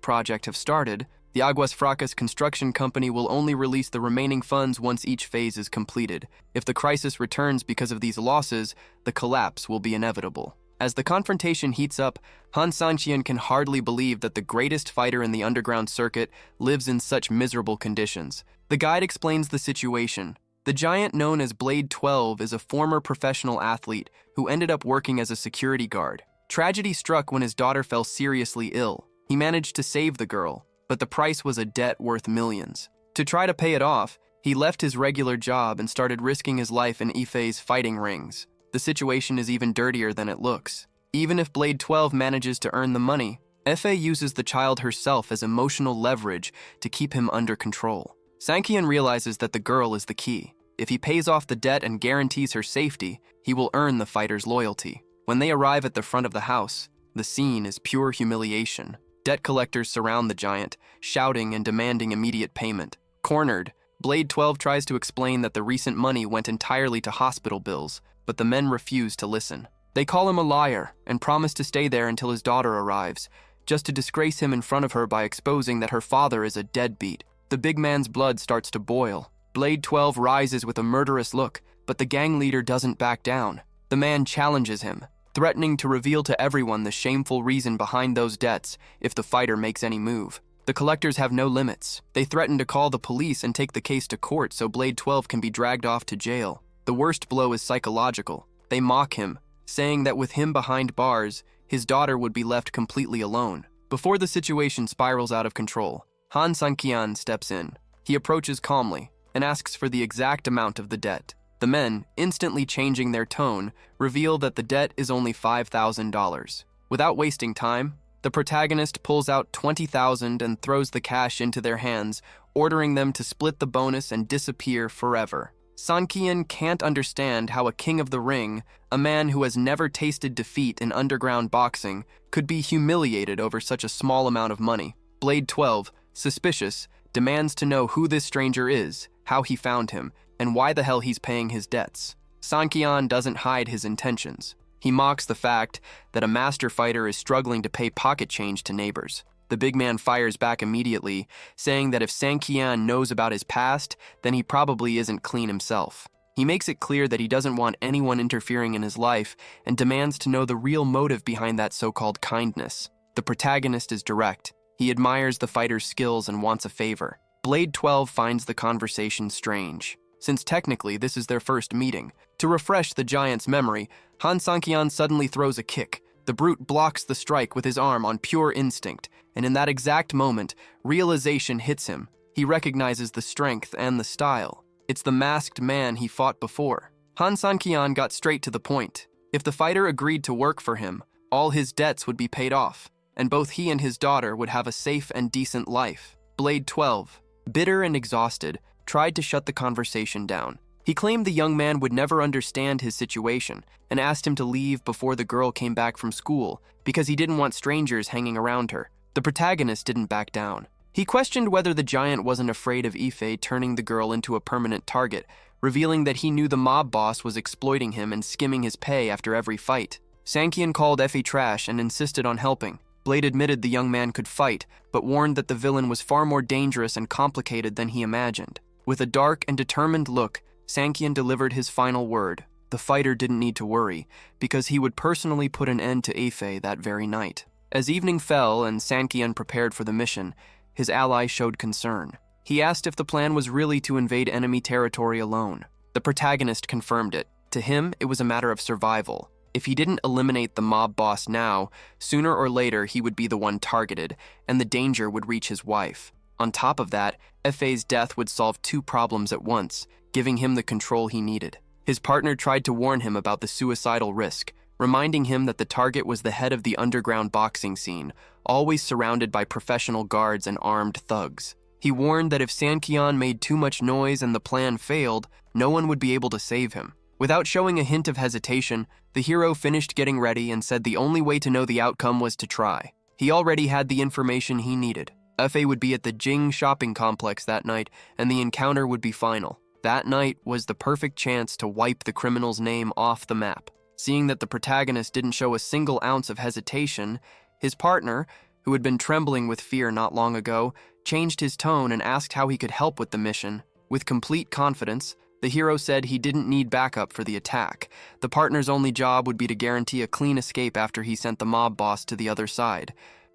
project have started, the Aguas Fracas construction company will only release the remaining funds once each phase is completed. If the crisis returns because of these losses, the collapse will be inevitable. As the confrontation heats up, Han Sanqian can hardly believe that the greatest fighter in the underground circuit lives in such miserable conditions. The guide explains the situation. The giant known as Blade 12 is a former professional athlete who ended up working as a security guard. Tragedy struck when his daughter fell seriously ill. He managed to save the girl, but the price was a debt worth millions. To try to pay it off, he left his regular job and started risking his life in Ifei's fighting rings. The situation is even dirtier than it looks. Even if Blade 12 manages to earn the money, Ifei uses the child herself as emotional leverage to keep him under control. Sanqian realizes that the girl is the key. If he pays off the debt and guarantees her safety, he will earn the fighter's loyalty. When they arrive at the front of the house, the scene is pure humiliation. Debt collectors surround the giant, shouting and demanding immediate payment. Cornered, Blade 12 tries to explain that the recent money went entirely to hospital bills, but the men refuse to listen. They call him a liar and promise to stay there until his daughter arrives, just to disgrace him in front of her by exposing that her father is a deadbeat. The big man's blood starts to boil. Blade 12 rises with a murderous look, but the gang leader doesn't back down. The man challenges him, threatening to reveal to everyone the shameful reason behind those debts if the fighter makes any move. The collectors have no limits. They threaten to call the police and take the case to court so Blade 12 can be dragged off to jail. The worst blow is psychological. They mock him, saying that with him behind bars, his daughter would be left completely alone. Before the situation spirals out of control, Han Sanqian steps in. He approaches calmly and asks for the exact amount of the debt. The men, instantly changing their tone, reveal that the debt is only $5,000. Without wasting time, the protagonist pulls out $20,000 and throws the cash into their hands, ordering them to split the bonus and disappear forever. Sanqian can't understand how a king of the ring, a man who has never tasted defeat in underground boxing, could be humiliated over such a small amount of money. Blade 12, suspicious, demands to know who this stranger is, how he found him, and why the hell he's paying his debts. Sanqian doesn't hide his intentions. He mocks the fact that a master fighter is struggling to pay pocket change to neighbors. The big man fires back immediately, saying that if Sanqian knows about his past, then he probably isn't clean himself. He makes it clear that he doesn't want anyone interfering in his life and demands to know the real motive behind that so-called kindness. The protagonist is direct. He admires the fighter's skills and wants a favor. Blade 12 finds the conversation strange, since technically this is their first meeting. To refresh the giant's memory, Han Sanqian suddenly throws a kick. The brute blocks the strike with his arm on pure instinct, and in that exact moment, realization hits him. He recognizes the strength and the style. It's the masked man he fought before. Han Sanqian got straight to the point. If the fighter agreed to work for him, all his debts would be paid off, and both he and his daughter would have a safe and decent life. Blade 12, bitter and exhausted, tried to shut the conversation down. He claimed the young man would never understand his situation and asked him to leave before the girl came back from school because he didn't want strangers hanging around her. The protagonist didn't back down. He questioned whether the giant wasn't afraid of Ifei turning the girl into a permanent target, revealing that he knew the mob boss was exploiting him and skimming his pay after every fight. Sanqian called Ifei trash and insisted on helping. Blade admitted the young man could fight, but warned that the villain was far more dangerous and complicated than he imagined. With a dark and determined look, Sanqian delivered his final word. The fighter didn't need to worry, because he would personally put an end to Ifei that very night. As evening fell and Sanqian prepared for the mission, his ally showed concern. He asked if the plan was really to invade enemy territory alone. The protagonist confirmed it. To him, it was a matter of survival. If he didn't eliminate the mob boss now, sooner or later he would be the one targeted, and the danger would reach his wife. On top of that, Ifei's death would solve two problems at once, giving him the control he needed. His partner tried to warn him about the suicidal risk, reminding him that the target was the head of the underground boxing scene, always surrounded by professional guards and armed thugs. He warned that if Sanqian made too much noise and the plan failed, no one would be able to save him. Without showing a hint of hesitation, the hero finished getting ready and said the only way to know the outcome was to try. He already had the information he needed. Fa would be at the Jing shopping complex that night, and the encounter would be final. That night was the perfect chance to wipe the criminal's name off the map. Seeing that the protagonist didn't show a single ounce of hesitation, his partner, who had been trembling with fear not long ago, changed his tone and asked how he could help with the mission. With complete confidence, the hero said he didn't need backup for the attack. The partner's only job would be to guarantee a clean escape after he sent the mob boss to the other side.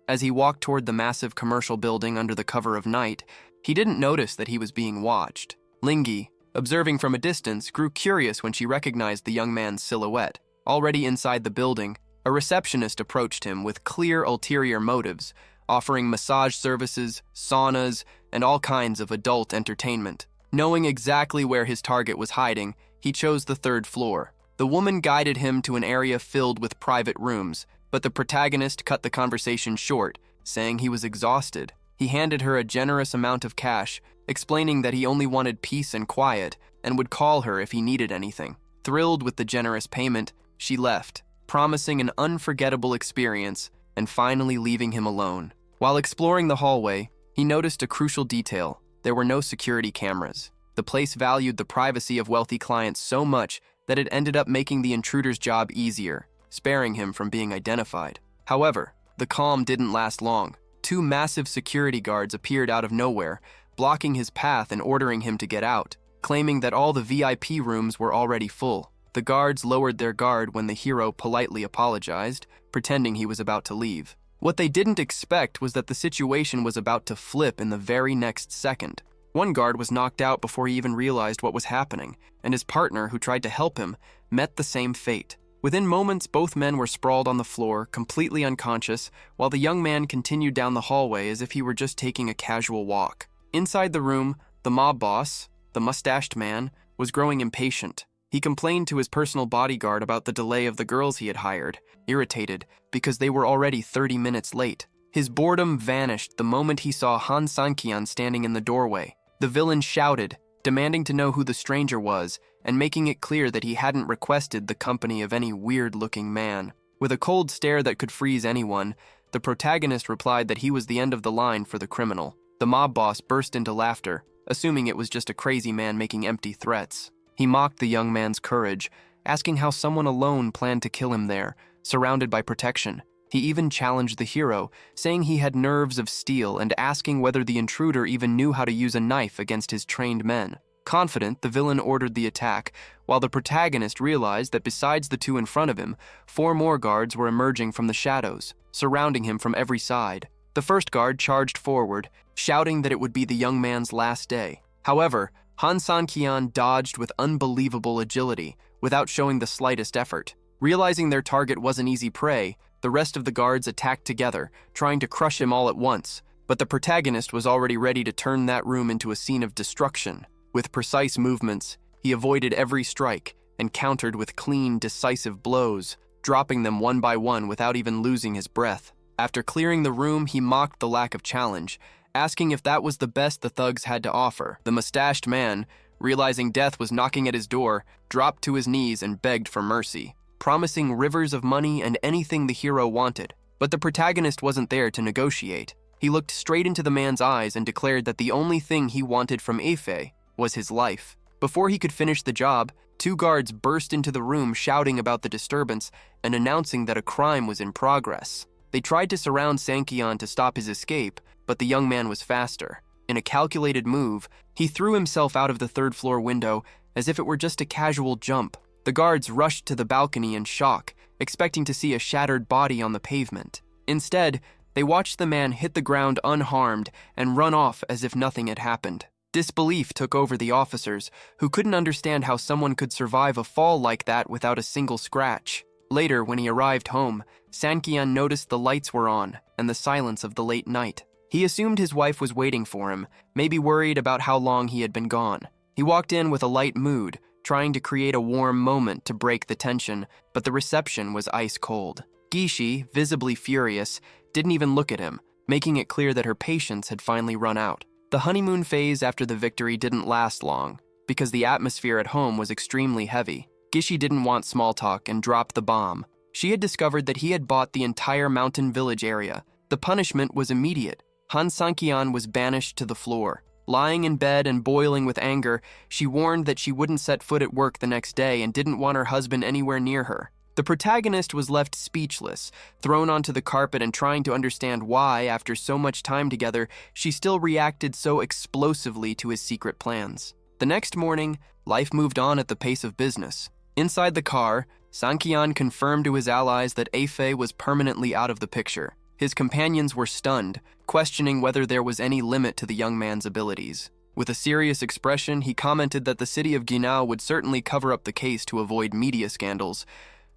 As he walked toward the massive commercial building under the cover of night, he didn't notice that he was being watched. Lingi, observing from a distance, grew curious when she recognized the young man's silhouette. Already inside the building, a receptionist approached him with clear ulterior motives, offering massage services, saunas, and all kinds of adult entertainment. Knowing exactly where his target was hiding, he chose the 3rd floor. The woman guided him to an area filled with private rooms, but the protagonist cut the conversation short, saying he was exhausted. He handed her a generous amount of cash, explaining that he only wanted peace and quiet, and would call her if he needed anything. Thrilled with the generous payment, she left, promising an unforgettable experience and finally leaving him alone. While exploring the hallway, he noticed a crucial detail. There were no security cameras. The place valued the privacy of wealthy clients so much that it ended up making the intruder's job easier, sparing him from being identified. However, the calm didn't last long. 2 massive security guards appeared out of nowhere, blocking his path and ordering him to get out, claiming that all the VIP rooms were already full. The guards lowered their guard when the hero politely apologized, pretending he was about to leave. What they didn't expect was that the situation was about to flip in the very next second. One guard was knocked out before he even realized what was happening, and his partner, who tried to help him, met the same fate. Within moments, both men were sprawled on the floor, completely unconscious, while the young man continued down the hallway as if he were just taking a casual walk. Inside the room, the mob boss, the mustached man, was growing impatient. He complained to his personal bodyguard about the delay of the girls he had hired, irritated because they were already 30 minutes late. His boredom vanished the moment he saw Han Sankian standing in the doorway. The villain shouted, demanding to know who the stranger was, and making it clear that he hadn't requested the company of any weird-looking man. With a cold stare that could freeze anyone, the protagonist replied that he was the end of the line for the criminal. The mob boss burst into laughter, assuming it was just a crazy man making empty threats. He mocked the young man's courage, asking how someone alone planned to kill him there, surrounded by protection. He even challenged the hero, saying he had nerves of steel and asking whether the intruder even knew how to use a knife against his trained men. Confident, the villain ordered the attack, while the protagonist realized that besides the 2 in front of him, 4 more guards were emerging from the shadows, surrounding him from every side. The first guard charged forward, shouting that it would be the young man's last day. However, Han Sankian dodged with unbelievable agility, without showing the slightest effort. Realizing their target wasn't easy prey, the rest of the guards attacked together, trying to crush him all at once, but the protagonist was already ready to turn that room into a scene of destruction. With precise movements, he avoided every strike and countered with clean, decisive blows, dropping them one by one without even losing his breath. After clearing the room, he mocked the lack of challenge, asking if that was the best the thugs had to offer. The mustached man, realizing death was knocking at his door, dropped to his knees and begged for mercy, promising rivers of money and anything the hero wanted. But the protagonist wasn't there to negotiate. He looked straight into the man's eyes and declared that the only thing he wanted from Efe was his life. Before he could finish the job, 2 guards burst into the room shouting about the disturbance and announcing that a crime was in progress. They tried to surround Sankian to stop his escape, but the young man was faster. In a calculated move, he threw himself out of the 3rd floor window as if it were just a casual jump. The guards rushed to the balcony in shock, expecting to see a shattered body on the pavement. Instead, they watched the man hit the ground unharmed and run off as if nothing had happened. Disbelief took over the officers, who couldn't understand how someone could survive a fall like that without a single scratch. Later, when he arrived home, Sankian noticed the lights were on and the silence of the late night. He assumed his wife was waiting for him, maybe worried about how long he had been gone. He walked in with a light mood, trying to create a warm moment to break the tension, but the reception was ice cold. Gishi, visibly furious, didn't even look at him, making it clear that her patience had finally run out. The honeymoon phase after the victory didn't last long, because the atmosphere at home was extremely heavy. Gishi didn't want small talk and dropped the bomb. She had discovered that he had bought the entire mountain village area. The punishment was immediate. Han Sang-kyan was banished to the floor. Lying in bed and boiling with anger, she warned that she wouldn't set foot at work the next day and didn't want her husband anywhere near her. The protagonist was left speechless, thrown onto the carpet and trying to understand why, after so much time together, she still reacted so explosively to his secret plans. The next morning, life moved on at the pace of business. Inside the car, Sang-kyan confirmed to his allies that Afei was permanently out of the picture. His companions were stunned, questioning whether there was any limit to the young man's abilities. With a serious expression, he commented that the city of Ginao would certainly cover up the case to avoid media scandals,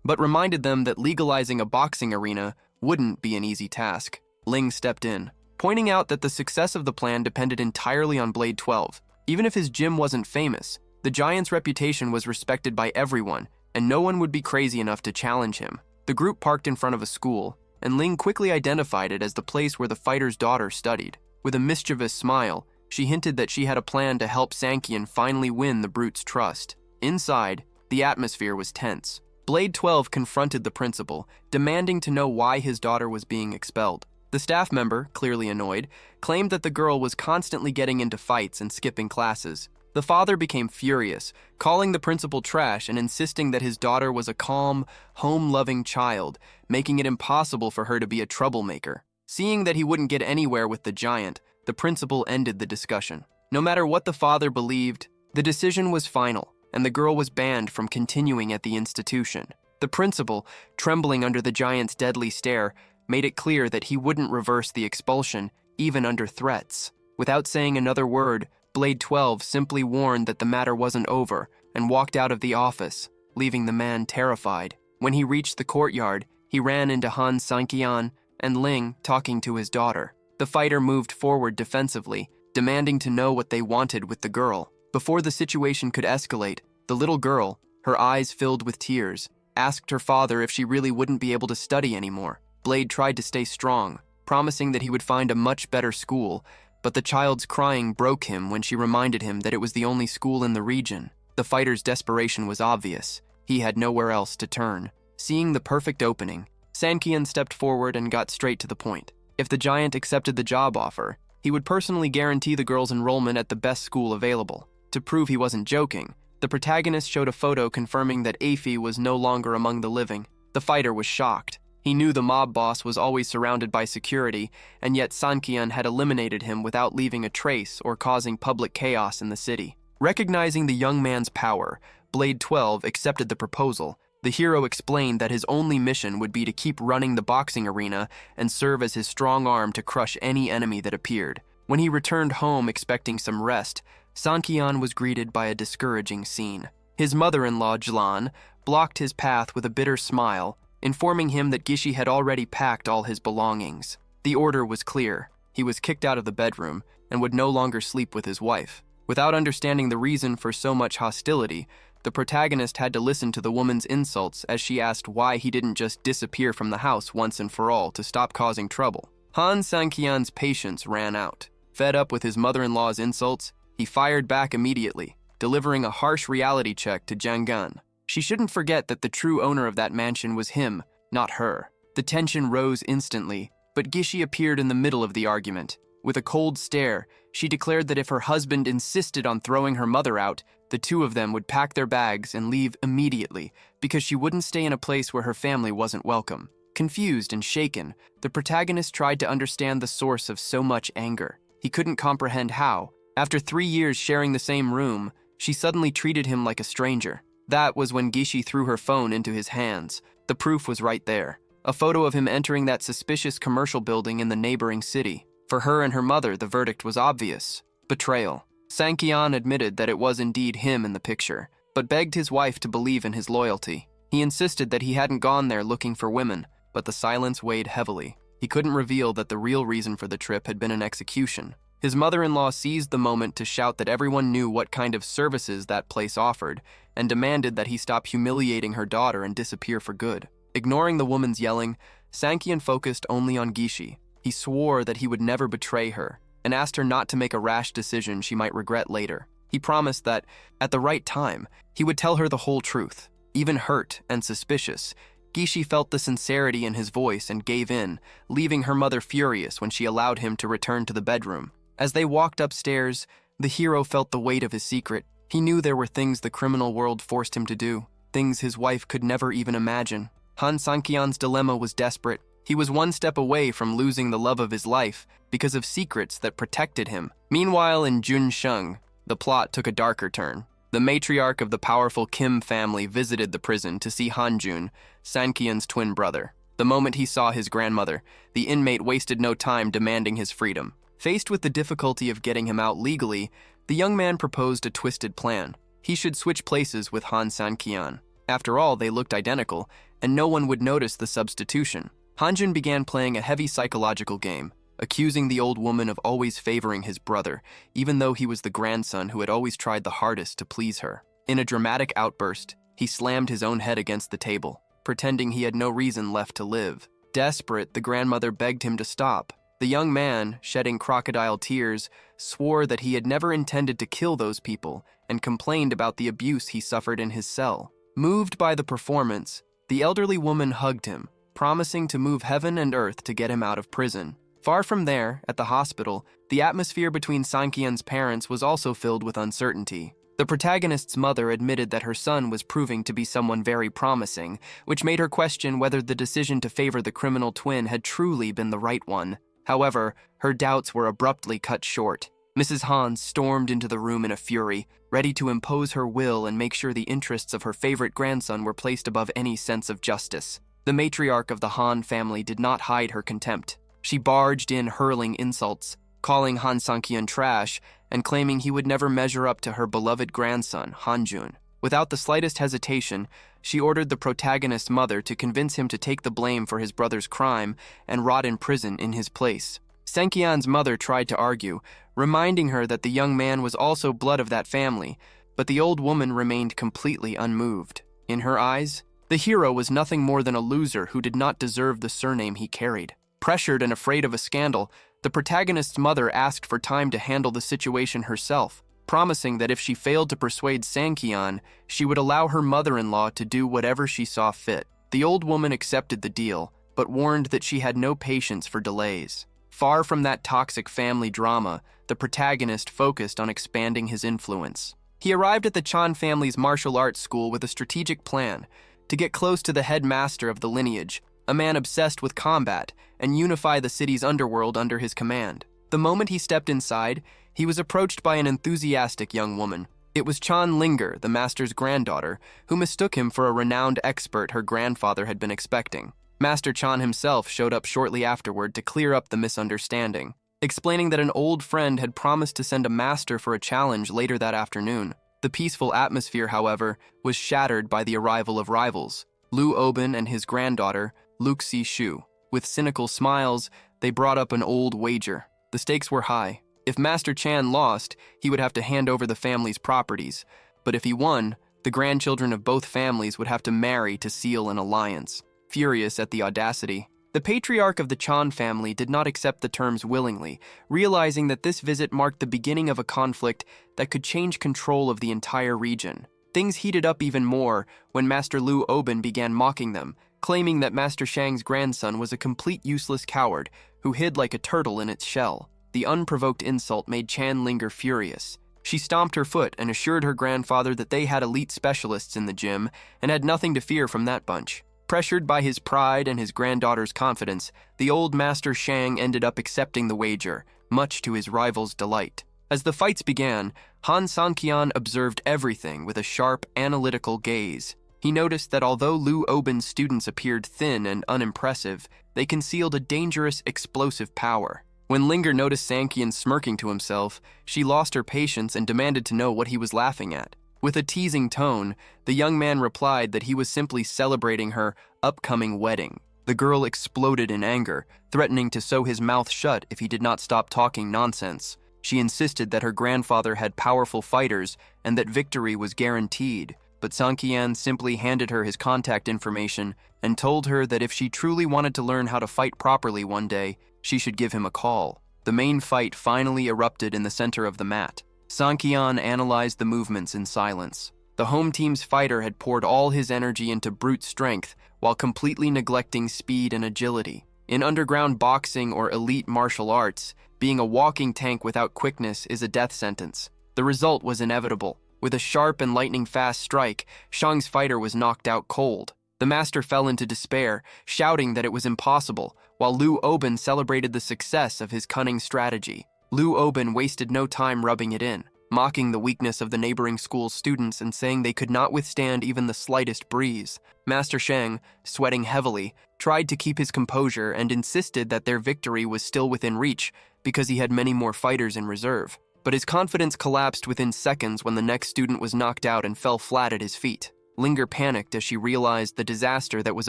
but reminded them that legalizing a boxing arena wouldn't be an easy task. Ling stepped in, pointing out that the success of the plan depended entirely on Blade 12. Even if his gym wasn't famous, the giant's reputation was respected by everyone, and no one would be crazy enough to challenge him. The group parked in front of a school, and Ling quickly identified it as the place where the fighter's daughter studied. With a mischievous smile, she hinted that she had a plan to help Sang-kyan finally win the brute's trust. Inside, the atmosphere was tense. Blade 12 confronted the principal, demanding to know why his daughter was being expelled. The staff member, clearly annoyed, claimed that the girl was constantly getting into fights and skipping classes. The father became furious, calling the principal trash and insisting that his daughter was a calm, home-loving child, making it impossible for her to be a troublemaker. Seeing that he wouldn't get anywhere with the giant, the principal ended the discussion. No matter what the father believed, the decision was final, and the girl was banned from continuing at the institution. The principal, trembling under the giant's deadly stare, made it clear that he wouldn't reverse the expulsion, even under threats. Without saying another word, Blade 12 simply warned that the matter wasn't over and walked out of the office, leaving the man terrified. When he reached the courtyard, he ran into Han Sang-kyan and Ling talking to his daughter. The fighter moved forward defensively, demanding to know what they wanted with the girl. Before the situation could escalate, the little girl, her eyes filled with tears, asked her father if she really wouldn't be able to study anymore. Blade tried to stay strong, promising that he would find a much better school, but the child's crying broke him when she reminded him that it was the only school in the region. The fighter's desperation was obvious. He had nowhere else to turn. Seeing the perfect opening, Sang-kyan stepped forward and got straight to the point. If the giant accepted the job offer, he would personally guarantee the girl's enrollment at the best school available. To prove he wasn't joking, the protagonist showed a photo confirming that Afei was no longer among the living. The fighter was shocked. He knew the mob boss was always surrounded by security, and yet Sang-kyan had eliminated him without leaving a trace or causing public chaos in the city. Recognizing the young man's power, Blade 12 accepted the proposal. The hero explained that his only mission would be to keep running the boxing arena and serve as his strong arm to crush any enemy that appeared. When he returned home expecting some rest, Sang-kyan was greeted by a discouraging scene. His mother-in-law, Jlan, blocked his path with a bitter smile, informing him that Gishi had already packed all his belongings. The order was clear. He was kicked out of the bedroom and would no longer sleep with his wife. Without understanding the reason for so much hostility, the protagonist had to listen to the woman's insults as she asked why he didn't just disappear from the house once and for all to stop causing trouble. Han Sang-kyan's patience ran out. Fed up with his mother-in-law's insults, he fired back immediately, delivering a harsh reality check to Jangan. She shouldn't forget that the true owner of that mansion was him, not her. The tension rose instantly, but Gishi appeared in the middle of the argument. With a cold stare, she declared that if her husband insisted on throwing her mother out, the two of them would pack their bags and leave immediately because she wouldn't stay in a place where her family wasn't welcome. Confused and shaken, the protagonist tried to understand the source of so much anger. He couldn't comprehend how. After 3 years sharing the same room, she suddenly treated him like a stranger. That was when Gishi threw her phone into his hands. The proof was right there. A photo of him entering that suspicious commercial building in the neighboring city. For her and her mother, the verdict was obvious. Betrayal. Sang-kyan admitted that it was indeed him in the picture, but begged his wife to believe in his loyalty. He insisted that he hadn't gone there looking for women, but the silence weighed heavily. He couldn't reveal that the real reason for the trip had been an execution. His mother-in-law seized the moment to shout that everyone knew what kind of services that place offered, and demanded that he stop humiliating her daughter and disappear for good. Ignoring the woman's yelling, Sang-kyan focused only on Gishi. He swore that he would never betray her, and asked her not to make a rash decision she might regret later. He promised that, at the right time, he would tell her the whole truth. Even hurt and suspicious, Gishi felt the sincerity in his voice and gave in, leaving her mother furious when she allowed him to return to the bedroom. As they walked upstairs, the hero felt the weight of his secret. He knew there were things the criminal world forced him to do, things his wife could never even imagine. Han Sang-kyan's dilemma was desperate. He was one step away from losing the love of his life because of secrets that protected him. Meanwhile, in Junsheng, the plot took a darker turn. The matriarch of the powerful Kim family visited the prison to see Hanjun, Sang-kyan's twin brother. The moment he saw his grandmother, the inmate wasted no time demanding his freedom. Faced with the difficulty of getting him out legally, the young man proposed a twisted plan. He should switch places with Han Sang-kyan. After all, they looked identical, and no one would notice the substitution. Hanjun began playing a heavy psychological game, accusing the old woman of always favoring his brother, even though he was the grandson who had always tried the hardest to please her. In a dramatic outburst, he slammed his own head against the table, pretending he had no reason left to live. Desperate, the grandmother begged him to stop. The young man, shedding crocodile tears, swore that he had never intended to kill those people and complained about the abuse he suffered in his cell. Moved by the performance, the elderly woman hugged him, promising to move heaven and earth to get him out of prison. Far from there, at the hospital, the atmosphere between Sang-kyan's parents was also filled with uncertainty. The protagonist's mother admitted that her son was proving to be someone very promising, which made her question whether the decision to favor the criminal twin had truly been the right one. However, her doubts were abruptly cut short. Mrs. Han stormed into the room in a fury, ready to impose her will and make sure the interests of her favorite grandson were placed above any sense of justice. The matriarch of the Han family did not hide her contempt. She barged in hurling insults, calling Han Sang-kyan trash, and claiming he would never measure up to her beloved grandson, Hanjun. Without the slightest hesitation, she ordered the protagonist's mother to convince him to take the blame for his brother's crime and rot in prison in his place. Sang-kyan's mother tried to argue, reminding her that the young man was also blood of that family, but the old woman remained completely unmoved. In her eyes, the hero was nothing more than a loser who did not deserve the surname he carried. Pressured and afraid of a scandal, the protagonist's mother asked for time to handle the situation herself, promising that if she failed to persuade Sang-kyan, she would allow her mother-in-law to do whatever she saw fit. The old woman accepted the deal, but warned that she had no patience for delays. Far from that toxic family drama, the protagonist focused on expanding his influence. He arrived at the Chan family's martial arts school with a strategic plan to get close to the headmaster of the lineage, a man obsessed with combat, and unify the city's underworld under his command. The moment he stepped inside, he was approached by an enthusiastic young woman. It was Chan Linger, the master's granddaughter, who mistook him for a renowned expert her grandfather had been expecting. Master Chan himself showed up shortly afterward to clear up the misunderstanding, explaining that an old friend had promised to send a master for a challenge later that afternoon. The peaceful atmosphere, however, was shattered by the arrival of rivals, Lu Oben and his granddaughter, Luxi Shu. With cynical smiles, they brought up an old wager. The stakes were high. If Master Chan lost, he would have to hand over the family's properties, but if he won, the grandchildren of both families would have to marry to seal an alliance. Furious at the audacity, the patriarch of the Chan family did not accept the terms willingly, realizing that this visit marked the beginning of a conflict that could change control of the entire region. Things heated up even more when Master Lu Oben began mocking them, claiming that Master Shang's grandson was a complete useless coward who hid like a turtle in its shell. The unprovoked insult made Chan Linger furious. She stomped her foot and assured her grandfather that they had elite specialists in the gym and had nothing to fear from that bunch. Pressured by his pride and his granddaughter's confidence, the old Master Shang ended up accepting the wager, much to his rival's delight. As the fights began, Han Sang-kyan observed everything with a sharp, analytical gaze. He noticed that although Lu Oben's students appeared thin and unimpressive, they concealed a dangerous, explosive power. When Linger noticed Sang-kyan smirking to himself, she lost her patience and demanded to know what he was laughing at. With a teasing tone, the young man replied that he was simply celebrating her upcoming wedding. The girl exploded in anger, threatening to sew his mouth shut if he did not stop talking nonsense. She insisted that her grandfather had powerful fighters and that victory was guaranteed, but Sang-kyan simply handed her his contact information and told her that if she truly wanted to learn how to fight properly one day, she should give him a call. The main fight finally erupted in the center of the mat. Sang-kyan analyzed the movements in silence. The home team's fighter had poured all his energy into brute strength while completely neglecting speed and agility. In underground boxing or elite martial arts, being a walking tank without quickness is a death sentence. The result was inevitable. With a sharp and lightning-fast strike, Shang's fighter was knocked out cold. The master fell into despair, shouting that it was impossible, while Liu Oben celebrated the success of his cunning strategy. Liu Oben wasted no time rubbing it in, mocking the weakness of the neighboring school's students and saying they could not withstand even the slightest breeze. Master Shang, sweating heavily, tried to keep his composure and insisted that their victory was still within reach because he had many more fighters in reserve. But his confidence collapsed within seconds when the next student was knocked out and fell flat at his feet. Linger panicked as she realized the disaster that was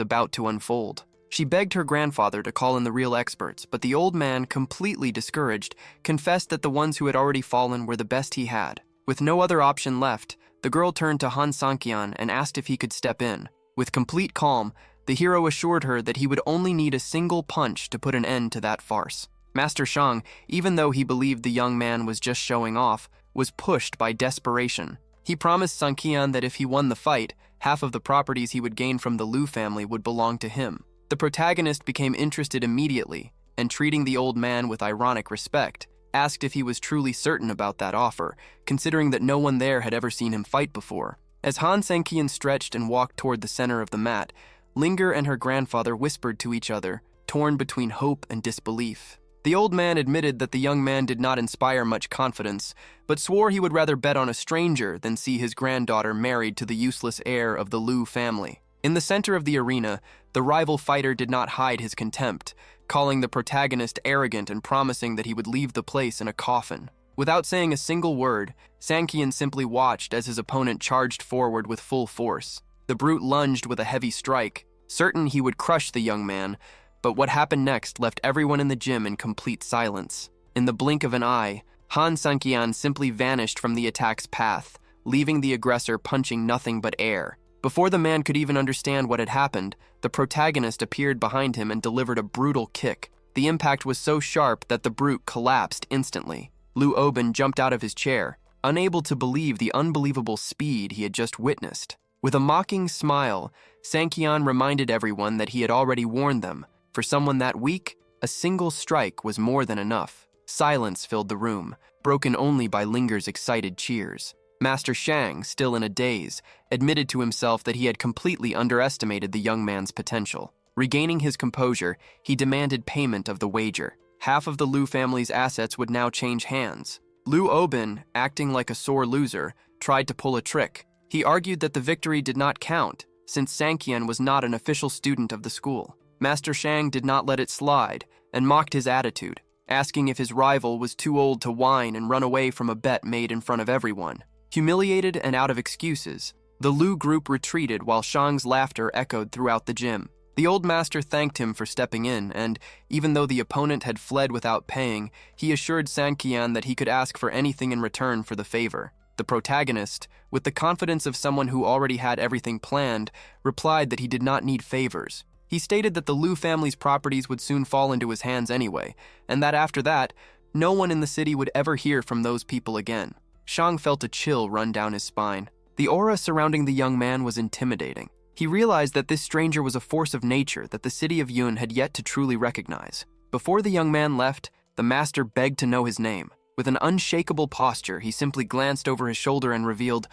about to unfold. She begged her grandfather to call in the real experts, but the old man, completely discouraged, confessed that the ones who had already fallen were the best he had. With no other option left, the girl turned to Han Sanqian and asked if he could step in. With complete calm, the hero assured her that he would only need a single punch to put an end to that farce. Master Shang, even though he believed the young man was just showing off, was pushed by desperation. He promised Sanqian that if he won the fight, half of the properties he would gain from the Liu family would belong to him. The protagonist became interested immediately, and treating the old man with ironic respect, asked if he was truly certain about that offer, considering that no one there had ever seen him fight before. As Han Sanqian stretched and walked toward the center of the mat, Linger and her grandfather whispered to each other, torn between hope and disbelief. The old man admitted that the young man did not inspire much confidence, but swore he would rather bet on a stranger than see his granddaughter married to the useless heir of the Liu family. In the center of the arena, the rival fighter did not hide his contempt, calling the protagonist arrogant and promising that he would leave the place in a coffin. Without saying a single word, Sanqian simply watched as his opponent charged forward with full force. The brute lunged with a heavy strike, certain he would crush the young man, but what happened next left everyone in the gym in complete silence. In the blink of an eye, Han Sanqian simply vanished from the attack's path, leaving the aggressor punching nothing but air. Before the man could even understand what had happened, the protagonist appeared behind him and delivered a brutal kick. The impact was so sharp that the brute collapsed instantly. Liu Oben jumped out of his chair, unable to believe the unbelievable speed he had just witnessed. With a mocking smile, Sanqian reminded everyone that he had already warned them. For someone that weak, a single strike was more than enough. Silence filled the room, broken only by Linger's excited cheers. Master Shang, still in a daze, admitted to himself that he had completely underestimated the young man's potential. Regaining his composure, he demanded payment of the wager. Half of the Liu family's assets would now change hands. Liu Oben, acting like a sore loser, tried to pull a trick. He argued that the victory did not count, since Sanqian was not an official student of the school. Master Shang did not let it slide and mocked his attitude, asking if his rival was too old to whine and run away from a bet made in front of everyone. Humiliated and out of excuses, the Liu group retreated while Shang's laughter echoed throughout the gym. The old master thanked him for stepping in, and even though the opponent had fled without paying, he assured Sanqian that he could ask for anything in return for the favor. The protagonist, with the confidence of someone who already had everything planned, replied that he did not need favors. He stated that the Liu family's properties would soon fall into his hands anyway, and that after that, no one in the city would ever hear from those people again. Shang felt a chill run down his spine. The aura surrounding the young man was intimidating. He realized that this stranger was a force of nature that the city of Yun had yet to truly recognize. Before the young man left, the master begged to know his name. With an unshakable posture, he simply glanced over his shoulder and revealed,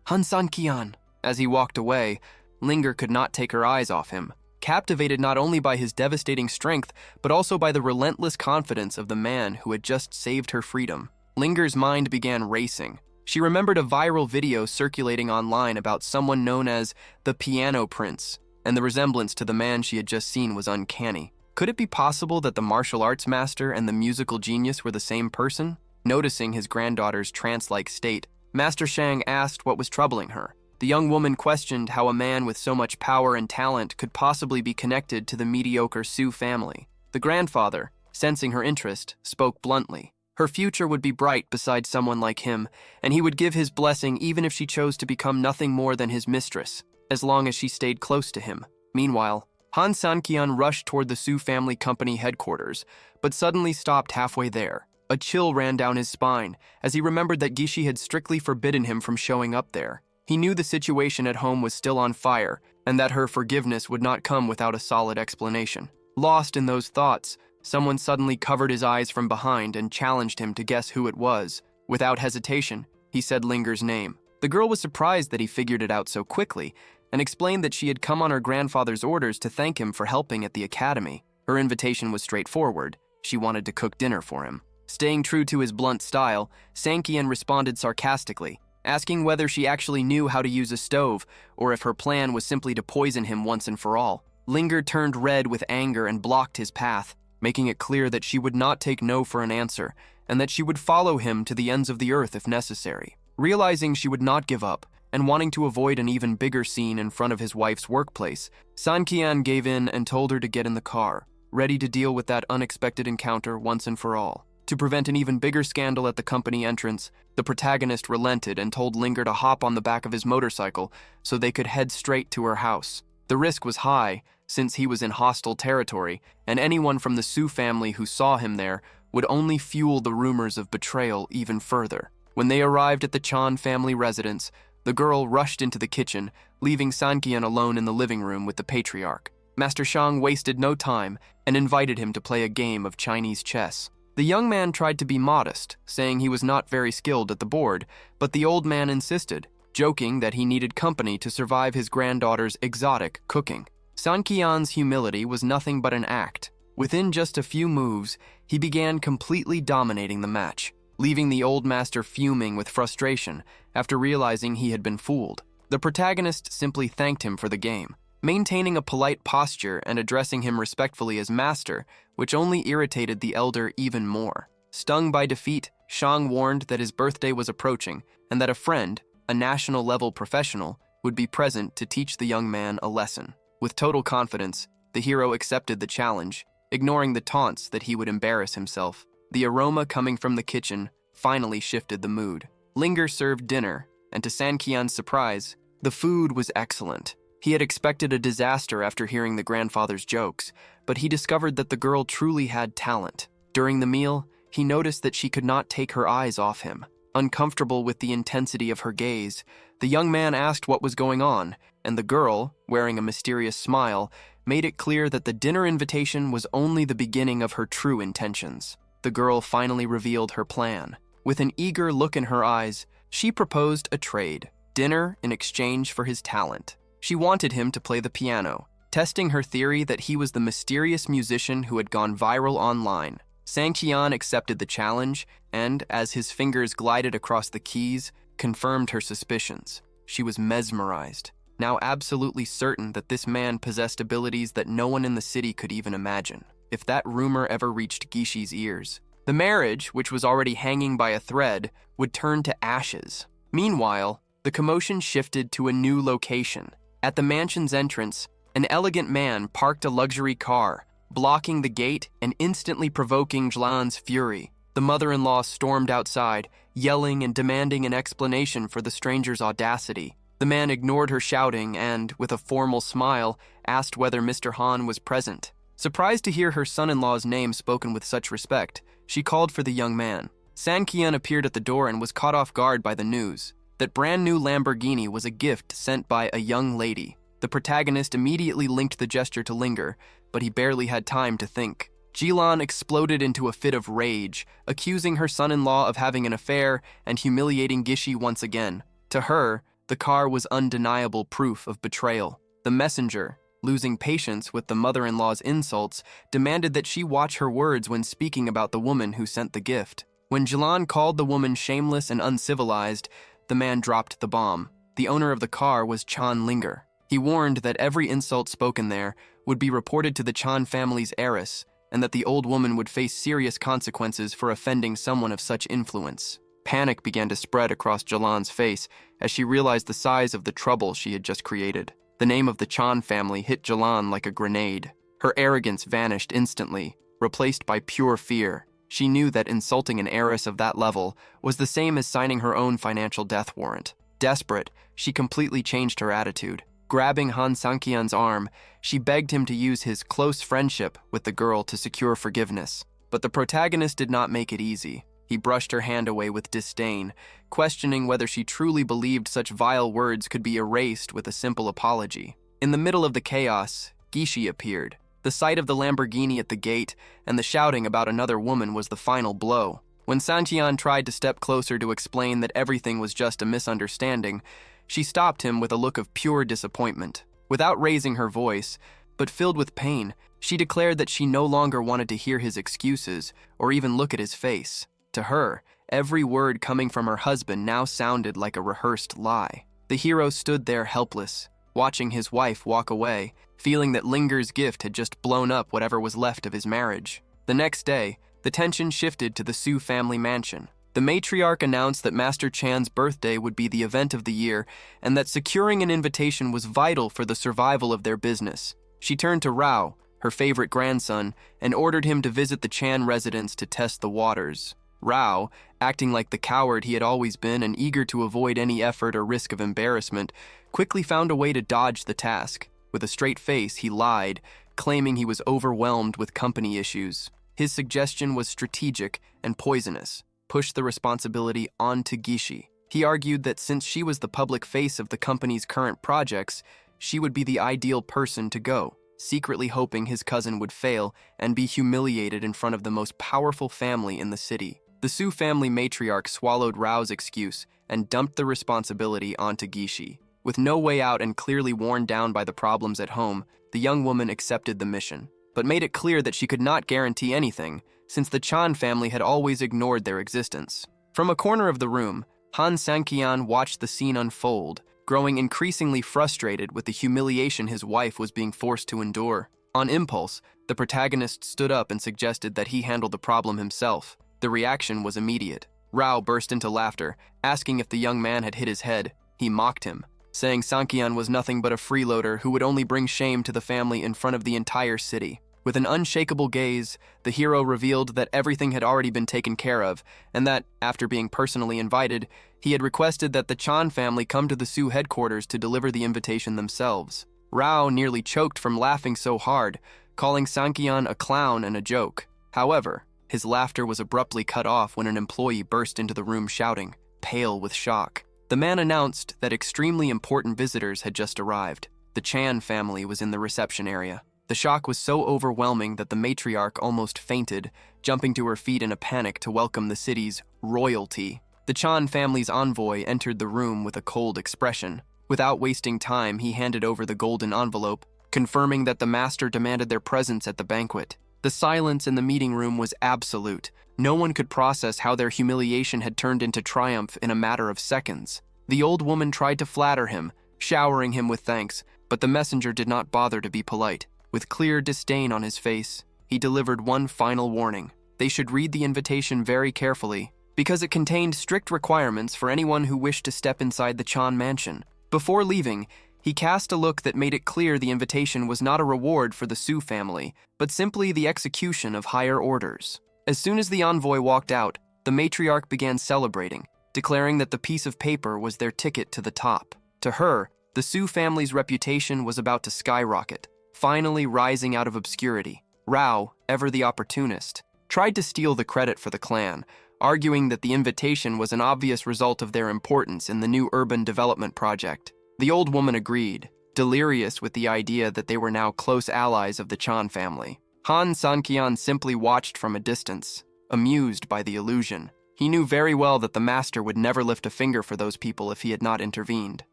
"Han Sanqian." As he walked away, Linger could not take her eyes off him, captivated not only by his devastating strength, but also by the relentless confidence of the man who had just saved her freedom. Linger's mind began racing. She remembered a viral video circulating online about someone known as the Piano Prince, and the resemblance to the man she had just seen was uncanny. Could it be possible that the martial arts master and the musical genius were the same person? Noticing his granddaughter's trance-like state, Master Shang asked what was troubling her. The young woman questioned how a man with so much power and talent could possibly be connected to the mediocre Su family. The grandfather, sensing her interest, spoke bluntly. Her future would be bright beside someone like him, and he would give his blessing even if she chose to become nothing more than his mistress, as long as she stayed close to him. Meanwhile, Han Sanqian rushed toward the Su family company headquarters, but suddenly stopped halfway there. A chill ran down his spine as he remembered that Gishi had strictly forbidden him from showing up there. He knew the situation at home was still on fire, and that her forgiveness would not come without a solid explanation. Lost in those thoughts, someone suddenly covered his eyes from behind and challenged him to guess who it was. Without hesitation, he said Linger's name. The girl was surprised that he figured it out so quickly, and explained that she had come on her grandfather's orders to thank him for helping at the academy. Her invitation was straightforward. She wanted to cook dinner for him. Staying true to his blunt style, Sankian responded sarcastically, asking whether she actually knew how to use a stove or if her plan was simply to poison him once and for all. Linger turned red with anger and blocked his path, making it clear that she would not take no for an answer and that she would follow him to the ends of the earth if necessary. Realizing she would not give up and wanting to avoid an even bigger scene in front of his wife's workplace, Sankian gave in and told her to get in the car, ready to deal with that unexpected encounter once and for all. To prevent an even bigger scandal at the company entrance, the protagonist relented and told Linger to hop on the back of his motorcycle so they could head straight to her house. The risk was high, since he was in hostile territory, and anyone from the Su family who saw him there would only fuel the rumors of betrayal even further. When they arrived at the Chan family residence, the girl rushed into the kitchen, leaving Sankian alone in the living room with the patriarch. Master Shang wasted no time and invited him to play a game of Chinese chess. The young man tried to be modest, saying he was not very skilled at the board, but the old man insisted, joking that he needed company to survive his granddaughter's exotic cooking. Sankian's humility was nothing but an act. Within just a few moves, he began completely dominating the match, leaving the old master fuming with frustration after realizing he had been fooled. The protagonist simply thanked him for the game, maintaining a polite posture and addressing him respectfully as master, which only irritated the elder even more. Stung by defeat, Shang warned that his birthday was approaching and that a friend, a national-level professional, would be present to teach the young man a lesson. With total confidence, the hero accepted the challenge, ignoring the taunts that he would embarrass himself. The aroma coming from the kitchen finally shifted the mood. Linger served dinner, and to Sankian's surprise, the food was excellent. He had expected a disaster after hearing the grandfather's jokes, but he discovered that the girl truly had talent. During the meal, he noticed that she could not take her eyes off him. Uncomfortable with the intensity of her gaze, the young man asked what was going on, and the girl, wearing a mysterious smile, made it clear that the dinner invitation was only the beginning of her true intentions. The girl finally revealed her plan. With an eager look in her eyes, she proposed a trade, dinner in exchange for his talent. She wanted him to play the piano, testing her theory that he was the mysterious musician who had gone viral online. Sankian accepted the challenge and, as his fingers glided across the keys, confirmed her suspicions. She was mesmerized, now absolutely certain that this man possessed abilities that no one in the city could even imagine. If that rumor ever reached Gishi's ears, the marriage, which was already hanging by a thread, would turn to ashes. Meanwhile, the commotion shifted to a new location. At the mansion's entrance, an elegant man parked a luxury car, blocking the gate and instantly provoking Zlan's fury. The mother-in-law stormed outside, yelling and demanding an explanation for the stranger's audacity. The man ignored her shouting and, with a formal smile, asked whether Mr. Han was present. Surprised to hear her son-in-law's name spoken with such respect, she called for the young man. Sankian appeared at the door and was caught off guard by the news. That brand-new Lamborghini was a gift sent by a young lady. The protagonist immediately linked the gesture to Linger, but he barely had time to think. Jilan exploded into a fit of rage, accusing her son-in-law of having an affair and humiliating Gishi once again. To her, the car was undeniable proof of betrayal. The messenger, losing patience with the mother-in-law's insults, demanded that she watch her words when speaking about the woman who sent the gift. When Jilan called the woman shameless and uncivilized, the man dropped the bomb. The owner of the car was Chan Linger. He warned that every insult spoken there would be reported to the Chan family's heiress, and that the old woman would face serious consequences for offending someone of such influence. Panic began to spread across Jalan's face as she realized the size of the trouble she had just created. The name of the Chan family hit Jalan like a grenade. Her arrogance vanished instantly, replaced by pure fear. She knew that insulting an heiress of that level was the same as signing her own financial death warrant. Desperate, she completely changed her attitude. Grabbing Han Sankian's arm, she begged him to use his close friendship with the girl to secure forgiveness. But the protagonist did not make it easy. He brushed her hand away with disdain, questioning whether she truly believed such vile words could be erased with a simple apology. In the middle of the chaos, Gishi appeared. The sight of the Lamborghini at the gate and the shouting about another woman was the final blow. When Santian tried to step closer to explain that everything was just a misunderstanding, she stopped him with a look of pure disappointment. Without raising her voice, but filled with pain, she declared that she no longer wanted to hear his excuses or even look at his face. To her, every word coming from her husband now sounded like a rehearsed lie. The hero stood there helpless, watching his wife walk away, feeling that Linger's gift had just blown up whatever was left of his marriage. The next day, the tension shifted to the Su family mansion. The matriarch announced that Master Chan's birthday would be the event of the year and that securing an invitation was vital for the survival of their business. She turned to Rao, her favorite grandson, and ordered him to visit the Chan residence to test the waters. Rao, acting like the coward he had always been and eager to avoid any effort or risk of embarrassment, quickly found a way to dodge the task. With a straight face, he lied, claiming he was overwhelmed with company issues. His suggestion was strategic and poisonous, pushed the responsibility onto Gishi. He argued that since she was the public face of the company's current projects, she would be the ideal person to go, secretly hoping his cousin would fail and be humiliated in front of the most powerful family in the city. The Su family matriarch swallowed Rao's excuse and dumped the responsibility onto Gishi. With no way out and clearly worn down by the problems at home, the young woman accepted the mission, but made it clear that she could not guarantee anything, since the Chan family had always ignored their existence. From a corner of the room, Han Sankian watched the scene unfold, growing increasingly frustrated with the humiliation his wife was being forced to endure. On impulse, the protagonist stood up and suggested that he handle the problem himself. The reaction was immediate. Rao burst into laughter, asking if the young man had hit his head. He mocked him, saying Sankian was nothing but a freeloader who would only bring shame to the family in front of the entire city. With an unshakable gaze, the hero revealed that everything had already been taken care of, and that, after being personally invited, he had requested that the Chan family come to the Su headquarters to deliver the invitation themselves. Rao nearly choked from laughing so hard, calling Sankian a clown and a joke. However, his laughter was abruptly cut off when an employee burst into the room shouting, pale with shock. The man announced that extremely important visitors had just arrived. The Chan family was in the reception area. The shock was so overwhelming that the matriarch almost fainted, jumping to her feet in a panic to welcome the city's royalty. The Chan family's envoy entered the room with a cold expression. Without wasting time, he handed over the golden envelope, confirming that the master demanded their presence at the banquet. The silence in the meeting room was absolute. No one could process how their humiliation had turned into triumph in a matter of seconds. The old woman tried to flatter him, showering him with thanks, but the messenger did not bother to be polite. With clear disdain on his face, he delivered one final warning. They should read the invitation very carefully, because it contained strict requirements for anyone who wished to step inside the Chan mansion. Before leaving, he cast a look that made it clear the invitation was not a reward for the Su family, but simply the execution of higher orders. As soon as the envoy walked out, the matriarch began celebrating, declaring that the piece of paper was their ticket to the top. To her, the Su family's reputation was about to skyrocket, finally rising out of obscurity. Rao, ever the opportunist, tried to steal the credit for the clan, arguing that the invitation was an obvious result of their importance in the new urban development project. The old woman agreed, delirious with the idea that they were now close allies of the Chan family. Han Sankian simply watched from a distance, amused by the illusion. He knew very well that the master would never lift a finger for those people if he had not intervened.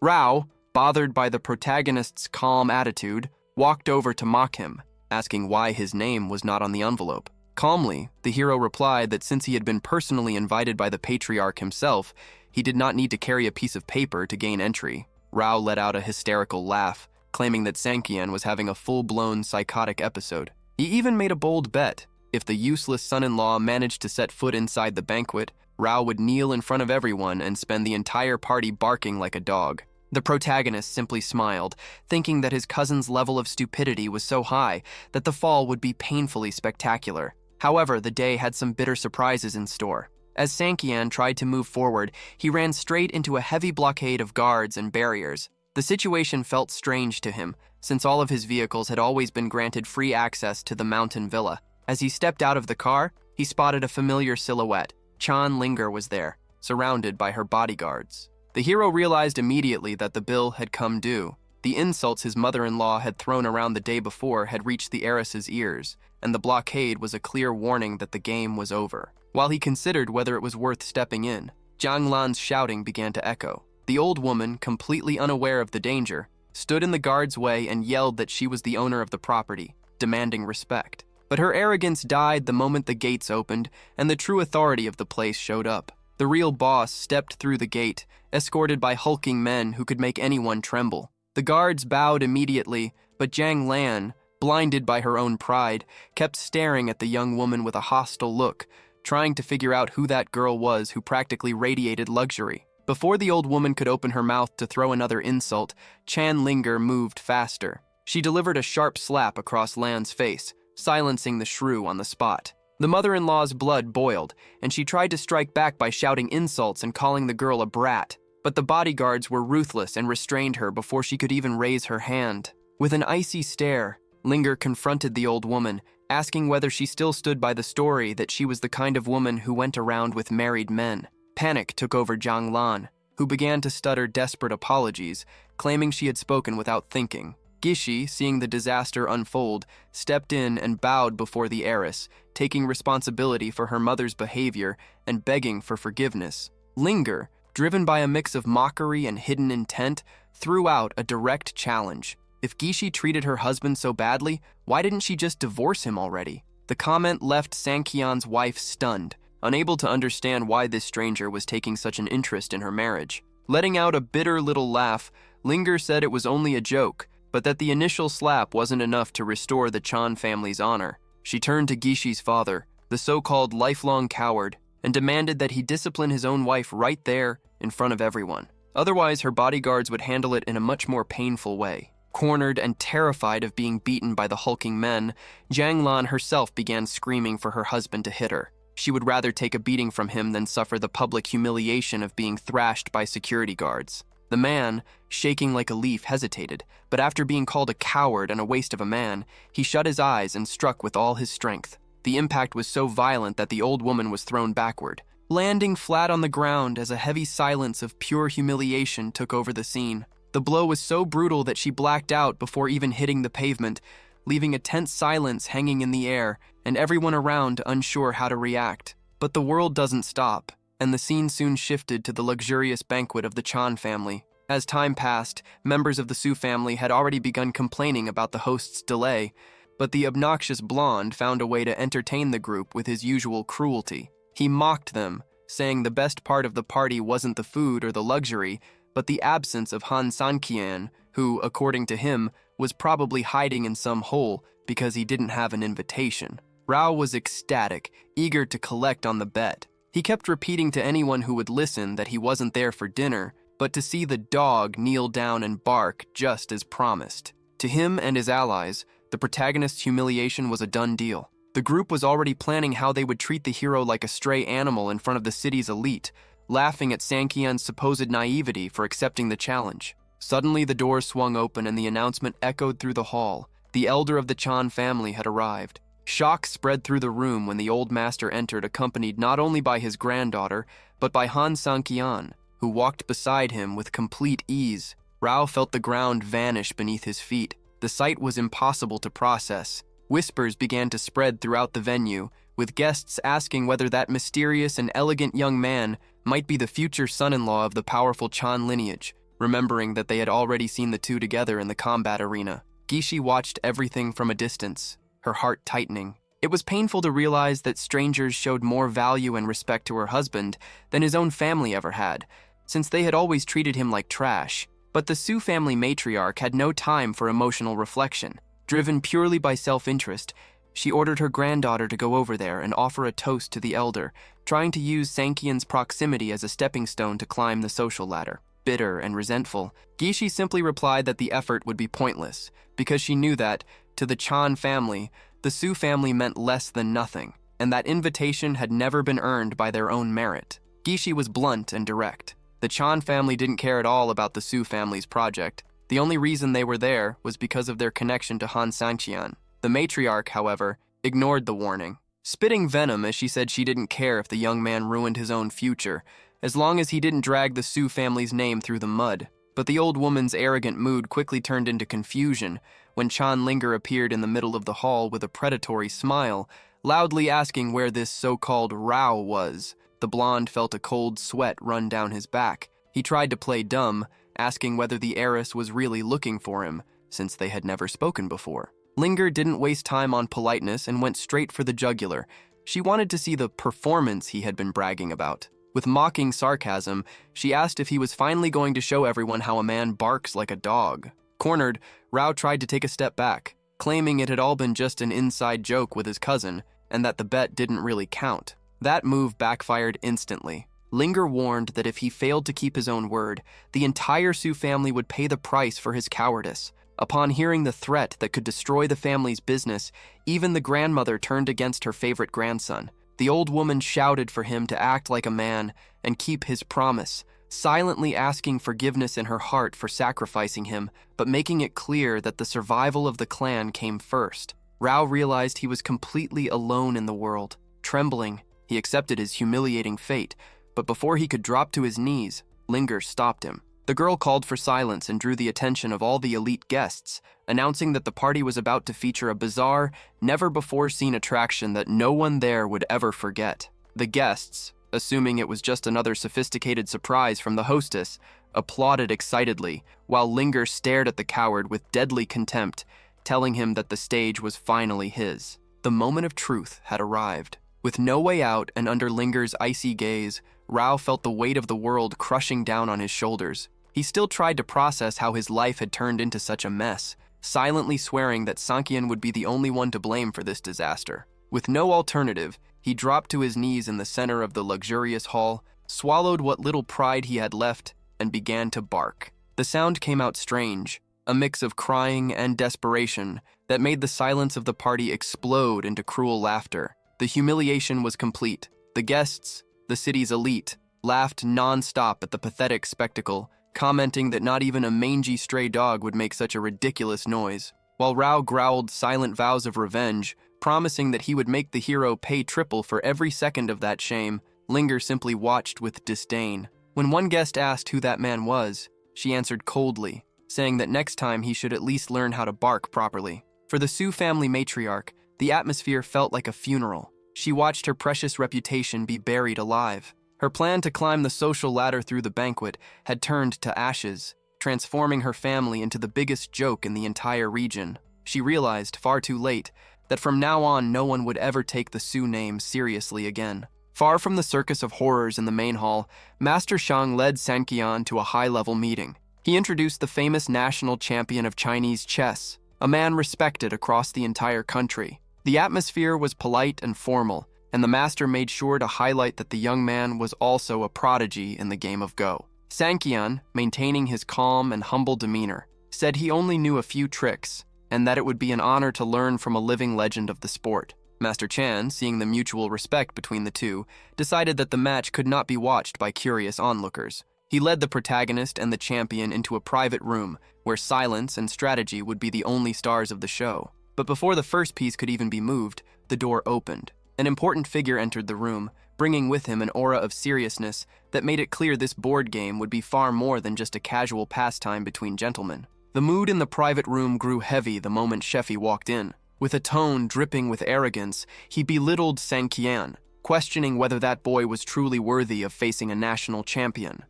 Rao, bothered by the protagonist's calm attitude, walked over to mock him, asking why his name was not on the envelope. Calmly, the hero replied that since he had been personally invited by the patriarch himself, he did not need to carry a piece of paper to gain entry. Rao let out a hysterical laugh, claiming that Sankian was having a full-blown psychotic episode. He even made a bold bet. If the useless son-in-law managed to set foot inside the banquet, Rao would kneel in front of everyone and spend the entire party barking like a dog. The protagonist simply smiled, thinking that his cousin's level of stupidity was so high that the fall would be painfully spectacular. However, the day had some bitter surprises in store. As Sankian tried to move forward, he ran straight into a heavy blockade of guards and barriers. The situation felt strange to him, since all of his vehicles had always been granted free access to the mountain villa. As he stepped out of the car, he spotted a familiar silhouette. Chan Linger was there, surrounded by her bodyguards. The hero realized immediately that the bill had come due. The insults his mother-in-law had thrown around the day before had reached the heiress's ears, and the blockade was a clear warning that the game was over. While he considered whether it was worth stepping in, Jiang Lan's shouting began to echo. The old woman, completely unaware of the danger, stood in the guard's way and yelled that she was the owner of the property, demanding respect. But her arrogance died the moment the gates opened and the true authority of the place showed up. The real boss stepped through the gate, escorted by hulking men who could make anyone tremble. The guards bowed immediately, but Jiang Lan, blinded by her own pride, kept staring at the young woman with a hostile look, trying to figure out who that girl was who practically radiated luxury. Before the old woman could open her mouth to throw another insult, Chan Linger moved faster. She delivered a sharp slap across Lan's face, silencing the shrew on the spot. The mother-in-law's blood boiled, and she tried to strike back by shouting insults and calling the girl a brat. But the bodyguards were ruthless and restrained her before she could even raise her hand. With an icy stare, Linger confronted the old woman, asking whether she still stood by the story that she was the kind of woman who went around with married men. Panic took over Jiang Lan, who began to stutter desperate apologies, claiming she had spoken without thinking. Gishi, seeing the disaster unfold, stepped in and bowed before the heiress, taking responsibility for her mother's behavior and begging for forgiveness. Linger, driven by a mix of mockery and hidden intent, threw out a direct challenge. If Gishi treated her husband so badly, why didn't she just divorce him already? The comment left Sanqian's wife stunned, unable to understand why this stranger was taking such an interest in her marriage. Letting out a bitter little laugh, Linger said it was only a joke, but that the initial slap wasn't enough to restore the Chan family's honor. She turned to Gishi's father, the so-called lifelong coward, and demanded that he discipline his own wife right there in front of everyone. Otherwise, her bodyguards would handle it in a much more painful way. Cornered and terrified of being beaten by the hulking men, Jiang Lan herself began screaming for her husband to hit her. She would rather take a beating from him than suffer the public humiliation of being thrashed by security guards. The man, shaking like a leaf, hesitated, but after being called a coward and a waste of a man, he shut his eyes and struck with all his strength. The impact was so violent that the old woman was thrown backward, landing flat on the ground as a heavy silence of pure humiliation took over the scene. The blow was so brutal that she blacked out before even hitting the pavement, leaving a tense silence hanging in the air and everyone around unsure how to react. But the world doesn't stop, and the scene soon shifted to the luxurious banquet of the Chan family. As time passed, members of the Su family had already begun complaining about the host's delay, but the obnoxious blonde found a way to entertain the group with his usual cruelty. He mocked them, saying the best part of the party wasn't the food or the luxury, but the absence of Han Sanqian, who, according to him, was probably hiding in some hole because he didn't have an invitation. Rao was ecstatic, eager to collect on the bet. He kept repeating to anyone who would listen that he wasn't there for dinner, but to see the dog kneel down and bark just as promised. To him and his allies, the protagonist's humiliation was a done deal. The group was already planning how they would treat the hero like a stray animal in front of the city's elite, laughing at Sanqian's supposed naivety for accepting the challenge. Suddenly the doors swung open and the announcement echoed through the hall. The elder of the Chan family had arrived. Shock spread through the room when the old master entered, accompanied not only by his granddaughter, but by Han Sanqian, who walked beside him with complete ease. Rao felt the ground vanish beneath his feet. The sight was impossible to process. Whispers began to spread throughout the venue, with guests asking whether that mysterious and elegant young man might be the future son-in-law of the powerful Chan lineage, remembering that they had already seen the two together in the combat arena. Gishi watched everything from a distance, her heart tightening. It was painful to realize that strangers showed more value and respect to her husband than his own family ever had, since they had always treated him like trash. But the Su family matriarch had no time for emotional reflection. Driven purely by self-interest, she ordered her granddaughter to go over there and offer a toast to the elder, trying to use Sanqian's proximity as a stepping stone to climb the social ladder. Bitter and resentful, Gishi simply replied that the effort would be pointless, because she knew that, to the Chan family, the Su family meant less than nothing, and that invitation had never been earned by their own merit. Gishi was blunt and direct. The Chan family didn't care at all about the Su family's project. The only reason they were there was because of their connection to Han Sanqian. The matriarch, however, ignored the warning. spitting venom as she said she didn't care if the young man ruined his own future, as long as he didn't drag the Su family's name through the mud. But the old woman's arrogant mood quickly turned into confusion when Chan Linger appeared in the middle of the hall with a predatory smile, loudly asking where this so-called Rao was. The blonde felt a cold sweat run down his back. He tried to play dumb, asking whether the heiress was really looking for him, since they had never spoken before. Linger didn't waste time on politeness and went straight for the jugular. She wanted to see the performance he had been bragging about. With mocking sarcasm, she asked if he was finally going to show everyone how a man barks like a dog. Cornered, Rao tried to take a step back, claiming it had all been just an inside joke with his cousin, and that the bet didn't really count. That move backfired instantly. Linger warned that if he failed to keep his own word, the entire Su family would pay the price for his cowardice. Upon hearing the threat that could destroy the family's business, even the grandmother turned against her favorite grandson. The old woman shouted for him to act like a man and keep his promise, silently asking forgiveness in her heart for sacrificing him, but making it clear that the survival of the clan came first. Rao realized he was completely alone in the world. Trembling, he accepted his humiliating fate, but before he could drop to his knees, Linger stopped him. The girl called for silence and drew the attention of all the elite guests, announcing that the party was about to feature a bizarre, never-before-seen attraction that no one there would ever forget. The guests, assuming it was just another sophisticated surprise from the hostess, applauded excitedly, while Linger stared at the coward with deadly contempt, telling him that the stage was finally his. The moment of truth had arrived. With no way out and under Linger's icy gaze, Rao felt the weight of the world crushing down on his shoulders. He still tried to process how his life had turned into such a mess, silently swearing that Sankian would be the only one to blame for this disaster. With no alternative, he dropped to his knees in the center of the luxurious hall, swallowed what little pride he had left, and began to bark. The sound came out strange, a mix of crying and desperation that made the silence of the party explode into cruel laughter. The humiliation was complete. The guests, the city's elite, laughed non-stop at the pathetic spectacle, commenting that not even a mangy stray dog would make such a ridiculous noise, while Rao growled silent vows of revenge, promising that he would make the hero pay triple for every second of that shame. Linger simply watched with disdain. When one guest asked who that man was, she answered coldly, saying that next time he should at least learn how to bark properly. For the Su family matriarch, the atmosphere felt like a funeral. She watched her precious reputation be buried alive. Her plan to climb the social ladder through the banquet had turned to ashes, transforming her family into the biggest joke in the entire region. She realized, far too late, that from now on no one would ever take the Su name seriously again. Far from the circus of horrors in the main hall, Master Shang led Sankian to a high-level meeting. He introduced the famous national champion of Chinese chess, a man respected across the entire country. The atmosphere was polite and formal, and the master made sure to highlight that the young man was also a prodigy in the game of Go. Sankian, maintaining his calm and humble demeanor, said he only knew a few tricks, and that it would be an honor to learn from a living legend of the sport. Master Chan, seeing the mutual respect between the two, decided that the match could not be watched by curious onlookers. He led the protagonist and the champion into a private room, where silence and strategy would be the only stars of the show. But before the first piece could even be moved, the door opened. An important figure entered the room, bringing with him an aura of seriousness that made it clear this board game would be far more than just a casual pastime between gentlemen. The mood in the private room grew heavy the moment Sheffy walked in. With a tone dripping with arrogance, he belittled Sankian, questioning whether that boy was truly worthy of facing a national champion.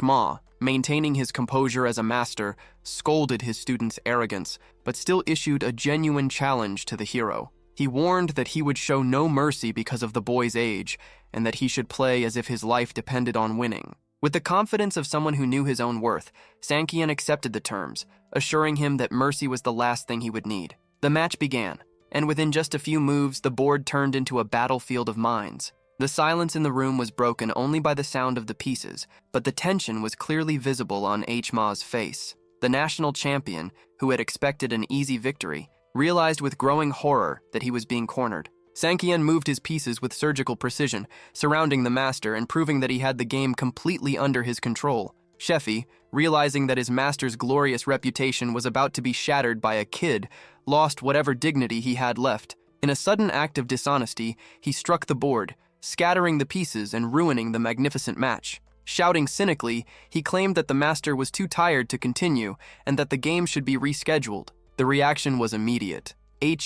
Ma, maintaining his composure as a master, scolded his student's arrogance, but still issued a genuine challenge to the hero. He warned that he would show no mercy because of the boy's age, and that he should play as if his life depended on winning. With the confidence of someone who knew his own worth, Sankian accepted the terms, assuring him that mercy was the last thing he would need. The match began, and within just a few moves, the board turned into a battlefield of minds. The silence in the room was broken only by the sound of the pieces, but the tension was clearly visible on Ma's face. The national champion, who had expected an easy victory, realized with growing horror that he was being cornered. Sankian moved his pieces with surgical precision, surrounding the master and proving that he had the game completely under his control. Sheffy, realizing that his master's glorious reputation was about to be shattered by a kid, lost whatever dignity he had left, In a sudden act of dishonesty, he struck the board, scattering the pieces and ruining the magnificent match. Shouting cynically, he claimed that the master was too tired to continue and that the game should be rescheduled. The reaction was immediate.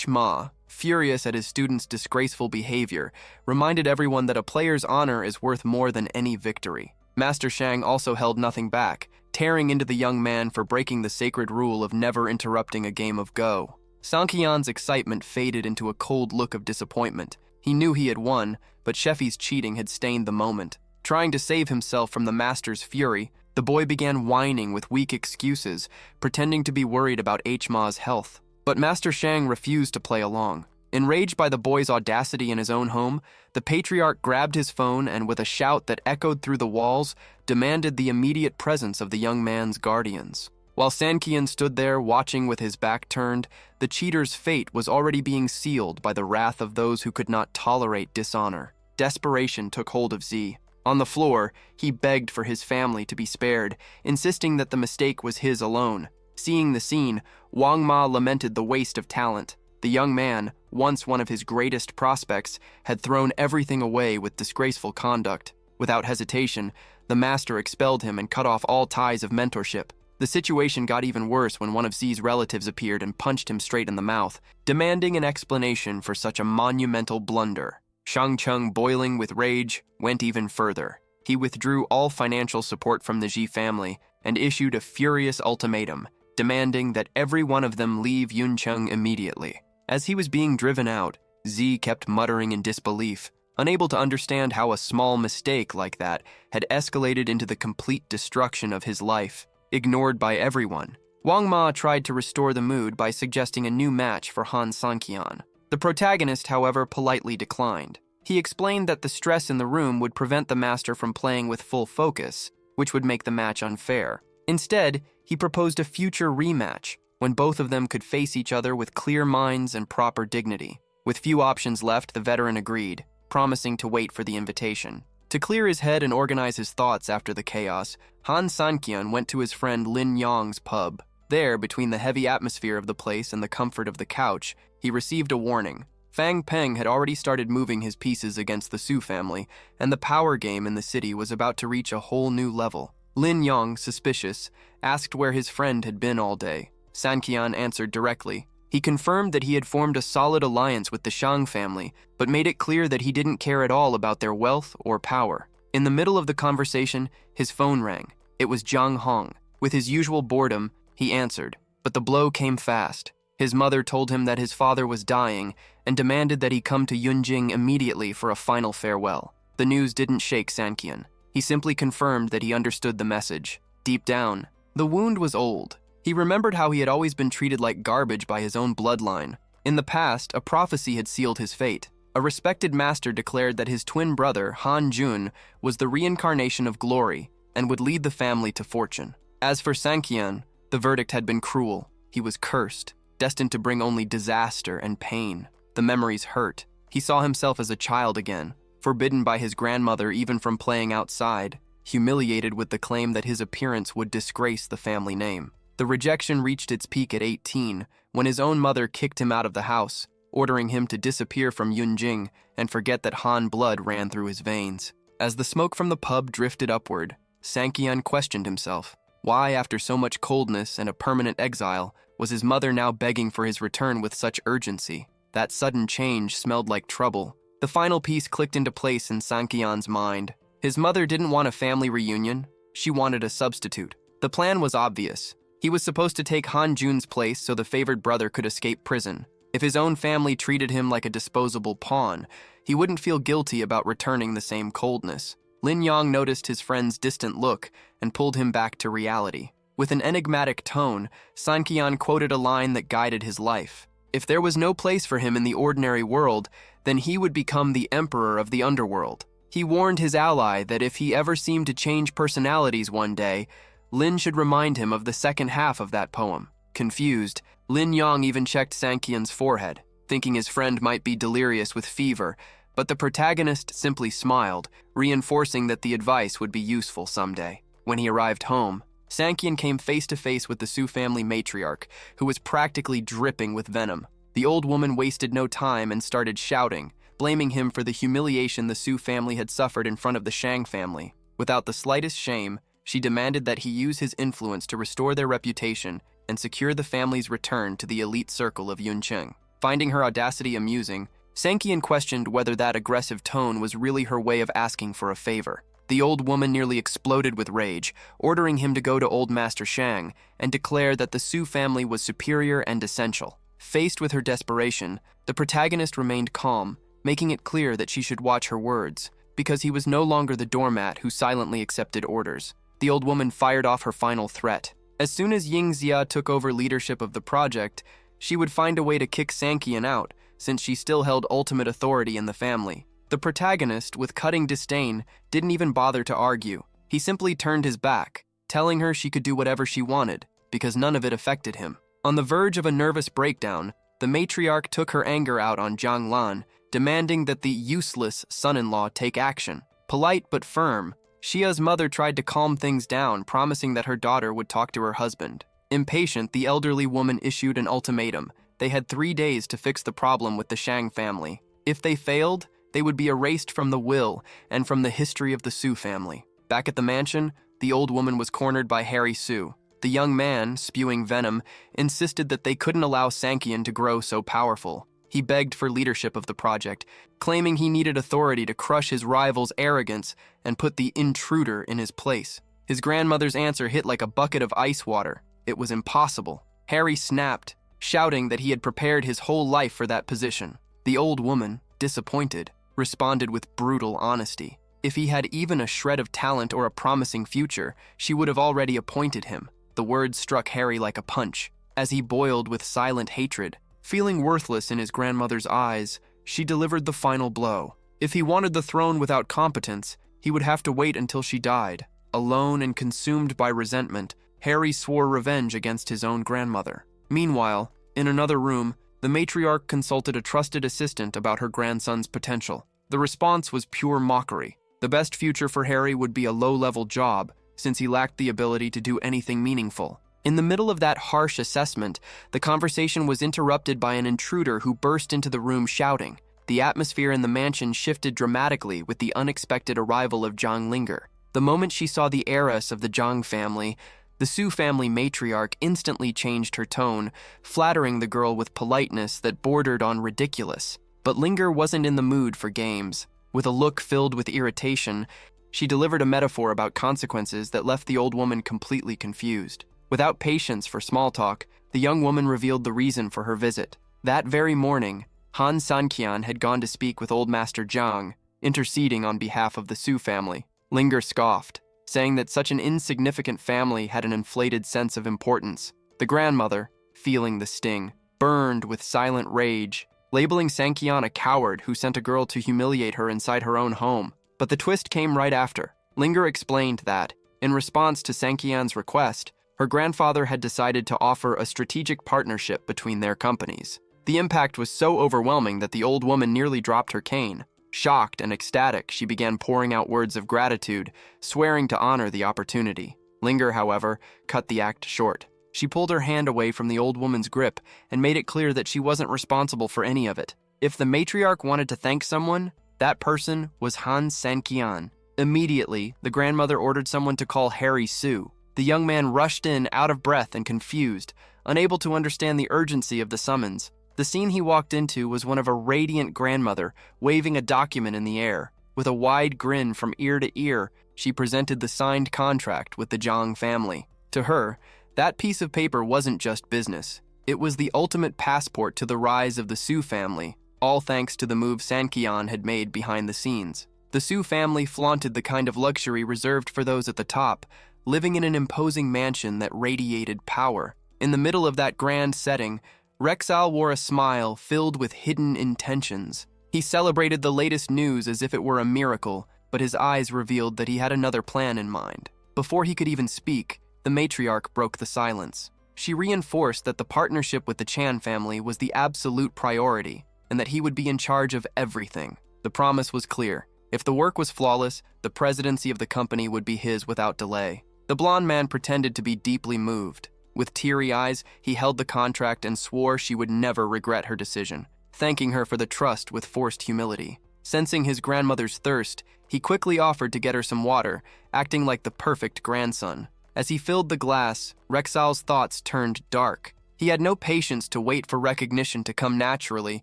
Ma, furious at his student's disgraceful behavior, reminded everyone that a player's honor is worth more than any victory. Master Shang also held nothing back, tearing into the young man for breaking the sacred rule of never interrupting a game of Go. Sanqian's excitement faded into a cold look of disappointment. He knew he had won, but Sheffy's cheating had stained the moment. Trying to save himself from the master's fury, the boy began whining with weak excuses, pretending to be worried about Ma's health. But Master Shang refused to play along. Enraged by the boy's audacity in his own home, the patriarch grabbed his phone and, with a shout that echoed through the walls, demanded the immediate presence of the young man's guardians. While Sanqian stood there watching with his back turned, the cheater's fate was already being sealed by the wrath of those who could not tolerate dishonor. Desperation took hold of Z. On the floor, he begged for his family to be spared, insisting that the mistake was his alone. Seeing the scene, Wang Ma lamented the waste of talent. The young man, once one of his greatest prospects, had thrown everything away with disgraceful conduct. Without hesitation, the master expelled him and cut off all ties of mentorship. The situation got even worse when one of Z's relatives appeared and punched him straight in the mouth, demanding an explanation for such a monumental blunder. Shang Chung, boiling with rage, went even further. He withdrew all financial support from the Ji family and issued a furious ultimatum, demanding that every one of them leave Yuncheng immediately. As he was being driven out, Z kept muttering in disbelief, unable to understand how a small mistake like that had escalated into the complete destruction of his life. Ignored by everyone, Wang Ma tried to restore the mood by suggesting a new match for Han Sanqian. The protagonist, however, politely declined. He explained that the stress in the room would prevent the master from playing with full focus, which would make the match unfair. Instead, he proposed a future rematch, when both of them could face each other with clear minds and proper dignity. With few options left, the veteran agreed, promising to wait for the invitation. To clear his head and organize his thoughts after the chaos, Han Sanqian went to his friend Lin Yang's pub. There, between the heavy atmosphere of the place and the comfort of the couch, he received a warning. Fang Peng had already started moving his pieces against the Su family, and the power game in the city was about to reach a whole new level. Lin Yang, suspicious, asked where his friend had been all day. Sanqian answered directly. He confirmed that he had formed a solid alliance with the Shang family, but made it clear that he didn't care at all about their wealth or power. In the middle of the conversation, his phone rang. It was Zhang Hong. With his usual boredom, he answered, but the blow came fast. His mother told him that his father was dying and demanded that he come to Yunjing immediately for a final farewell. The news didn't shake Sanqian. He simply confirmed that he understood the message. Deep down, the wound was old. He remembered how he had always been treated like garbage by his own bloodline. In the past, a prophecy had sealed his fate. A respected master declared that his twin brother, Han Jun, was the reincarnation of glory and would lead the family to fortune. As for Sanqian, the verdict had been cruel. He was cursed, destined to bring only disaster and pain. The memories hurt. He saw himself as a child again, forbidden by his grandmother even from playing outside, humiliated with the claim that his appearance would disgrace the family name. The rejection reached its peak at 18, when his own mother kicked him out of the house, ordering him to disappear from Yunjing and forget that Han blood ran through his veins. As the smoke from the pub drifted upward, Sanqian questioned himself. Why, after so much coldness and a permanent exile, was his mother now begging for his return with such urgency? That sudden change smelled like trouble. The final piece clicked into place in Sanqian's mind. His mother didn't want a family reunion. She wanted a substitute. The plan was obvious. He was supposed to take Han Jun's place so the favored brother could escape prison. If his own family treated him like a disposable pawn, he wouldn't feel guilty about returning the same coldness. Lin Yang noticed his friend's distant look and pulled him back to reality. With an enigmatic tone, Sanqian quoted a line that guided his life. If there was no place for him in the ordinary world, then he would become the emperor of the underworld. He warned his ally that if he ever seemed to change personalities one day, Lin should remind him of the second half of that poem. Confused, Lin Yang even checked Sanqian's forehead, thinking his friend might be delirious with fever, but the protagonist simply smiled, reinforcing that the advice would be useful someday. When he arrived home, Sanqian came face to face with the Su family matriarch, who was practically dripping with venom. The old woman wasted no time and started shouting, blaming him for the humiliation the Su family had suffered in front of the Shang family. Without the slightest shame, she demanded that he use his influence to restore their reputation and secure the family's return to the elite circle of Yuncheng. Finding her audacity amusing, Sanqian questioned whether that aggressive tone was really her way of asking for a favor. The old woman nearly exploded with rage, ordering him to go to Old Master Shang and declare that the Su family was superior and essential. Faced with her desperation, the protagonist remained calm, making it clear that she should watch her words, because he was no longer the doormat who silently accepted orders. The old woman fired off her final threat. As soon as Ying Xia took over leadership of the project, she would find a way to kick Sanqian out, since she still held ultimate authority in the family. The protagonist, with cutting disdain, didn't even bother to argue. He simply turned his back, telling her she could do whatever she wanted, because none of it affected him. On the verge of a nervous breakdown, the matriarch took her anger out on Zhang Lan, demanding that the useless son-in-law take action. Polite but firm, Xia's mother tried to calm things down, promising that her daughter would talk to her husband. Impatient, the elderly woman issued an ultimatum. They had 3 days to fix the problem with the Shang family. If they failed, they would be erased from the will and from the history of the Su family. Back at the mansion, the old woman was cornered by Harry Su. The young man, spewing venom, insisted that they couldn't allow Sanqian to grow so powerful. He begged for leadership of the project, claiming he needed authority to crush his rival's arrogance and put the intruder in his place. His grandmother's answer hit like a bucket of ice water. It was impossible. Harry snapped, shouting that he had prepared his whole life for that position. The old woman, disappointed, responded with brutal honesty. If he had even a shred of talent or a promising future, she would have already appointed him. The words struck Harry like a punch, as he boiled with silent hatred. Feeling worthless in his grandmother's eyes, she delivered the final blow. If he wanted the throne without competence, he would have to wait until she died. Alone and consumed by resentment, Harry swore revenge against his own grandmother. Meanwhile, in another room, the matriarch consulted a trusted assistant about her grandson's potential. The response was pure mockery. The best future for Harry would be a low-level job, since he lacked the ability to do anything meaningful. In the middle of that harsh assessment, the conversation was interrupted by an intruder who burst into the room shouting. The atmosphere in the mansion shifted dramatically with the unexpected arrival of Zhang Linger. The moment she saw the heiress of the Zhang family, the Su family matriarch instantly changed her tone, flattering the girl with politeness that bordered on ridiculous. But Linger wasn't in the mood for games. With a look filled with irritation, she delivered a metaphor about consequences that left the old woman completely confused. Without patience for small talk, the young woman revealed the reason for her visit. That very morning, Han Sanqian had gone to speak with Old Master Zhang, interceding on behalf of the Su family. Linger scoffed, saying that such an insignificant family had an inflated sense of importance. The grandmother, feeling the sting, burned with silent rage, labeling Sanqian a coward who sent a girl to humiliate her inside her own home. But the twist came right after. Linger explained that, in response to Sanqian's request, her grandfather had decided to offer a strategic partnership between their companies. The impact was so overwhelming that the old woman nearly dropped her cane. Shocked and ecstatic, she began pouring out words of gratitude, swearing to honor the opportunity. Linger, however, cut the act short. She pulled her hand away from the old woman's grip and made it clear that she wasn't responsible for any of it. If the matriarch wanted to thank someone, that person was Han Sanqian. Immediately, the grandmother ordered someone to call Harry Su. The young man rushed in, out of breath and confused, unable to understand the urgency of the summons. The scene he walked into was one of a radiant grandmother waving a document in the air. With a wide grin from ear to ear, she presented the signed contract with the Zhang family. To her, that piece of paper wasn't just business. It was the ultimate passport to the rise of the Su family, all thanks to the move Sanqian had made behind the scenes. The Su family flaunted the kind of luxury reserved for those at the top, living in an imposing mansion that radiated power. In the middle of that grand setting, Rexal wore a smile filled with hidden intentions. He celebrated the latest news as if it were a miracle, but his eyes revealed that he had another plan in mind. Before he could even speak, the matriarch broke the silence. She reinforced that the partnership with the Chan family was the absolute priority, and that he would be in charge of everything. The promise was clear. If the work was flawless, the presidency of the company would be his without delay. The blonde man pretended to be deeply moved. With teary eyes, he held the contract and swore she would never regret her decision, thanking her for the trust with forced humility. Sensing his grandmother's thirst, he quickly offered to get her some water, acting like the perfect grandson. As he filled the glass, Rexal's thoughts turned dark. He had no patience to wait for recognition to come naturally,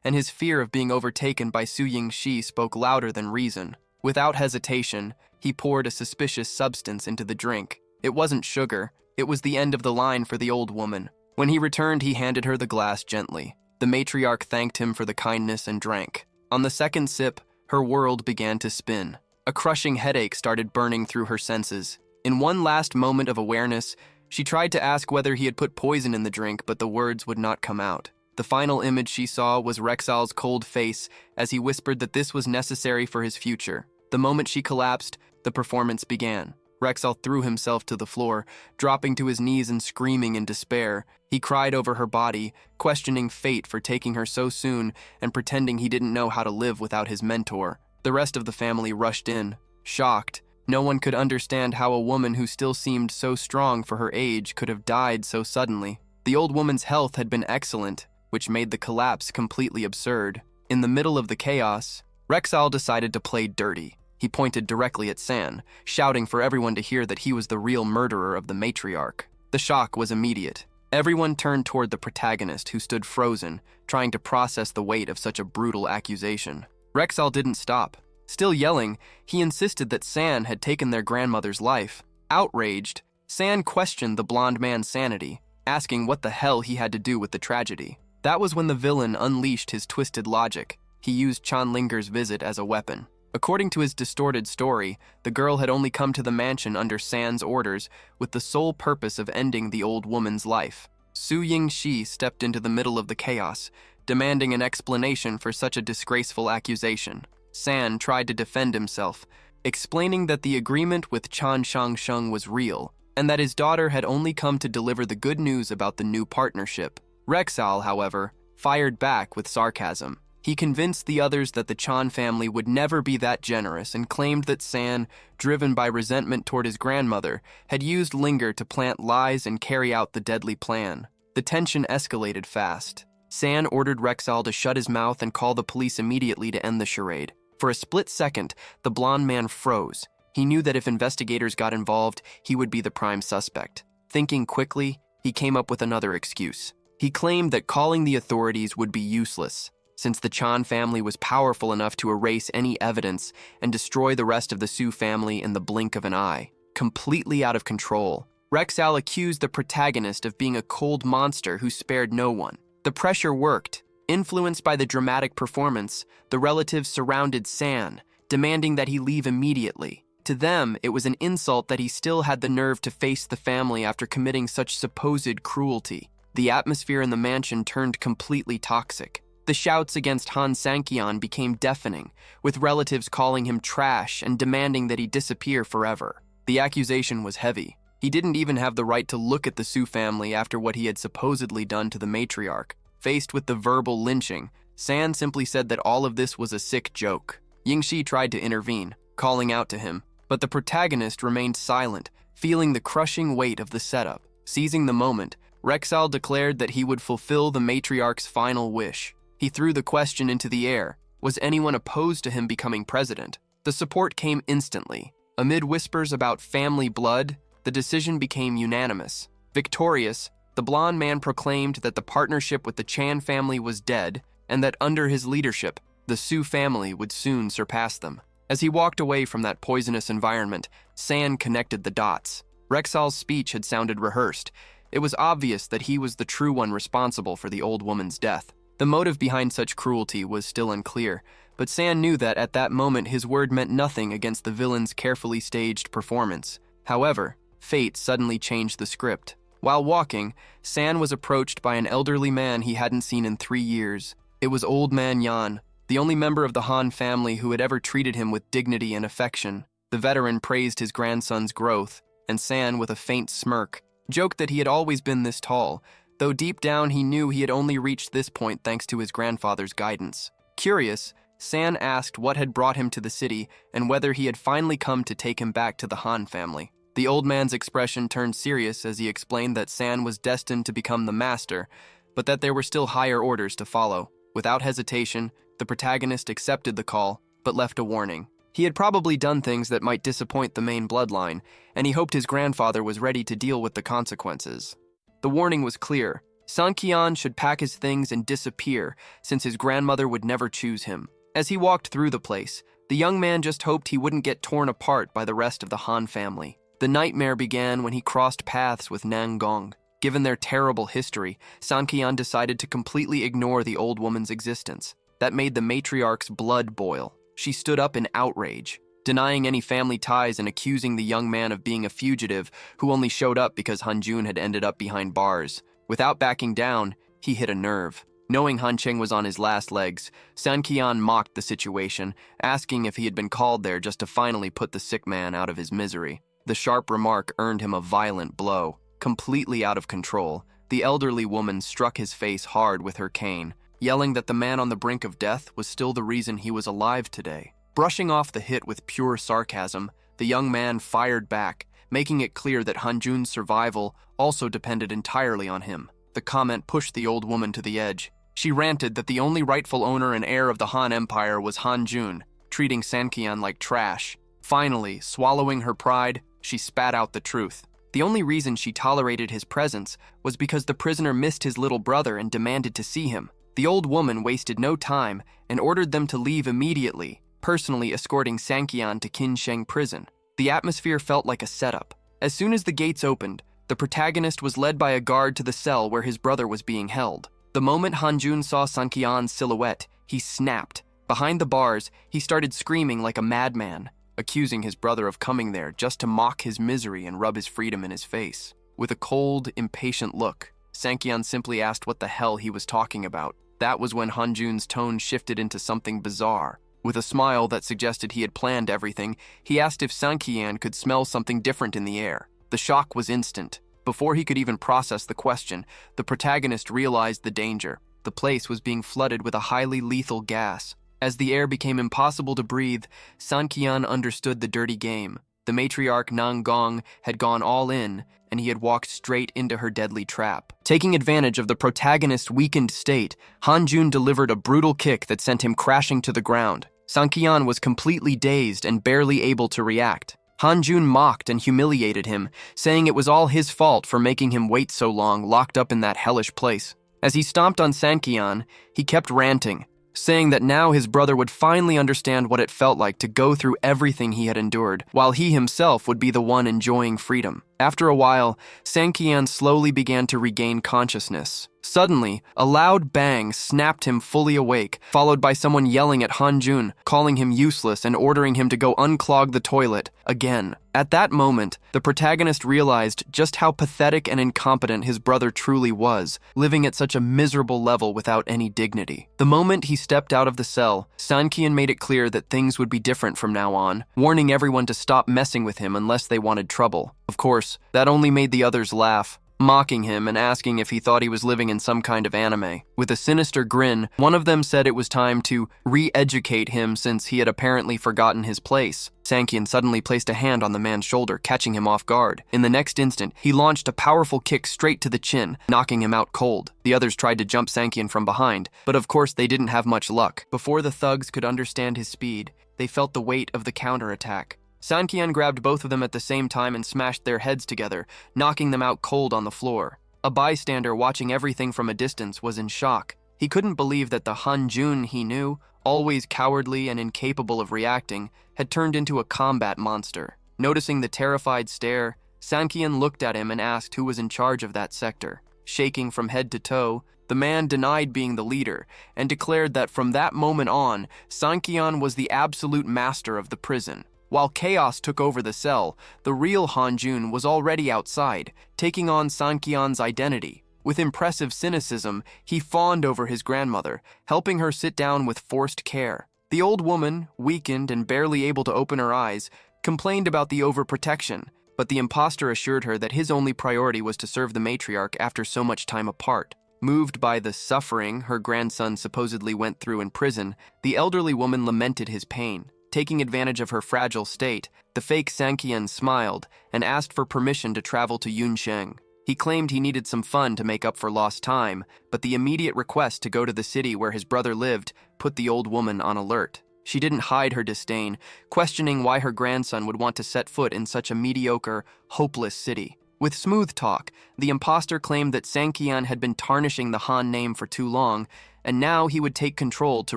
and his fear of being overtaken by Su Yingxi spoke louder than reason. Without hesitation, he poured a suspicious substance into the drink. It wasn't sugar. It was the end of the line for the old woman. When he returned, he handed her the glass gently. The matriarch thanked him for the kindness and drank. On the second sip, her world began to spin. A crushing headache started burning through her senses. In one last moment of awareness, she tried to ask whether he had put poison in the drink, but the words would not come out. The final image she saw was Rexal's cold face as he whispered that this was necessary for his future. The moment she collapsed, the performance began. Rexal threw himself to the floor, dropping to his knees and screaming in despair. He cried over her body, questioning fate for taking her so soon and pretending he didn't know how to live without his mentor. The rest of the family rushed in, shocked. No one could understand how a woman who still seemed so strong for her age could have died so suddenly. The old woman's health had been excellent, which made the collapse completely absurd. In the middle of the chaos, Rexal decided to play dirty. He pointed directly at San, shouting for everyone to hear that he was the real murderer of the matriarch. The shock was immediate. Everyone turned toward the protagonist, who stood frozen, trying to process the weight of such a brutal accusation. Rexal didn't stop. Still yelling, he insisted that San had taken their grandmother's life. Outraged, San questioned the blonde man's sanity, asking what the hell he had to do with the tragedy. That was when the villain unleashed his twisted logic. He used Chanlinger's visit as a weapon. According to his distorted story, the girl had only come to the mansion under San's orders with the sole purpose of ending the old woman's life. Su Yingxi stepped into the middle of the chaos, demanding an explanation for such a disgraceful accusation. San tried to defend himself, explaining that the agreement with Chan Shangsheng was real, and that his daughter had only come to deliver the good news about the new partnership. Rexal, however, fired back with sarcasm. He convinced the others that the Chan family would never be that generous and claimed that San, driven by resentment toward his grandmother, had used Linger to plant lies and carry out the deadly plan. The tension escalated fast. San ordered Rexal to shut his mouth and call the police immediately to end the charade. For a split second, the blonde man froze. He knew that if investigators got involved, he would be the prime suspect. Thinking quickly, he came up with another excuse. He claimed that calling the authorities would be useless, since the Chan family was powerful enough to erase any evidence and destroy the rest of the Su family in the blink of an eye. Completely out of control, Rexal accused the protagonist of being a cold monster who spared no one. The pressure worked. Influenced by the dramatic performance, the relatives surrounded San, demanding that he leave immediately. To them, it was an insult that he still had the nerve to face the family after committing such supposed cruelty. The atmosphere in the mansion turned completely toxic. The shouts against Han Sankian became deafening, with relatives calling him trash and demanding that he disappear forever. The accusation was heavy. He didn't even have the right to look at the Su family after what he had supposedly done to the matriarch. Faced with the verbal lynching, San simply said that all of this was a sick joke. Yingxi tried to intervene, calling out to him, but the protagonist remained silent, feeling the crushing weight of the setup. Seizing the moment, Rexal declared that he would fulfill the matriarch's final wish. He threw the question into the air. Was anyone opposed to him becoming president? The support came instantly. Amid whispers about family blood, the decision became unanimous. Victorious, the blonde man proclaimed that the partnership with the Chan family was dead and that under his leadership, the Su family would soon surpass them. As he walked away from that poisonous environment, San connected the dots. Rexal's speech had sounded rehearsed. It was obvious that he was the true one responsible for the old woman's death. The motive behind such cruelty was still unclear, but San knew that at that moment his word meant nothing against the villain's carefully staged performance. However, fate suddenly changed the script. While walking, San was approached by an elderly man he hadn't seen in 3 years. It was Old Man Yan, the only member of the Han family who had ever treated him with dignity and affection. The veteran praised his grandson's growth, and San, with a faint smirk, joked that he had always been this tall, though deep down he knew he had only reached this point thanks to his grandfather's guidance. Curious, San asked what had brought him to the city and whether he had finally come to take him back to the Han family. The old man's expression turned serious as he explained that San was destined to become the master, but that there were still higher orders to follow. Without hesitation, the protagonist accepted the call, but left a warning. He had probably done things that might disappoint the main bloodline, and he hoped his grandfather was ready to deal with the consequences. The warning was clear. Sankian should pack his things and disappear, since his grandmother would never choose him. As he walked through the place, the young man just hoped he wouldn't get torn apart by the rest of the Han family. The nightmare began when he crossed paths with Nangong. Given their terrible history, Sankian decided to completely ignore the old woman's existence. That made the matriarch's blood boil. She stood up in outrage, denying any family ties and accusing the young man of being a fugitive who only showed up because Hanjun had ended up behind bars. Without backing down, he hit a nerve. Knowing Hancheng was on his last legs, Sankian mocked the situation, asking if he had been called there just to finally put the sick man out of his misery. The sharp remark earned him a violent blow. Completely out of control, the elderly woman struck his face hard with her cane, yelling that the man on the brink of death was still the reason he was alive today. Brushing off the hit with pure sarcasm, the young man fired back, making it clear that Hanjun's survival also depended entirely on him. The comment pushed the old woman to the edge. She ranted that the only rightful owner and heir of the Han Empire was Hanjun, treating Sankian like trash. Finally, swallowing her pride, she spat out the truth. The only reason she tolerated his presence was because the prisoner missed his little brother and demanded to see him. The old woman wasted no time and ordered them to leave immediately, personally escorting Sankian to Qinsheng prison. The atmosphere felt like a setup. As soon as the gates opened, the protagonist was led by a guard to the cell where his brother was being held. The moment Hanjun saw Sankian's silhouette, he snapped. Behind the bars, he started screaming like a madman, accusing his brother of coming there just to mock his misery and rub his freedom in his face. With a cold, impatient look, Sankian simply asked what the hell he was talking about. That was when Hanjun's tone shifted into something bizarre. With a smile that suggested he had planned everything, he asked if Sankian could smell something different in the air. The shock was instant. Before he could even process the question, the protagonist realized the danger. The place was being flooded with a highly lethal gas. As the air became impossible to breathe, Sankian understood the dirty game. The matriarch Nangong had gone all in, and he had walked straight into her deadly trap. Taking advantage of the protagonist's weakened state, Hanjun delivered a brutal kick that sent him crashing to the ground. Sankian was completely dazed and barely able to react. Hanjun mocked and humiliated him, saying it was all his fault for making him wait so long locked up in that hellish place. As he stomped on Sankian, he kept ranting, saying that now his brother would finally understand what it felt like to go through everything he had endured, while he himself would be the one enjoying freedom. After a while, Sankian slowly began to regain consciousness. Suddenly, a loud bang snapped him fully awake, followed by someone yelling at Hanjun, calling him useless and ordering him to go unclog the toilet again. At that moment, the protagonist realized just how pathetic and incompetent his brother truly was, living at such a miserable level without any dignity. The moment he stepped out of the cell, Sankian made it clear that things would be different from now on, warning everyone to stop messing with him unless they wanted trouble. Of course, that only made the others laugh, mocking him and asking if he thought he was living in some kind of anime. With a sinister grin, one of them said it was time to re-educate him since he had apparently forgotten his place. Sankian suddenly placed a hand on the man's shoulder, catching him off guard. In the next instant, he launched a powerful kick straight to the chin, knocking him out cold. The others tried to jump Sankian from behind, but of course they didn't have much luck. Before the thugs could understand his speed, they felt the weight of the counterattack. Sankian grabbed both of them at the same time and smashed their heads together, knocking them out cold on the floor. A bystander watching everything from a distance was in shock. He couldn't believe that the Hanjun he knew, always cowardly and incapable of reacting, had turned into a combat monster. Noticing the terrified stare, Sankian looked at him and asked who was in charge of that sector. Shaking from head to toe, the man denied being the leader and declared that from that moment on, Sankian was the absolute master of the prison. While chaos took over the cell, the real Hanjun was already outside, taking on Sankian's identity. With impressive cynicism, he fawned over his grandmother, helping her sit down with forced care. The old woman, weakened and barely able to open her eyes, complained about the overprotection, but the imposter assured her that his only priority was to serve the matriarch after so much time apart. Moved by the suffering her grandson supposedly went through in prison, the elderly woman lamented his pain, Taking advantage of her fragile state, the fake Sanqian smiled and asked for permission to travel to Yunsheng. He claimed he needed some fun to make up for lost time, but the immediate request to go to the city where his brother lived put the old woman on alert. She didn't hide her disdain, questioning why her grandson would want to set foot in such a mediocre, hopeless city. With smooth talk, the impostor claimed that Sanqian had been tarnishing the Han name for too long, and now he would take control to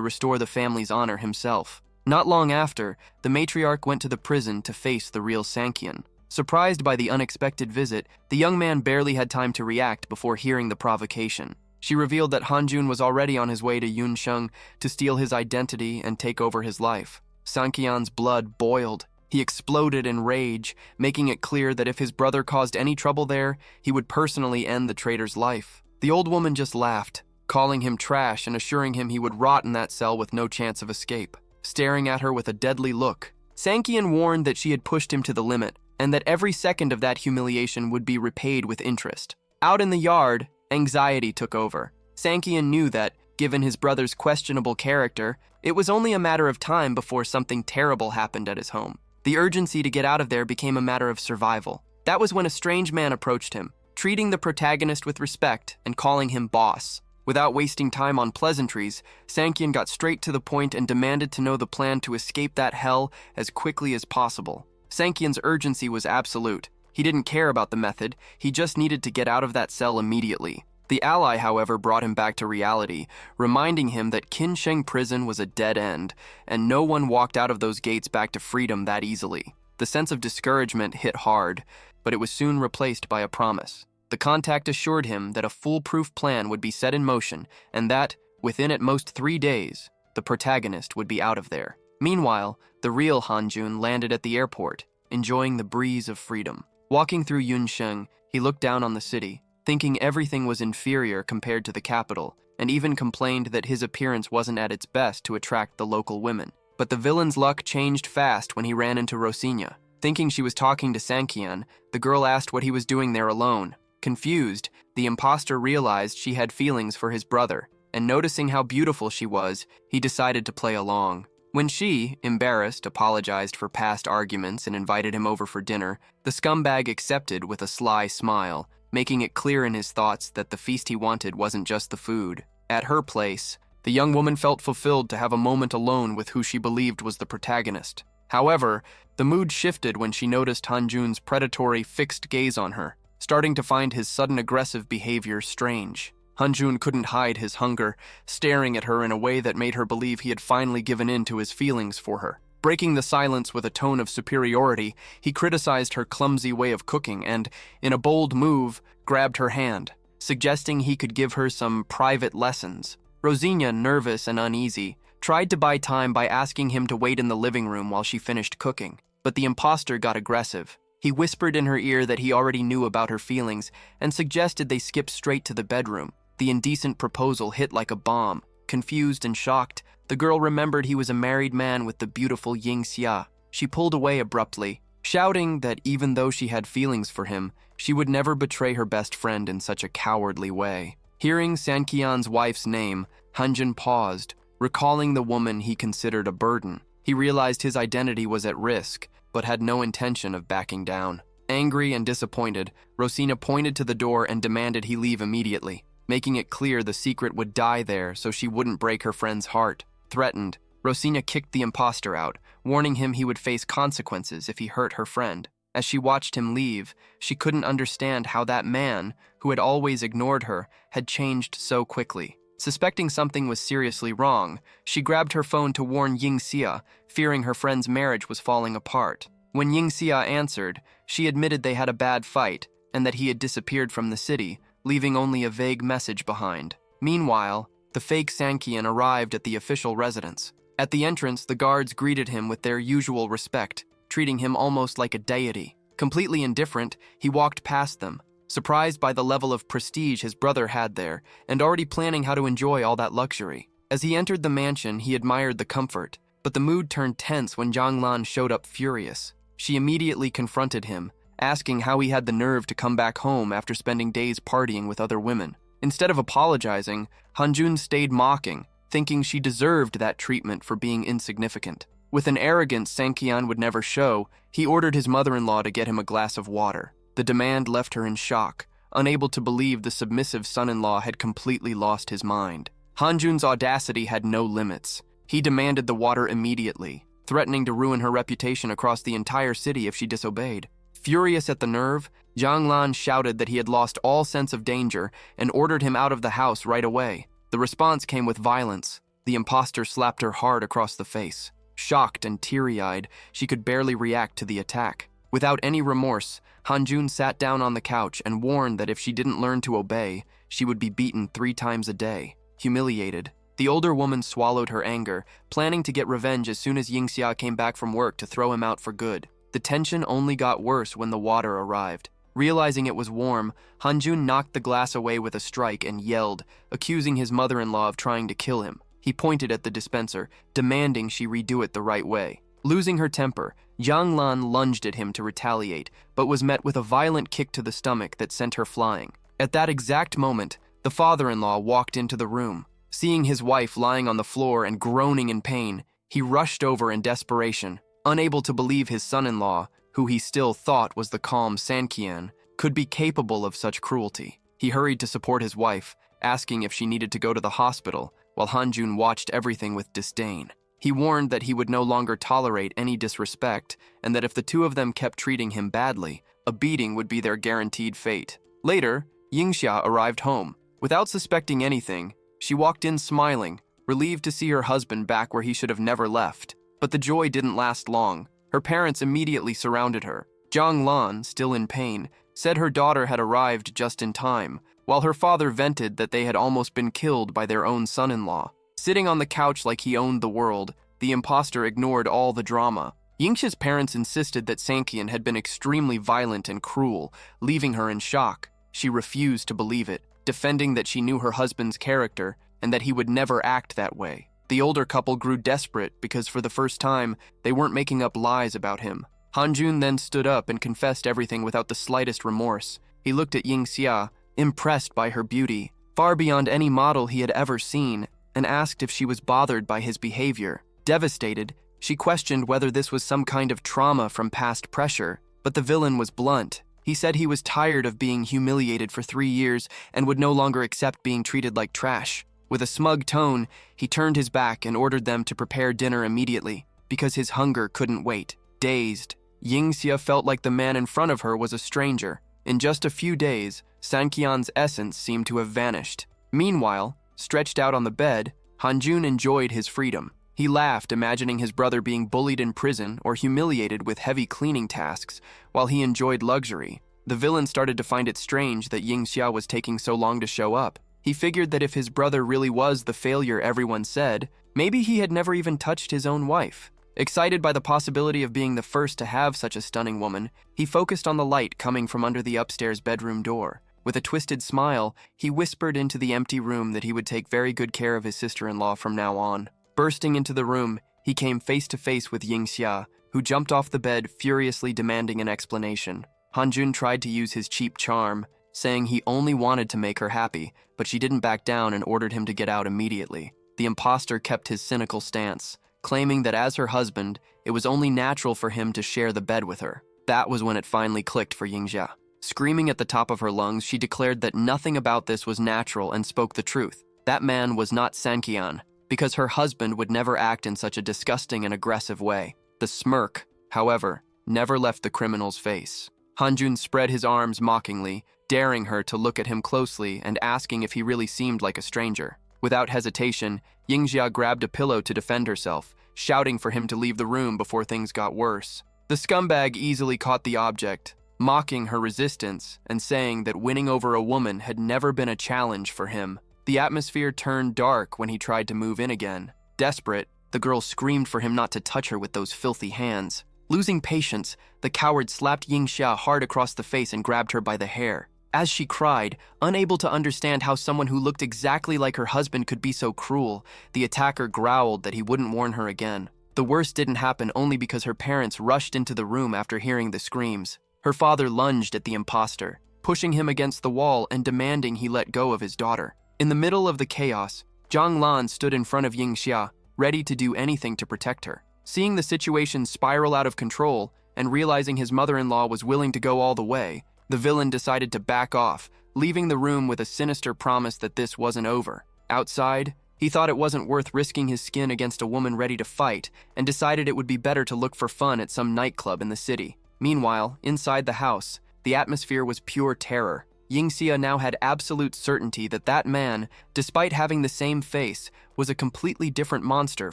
restore the family's honor himself. Not long after, the matriarch went to the prison to face the real Sanqian. Surprised by the unexpected visit, the young man barely had time to react before hearing the provocation. She revealed that Hanjun was already on his way to Yunsheng to steal his identity and take over his life. Sanqian's blood boiled. He exploded in rage, making it clear that if his brother caused any trouble there, he would personally end the traitor's life. The old woman just laughed, calling him trash and assuring him he would rot in that cell with no chance of escape. Staring at her with a deadly look, Sanqian warned that she had pushed him to the limit, and that every second of that humiliation would be repaid with interest. Out in the yard, anxiety took over. Sanqian knew that, given his brother's questionable character, it was only a matter of time before something terrible happened at his home. The urgency to get out of there became a matter of survival. That was when a strange man approached him, treating the protagonist with respect and calling him boss. Without wasting time on pleasantries, Sanqian got straight to the point and demanded to know the plan to escape that hell as quickly as possible. Sanqian's urgency was absolute. He didn't care about the method, he just needed to get out of that cell immediately. The ally, however, brought him back to reality, reminding him that Qinsheng prison was a dead end, and no one walked out of those gates back to freedom that easily. The sense of discouragement hit hard, but it was soon replaced by a promise. The contact assured him that a foolproof plan would be set in motion, and that, within at most 3 days, the protagonist would be out of there. Meanwhile, the real Hanjun landed at the airport, enjoying the breeze of freedom. Walking through Yunsheng, he looked down on the city, thinking everything was inferior compared to the capital, and even complained that his appearance wasn't at its best to attract the local women. But the villain's luck changed fast when he ran into Rosina. Thinking she was talking to Sanqian, the girl asked what he was doing there alone. Confused, the impostor realized she had feelings for his brother, and noticing how beautiful she was, he decided to play along. When she, embarrassed, apologized for past arguments and invited him over for dinner, the scumbag accepted with a sly smile, making it clear in his thoughts that the feast he wanted wasn't just the food. At her place, the young woman felt fulfilled to have a moment alone with who she believed was the protagonist. However, the mood shifted when she noticed Hanjun's predatory, fixed gaze on her, starting to find his sudden aggressive behavior strange. Hanjun couldn't hide his hunger, staring at her in a way that made her believe he had finally given in to his feelings for her. Breaking the silence with a tone of superiority, he criticized her clumsy way of cooking and, in a bold move, grabbed her hand, suggesting he could give her some private lessons. Rosina, nervous and uneasy, tried to buy time by asking him to wait in the living room while she finished cooking, but the impostor got aggressive. He whispered in her ear that he already knew about her feelings and suggested they skip straight to the bedroom. The indecent proposal hit like a bomb. Confused and shocked, the girl remembered he was a married man with the beautiful Ying Xia. She pulled away abruptly, shouting that even though she had feelings for him, she would never betray her best friend in such a cowardly way. Hearing Sanqian's wife's name, Hanjun paused, recalling the woman he considered a burden. He realized his identity was at risk, but had no intention of backing down. Angry and disappointed, Rosina pointed to the door and demanded he leave immediately, making it clear the secret would die there so she wouldn't break her friend's heart. Threatened, Rosina kicked the impostor out, warning him he would face consequences if he hurt her friend. As she watched him leave, she couldn't understand how that man, who had always ignored her, had changed so quickly. Suspecting something was seriously wrong, she grabbed her phone to warn Ying Xia, fearing her friend's marriage was falling apart. When Ying Xia answered, she admitted they had a bad fight and that he had disappeared from the city, leaving only a vague message behind. Meanwhile, the fake Sanqian arrived at the official residence. At the entrance, the guards greeted him with their usual respect, treating him almost like a deity. Completely indifferent, he walked past them, surprised by the level of prestige his brother had there, and already planning how to enjoy all that luxury. As he entered the mansion, he admired the comfort, but the mood turned tense when Zhang Lan showed up furious. She immediately confronted him, asking how he had the nerve to come back home after spending days partying with other women. Instead of apologizing, Hanjun stayed mocking, thinking she deserved that treatment for being insignificant. With an arrogance Sankian would never show, he ordered his mother-in-law to get him a glass of water. The demand left her in shock, unable to believe the submissive son-in-law had completely lost his mind. Hanjun's audacity had no limits. He demanded the water immediately, threatening to ruin her reputation across the entire city if she disobeyed. Furious at the nerve, Zhang Lan shouted that he had lost all sense of danger and ordered him out of the house right away. The response came with violence. The imposter slapped her hard across the face. Shocked and teary-eyed, she could barely react to the attack. Without any remorse, Hanjun sat down on the couch and warned that if she didn't learn to obey, she would be beaten 3 times a day. Humiliated, the older woman swallowed her anger, planning to get revenge as soon as Yingxia came back from work to throw him out for good. The tension only got worse when the water arrived. Realizing it was warm, Hanjun knocked the glass away with a strike and yelled, accusing his mother-in-law of trying to kill him. He pointed at the dispenser, demanding she redo it the right way. Losing her temper, Zhang Lan lunged at him to retaliate, but was met with a violent kick to the stomach that sent her flying. At that exact moment, the father-in-law walked into the room. Seeing his wife lying on the floor and groaning in pain, he rushed over in desperation, unable to believe his son-in-law, who he still thought was the calm Sankian, could be capable of such cruelty. He hurried to support his wife, asking if she needed to go to the hospital, while Hanjun watched everything with disdain. He warned that he would no longer tolerate any disrespect, and that if the two of them kept treating him badly, a beating would be their guaranteed fate. Later, Yingxia arrived home. Without suspecting anything, she walked in smiling, relieved to see her husband back where he should have never left. But the joy didn't last long. Her parents immediately surrounded her. Zhang Lan, still in pain, said her daughter had arrived just in time, while her father vented that they had almost been killed by their own son-in-law. Sitting on the couch like he owned the world, the imposter ignored all the drama. Yingxia's parents insisted that Sankian had been extremely violent and cruel, leaving her in shock. She refused to believe it, defending that she knew her husband's character and that he would never act that way. The older couple grew desperate because for the first time, they weren't making up lies about him. Hanjun then stood up and confessed everything without the slightest remorse. He looked at Yingxia, impressed by her beauty, far beyond any model he had ever seen, and asked if she was bothered by his behavior. Devastated, she questioned whether this was some kind of trauma from past pressure, but the villain was blunt. He said he was tired of being humiliated for 3 years and would no longer accept being treated like trash. With a smug tone, he turned his back and ordered them to prepare dinner immediately, because his hunger couldn't wait. Dazed, Yingxia felt like the man in front of her was a stranger. In just a few days, Sankian's essence seemed to have vanished. Meanwhile, stretched out on the bed, Hanjun enjoyed his freedom. He laughed, imagining his brother being bullied in prison or humiliated with heavy cleaning tasks, while he enjoyed luxury. The villain started to find it strange that Yingxia was taking so long to show up. He figured that if his brother really was the failure everyone said, maybe he had never even touched his own wife. Excited by the possibility of being the first to have such a stunning woman, he focused on the light coming from under the upstairs bedroom door. With a twisted smile, he whispered into the empty room that he would take very good care of his sister-in-law from now on. Bursting into the room, he came face to face with Yingxia, who jumped off the bed, furiously demanding an explanation. Hanjun tried to use his cheap charm, saying he only wanted to make her happy, but she didn't back down and ordered him to get out immediately. The imposter kept his cynical stance, claiming that as her husband, it was only natural for him to share the bed with her. That was when it finally clicked for Yingxia. Screaming at the top of her lungs, she declared that nothing about this was natural and spoke the truth. That man was not Sankian, because her husband would never act in such a disgusting and aggressive way. The smirk, however, never left the criminal's face. Hanjun spread his arms mockingly, daring her to look at him closely and asking if he really seemed like a stranger. Without hesitation, Yingxia grabbed a pillow to defend herself, shouting for him to leave the room before things got worse. The scumbag easily caught the object, mocking her resistance and saying that winning over a woman had never been a challenge for him. The atmosphere turned dark when he tried to move in again. Desperate, the girl screamed for him not to touch her with those filthy hands. Losing patience, the coward slapped Yingxia hard across the face and grabbed her by the hair. As she cried, unable to understand how someone who looked exactly like her husband could be so cruel, the attacker growled that he wouldn't warn her again. The worst didn't happen only because her parents rushed into the room after hearing the screams. Her father lunged at the imposter, pushing him against the wall and demanding he let go of his daughter. In the middle of the chaos, Zhang Lan stood in front of Yingxia, ready to do anything to protect her. Seeing the situation spiral out of control and realizing his mother-in-law was willing to go all the way, the villain decided to back off, leaving the room with a sinister promise that this wasn't over. Outside, he thought it wasn't worth risking his skin against a woman ready to fight and decided it would be better to look for fun at some nightclub in the city. Meanwhile, inside the house, the atmosphere was pure terror. Yingxia now had absolute certainty that that man, despite having the same face, was a completely different monster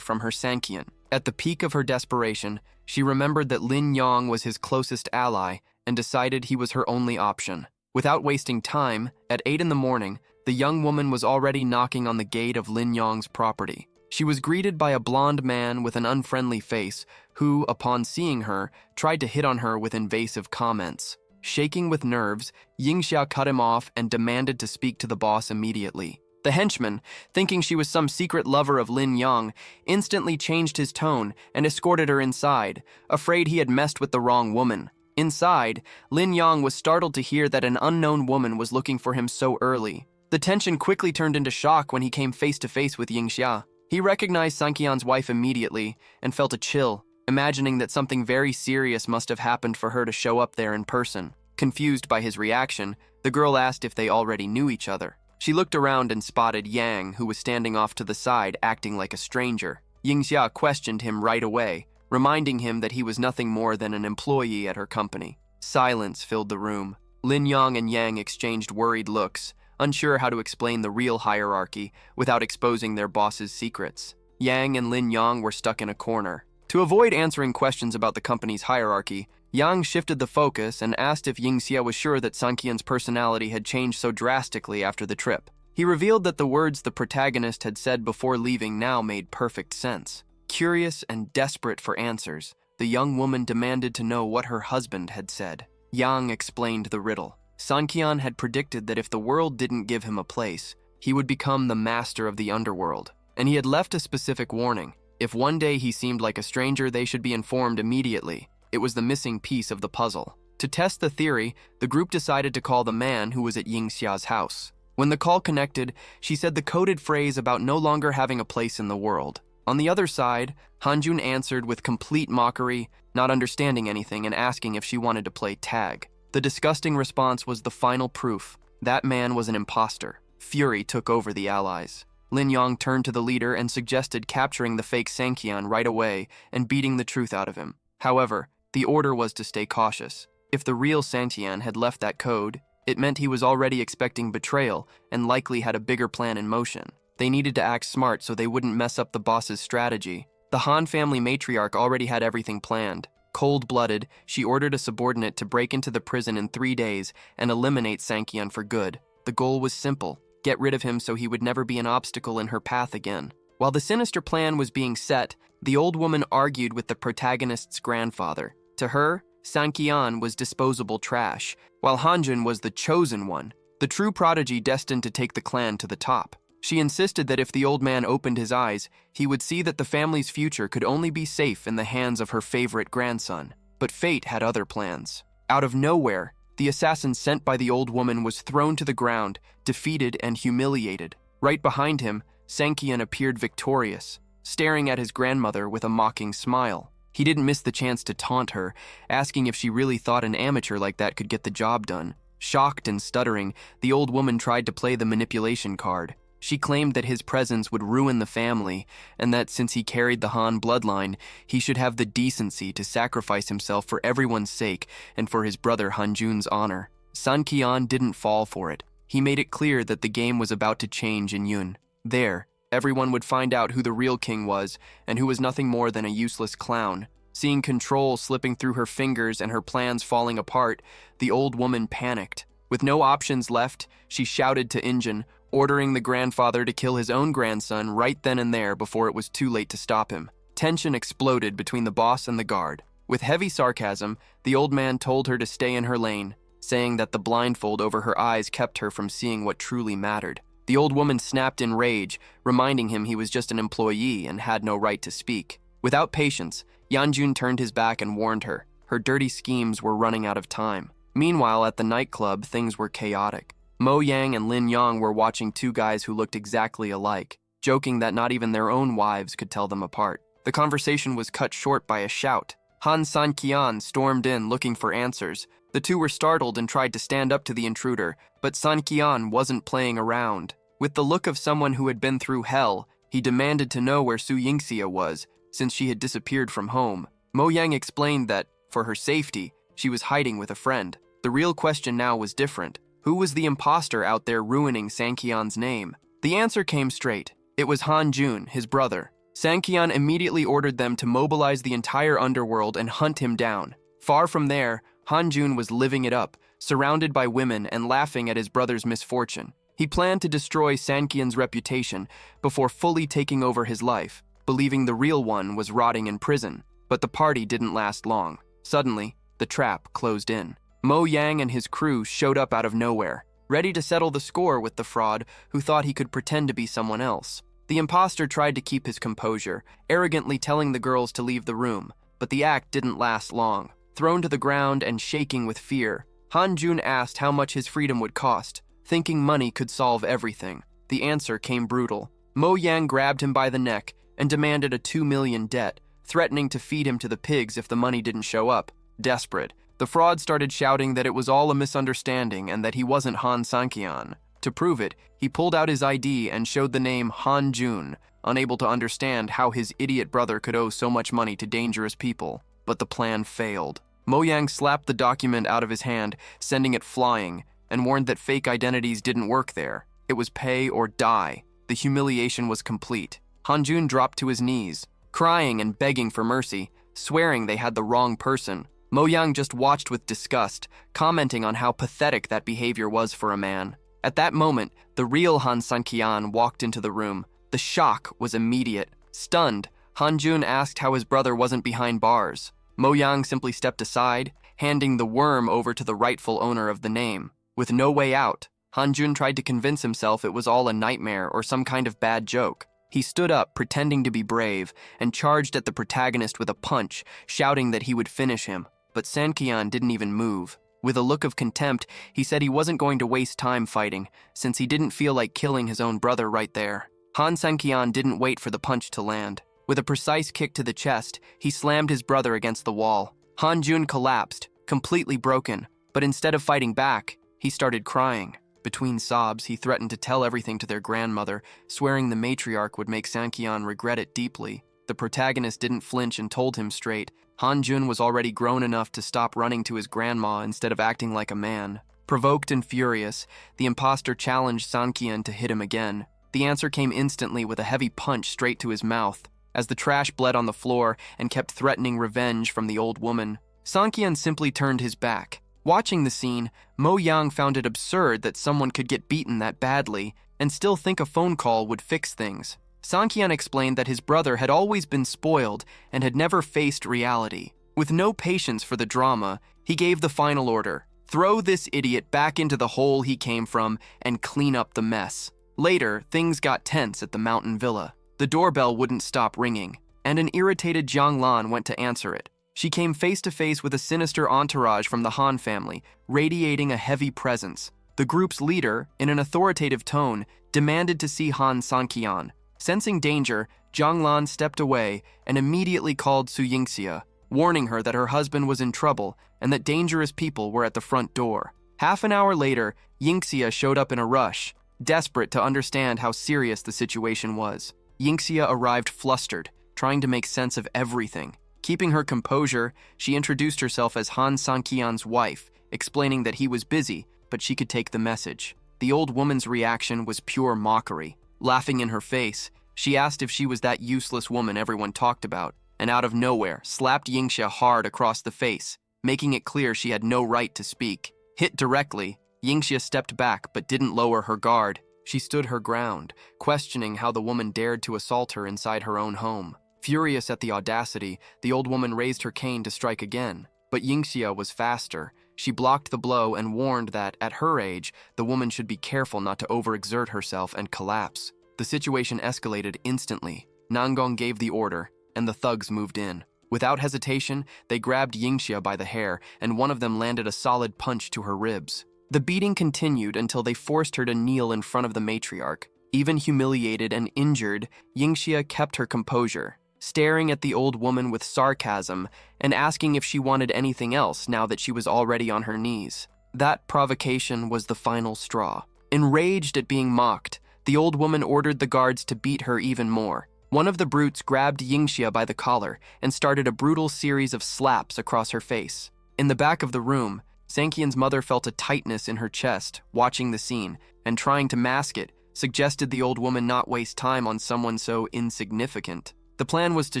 from her Sanqian. At the peak of her desperation, she remembered that Lin Yong was his closest ally and decided he was her only option. Without wasting time, at 8 in the morning, the young woman was already knocking on the gate of Lin Yong's property. She was greeted by a blonde man with an unfriendly face who, upon seeing her, tried to hit on her with invasive comments. Shaking with nerves, Yingxia cut him off and demanded to speak to the boss immediately. The henchman, thinking she was some secret lover of Lin Yong, instantly changed his tone and escorted her inside, afraid he had messed with the wrong woman. Inside, Lin Yong was startled to hear that an unknown woman was looking for him so early. The tension quickly turned into shock when he came face to face with Yingxia. He recognized Sanqian's wife immediately and felt a chill, imagining that something very serious must have happened for her to show up there in person. Confused by his reaction, the girl asked if they already knew each other. She looked around and spotted Yang, who was standing off to the side, acting like a stranger. Yingxia questioned him right away, reminding him that he was nothing more than an employee at her company. Silence filled the room. Lin Yong and Yang exchanged worried looks, unsure how to explain the real hierarchy without exposing their boss's secrets. Yang and Lin Yong were stuck in a corner. To avoid answering questions about the company's hierarchy, Yang shifted the focus and asked if Yingxia was sure that Sanqian's personality had changed so drastically after the trip. He revealed that the words the protagonist had said before leaving now made perfect sense. Curious and desperate for answers, the young woman demanded to know what her husband had said. Yang explained the riddle. Sanqian had predicted that if the world didn't give him a place, he would become the master of the underworld, and he had left a specific warning. If one day he seemed like a stranger, they should be informed immediately. It was the missing piece of the puzzle. To test the theory, the group decided to call the man who was at Yingxia's house. When the call connected, she said the coded phrase about no longer having a place in the world. On the other side, Hanjun answered with complete mockery, not understanding anything and asking if she wanted to play tag. The disgusting response was the final proof. That man was an imposter. Fury took over the allies. Lin Yong turned to the leader and suggested capturing the fake Sanqian right away and beating the truth out of him. However, the order was to stay cautious. If the real Sanqian had left that code, it meant he was already expecting betrayal and likely had a bigger plan in motion. They needed to act smart so they wouldn't mess up the boss's strategy. The Han family matriarch already had everything planned. Cold-blooded, she ordered a subordinate to break into the prison in 3 days and eliminate Sanqian for good. The goal was simple: get rid of him so he would never be an obstacle in her path again. While the sinister plan was being set, the old woman argued with the protagonist's grandfather. To her, Sanqian was disposable trash, while Hanjun was the chosen one, the true prodigy destined to take the clan to the top. She insisted that if the old man opened his eyes, he would see that the family's future could only be safe in the hands of her favorite grandson. But fate had other plans. Out of nowhere, the assassin sent by the old woman was thrown to the ground, defeated and humiliated. Right behind him, Sanqian appeared victorious, staring at his grandmother with a mocking smile. He didn't miss the chance to taunt her, asking if she really thought an amateur like that could get the job done. Shocked and stuttering, the old woman tried to play the manipulation card. She claimed that his presence would ruin the family, and that since he carried the Han bloodline, he should have the decency to sacrifice himself for everyone's sake and for his brother Hanjun's honor. Sanqian didn't fall for it. He made it clear that the game was about to change in Yun. There, everyone would find out who the real king was, and who was nothing more than a useless clown. Seeing control slipping through her fingers and her plans falling apart, the old woman panicked. With no options left, she shouted to Injin, ordering the grandfather to kill his own grandson right then and there before it was too late to stop him. Tension exploded between the boss and the guard. With heavy sarcasm, the old man told her to stay in her lane, saying that the blindfold over her eyes kept her from seeing what truly mattered. The old woman snapped in rage, reminding him he was just an employee and had no right to speak. Without patience, Yanjun turned his back and warned her. Her dirty schemes were running out of time. Meanwhile, at the nightclub, things were chaotic. Mo Yang and Lin Yong were watching two guys who looked exactly alike, joking that not even their own wives could tell them apart. The conversation was cut short by a shout. Han Sanqian stormed in looking for answers. The two were startled and tried to stand up to the intruder, but Sanqian wasn't playing around. With the look of someone who had been through hell, he demanded to know where Su Yingxia was, since she had disappeared from home. Mo Yang explained that, for her safety, she was hiding with a friend. The real question now was different. Who was the imposter out there ruining Sanqian's name? The answer came straight. It was Han Jun, his brother. Sanqian immediately ordered them to mobilize the entire underworld and hunt him down. Far from there, Han Jun was living it up, surrounded by women and laughing at his brother's misfortune. He planned to destroy Sanqian's reputation before fully taking over his life, believing the real one was rotting in prison. But the party didn't last long. Suddenly, the trap closed in. Mo Yang and his crew showed up out of nowhere, ready to settle the score with the fraud who thought he could pretend to be someone else. The imposter tried to keep his composure, arrogantly telling the girls to leave the room, but the act didn't last long. Thrown to the ground and shaking with fear, Han Jun asked how much his freedom would cost, thinking money could solve everything. The answer came brutal. Mo Yang grabbed him by the neck and demanded a 2 million debt, threatening to feed him to the pigs if the money didn't show up. Desperate, the fraud started shouting that it was all a misunderstanding and that he wasn't Han Sanqian. To prove it, he pulled out his ID and showed the name Han Jun, unable to understand how his idiot brother could owe so much money to dangerous people. But the plan failed. Mo Yang slapped the document out of his hand, sending it flying, and warned that fake identities didn't work there. It was pay or die. The humiliation was complete. Han Jun dropped to his knees, crying and begging for mercy, swearing they had the wrong person. Mo Yang just watched with disgust, commenting on how pathetic that behavior was for a man. At that moment, the real Han Sanqian walked into the room. The shock was immediate. Stunned, Han Jun asked how his brother wasn't behind bars. Mo Yang simply stepped aside, handing the worm over to the rightful owner of the name. With no way out, Han Jun tried to convince himself it was all a nightmare or some kind of bad joke. He stood up, pretending to be brave, and charged at the protagonist with a punch, shouting that he would finish him. But Sanqian didn't even move. With a look of contempt, he said he wasn't going to waste time fighting, since he didn't feel like killing his own brother right there. Han Sanqian didn't wait for the punch to land. With a precise kick to the chest, he slammed his brother against the wall. Han Jun collapsed, completely broken, but instead of fighting back, he started crying. Between sobs, he threatened to tell everything to their grandmother, swearing the matriarch would make Sanqian regret it deeply. The protagonist didn't flinch and told him straight. Han Jun was already grown enough to stop running to his grandma instead of acting like a man. Provoked and furious, the imposter challenged Sanqian to hit him again. The answer came instantly with a heavy punch straight to his mouth, as the trash bled on the floor and kept threatening revenge from the old woman. Sanqian simply turned his back. Watching the scene, Mo Yang found it absurd that someone could get beaten that badly and still think a phone call would fix things. Sanqian explained that his brother had always been spoiled and had never faced reality. With no patience for the drama, he gave the final order: throw this idiot back into the hole he came from and clean up the mess. Later, things got tense at the mountain villa. The doorbell wouldn't stop ringing, and an irritated Jiang Lan went to answer it. She came face to face with a sinister entourage from the Han family, radiating a heavy presence. The group's leader, in an authoritative tone, demanded to see Han Sanqian. Sensing danger, Jiang Lan stepped away and immediately called Su Yingxia, warning her that her husband was in trouble and that dangerous people were at the front door. Half an hour later, Yingxia showed up in a rush, desperate to understand how serious the situation was. Yingxia arrived flustered, trying to make sense of everything. Keeping her composure, she introduced herself as Han Sanqian's wife, explaining that he was busy, but she could take the message. The old woman's reaction was pure mockery. Laughing in her face, she asked if she was that useless woman everyone talked about, and out of nowhere, slapped Yingxia hard across the face, making it clear she had no right to speak. Hit directly, Yingxia stepped back but didn't lower her guard. She stood her ground, questioning how the woman dared to assault her inside her own home. Furious at the audacity, the old woman raised her cane to strike again. But Yingxia was faster. She blocked the blow and warned that, at her age, the woman should be careful not to overexert herself and collapse. The situation escalated instantly. Nangong gave the order, and the thugs moved in. Without hesitation, they grabbed Yingxia by the hair, and one of them landed a solid punch to her ribs. The beating continued until they forced her to kneel in front of the matriarch. Even humiliated and injured, Yingxia kept her composure. staring at the old woman with sarcasm and asking if she wanted anything else now that she was already on her knees. That provocation was the final straw. Enraged at being mocked, the old woman ordered the guards to beat her even more. One of the brutes grabbed Yingxia by the collar and started a brutal series of slaps across her face. In the back of the room, Sanqian's mother felt a tightness in her chest, watching the scene, and trying to mask it, suggested the old woman not waste time on someone so insignificant. The plan was to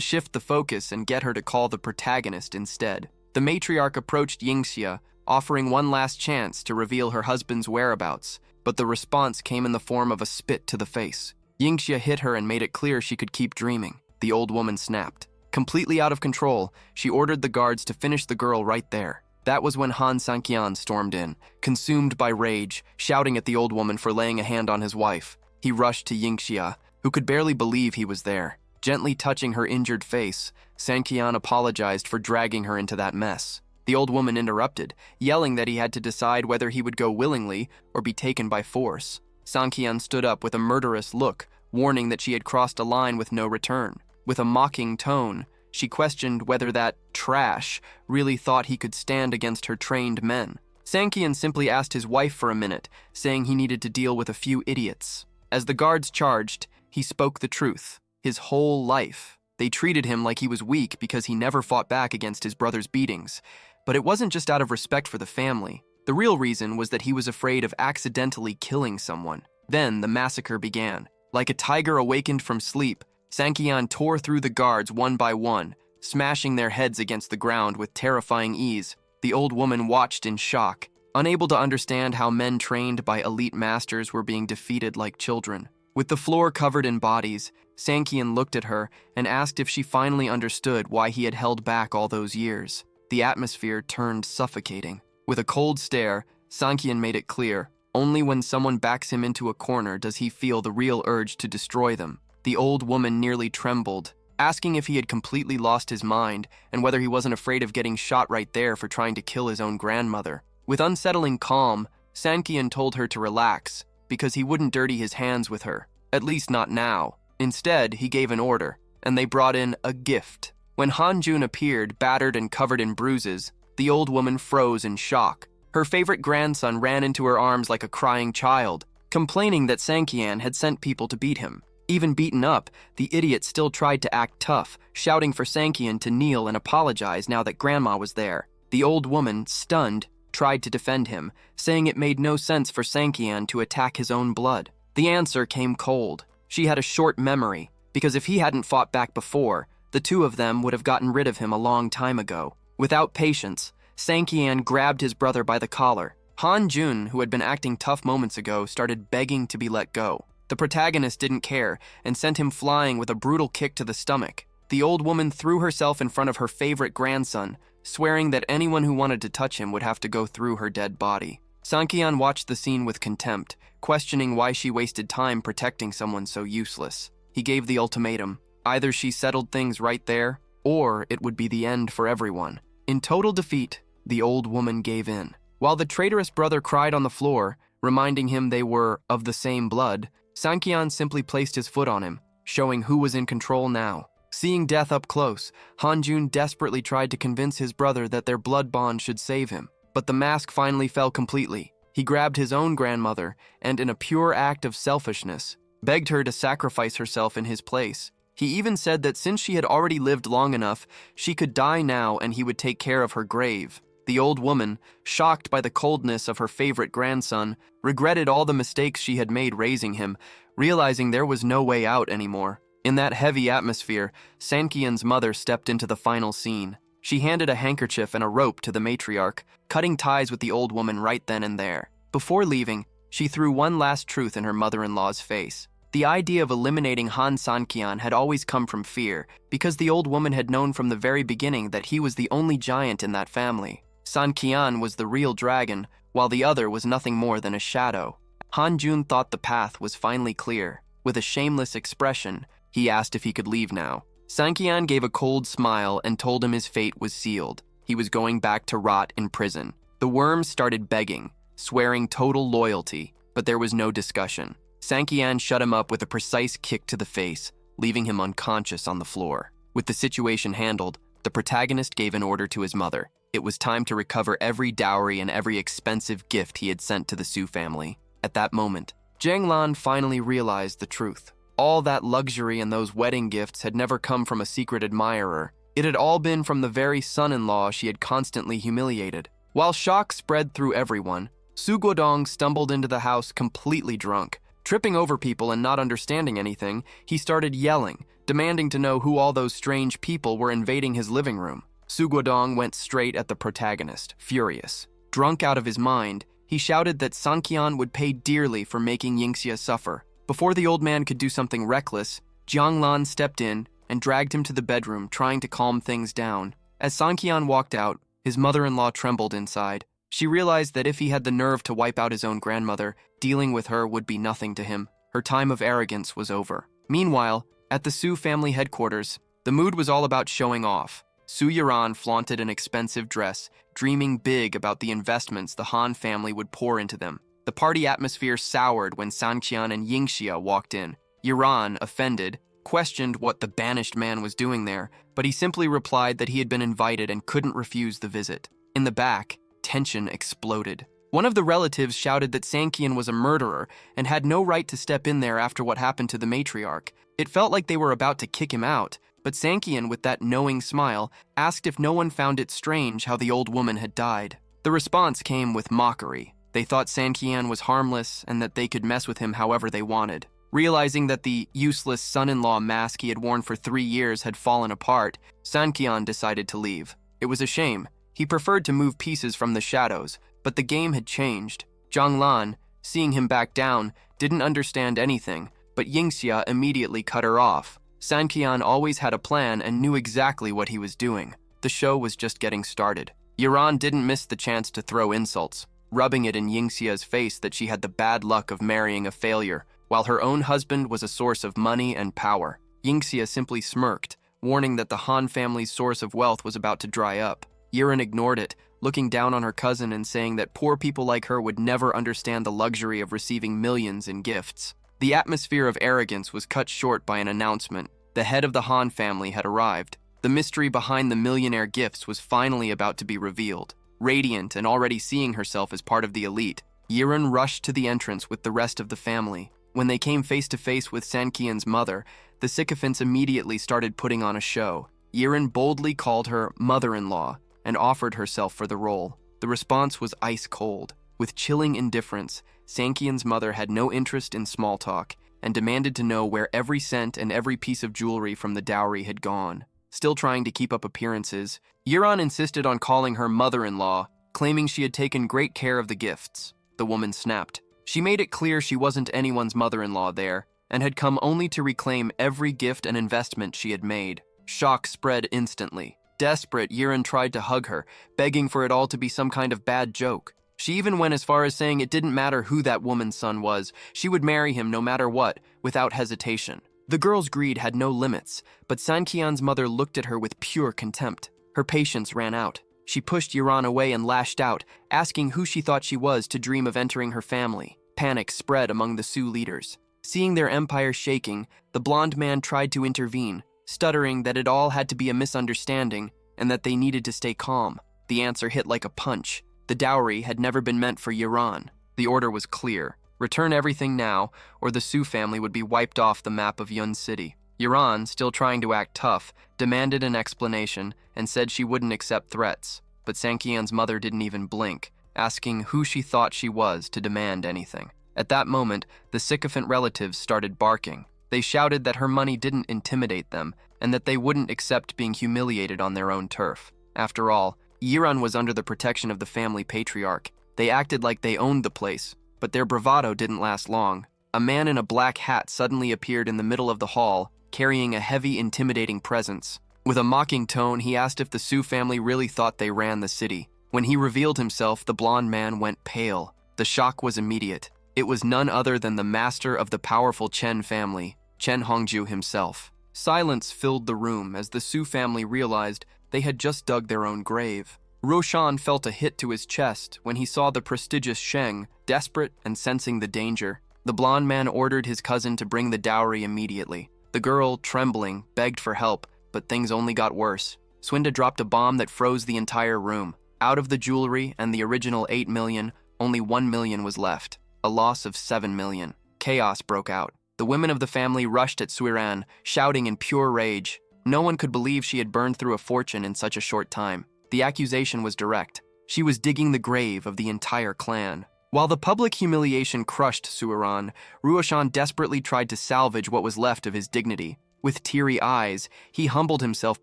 shift the focus and get her to call the protagonist instead. The matriarch approached Yingxia, offering one last chance to reveal her husband's whereabouts, but the response came in the form of a spit to the face. Yingxia hit her and made it clear she could keep dreaming. The old woman snapped. Completely out of control, she ordered the guards to finish the girl right there. That was when Han Sanqian stormed in, consumed by rage, shouting at the old woman for laying a hand on his wife. He rushed to Yingxia, who could barely believe he was there. Gently touching her injured face, Sanqian apologized for dragging her into that mess. The old woman interrupted, yelling that he had to decide whether he would go willingly or be taken by force. Sanqian stood up with a murderous look, warning that she had crossed a line with no return. With a mocking tone, she questioned whether that trash really thought he could stand against her trained men. Sanqian simply asked his wife for a minute, saying he needed to deal with a few idiots. As the guards charged, he spoke the truth. His whole life. They treated him like he was weak because he never fought back against his brother's beatings. But it wasn't just out of respect for the family. The real reason was that he was afraid of accidentally killing someone. Then the massacre began. Like a tiger awakened from sleep, Sanqian tore through the guards one by one, smashing their heads against the ground with terrifying ease. The old woman watched in shock, unable to understand how men trained by elite masters were being defeated like children. With the floor covered in bodies, Sanqian looked at her and asked if she finally understood why he had held back all those years. The atmosphere turned suffocating. With a cold stare, Sanqian made it clear, only when someone backs him into a corner does he feel the real urge to destroy them. The old woman nearly trembled, asking if he had completely lost his mind and whether he wasn't afraid of getting shot right there for trying to kill his own grandmother. With unsettling calm, Sanqian told her to relax, because he wouldn't dirty his hands with her, at least not now. Instead, he gave an order, and they brought in a gift. When Hanjun appeared, battered and covered in bruises, the old woman froze in shock. Her favorite grandson ran into her arms like a crying child, complaining that Sanqian had sent people to beat him. Even beaten up, the idiot still tried to act tough, shouting for Sanqian to kneel and apologize now that Grandma was there. The old woman, stunned, tried to defend him, saying it made no sense for Sanqian to attack his own blood. The answer came cold. She had a short memory, because if he hadn't fought back before, the two of them would have gotten rid of him a long time ago. Without patience, Sanqian grabbed his brother by the collar. Hanjun, who had been acting tough moments ago, started begging to be let go. The protagonist didn't care and sent him flying with a brutal kick to the stomach. The old woman threw herself in front of her favorite grandson, swearing that anyone who wanted to touch him would have to go through her dead body. Sanqian watched the scene with contempt, questioning why she wasted time protecting someone so useless. He gave the ultimatum. Either she settled things right there, or it would be the end for everyone. In total defeat, the old woman gave in. While the traitorous brother cried on the floor, reminding him they were of the same blood, Sanqian simply placed his foot on him, showing who was in control now. Seeing death up close, Hanjun desperately tried to convince his brother that their blood bond should save him. But the mask finally fell completely. He grabbed his own grandmother and, in a pure act of selfishness, begged her to sacrifice herself in his place. He even said that since she had already lived long enough, she could die now and he would take care of her grave. The old woman, shocked by the coldness of her favorite grandson, regretted all the mistakes she had made raising him, realizing there was no way out anymore. In that heavy atmosphere, Sanqian's mother stepped into the final scene. She handed a handkerchief and a rope to the matriarch, cutting ties with the old woman right then and there. Before leaving, she threw one last truth in her mother-in-law's face. The idea of eliminating Han Sanqian had always come from fear, because the old woman had known from the very beginning that he was the only giant in that family. Sanqian was the real dragon, while the other was nothing more than a shadow. Hanjun thought the path was finally clear. With a shameless expression, he asked if he could leave now. Sanqian gave a cold smile and told him his fate was sealed. He was going back to rot in prison. The worms started begging, swearing total loyalty, but there was no discussion. Sanqian shut him up with a precise kick to the face, leaving him unconscious on the floor. With the situation handled, the protagonist gave an order to his mother. It was time to recover every dowry and every expensive gift he had sent to the Su family. At that moment, Jiang Lan finally realized the truth. All that luxury and those wedding gifts had never come from a secret admirer. It had all been from the very son-in-law she had constantly humiliated. While shock spread through everyone, Su Guodong stumbled into the house completely drunk. Tripping over people and not understanding anything, he started yelling, demanding to know who all those strange people were invading his living room. Su Guodong went straight at the protagonist, furious. Drunk out of his mind, he shouted that Sanqian would pay dearly for making Yingxia suffer. Before the old man could do something reckless, Jiang Lan stepped in and dragged him to the bedroom, trying to calm things down. As Sanqian walked out, his mother-in-law trembled inside. She realized that if he had the nerve to wipe out his own grandmother, dealing with her would be nothing to him. Her time of arrogance was over. Meanwhile, at the Su family headquarters, the mood was all about showing off. Su Yiran flaunted an expensive dress, dreaming big about the investments the Han family would pour into them. The party atmosphere soured when Sanqian and Yingxia walked in. Yiran, offended, questioned what the banished man was doing there, but he simply replied that he had been invited and couldn't refuse the visit. In the back, tension exploded. One of the relatives shouted that Sanqian was a murderer and had no right to step in there after what happened to the matriarch. It felt like they were about to kick him out, but Sanqian, with that knowing smile, asked if no one found it strange how the old woman had died. The response came with mockery. They thought Sanqian was harmless and that they could mess with him however they wanted. Realizing that the useless son-in-law mask he had worn for 3 years had fallen apart, Sanqian decided to leave. It was a shame. He preferred to move pieces from the shadows, but the game had changed. Jiang Lan, seeing him back down, didn't understand anything, but Yingxia immediately cut her off. Sanqian always had a plan and knew exactly what he was doing. The show was just getting started. Yiran didn't miss the chance to throw insults, rubbing it in Yingxia's face that she had the bad luck of marrying a failure, while her own husband was a source of money and power. Yingxia simply smirked, warning that the Han family's source of wealth was about to dry up. Yiran ignored it, looking down on her cousin and saying that poor people like her would never understand the luxury of receiving millions in gifts. The atmosphere of arrogance was cut short by an announcement. The head of the Han family had arrived. The mystery behind the millionaire gifts was finally about to be revealed. Radiant and already seeing herself as part of the elite, Yiran rushed to the entrance with the rest of the family. When they came face to face with Sanqian's mother, the sycophants immediately started putting on a show. Yiran boldly called her mother-in-law and offered herself for the role. The response was ice cold. With chilling indifference, Sanqian's mother had no interest in small talk and demanded to know where every cent and every piece of jewelry from the dowry had gone. Still trying to keep up appearances, Yiran insisted on calling her mother-in-law, claiming she had taken great care of the gifts. The woman snapped. She made it clear she wasn't anyone's mother-in-law there and had come only to reclaim every gift and investment she had made. Shock spread instantly. Desperate, Yiran tried to hug her, begging for it all to be some kind of bad joke. She even went as far as saying it didn't matter who that woman's son was, she would marry him no matter what, without hesitation. The girl's greed had no limits, but Sanqian's mother looked at her with pure contempt. Her patience ran out. She pushed Yiran away and lashed out, asking who she thought she was to dream of entering her family. Panic spread among the Su leaders. Seeing their empire shaking, the blonde man tried to intervene, stuttering that it all had to be a misunderstanding and that they needed to stay calm. The answer hit like a punch. The dowry had never been meant for Yiran. The order was clear. Return everything now, or the Su family would be wiped off the map of Yun City. Yiran, still trying to act tough, demanded an explanation and said she wouldn't accept threats. But Sanqian's mother didn't even blink, asking who she thought she was to demand anything. At that moment, the sycophant relatives started barking. They shouted that her money didn't intimidate them and that they wouldn't accept being humiliated on their own turf. After all, Yiran was under the protection of the family patriarch. They acted like they owned the place, but their bravado didn't last long. A man in a black hat suddenly appeared in the middle of the hall, carrying a heavy, intimidating presence. With a mocking tone, he asked if the Su family really thought they ran the city. When he revealed himself, the blonde man went pale. The shock was immediate. It was none other than the master of the powerful Chen family, Chen Hongju himself. Silence filled the room as the Su family realized they had just dug their own grave. Roshan felt a hit to his chest when he saw the prestigious Sheng, desperate and sensing the danger. The blonde man ordered his cousin to bring the dowry immediately. The girl, trembling, begged for help, but things only got worse. Swinda dropped a bomb that froze the entire room. Out of the jewelry and the original 8 million, only 1 million was left. A loss of 7 million. Chaos broke out. The women of the family rushed at Suiran, shouting in pure rage. No one could believe she had burned through a fortune in such a short time. The accusation was direct. She was digging the grave of the entire clan. While the public humiliation crushed Suiran, Ruoshan desperately tried to salvage what was left of his dignity. With teary eyes, he humbled himself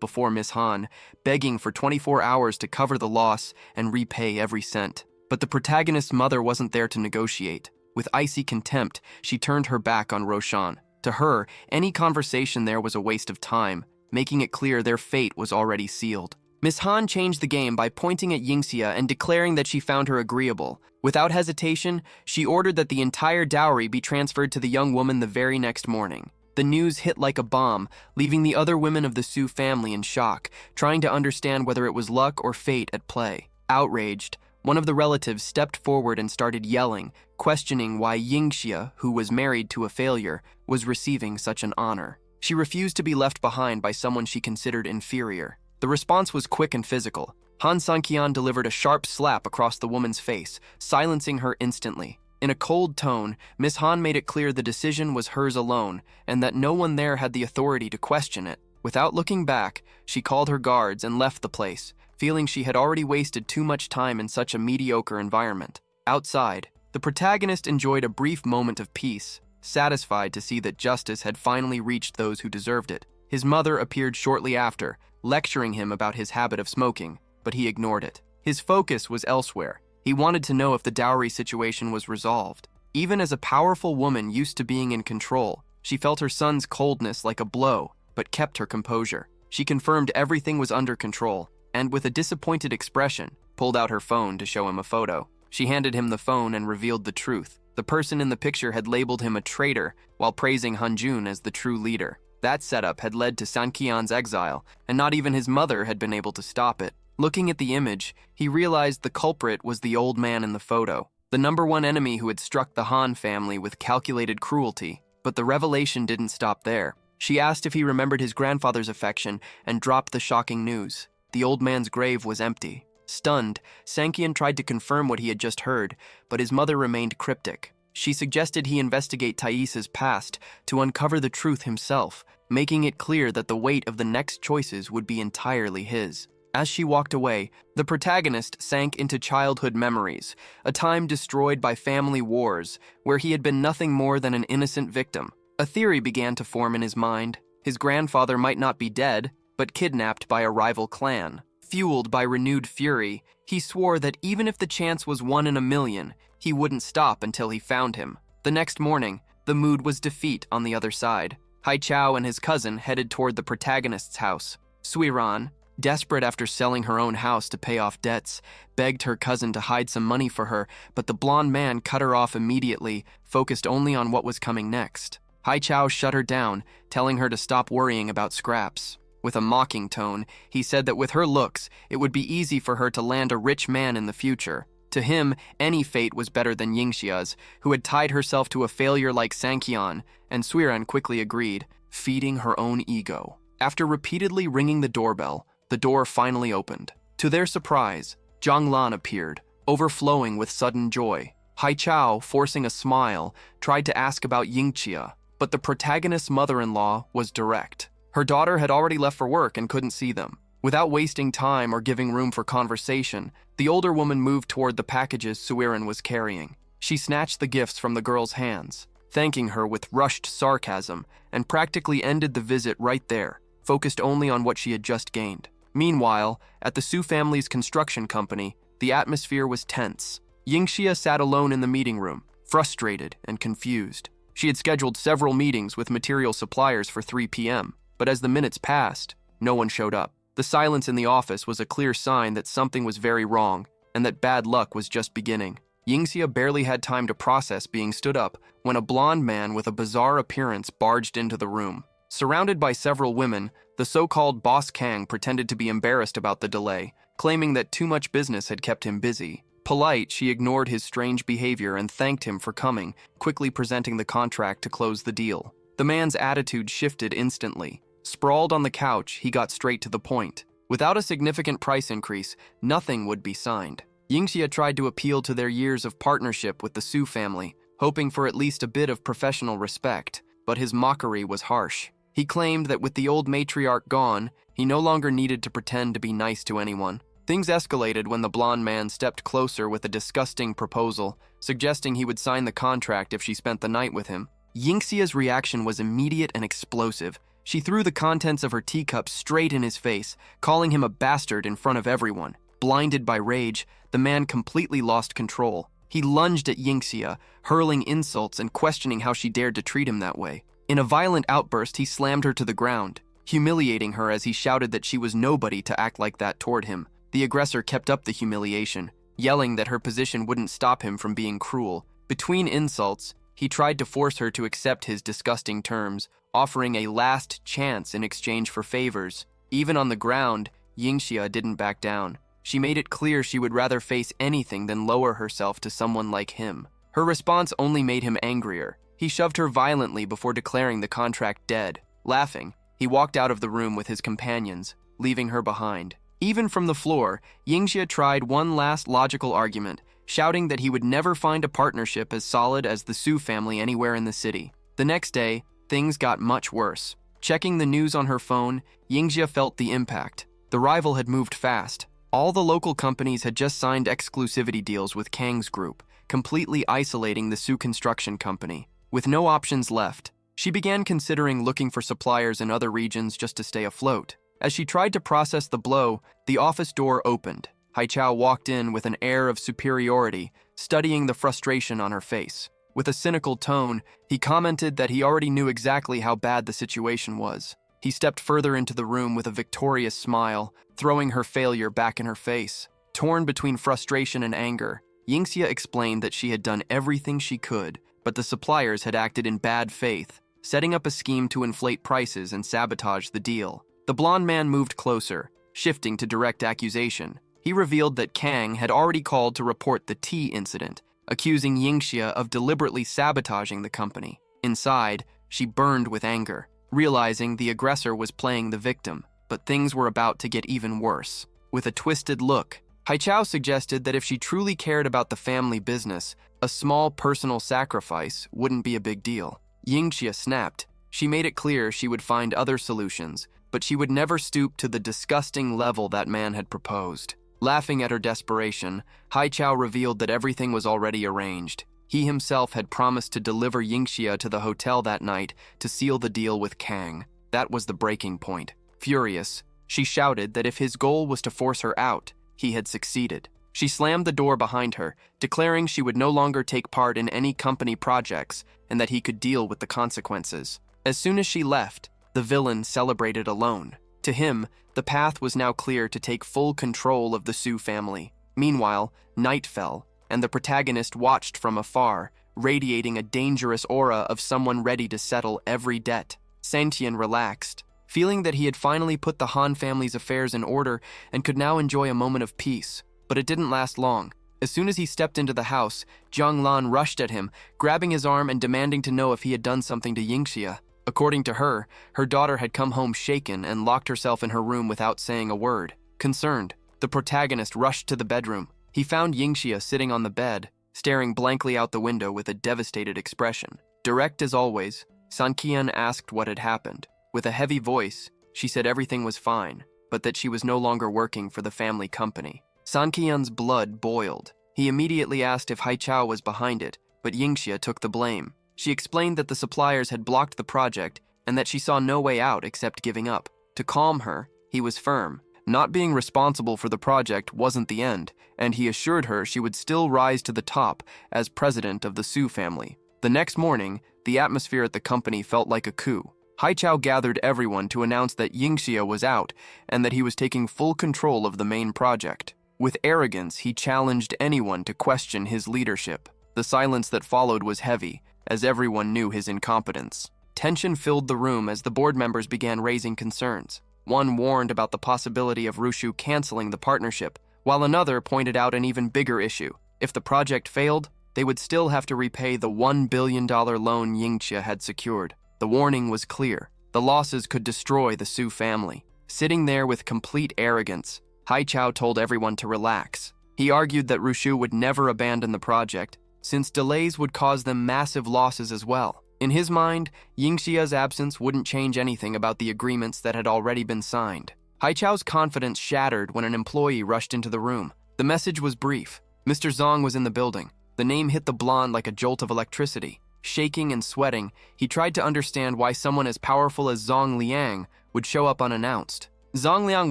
before Miss Han, begging for 24 hours to cover the loss and repay every cent. But the protagonist's mother wasn't there to negotiate. With icy contempt, she turned her back on Roshan. To her, any conversation there was a waste of time, making it clear their fate was already sealed. Miss Han changed the game by pointing at Yingxia and declaring that she found her agreeable. Without hesitation, she ordered that the entire dowry be transferred to the young woman the very next morning. The news hit like a bomb, leaving the other women of the Su family in shock, trying to understand whether it was luck or fate at play. Outraged, one of the relatives stepped forward and started yelling, questioning why Yingxia, who was married to a failure, was receiving such an honor. She refused to be left behind by someone she considered inferior. The response was quick and physical. Han Sanqian delivered a sharp slap across the woman's face, silencing her instantly. In a cold tone, Miss Han made it clear the decision was hers alone, and that no one there had the authority to question it. Without looking back, she called her guards and left the place, feeling she had already wasted too much time in such a mediocre environment. Outside, the protagonist enjoyed a brief moment of peace, satisfied to see that justice had finally reached those who deserved it. His mother appeared shortly after, lecturing him about his habit of smoking, but he ignored it. His focus was elsewhere. He wanted to know if the dowry situation was resolved. Even as a powerful woman used to being in control, she felt her son's coldness like a blow, but kept her composure. She confirmed everything was under control, and with a disappointed expression, pulled out her phone to show him a photo. She handed him the phone and revealed the truth. The person in the picture had labeled him a traitor while praising Hanjun as the true leader. That setup had led to Sanqian's exile, and not even his mother had been able to stop it. Looking at the image, he realized the culprit was the old man in the photo, the #1 enemy who had struck the Han family with calculated cruelty. But the revelation didn't stop there. She asked if he remembered his grandfather's affection and dropped the shocking news. The old man's grave was empty. Stunned, Sanqian tried to confirm what he had just heard, but his mother remained cryptic. She suggested he investigate Thais' past to uncover the truth himself, making it clear that the weight of the next choices would be entirely his. As she walked away, the protagonist sank into childhood memories, a time destroyed by family wars, where he had been nothing more than an innocent victim. A theory began to form in his mind. His grandfather might not be dead, but kidnapped by a rival clan. Fueled by renewed fury, he swore that even if the chance was 1 in a million, he wouldn't stop until he found him. The next morning, the mood was defeat on the other side. Hai Chao and his cousin headed toward the protagonist's house. Suiran, desperate after selling her own house to pay off debts, begged her cousin to hide some money for her, but the blonde man cut her off immediately, focused only on what was coming next. Hai Chao shut her down, telling her to stop worrying about scraps. With a mocking tone, he said that with her looks, it would be easy for her to land a rich man in the future. To him, any fate was better than Yingxia's, who had tied herself to a failure like Sanqian, and Suiran quickly agreed, feeding her own ego. After repeatedly ringing the doorbell, the door finally opened. To their surprise, Zhang Lan appeared, overflowing with sudden joy. Hai Chao, forcing a smile, tried to ask about Yingxia, but the protagonist's mother-in-law was direct. Her daughter had already left for work and couldn't see them. Without wasting time or giving room for conversation, the older woman moved toward the packages Suiran was carrying. She snatched the gifts from the girl's hands, thanking her with rushed sarcasm, and practically ended the visit right there, focused only on what she had just gained. Meanwhile, at the Su family's construction company, the atmosphere was tense. Yingxia sat alone in the meeting room, frustrated and confused. She had scheduled several meetings with material suppliers for 3 p.m., but as the minutes passed, no one showed up. The silence in the office was a clear sign that something was very wrong, and that bad luck was just beginning. Yingxia barely had time to process being stood up when a blonde man with a bizarre appearance barged into the room. Surrounded by several women, the so-called Boss Kang pretended to be embarrassed about the delay, claiming that too much business had kept him busy. Polite, she ignored his strange behavior and thanked him for coming, quickly presenting the contract to close the deal. The man's attitude shifted instantly. Sprawled on the couch, he got straight to the point. Without a significant price increase, nothing would be signed. Yingxia tried to appeal to their years of partnership with the Su family, hoping for at least a bit of professional respect, but his mockery was harsh. He claimed that with the old matriarch gone, he no longer needed to pretend to be nice to anyone. Things escalated when the blonde man stepped closer with a disgusting proposal, suggesting he would sign the contract if she spent the night with him. Yingxia's reaction was immediate and explosive. She threw the contents of her teacup straight in his face, calling him a bastard in front of everyone. Blinded by rage, the man completely lost control. He lunged at Yingxia, hurling insults and questioning how she dared to treat him that way. In a violent outburst, he slammed her to the ground, humiliating her as he shouted that she was nobody to act like that toward him. The aggressor kept up the humiliation, yelling that her position wouldn't stop him from being cruel. Between insults, he tried to force her to accept his disgusting terms, offering a last chance in exchange for favors. Even on the ground, Yingxia didn't back down. She made it clear she would rather face anything than lower herself to someone like him. Her response only made him angrier. He shoved her violently before declaring the contract dead. Laughing, he walked out of the room with his companions, leaving her behind. Even from the floor, Yingxia tried one last logical argument, shouting that he would never find a partnership as solid as the Su family anywhere in the city. The next day, things got much worse. Checking the news on her phone, Yingxia felt the impact. The rival had moved fast. All the local companies had just signed exclusivity deals with Kang's group, completely isolating the Su construction company. With no options left, she began considering looking for suppliers in other regions just to stay afloat. As she tried to process the blow, the office door opened. Haichao walked in with an air of superiority, studying the frustration on her face. With a cynical tone, he commented that he already knew exactly how bad the situation was. He stepped further into the room with a victorious smile, throwing her failure back in her face. Torn between frustration and anger, Yingxia explained that she had done everything she could, but the suppliers had acted in bad faith, setting up a scheme to inflate prices and sabotage the deal. The blonde man moved closer, shifting to direct accusation. He revealed that Kang had already called to report the tea incident, accusing Yingxia of deliberately sabotaging the company. Inside, she burned with anger, realizing the aggressor was playing the victim, but things were about to get even worse. With a twisted look, Haichao suggested that if she truly cared about the family business, a small personal sacrifice wouldn't be a big deal. Yingxia snapped. She made it clear she would find other solutions, but she would never stoop to the disgusting level that man had proposed. Laughing at her desperation, Haichao revealed that everything was already arranged. He himself had promised to deliver Yingxia to the hotel that night to seal the deal with Kang. That was the breaking point. Furious, she shouted that if his goal was to force her out, he had succeeded. She slammed the door behind her, declaring she would no longer take part in any company projects and that he could deal with the consequences. As soon as she left, the villain celebrated alone. To him, the path was now clear to take full control of the Su family. Meanwhile, night fell, and the protagonist watched from afar, radiating a dangerous aura of someone ready to settle every debt. Santian relaxed, feeling that he had finally put the Han family's affairs in order and could now enjoy a moment of peace. But it didn't last long. As soon as he stepped into the house, Jianglan rushed at him, grabbing his arm and demanding to know if he had done something to Yingxia. According to her, her daughter had come home shaken and locked herself in her room without saying a word. Concerned, the protagonist rushed to the bedroom. He found Yingxia sitting on the bed, staring blankly out the window with a devastated expression. Direct as always, Sanqian asked what had happened. With a heavy voice, she said everything was fine, but that she was no longer working for the family company. Sanqian's blood boiled. He immediately asked if Haichao was behind it, but Yingxia took the blame. She explained that the suppliers had blocked the project and that she saw no way out except giving up. To calm her, he was firm. Not being responsible for the project wasn't the end, and he assured her she would still rise to the top as president of the Su family. The next morning, the atmosphere at the company felt like a coup. Haichao gathered everyone to announce that Yingxia was out and that he was taking full control of the main project. With arrogance, he challenged anyone to question his leadership. The silence that followed was heavy, as everyone knew his incompetence. Tension filled the room as the board members began raising concerns. One warned about the possibility of Rushu canceling the partnership, while another pointed out an even bigger issue. If the project failed, they would still have to repay the $1 billion loan Yingxia had secured. The warning was clear. The losses could destroy the Su family. Sitting there with complete arrogance, Haichao told everyone to relax. He argued that Rushu would never abandon the project, since delays would cause them massive losses as well. In his mind, Yingxia's absence wouldn't change anything about the agreements that had already been signed. Haichao's confidence shattered when an employee rushed into the room. The message was brief. Mr. Zong was in the building. The name hit the blonde like a jolt of electricity. Shaking and sweating, he tried to understand why someone as powerful as Zong Liang would show up unannounced. Zong Liang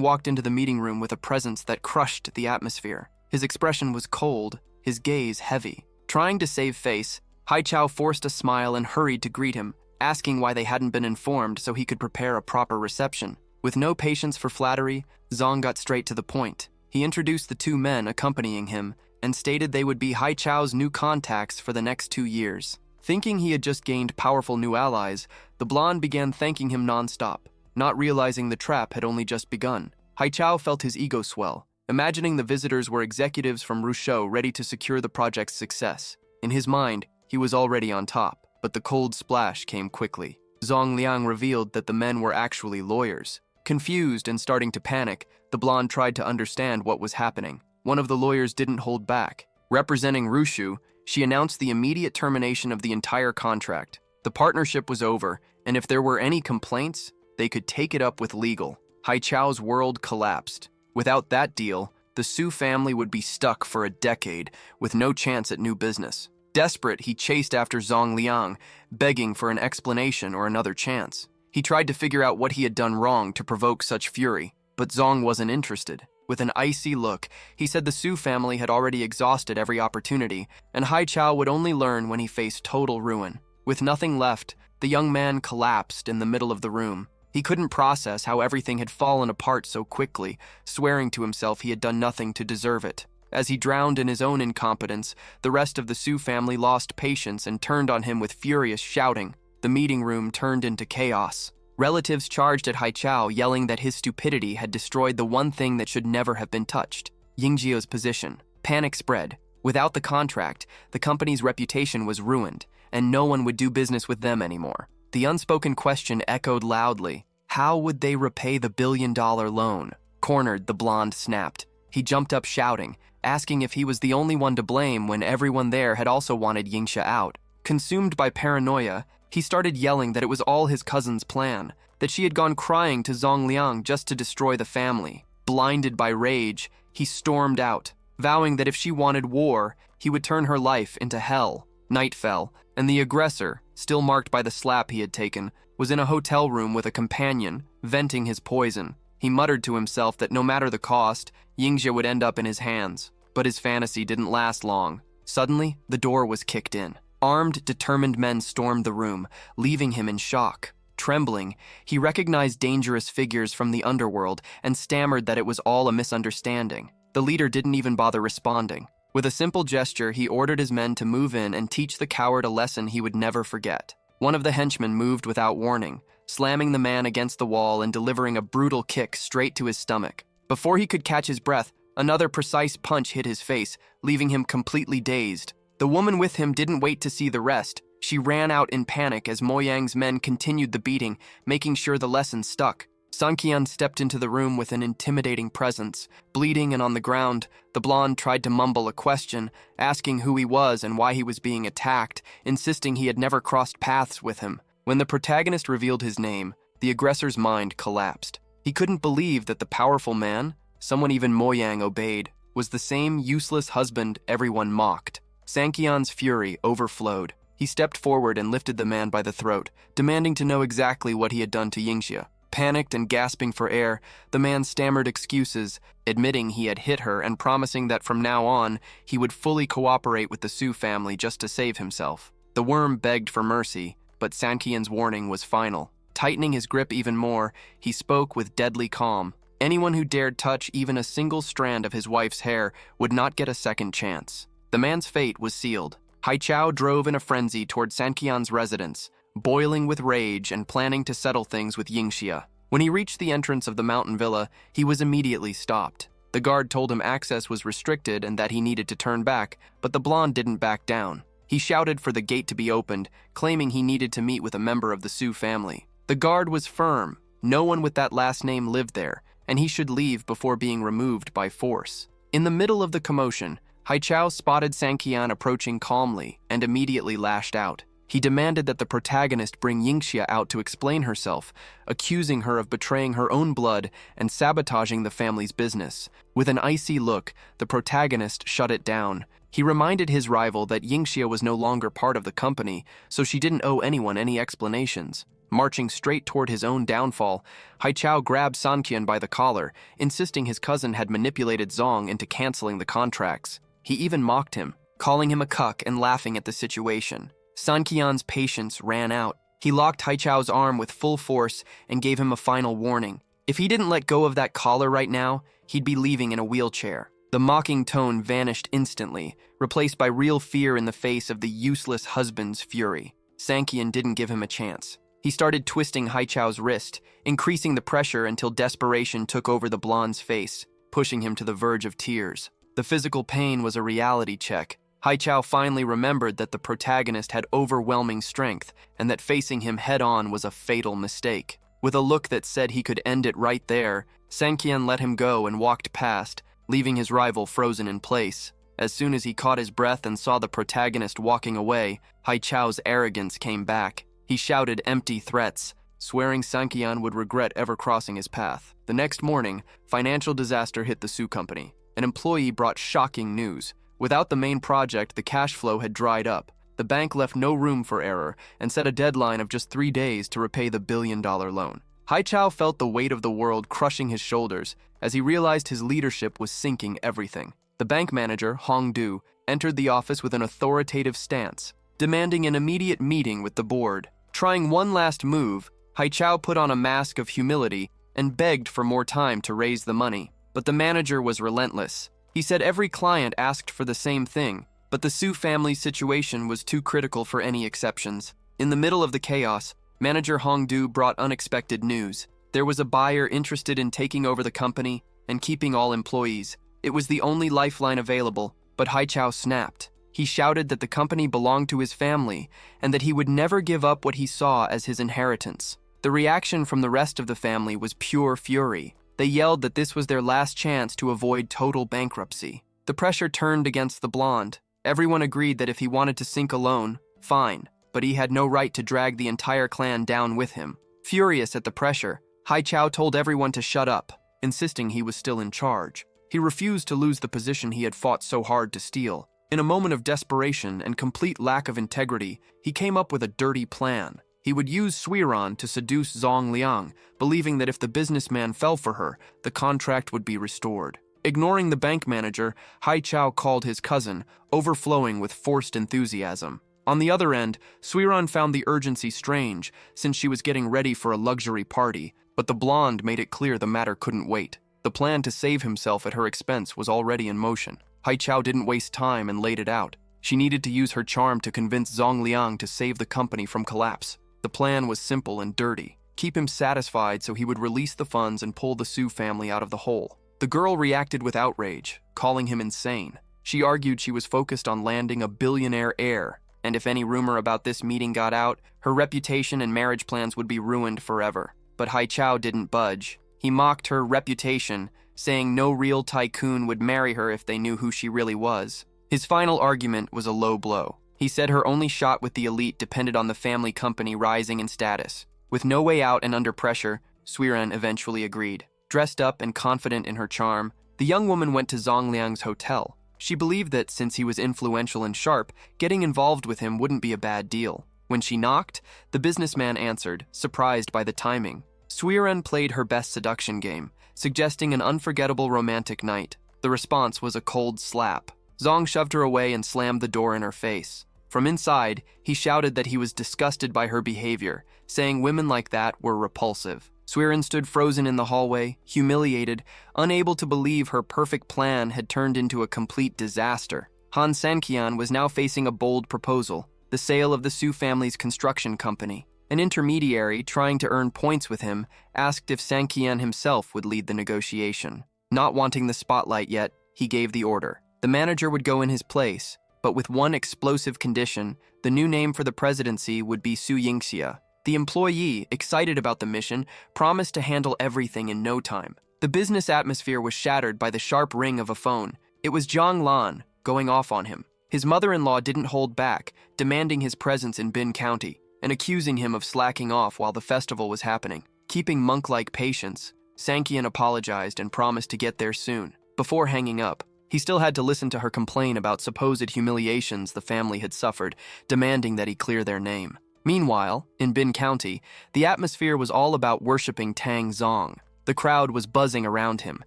walked into the meeting room with a presence that crushed the atmosphere. His expression was cold, his gaze heavy. Trying to save face, Haichao forced a smile and hurried to greet him, asking why they hadn't been informed so he could prepare a proper reception. With no patience for flattery, Zong got straight to the point. He introduced the two men accompanying him and stated they would be Haichao's new contacts for the next 2 years. Thinking he had just gained powerful new allies, the blonde began thanking him non-stop, not realizing the trap had only just begun. Haichao felt his ego swell, imagining the visitors were executives from Rusho ready to secure the project's success. In his mind, he was already on top, but the cold splash came quickly. Zong Liang revealed that the men were actually lawyers. Confused and starting to panic, the blonde tried to understand what was happening. One of the lawyers didn't hold back. Representing Rushu, she announced the immediate termination of the entire contract. The partnership was over, and if there were any complaints, they could take it up with legal. Haichao's world collapsed. Without that deal, the Su family would be stuck for a decade with no chance at new business. Desperate, he chased after Zong Liang, begging for an explanation or another chance. He tried to figure out what he had done wrong to provoke such fury, but Zong wasn't interested. With an icy look, he said the Su family had already exhausted every opportunity, and Haichao would only learn when he faced total ruin. With nothing left, the young man collapsed in the middle of the room. He couldn't process how everything had fallen apart so quickly, swearing to himself he had done nothing to deserve it. As he drowned in his own incompetence, the rest of the Su family lost patience and turned on him with furious shouting. The meeting room turned into chaos. Relatives charged at Haichao, yelling that his stupidity had destroyed the one thing that should never have been touched: Yingjia's position. Panic spread. Without the contract, the company's reputation was ruined, and no one would do business with them anymore. The unspoken question echoed loudly. How would they repay the billion-dollar loan? Cornered, the blonde snapped. He jumped up shouting, asking if he was the only one to blame when everyone there had also wanted Yingxia out. Consumed by paranoia, he started yelling that it was all his cousin's plan, that she had gone crying to Zong Liang just to destroy the family. Blinded by rage, he stormed out, vowing that if she wanted war, he would turn her life into hell. Night fell, and the aggressor, still marked by the slap he had taken, was in a hotel room with a companion, venting his poison. He muttered to himself that no matter the cost, Yingxia would end up in his hands. But his fantasy didn't last long. Suddenly, the door was kicked in. Armed, determined men stormed the room, leaving him in shock. Trembling, he recognized dangerous figures from the underworld and stammered that it was all a misunderstanding. The leader didn't even bother responding. With a simple gesture, he ordered his men to move in and teach the coward a lesson he would never forget. One of the henchmen moved without warning, slamming the man against the wall and delivering a brutal kick straight to his stomach. Before he could catch his breath, another precise punch hit his face, leaving him completely dazed. The woman with him didn't wait to see the rest. She ran out in panic as Moyang's men continued the beating, making sure the lesson stuck. Sanqian stepped into the room with an intimidating presence. Bleeding and on the ground, the blonde tried to mumble a question, asking who he was and why he was being attacked, insisting he had never crossed paths with him. When the protagonist revealed his name, the aggressor's mind collapsed. He couldn't believe that the powerful man, someone even Moyang obeyed, was the same useless husband everyone mocked. Sanqian's fury overflowed. He stepped forward and lifted the man by the throat, demanding to know exactly what he had done to Yingxia. Panicked and gasping for air, the man stammered excuses, admitting he had hit her and promising that from now on, he would fully cooperate with the Su family just to save himself. The worm begged for mercy, but Sanqian's warning was final. Tightening his grip even more, he spoke with deadly calm. Anyone who dared touch even a single strand of his wife's hair would not get a second chance. The man's fate was sealed. Haichao drove in a frenzy toward Sanqian's residence, boiling with rage and planning to settle things with Yingxia. When he reached the entrance of the mountain villa, he was immediately stopped. The guard told him access was restricted and that he needed to turn back, but the blonde didn't back down. He shouted for the gate to be opened, claiming he needed to meet with a member of the Su family. The guard was firm. No one with that last name lived there, and he should leave before being removed by force. In the middle of the commotion, Haichao spotted Sanqian approaching calmly and immediately lashed out. He demanded that the protagonist bring Yingxia out to explain herself, accusing her of betraying her own blood and sabotaging the family's business. With an icy look, the protagonist shut it down. He reminded his rival that Yingxia was no longer part of the company, so she didn't owe anyone any explanations. Marching straight toward his own downfall, Haichao grabbed Sanqian by the collar, insisting his cousin had manipulated Zong into canceling the contracts. He even mocked him, calling him a cuck and laughing at the situation. Sanqian's patience ran out. He locked Haichao's arm with full force and gave him a final warning. If he didn't let go of that collar right now, he'd be leaving in a wheelchair. The mocking tone vanished instantly, replaced by real fear in the face of the useless husband's fury. Sanqian didn't give him a chance. He started twisting Haichao's wrist, increasing the pressure until desperation took over the blonde's face, pushing him to the verge of tears. The physical pain was a reality check. Haichao finally remembered that the protagonist had overwhelming strength and that facing him head-on was a fatal mistake. With a look that said he could end it right there, Sanqian let him go and walked past, leaving his rival frozen in place. As soon as he caught his breath and saw the protagonist walking away, Haichao's arrogance came back. He shouted empty threats, swearing Sanqian would regret ever crossing his path. The next morning, financial disaster hit the Su company. An employee brought shocking news. Without the main project, the cash flow had dried up. The bank left no room for error and set a deadline of just 3 days to repay the billion-dollar loan. Haichao felt the weight of the world crushing his shoulders as he realized his leadership was sinking everything. The bank manager, Hong Du, entered the office with an authoritative stance, demanding an immediate meeting with the board. Trying one last move, Haichao put on a mask of humility and begged for more time to raise the money. But the manager was relentless. He said every client asked for the same thing, but the Su family's situation was too critical for any exceptions. In the middle of the chaos, manager Hong Du brought unexpected news. There was a buyer interested in taking over the company and keeping all employees. It was the only lifeline available, but Haichao snapped. He shouted that the company belonged to his family and that he would never give up what he saw as his inheritance. The reaction from the rest of the family was pure fury. They yelled that this was their last chance to avoid total bankruptcy. The pressure turned against the blonde. Everyone agreed that if he wanted to sink alone, fine, but he had no right to drag the entire clan down with him. Furious at the pressure, Haichao told everyone to shut up, insisting he was still in charge. He refused to lose the position he had fought so hard to steal. In a moment of desperation and complete lack of integrity, he came up with a dirty plan. He would use Suiran to seduce Zong Liang, believing that if the businessman fell for her, the contract would be restored. Ignoring the bank manager, Haichao called his cousin, overflowing with forced enthusiasm. On the other end, Suiran found the urgency strange, since she was getting ready for a luxury party, but the blonde made it clear the matter couldn't wait. The plan to save himself at her expense was already in motion. Haichao didn't waste time and laid it out. She needed to use her charm to convince Zong Liang to save the company from collapse. The plan was simple and dirty. Keep him satisfied so he would release the funds and pull the Su family out of the hole. The girl reacted with outrage, calling him insane. She argued she was focused on landing a billionaire heir, and if any rumor about this meeting got out, her reputation and marriage plans would be ruined forever. But Haichao didn't budge. He mocked her reputation, saying no real tycoon would marry her if they knew who she really was. His final argument was a low blow. He said her only shot with the elite depended on the family company rising in status. With no way out and under pressure, Suiran eventually agreed. Dressed up and confident in her charm, the young woman went to Zong Liang's hotel. She believed that since he was influential and sharp, getting involved with him wouldn't be a bad deal. When she knocked, the businessman answered, surprised by the timing. Suiran played her best seduction game, suggesting an unforgettable romantic night. The response was a cold slap. Zong shoved her away and slammed the door in her face. From inside, he shouted that he was disgusted by her behavior, saying women like that were repulsive. Suiran stood frozen in the hallway, humiliated, unable to believe her perfect plan had turned into a complete disaster. Han Sanqian was now facing a bold proposal, the sale of the Su family's construction company. An intermediary, trying to earn points with him, asked if Sanqian himself would lead the negotiation. Not wanting the spotlight yet, he gave the order. The manager would go in his place, but with one explosive condition: the new name for the presidency would be Su Yingxia. The employee, excited about the mission, promised to handle everything in no time. The business atmosphere was shattered by the sharp ring of a phone. It was Jiang Lan, going off on him. His mother-in-law didn't hold back, demanding his presence in Bin County and accusing him of slacking off while the festival was happening. Keeping monk-like patience, Sankian apologized and promised to get there soon. Before hanging up, he still had to listen to her complain about supposed humiliations the family had suffered, demanding that he clear their name. Meanwhile, in Bin County, the atmosphere was all about worshipping Tang Zong. The crowd was buzzing around him,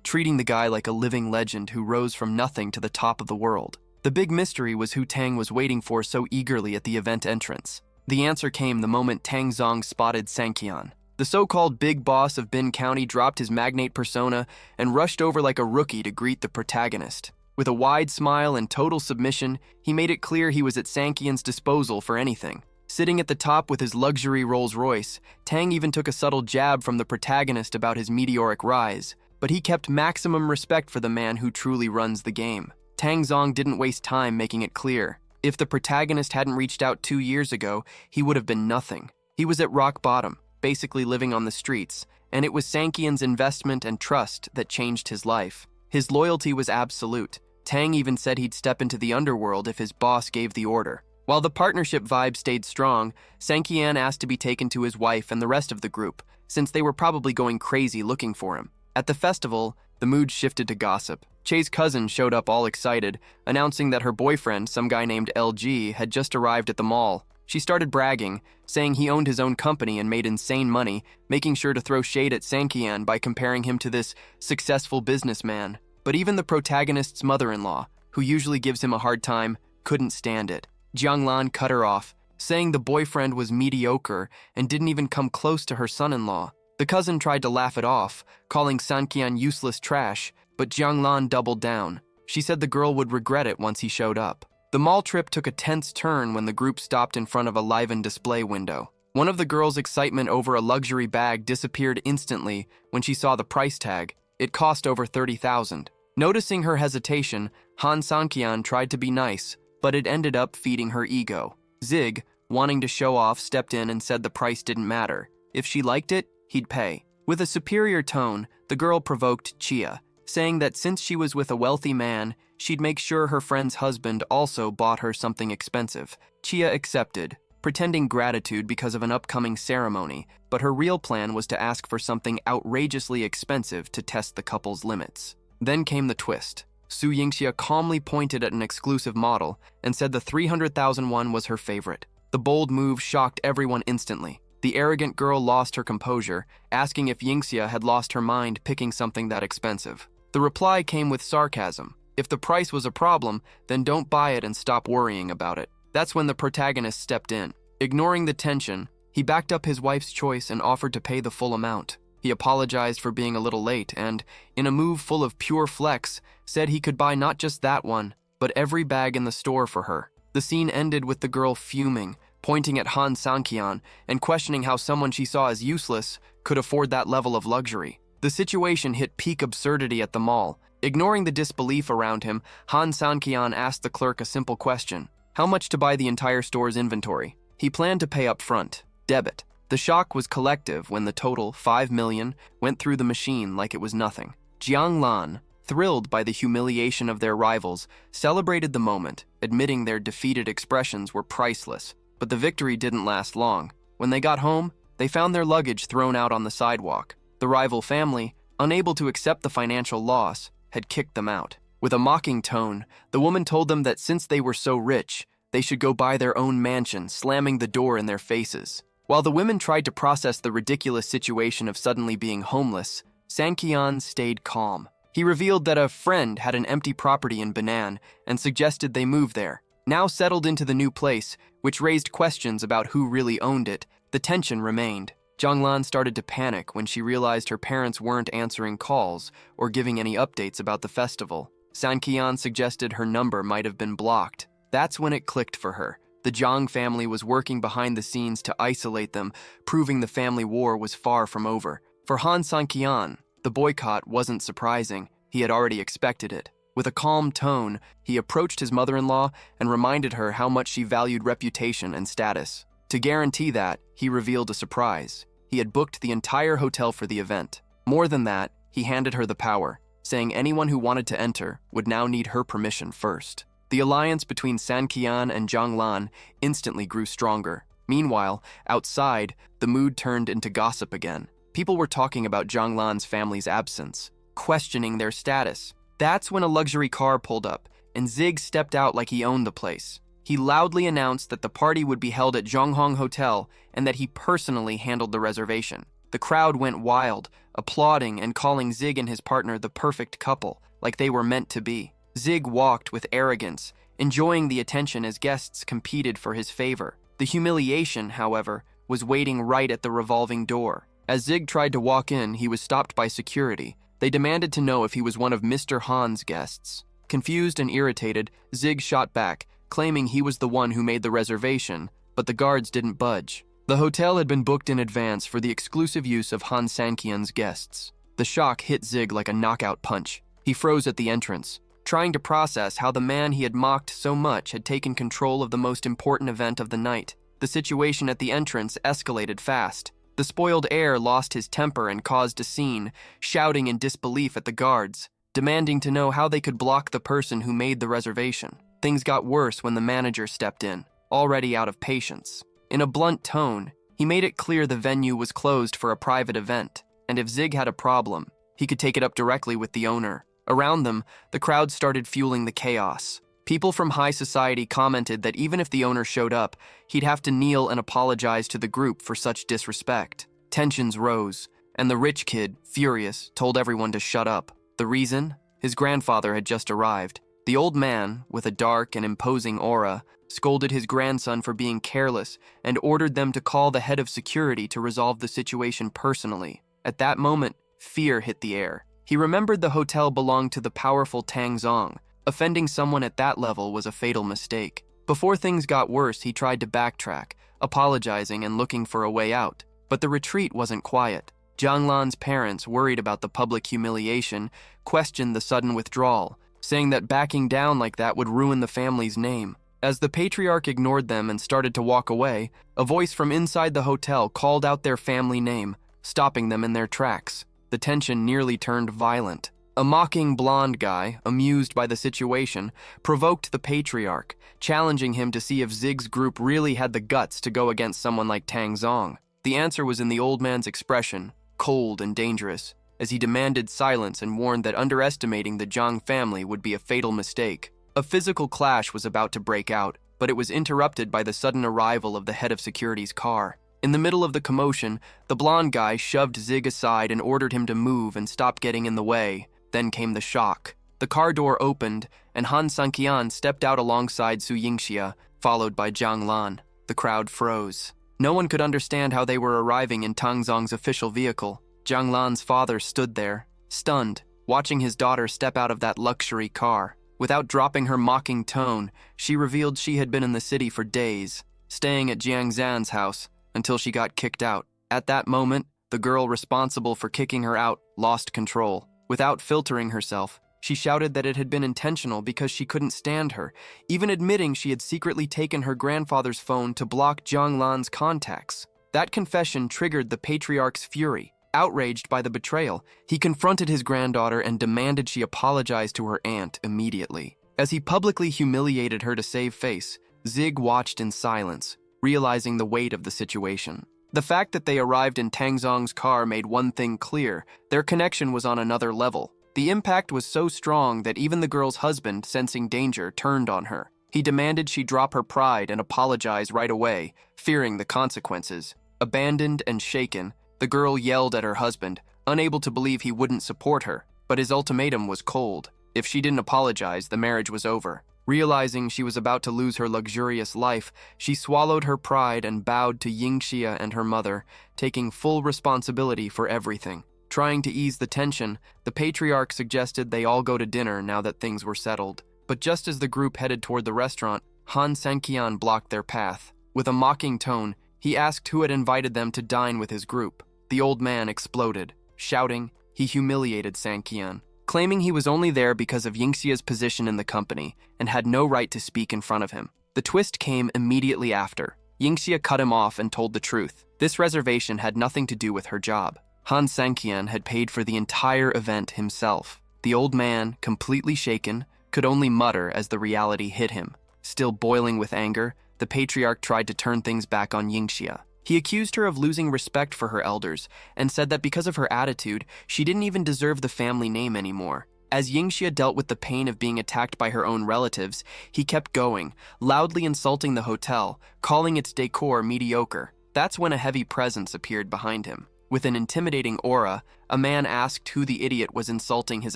treating the guy like a living legend who rose from nothing to the top of the world. The big mystery was who Tang was waiting for so eagerly at the event entrance. The answer came the moment Tang Zong spotted Sankian. The so-called big boss of Bin County dropped his magnate persona and rushed over like a rookie to greet the protagonist. With a wide smile and total submission, he made it clear he was at Sankian's disposal for anything. Sitting at the top with his luxury Rolls-Royce, Tang even took a subtle jab from the protagonist about his meteoric rise, but he kept maximum respect for the man who truly runs the game. Tang Zong didn't waste time making it clear. If the protagonist hadn't reached out 2 years ago, he would have been nothing. He was at rock bottom, basically living on the streets, and it was Sankian's investment and trust that changed his life. His loyalty was absolute. Tang even said he'd step into the underworld if his boss gave the order. While the partnership vibe stayed strong, Sankian asked to be taken to his wife and the rest of the group, since they were probably going crazy looking for him. At the festival, the mood shifted to gossip. Che's cousin showed up all excited, announcing that her boyfriend, some guy named LG, had just arrived at the mall. She started bragging, saying he owned his own company and made insane money, making sure to throw shade at Sankian by comparing him to this successful businessman. But even the protagonist's mother-in-law, who usually gives him a hard time, couldn't stand it. Jiang Lan cut her off, saying the boyfriend was mediocre and didn't even come close to her son-in-law. The cousin tried to laugh it off, calling Sankian useless trash, but Jiang Lan doubled down. She said the girl would regret it once he showed up. The mall trip took a tense turn when the group stopped in front of a livened display window. One of the girls' excitement over a luxury bag disappeared instantly when she saw the price tag. It cost over 30,000. Noticing her hesitation, Han Sankian tried to be nice, but it ended up feeding her ego. Zig, wanting to show off, stepped in and said the price didn't matter. If she liked it, he'd pay. With a superior tone, the girl provoked Chia, saying that since she was with a wealthy man, she'd make sure her friend's husband also bought her something expensive. Chia accepted, pretending gratitude because of an upcoming ceremony, but her real plan was to ask for something outrageously expensive to test the couple's limits. Then came the twist. Su Yingxia calmly pointed at an exclusive model and said the 300,000 one was her favorite. The bold move shocked everyone instantly. The arrogant girl lost her composure, asking if Yingxia had lost her mind picking something that expensive. The reply came with sarcasm. If the price was a problem, then don't buy it and stop worrying about it. That's when the protagonist stepped in. Ignoring the tension, he backed up his wife's choice and offered to pay the full amount. He apologized for being a little late and, in a move full of pure flex, said he could buy not just that one, but every bag in the store for her. The scene ended with the girl fuming, pointing at Han Sankian and questioning how someone she saw as useless could afford that level of luxury. The situation hit peak absurdity at the mall. Ignoring the disbelief around him, Han Sankian asked the clerk a simple question: how much to buy the entire store's inventory? He planned to pay up front, debit. The shock was collective when the total, 5 million, went through the machine like it was nothing. Jiang Lan, thrilled by the humiliation of their rivals, celebrated the moment, admitting their defeated expressions were priceless. But the victory didn't last long. When they got home, they found their luggage thrown out on the sidewalk. The rival family, unable to accept the financial loss, had kicked them out. With a mocking tone, the woman told them that since they were so rich, they should go buy their own mansion, slamming the door in their faces. While the women tried to process the ridiculous situation of suddenly being homeless, Sankian stayed calm. He revealed that a friend had an empty property in Banan and suggested they move there. Now settled into the new place, which raised questions about who really owned it, the tension remained. Jiang Lan started to panic when she realized her parents weren't answering calls or giving any updates about the festival. Sankian suggested her number might have been blocked. That's when it clicked for her. The Zhang family was working behind the scenes to isolate them, proving the family war was far from over. For Han Sankian, the boycott wasn't surprising. He had already expected it. With a calm tone, he approached his mother-in-law and reminded her how much she valued reputation and status. To guarantee that, he revealed a surprise. He had booked the entire hotel for the event. More than that, he handed her the power, saying anyone who wanted to enter would now need her permission first. The alliance between Sanqian and Zhanglan instantly grew stronger. Meanwhile, outside, the mood turned into gossip again. People were talking about Zhanglan's family's absence, questioning their status. That's when a luxury car pulled up, and Zig stepped out like he owned the place. He loudly announced that the party would be held at Zhonghong Hotel and that he personally handled the reservation. The crowd went wild, applauding and calling Zig and his partner the perfect couple, like they were meant to be. Zig walked with arrogance, enjoying the attention as guests competed for his favor. The humiliation, however, was waiting right at the revolving door. As Zig tried to walk in, he was stopped by security. They demanded to know if he was one of Mr. Han's guests. Confused and irritated, Zig shot back, claiming he was the one who made the reservation, but the guards didn't budge. The hotel had been booked in advance for the exclusive use of Han Sanqian's guests. The shock hit Zig like a knockout punch. He froze at the entrance, trying to process how the man he had mocked so much had taken control of the most important event of the night. The situation at the entrance escalated fast. The spoiled heir lost his temper and caused a scene, shouting in disbelief at the guards, demanding to know how they could block the person who made the reservation. Things got worse when the manager stepped in, already out of patience. In a blunt tone, he made it clear the venue was closed for a private event, and if Zig had a problem, he could take it up directly with the owner. Around them, the crowd started fueling the chaos. People from high society commented that even if the owner showed up, he'd have to kneel and apologize to the group for such disrespect. Tensions rose, and the rich kid, furious, told everyone to shut up. The reason? His grandfather had just arrived. The old man, with a dark and imposing aura, scolded his grandson for being careless and ordered them to call the head of security to resolve the situation personally. At that moment, fear hit the air. He remembered the hotel belonged to the powerful Tang Zong. Offending someone at that level was a fatal mistake. Before things got worse, he tried to backtrack, apologizing and looking for a way out. But the retreat wasn't quiet. Zhanglan's parents, worried about the public humiliation, questioned the sudden withdrawal, saying that backing down like that would ruin the family's name. As the patriarch ignored them and started to walk away, a voice from inside the hotel called out their family name, stopping them in their tracks. The tension nearly turned violent. A mocking blonde guy, amused by the situation, provoked the patriarch, challenging him to see if Zig's group really had the guts to go against someone like Tang Zong. The answer was in the old man's expression, cold and dangerous, as he demanded silence and warned that underestimating the Zhang family would be a fatal mistake. A physical clash was about to break out, but it was interrupted by the sudden arrival of the head of security's car. In the middle of the commotion, the blonde guy shoved Zig aside and ordered him to move and stop getting in the way. Then came the shock. The car door opened, and Han Sanqian stepped out alongside Su Yingxia, followed by Zhang Lan. The crowd froze. No one could understand how they were arriving in Tang Zong's official vehicle. Zhang Lan's father stood there, stunned, watching his daughter step out of that luxury car. Without dropping her mocking tone, she revealed she had been in the city for days, staying at Jiang Zan's house until she got kicked out. At that moment, the girl responsible for kicking her out lost control. Without filtering herself, she shouted that it had been intentional because she couldn't stand her, even admitting she had secretly taken her grandfather's phone to block Zhang Lan's contacts. That confession triggered the patriarch's fury. Outraged by the betrayal, he confronted his granddaughter and demanded she apologize to her aunt immediately. As he publicly humiliated her to save face, Zig watched in silence, realizing the weight of the situation. The fact that they arrived in Tang Zong's car made one thing clear: their connection was on another level. The impact was so strong that even the girl's husband, sensing danger, turned on her. He demanded she drop her pride and apologize right away, fearing the consequences. Abandoned and shaken, the girl yelled at her husband, unable to believe he wouldn't support her. But his ultimatum was cold. If she didn't apologize, the marriage was over. Realizing she was about to lose her luxurious life, she swallowed her pride and bowed to Yingxia and her mother, taking full responsibility for everything. Trying to ease the tension, the patriarch suggested they all go to dinner now that things were settled. But just as the group headed toward the restaurant, Han Sanqian blocked their path. With a mocking tone, he asked who had invited them to dine with his group. The old man exploded. Shouting, he humiliated Sanqian, claiming he was only there because of Yingxia's position in the company and had no right to speak in front of him. The twist came immediately after. Yingxia cut him off and told the truth. This reservation had nothing to do with her job. Han Sanqian had paid for the entire event himself. The old man, completely shaken, could only mutter as the reality hit him. Still boiling with anger, the patriarch tried to turn things back on Yingxia. He accused her of losing respect for her elders and said that because of her attitude, she didn't even deserve the family name anymore. As Yingxia dealt with the pain of being attacked by her own relatives, he kept going, loudly insulting the hotel, calling its decor mediocre. That's when a heavy presence appeared behind him. With an intimidating aura, a man asked who the idiot was insulting his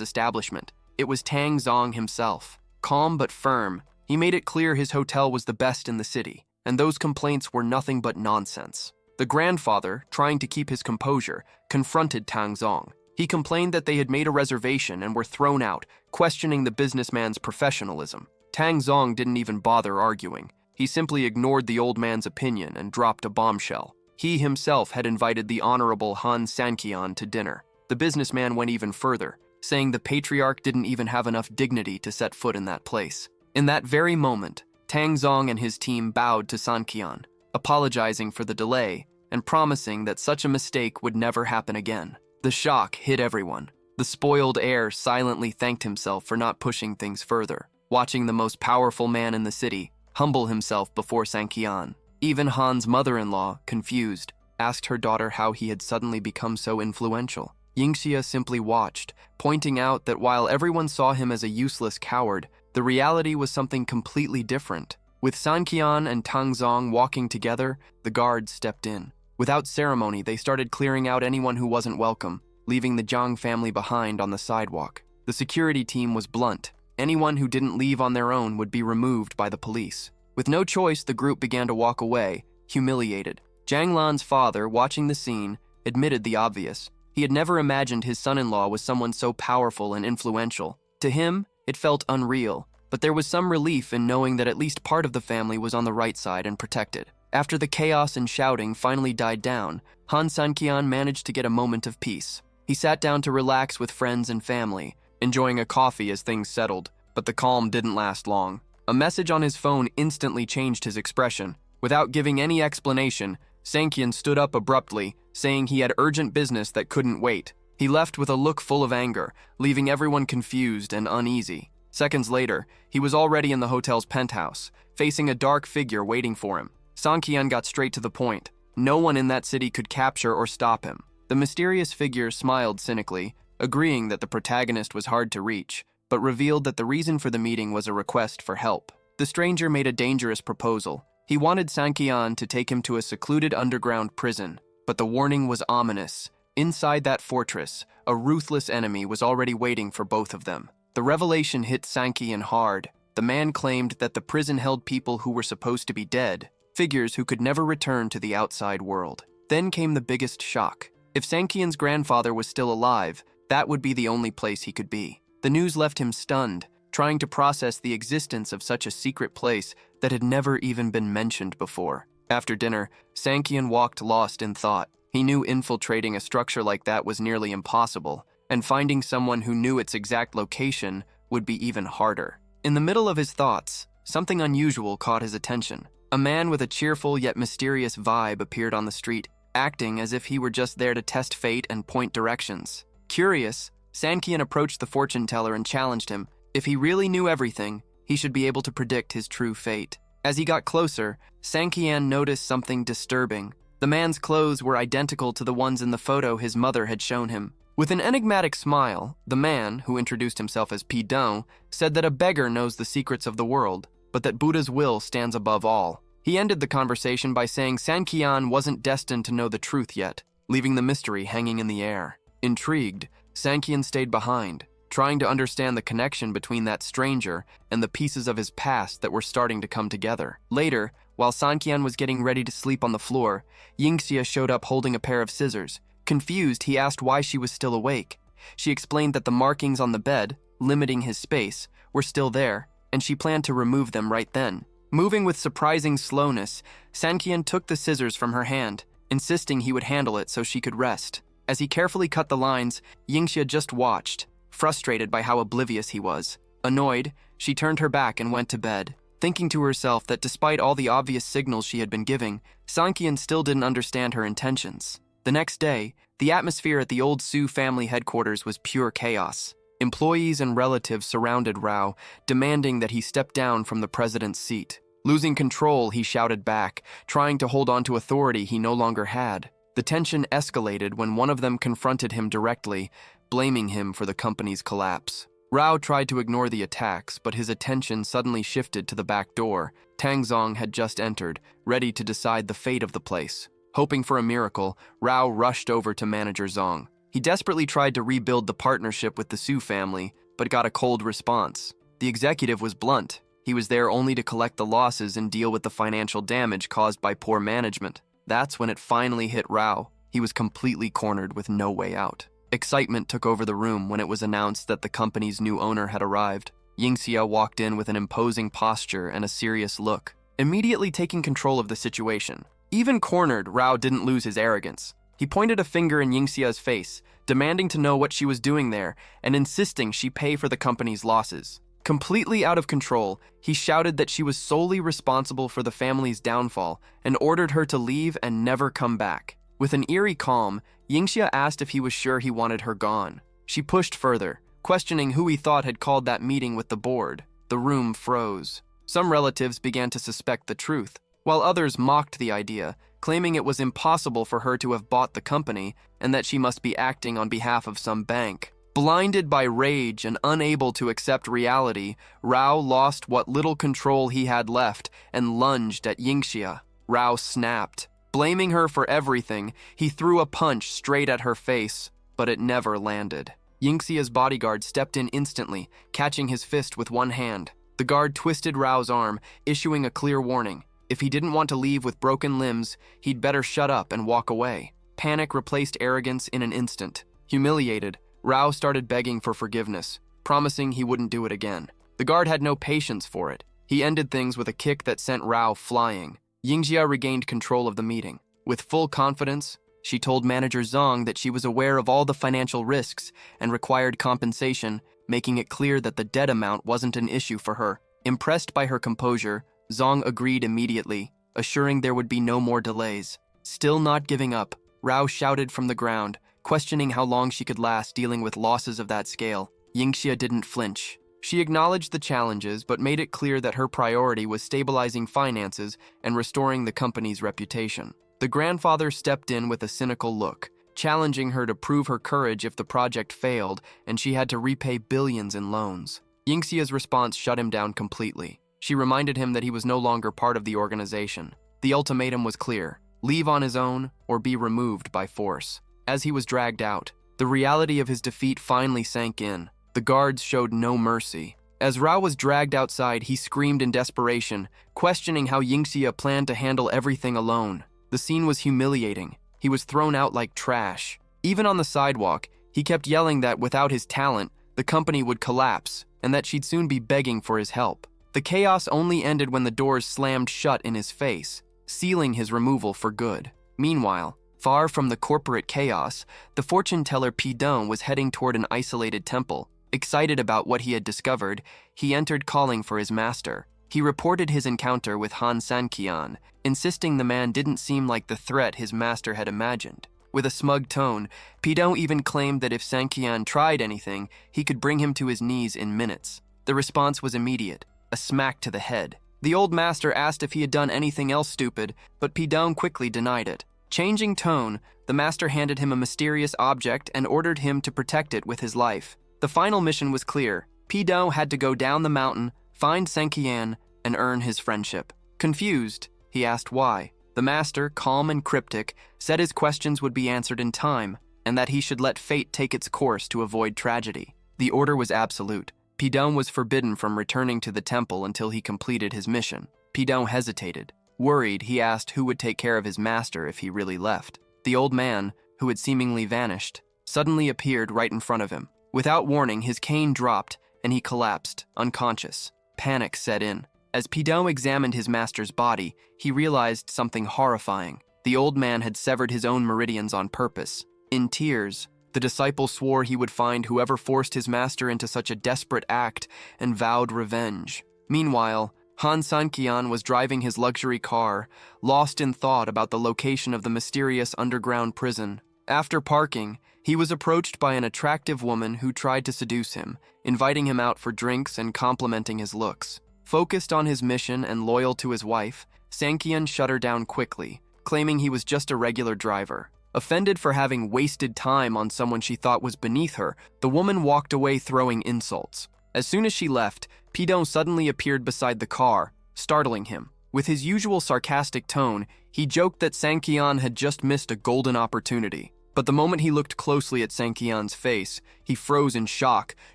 establishment. It was Tang Zong himself. Calm but firm, he made it clear his hotel was the best in the city, and those complaints were nothing but nonsense. The grandfather, trying to keep his composure, confronted Tang Zong. He complained that they had made a reservation and were thrown out, questioning the businessman's professionalism. Tang Zong didn't even bother arguing. He simply ignored the old man's opinion and dropped a bombshell. He himself had invited the Honorable Han Sanqian to dinner. The businessman went even further, saying the patriarch didn't even have enough dignity to set foot in that place. In that very moment, Tang Zong and his team bowed to Sanqian, apologizing for the delay and promising that such a mistake would never happen again. The shock hit everyone. The spoiled heir silently thanked himself for not pushing things further, watching the most powerful man in the city humble himself before Sanqian. Even Han's mother-in-law, confused, asked her daughter how he had suddenly become so influential. Yingxia simply watched, pointing out that while everyone saw him as a useless coward, the reality was something completely different. With Sanqian and Tang Zong walking together, the guards stepped in. Without ceremony, they started clearing out anyone who wasn't welcome, leaving the Zhang family behind on the sidewalk. The security team was blunt. Anyone who didn't leave on their own would be removed by the police. With no choice, the group began to walk away, humiliated. Zhang Lan's father, watching the scene, admitted the obvious. He had never imagined his son-in-law was someone so powerful and influential. To him, it felt unreal, but there was some relief in knowing that at least part of the family was on the right side and protected. After the chaos and shouting finally died down, Han Sanqian managed to get a moment of peace. He sat down to relax with friends and family, enjoying a coffee as things settled, but the calm didn't last long. A message on his phone instantly changed his expression. Without giving any explanation, Sanqian stood up abruptly, saying he had urgent business that couldn't wait. He left with a look full of anger, leaving everyone confused and uneasy. Seconds later, he was already in the hotel's penthouse, facing a dark figure waiting for him. Sanqian got straight to the point. No one in that city could capture or stop him. The mysterious figure smiled cynically, agreeing that the protagonist was hard to reach, but revealed that the reason for the meeting was a request for help. The stranger made a dangerous proposal. He wanted Sanqian to take him to a secluded underground prison, but the warning was ominous. Inside that fortress, a ruthless enemy was already waiting for both of them. The revelation hit Sanqian hard. The man claimed that the prison held people who were supposed to be dead, figures who could never return to the outside world. Then came the biggest shock. If Sanqian's grandfather was still alive, that would be the only place he could be. The news left him stunned, trying to process the existence of such a secret place that had never even been mentioned before. After dinner, Sanqian walked lost in thought. He knew infiltrating a structure like that was nearly impossible, and finding someone who knew its exact location would be even harder. In the middle of his thoughts, something unusual caught his attention. A man with a cheerful yet mysterious vibe appeared on the street, acting as if he were just there to test fate and point directions. Curious, Sanqian approached the fortune teller and challenged him. If he really knew everything, he should be able to predict his true fate. As he got closer, Sanqian noticed something disturbing. The man's clothes were identical to the ones in the photo his mother had shown him. With an enigmatic smile, the man, who introduced himself as Pidon, said that a beggar knows the secrets of the world, but that Buddha's will stands above all. He ended the conversation by saying Sanqian wasn't destined to know the truth yet, leaving the mystery hanging in the air. Intrigued, Sanqian stayed behind, trying to understand the connection between that stranger and the pieces of his past that were starting to come together. Later, while Sanqian was getting ready to sleep on the floor, Yingxia showed up holding a pair of scissors. Confused, he asked why she was still awake. She explained that the markings on the bed, limiting his space, were still there, and she planned to remove them right then. Moving with surprising slowness, Sanqian took the scissors from her hand, insisting he would handle it so she could rest. As he carefully cut the lines, Yingxia just watched, frustrated by how oblivious he was. Annoyed, she turned her back and went to bed. thinking to herself that despite all the obvious signals she had been giving, Sankian still didn't understand her intentions. The next day, the atmosphere at the old Su family headquarters was pure chaos. Employees and relatives surrounded Rao, demanding that he step down from the president's seat. Losing control, he shouted back, trying to hold on to authority he no longer had. The tension escalated when one of them confronted him directly, blaming him for the company's collapse. Rao tried to ignore the attacks, but his attention suddenly shifted to the back door. Tang Zong had just entered, ready to decide the fate of the place. Hoping for a miracle, Rao rushed over to manager Zong. He desperately tried to rebuild the partnership with the Su family, but got a cold response. The executive was blunt. He was there only to collect the losses and deal with the financial damage caused by poor management. That's when it finally hit Rao. He was completely cornered with no way out. Excitement took over the room when it was announced that the company's new owner had arrived. Yingxia walked in with an imposing posture and a serious look, immediately taking control of the situation. Even cornered, Rao didn't lose his arrogance. He pointed a finger in Yingxia's face, demanding to know what she was doing there and insisting she pay for the company's losses. Completely out of control, he shouted that she was solely responsible for the family's downfall and ordered her to leave and never come back. With an eerie calm, Yingxia asked if he was sure he wanted her gone. She pushed further, questioning who he thought had called that meeting with the board. The room froze. Some relatives began to suspect the truth, while others mocked the idea, claiming it was impossible for her to have bought the company and that she must be acting on behalf of some bank. Blinded by rage and unable to accept reality, Rao lost what little control he had left and lunged at Yingxia. Rao snapped. Blaming her for everything, he threw a punch straight at her face, but it never landed. Yingxia's bodyguard stepped in instantly, catching his fist with one hand. The guard twisted Rao's arm, issuing a clear warning. If he didn't want to leave with broken limbs, he'd better shut up and walk away. Panic replaced arrogance in an instant. Humiliated, Rao started begging for forgiveness, promising he wouldn't do it again. The guard had no patience for it. He ended things with a kick that sent Rao flying. Yingxia regained control of the meeting. With full confidence, she told manager Zong that she was aware of all the financial risks and required compensation, making it clear that the debt amount wasn't an issue for her. Impressed by her composure, Zong agreed immediately, assuring there would be no more delays. Still not giving up, Rao shouted from the ground, questioning how long she could last dealing with losses of that scale. Yingxia didn't flinch. She acknowledged the challenges but made it clear that her priority was stabilizing finances and restoring the company's reputation. The grandfather stepped in with a cynical look, challenging her to prove her courage if the project failed and she had to repay billions in loans. Yingxia's response shut him down completely. She reminded him that he was no longer part of the organization. The ultimatum was clear: leave on his own or be removed by force. As he was dragged out, the reality of his defeat finally sank in. The guards showed no mercy. As Rao was dragged outside, he screamed in desperation, questioning how Yingxia planned to handle everything alone. The scene was humiliating. He was thrown out like trash. Even on the sidewalk, he kept yelling that without his talent, the company would collapse and that she'd soon be begging for his help. The chaos only ended when the doors slammed shut in his face, sealing his removal for good. Meanwhile, far from the corporate chaos, the fortune teller Pidon was heading toward an isolated temple. Excited about what he had discovered, he entered calling for his master. He reported his encounter with Han Sanqian, insisting the man didn't seem like the threat his master had imagined. With a smug tone, Pidon even claimed that if Sanqian tried anything, he could bring him to his knees in minutes. The response was immediate, a smack to the head. The old master asked if he had done anything else stupid, but Pidon quickly denied it. Changing tone, the master handed him a mysterious object and ordered him to protect it with his life. The final mission was clear. Pidon had to go down the mountain, find Sanqian, and earn his friendship. Confused, he asked why. The master, calm and cryptic, said his questions would be answered in time, and that he should let fate take its course to avoid tragedy. The order was absolute. Pidon was forbidden from returning to the temple until he completed his mission. Pidon hesitated. Worried, he asked who would take care of his master if he really left. The old man, who had seemingly vanished, suddenly appeared right in front of him. Without warning, his cane dropped, and he collapsed, unconscious. Panic set in. As Pidon examined his master's body, he realized something horrifying. The old man had severed his own meridians on purpose. In tears, the disciple swore he would find whoever forced his master into such a desperate act and vowed revenge. Meanwhile, Han Sankian was driving his luxury car, lost in thought about the location of the mysterious underground prison. After parking, he was approached by an attractive woman who tried to seduce him, inviting him out for drinks and complimenting his looks. Focused on his mission and loyal to his wife, Sankian shut her down quickly, claiming he was just a regular driver. Offended for having wasted time on someone she thought was beneath her, the woman walked away throwing insults. As soon as she left, Pidon suddenly appeared beside the car, startling him. With his usual sarcastic tone, he joked that Sankian had just missed a golden opportunity. But the moment he looked closely at Sankian's face, he froze in shock,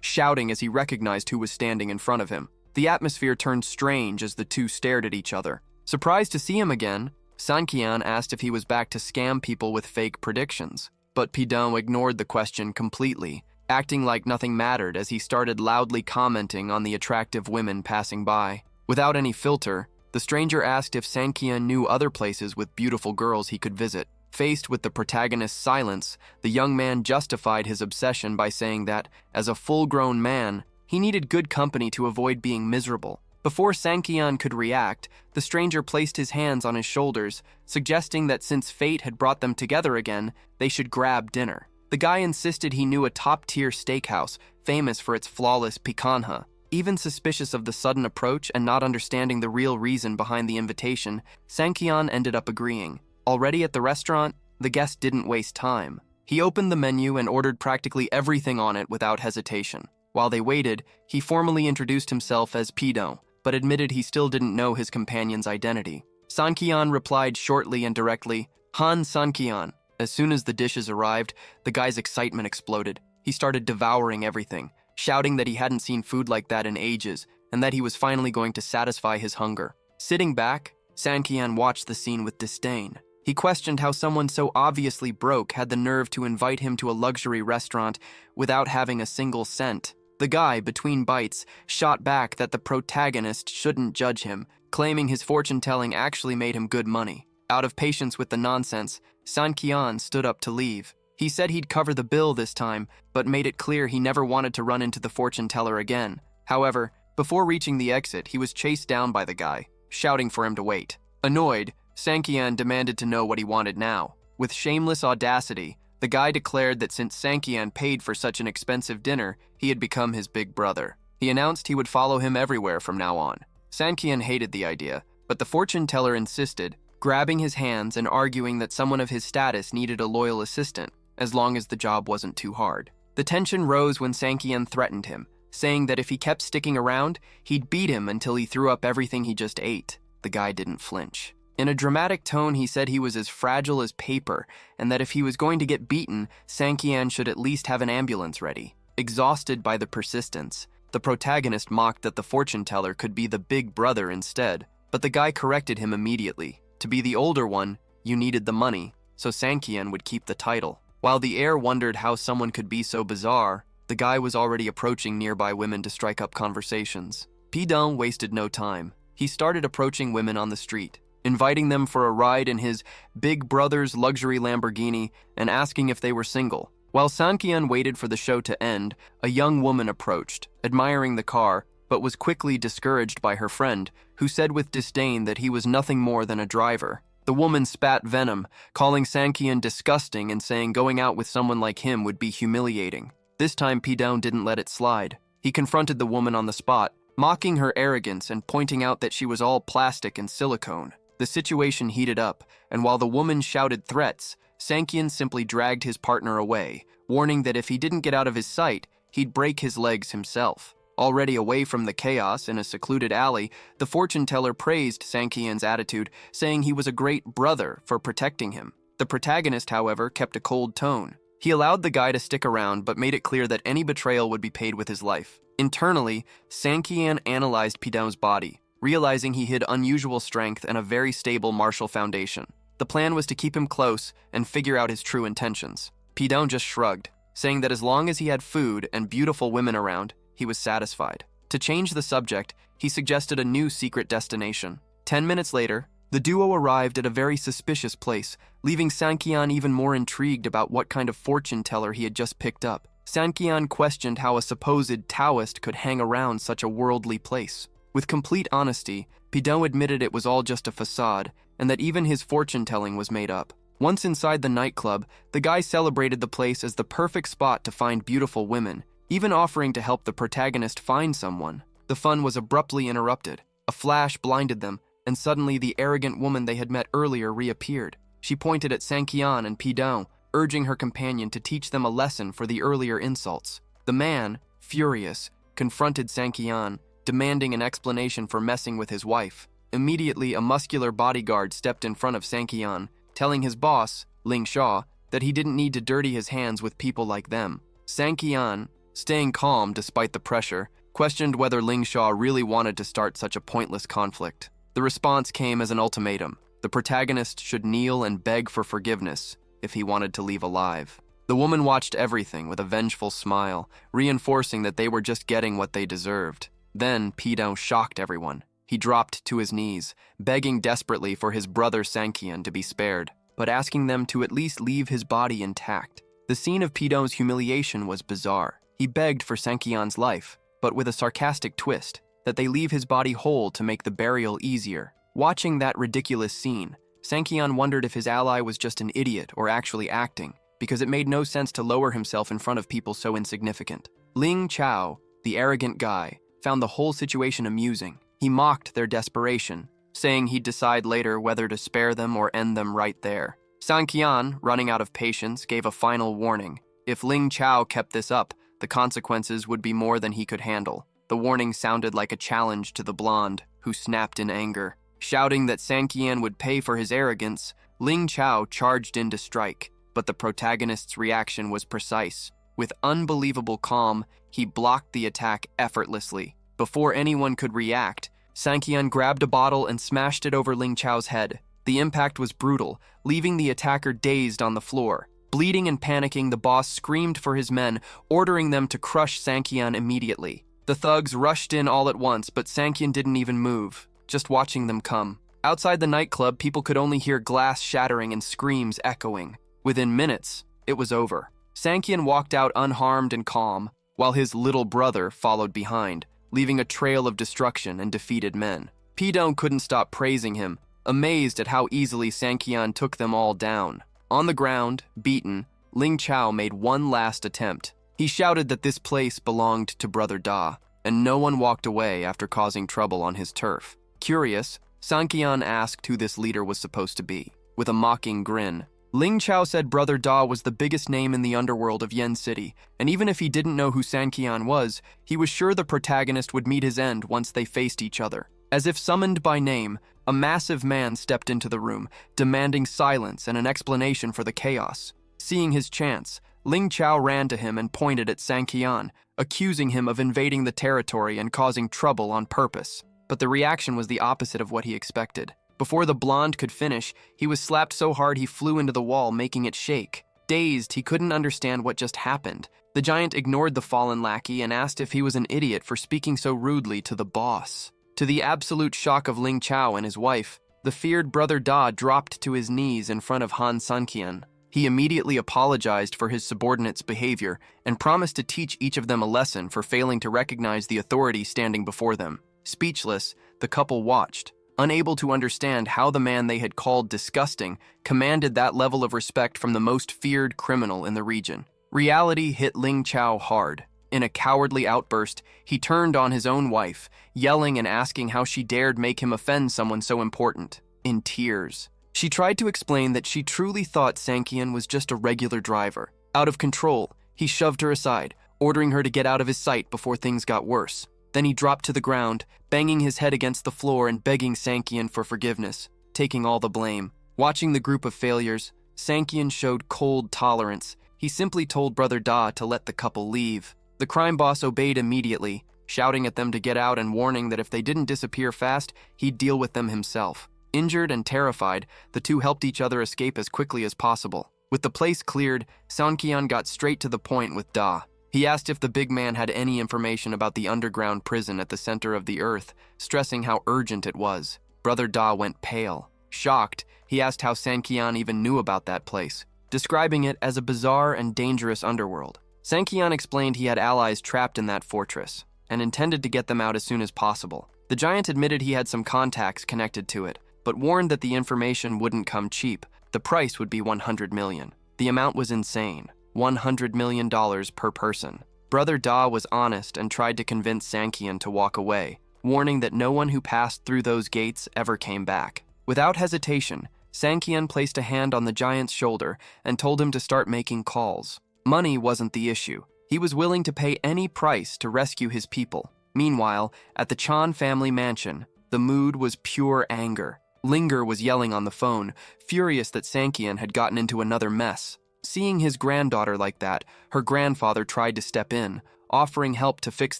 shouting as he recognized who was standing in front of him. The atmosphere turned strange as the two stared at each other. Surprised to see him again, Sankian asked if he was back to scam people with fake predictions. But Pidon ignored the question completely, acting like nothing mattered as he started loudly commenting on the attractive women passing by. Without any filter, the stranger asked if Sankian knew other places with beautiful girls he could visit. Faced with the protagonist's silence, the young man justified his obsession by saying that, as a full-grown man, he needed good company to avoid being miserable. Before Sankian could react, the stranger placed his hands on his shoulders, suggesting that since fate had brought them together again, they should grab dinner. The guy insisted he knew a top-tier steakhouse, famous for its flawless picanha. Even suspicious of the sudden approach and not understanding the real reason behind the invitation, Sankian ended up agreeing. Already at the restaurant, the guest didn't waste time. He opened the menu and ordered practically everything on it without hesitation. While they waited, he formally introduced himself as Pidon, but admitted he still didn't know his companion's identity. Sankian replied shortly and directly, "Han Sankian." As soon as the dishes arrived, the guy's excitement exploded. He started devouring everything, shouting that he hadn't seen food like that in ages, and that he was finally going to satisfy his hunger. Sitting back, Sankian watched the scene with disdain. He questioned how someone so obviously broke had the nerve to invite him to a luxury restaurant without having a single cent. The guy, between bites, shot back that the protagonist shouldn't judge him, claiming his fortune-telling actually made him good money. Out of patience with the nonsense, Sankian stood up to leave. He said he'd cover the bill this time, but made it clear he never wanted to run into the fortune-teller again. However, before reaching the exit, he was chased down by the guy, shouting for him to wait. Annoyed, Sankian demanded to know what he wanted now. With shameless audacity, the guy declared that since Sankian paid for such an expensive dinner, he had become his big brother. He announced he would follow him everywhere from now on. Sankian hated the idea, but the fortune-teller insisted, grabbing his hands and arguing that someone of his status needed a loyal assistant, as long as the job wasn't too hard. The tension rose when Sankian threatened him, saying that if he kept sticking around, he'd beat him until he threw up everything he just ate. The guy didn't flinch. In a dramatic tone, he said he was as fragile as paper, and that if he was going to get beaten, Sankian should at least have an ambulance ready. Exhausted by the persistence, the protagonist mocked that the fortune-teller could be the big brother instead, but the guy corrected him immediately. To be the older one, you needed the money, so Sankian would keep the title. While the heir wondered how someone could be so bizarre, the guy was already approaching nearby women to strike up conversations. Pidon wasted no time. He started approaching women on the street, inviting them for a ride in his big brother's luxury Lamborghini and asking if they were single. While Sankian waited for the show to end, a young woman approached, admiring the car, but was quickly discouraged by her friend, who said with disdain that he was nothing more than a driver. The woman spat venom, calling Sankian disgusting and saying going out with someone like him would be humiliating. This time Pidon didn't let it slide. He confronted the woman on the spot, mocking her arrogance and pointing out that she was all plastic and silicone. The situation heated up, and while the woman shouted threats, Sankian simply dragged his partner away, warning that if he didn't get out of his sight, he'd break his legs himself. Already away from the chaos in a secluded alley, the fortune-teller praised Sankian's attitude, saying he was a great brother for protecting him. The protagonist, however, kept a cold tone. He allowed the guy to stick around, but made it clear that any betrayal would be paid with his life. Internally, Sankian analyzed Pidon's body, realizing he hid unusual strength and a very stable martial foundation. The plan was to keep him close and figure out his true intentions. Pidon just shrugged, saying that as long as he had food and beautiful women around, he was satisfied. To change the subject, he suggested a new secret destination. 10 minutes later, the duo arrived at a very suspicious place, leaving Sankian even more intrigued about what kind of fortune-teller he had just picked up. Sankian questioned how a supposed Taoist could hang around such a worldly place. With complete honesty, Pidon admitted it was all just a facade, and that even his fortune-telling was made up. Once inside the nightclub, the guy celebrated the place as the perfect spot to find beautiful women, even offering to help the protagonist find someone. The fun was abruptly interrupted. A flash blinded them, and suddenly the arrogant woman they had met earlier reappeared. She pointed at Sankian and Pidon, urging her companion to teach them a lesson for the earlier insults. The man, furious, confronted Sankian, demanding an explanation for messing with his wife. Immediately, a muscular bodyguard stepped in front of Sankian, telling his boss, Ling Shaw, that he didn't need to dirty his hands with people like them. Sankian, staying calm despite the pressure, questioned whether Ling Shaw really wanted to start such a pointless conflict. The response came as an ultimatum. The protagonist should kneel and beg for forgiveness if he wanted to leave alive. The woman watched everything with a vengeful smile, reinforcing that they were just getting what they deserved. Then Pidon shocked everyone. He dropped to his knees, begging desperately for his brother Sankian to be spared, but asking them to at least leave his body intact. The scene of Pidon's humiliation was bizarre. He begged for Sankian's life, but with a sarcastic twist, that they leave his body whole to make the burial easier. Watching that ridiculous scene, Sankian wondered if his ally was just an idiot or actually acting, because it made no sense to lower himself in front of people so insignificant. Ling Chao, the arrogant guy, found the whole situation amusing. He mocked their desperation, saying he'd decide later whether to spare them or end them right there. Sankian, running out of patience, gave a final warning. If Ling Chao kept this up, the consequences would be more than he could handle. The warning sounded like a challenge to the blonde, who snapped in anger. Shouting that Sankian would pay for his arrogance, Ling Chao charged in to strike, but the protagonist's reaction was precise. With unbelievable calm, he blocked the attack effortlessly. Before anyone could react, Sankian grabbed a bottle and smashed it over Ling Chao's head. The impact was brutal, leaving the attacker dazed on the floor. Bleeding and panicking, the boss screamed for his men, ordering them to crush Sankian immediately. The thugs rushed in all at once, but Sankian didn't even move, just watching them come. Outside the nightclub, people could only hear glass shattering and screams echoing. Within minutes, it was over. Sankian walked out unharmed and calm, while his little brother followed behind, leaving a trail of destruction and defeated men. Pidon couldn't stop praising him, amazed at how easily Sankian took them all down. On the ground, beaten, Ling Chao made one last attempt. He shouted that this place belonged to Brother Da, and no one walked away after causing trouble on his turf. Curious, Sankian asked who this leader was supposed to be. With a mocking grin, Ling Chao said Brother Da was the biggest name in the underworld of Yen City, and even if he didn't know who Sankian was, he was sure the protagonist would meet his end once they faced each other. As if summoned by name, a massive man stepped into the room, demanding silence and an explanation for the chaos. Seeing his chance, Ling Chao ran to him and pointed at Sankian, accusing him of invading the territory and causing trouble on purpose. But the reaction was the opposite of what he expected. Before the blonde could finish, he was slapped so hard he flew into the wall, making it shake. Dazed, he couldn't understand what just happened. The giant ignored the fallen lackey and asked if he was an idiot for speaking so rudely to the boss. To the absolute shock of Ling Chao and his wife, the feared Brother Da dropped to his knees in front of Han Sankian. He immediately apologized for his subordinates' behavior and promised to teach each of them a lesson for failing to recognize the authority standing before them. Speechless, the couple watched, unable to understand how the man they had called disgusting commanded that level of respect from the most feared criminal in the region. Reality hit Ling Chao hard. In a cowardly outburst, he turned on his own wife, yelling and asking how she dared make him offend someone so important. In tears, she tried to explain that she truly thought Sankian was just a regular driver. Out of control, he shoved her aside, ordering her to get out of his sight before things got worse. Then he dropped to the ground, banging his head against the floor and begging Sankian for forgiveness, taking all the blame. Watching the group of failures, Sankian showed cold tolerance. He simply told Brother Da to let the couple leave. The crime boss obeyed immediately, shouting at them to get out and warning that if they didn't disappear fast, he'd deal with them himself. Injured and terrified, the two helped each other escape as quickly as possible. With the place cleared, Sankian got straight to the point with Da. He asked if the big man had any information about the underground prison at the center of the earth, stressing how urgent it was. Brother Da went pale. Shocked, he asked how Sankian even knew about that place, describing it as a bizarre and dangerous underworld. Sankian explained he had allies trapped in that fortress and intended to get them out as soon as possible. The giant admitted he had some contacts connected to it, but warned that the information wouldn't come cheap. The price would be 100 million. The amount was insane, $100 million per person. Brother Da was honest and tried to convince Sankian to walk away, warning that no one who passed through those gates ever came back. Without hesitation, Sankian placed a hand on the giant's shoulder and told him to start making calls. Money wasn't the issue. He was willing to pay any price to rescue his people. Meanwhile, at the Chan family mansion, the mood was pure anger. Linger was yelling on the phone, furious that Sankian had gotten into another mess. Seeing his granddaughter like that, her grandfather tried to step in, offering help to fix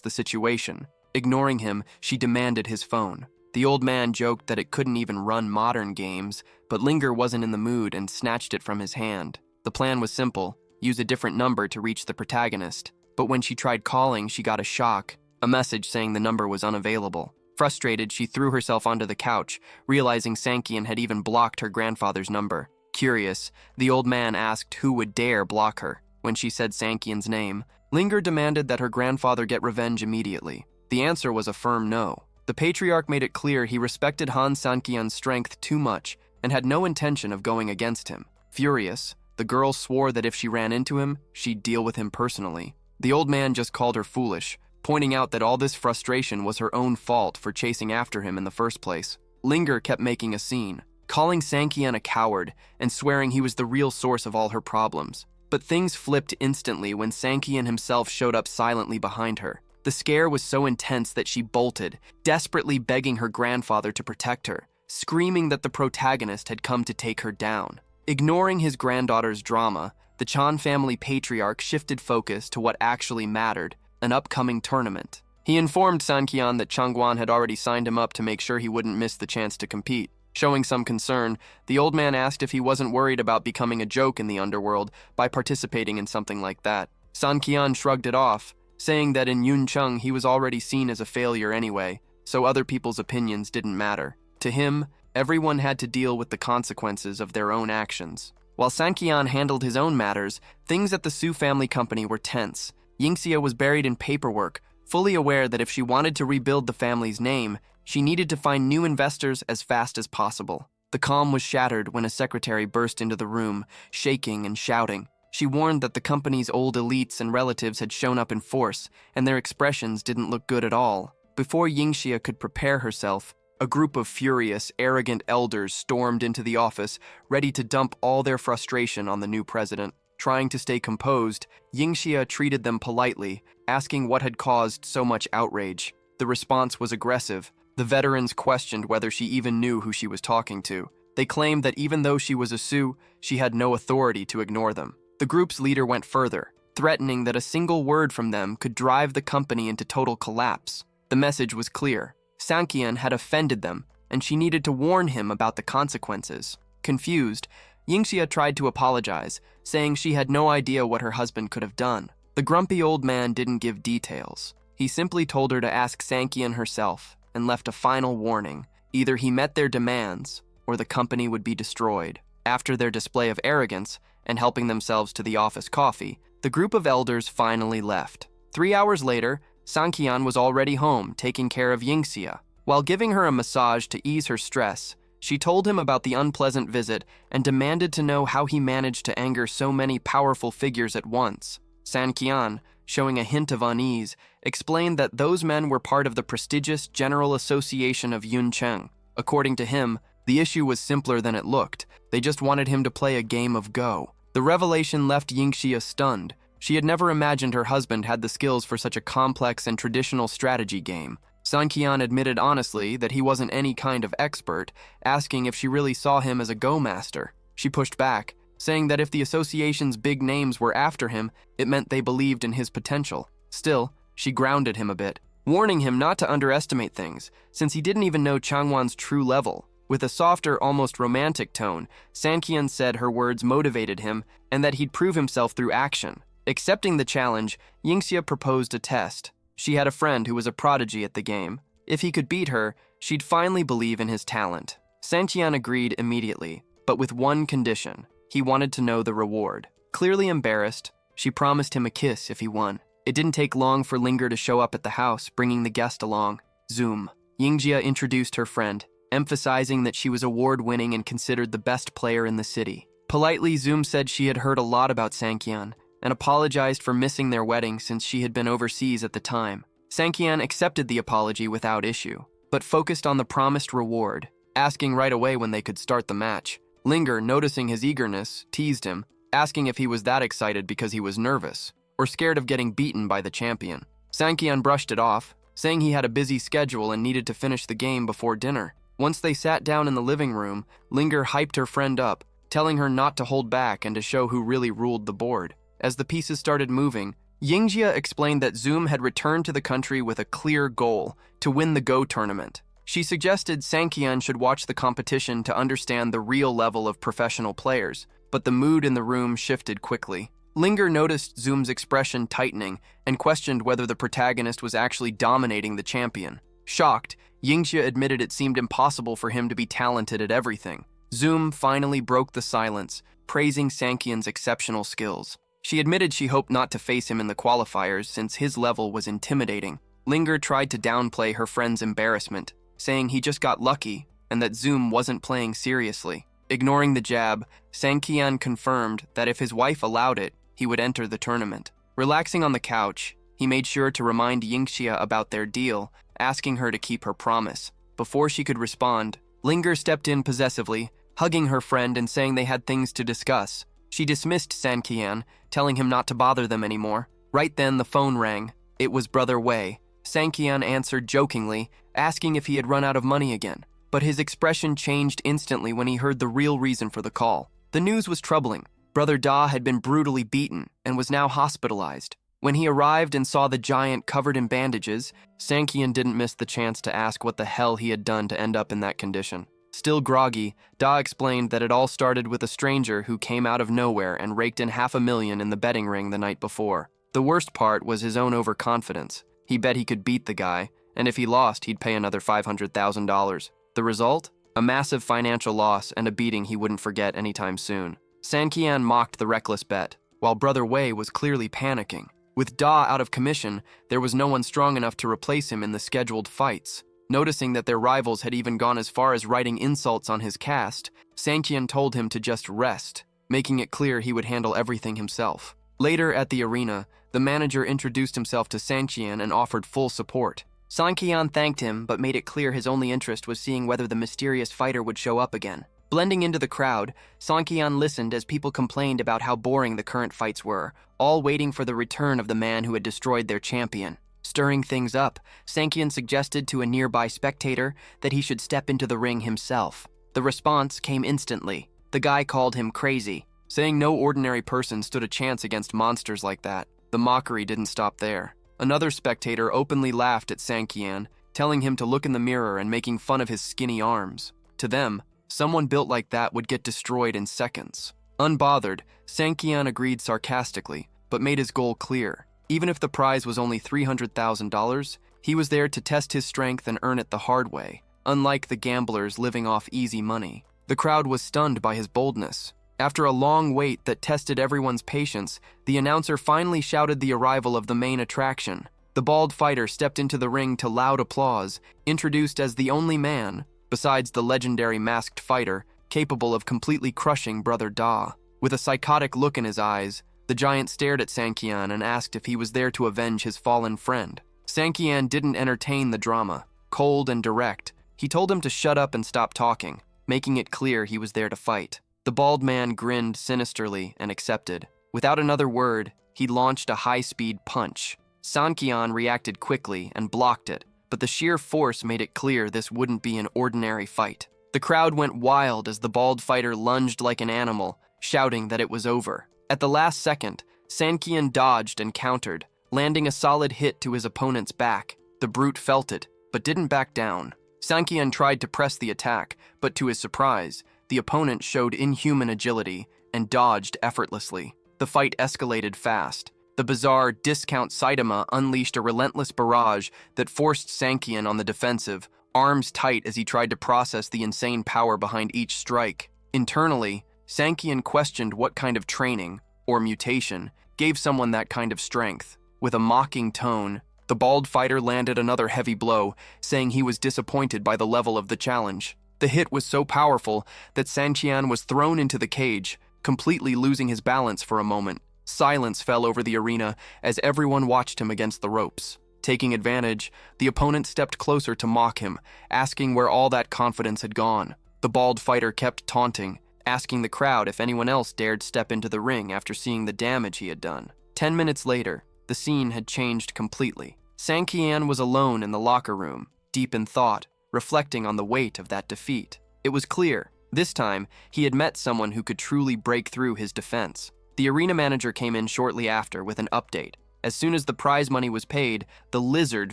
the situation. Ignoring him, she demanded his phone. The old man joked that it couldn't even run modern games, but Linger wasn't in the mood and snatched it from his hand. The plan was simple: use a different number to reach the protagonist. But when she tried calling, she got a shock, a message saying the number was unavailable. Frustrated, she threw herself onto the couch, realizing Sankian had even blocked her grandfather's number. Curious, the old man asked who would dare block her. When she said Sankian's name, Linger demanded that her grandfather get revenge immediately. The answer was a firm no. The patriarch made it clear he respected Han Sankian's strength too much and had no intention of going against him. Furious, the girl swore that if she ran into him, she'd deal with him personally. The old man just called her foolish, pointing out that all this frustration was her own fault for chasing after him in the first place. Linger kept making a scene, calling Sankian a coward and swearing he was the real source of all her problems. But things flipped instantly when Sankian himself showed up silently behind her. The scare was so intense that she bolted, desperately begging her grandfather to protect her, screaming that the protagonist had come to take her down. Ignoring his granddaughter's drama, the Chan family patriarch shifted focus to what actually mattered: an upcoming tournament. He informed Sankian that Changguan had already signed him up to make sure he wouldn't miss the chance to compete. Showing some concern, the old man asked if he wasn't worried about becoming a joke in the underworld by participating in something like that. Sankian shrugged it off, saying that in Yuncheng he was already seen as a failure anyway, so other people's opinions didn't matter. To him, everyone had to deal with the consequences of their own actions. While Sankian handled his own matters, things at the Su family company were tense. Yingxia was buried in paperwork, fully aware that if she wanted to rebuild the family's name, she needed to find new investors as fast as possible. The calm was shattered when a secretary burst into the room, shaking and shouting. She warned that the company's old elites and relatives had shown up in force, and their expressions didn't look good at all. Before Yingxia could prepare herself, a group of furious, arrogant elders stormed into the office, ready to dump all their frustration on the new president. Trying to stay composed, Yingxia treated them politely, asking what had caused so much outrage. The response was aggressive. The veterans questioned whether she even knew who she was talking to. They claimed that even though she was a Su, she had no authority to ignore them. The group's leader went further, threatening that a single word from them could drive the company into total collapse. The message was clear. Sankian had offended them, and she needed to warn him about the consequences. Confused, Yingxia tried to apologize, saying she had no idea what her husband could have done. The grumpy old man didn't give details. He simply told her to ask Sankian herself and left a final warning. Either he met their demands, or the company would be destroyed. After their display of arrogance and helping themselves to the office coffee, the group of elders finally left. 3 hours later, Sankian was already home, taking care of Yingxia. While giving her a massage to ease her stress, she told him about the unpleasant visit and demanded to know how he managed to anger so many powerful figures at once. Sankian, showing a hint of unease, explained that those men were part of the prestigious General Association of Yuncheng. According to him, the issue was simpler than it looked. They just wanted him to play a game of Go. The revelation left Yingxia stunned. She had never imagined her husband had the skills for such a complex and traditional strategy game. Sankian admitted honestly that he wasn't any kind of expert, asking if she really saw him as a Go master. She pushed back, saying that if the association's big names were after him, it meant they believed in his potential. Still, she grounded him a bit, warning him not to underestimate things, since he didn't even know Changwan's true level. With a softer, almost romantic tone, Sankian said her words motivated him and that he'd prove himself through action. Accepting the challenge, Yingxia proposed a test. She had a friend who was a prodigy at the game. If he could beat her, she'd finally believe in his talent. Sankian agreed immediately, but with one condition. He wanted to know the reward. Clearly embarrassed, she promised him a kiss if he won. It didn't take long for Linger to show up at the house, bringing the guest along. Zoom. Yingjia introduced her friend, emphasizing that she was award-winning and considered the best player in the city. Politely, Zoom said she had heard a lot about Sanqian and apologized for missing their wedding since she had been overseas at the time. Sanqian accepted the apology without issue, but focused on the promised reward, asking right away when they could start the match. Linger, noticing his eagerness, teased him, asking if he was that excited because he was nervous or scared of getting beaten by the champion. Sanqian brushed it off, saying he had a busy schedule and needed to finish the game before dinner. Once they sat down in the living room, Linger hyped her friend up, telling her not to hold back and to show who really ruled the board. As the pieces started moving, Yingjia explained that Zoom had returned to the country with a clear goal, to win the Go tournament. She suggested Sanqian should watch the competition to understand the real level of professional players, but the mood in the room shifted quickly. Linger noticed Zoom's expression tightening and questioned whether the protagonist was actually dominating the champion. Shocked, Yingjia admitted it seemed impossible for him to be talented at everything. Zoom finally broke the silence, praising Sanqian's exceptional skills. She admitted she hoped not to face him in the qualifiers since his level was intimidating. Linger tried to downplay her friend's embarrassment, saying he just got lucky and that Zoom wasn't playing seriously. Ignoring the jab, Sanqian confirmed that if his wife allowed it, he would enter the tournament. Relaxing on the couch, he made sure to remind Yingjia about their deal, asking her to keep her promise. Before she could respond, Linger stepped in possessively, hugging her friend and saying they had things to discuss. She dismissed Sanqian, telling him not to bother them anymore. Right then, the phone rang. It was Brother Wei. Sanqian answered jokingly, asking if he had run out of money again. But his expression changed instantly when he heard the real reason for the call. The news was troubling. Brother Da had been brutally beaten and was now hospitalized. When he arrived and saw the giant covered in bandages, Sanqian didn't miss the chance to ask what the hell he had done to end up in that condition. Still groggy, Da explained that it all started with a stranger who came out of nowhere and raked in $500,000 in the betting ring the night before. The worst part was his own overconfidence. He bet he could beat the guy, and if he lost, he'd pay another $500,000. The result? A massive financial loss and a beating he wouldn't forget anytime soon. Sanqian mocked the reckless bet, while Brother Wei was clearly panicking. With Da out of commission, there was no one strong enough to replace him in the scheduled fights. Noticing that their rivals had even gone as far as writing insults on his cast, Sanqian told him to just rest, making it clear he would handle everything himself. Later at the arena, the manager introduced himself to Sanqian and offered full support. Sanqian thanked him, but made it clear his only interest was seeing whether the mysterious fighter would show up again. Blending into the crowd, Sanqian listened as people complained about how boring the current fights were, all waiting for the return of the man who had destroyed their champion. Stirring things up, Sanqian suggested to a nearby spectator that he should step into the ring himself. The response came instantly. The guy called him crazy, saying no ordinary person stood a chance against monsters like that. The mockery didn't stop there. Another spectator openly laughed at Sanqian, telling him to look in the mirror and making fun of his skinny arms. To them, someone built like that would get destroyed in seconds. Unbothered, Sanqian agreed sarcastically, but made his goal clear. Even if the prize was only $300,000, he was there to test his strength and earn it the hard way, unlike the gamblers living off easy money. The crowd was stunned by his boldness. After a long wait that tested everyone's patience, the announcer finally shouted the arrival of the main attraction. The bald fighter stepped into the ring to loud applause, introduced as the only man, besides the legendary masked fighter, capable of completely crushing Brother Da. With a psychotic look in his eyes, the giant stared at Sanqian and asked if he was there to avenge his fallen friend. Sanqian didn't entertain the drama. Cold and direct, he told him to shut up and stop talking, making it clear he was there to fight. The bald man grinned sinisterly and accepted. Without another word, he launched a high-speed punch. Sanqian reacted quickly and blocked it, but the sheer force made it clear this wouldn't be an ordinary fight. The crowd went wild as the bald fighter lunged like an animal, shouting that it was over. At the last second, Sanqian dodged and countered, landing a solid hit to his opponent's back. The brute felt it, but didn't back down. Sanqian tried to press the attack, but to his surprise, the opponent showed inhuman agility and dodged effortlessly. The fight escalated fast. The bizarre discount Saitama unleashed a relentless barrage that forced Sanqian on the defensive, arms tight as he tried to process the insane power behind each strike. Internally, Sanqian questioned what kind of training, or mutation, gave someone that kind of strength. With a mocking tone, The bald fighter landed another heavy blow, saying he was disappointed by the level of the challenge. The hit was so powerful that Sanqian was thrown into the cage, completely losing his balance for a moment. Silence fell over the arena as everyone watched him against the ropes. Taking advantage, the opponent stepped closer to mock him, asking where all that confidence had gone. The bald fighter kept taunting, asking the crowd if anyone else dared step into the ring after seeing the damage he had done. 10 minutes later, the scene had changed completely. Sanqian was alone in the locker room, deep in thought, reflecting on the weight of that defeat. It was clear, this time, he had met someone who could truly break through his defense. The arena manager came in shortly after with an update. As soon as the prize money was paid, the lizard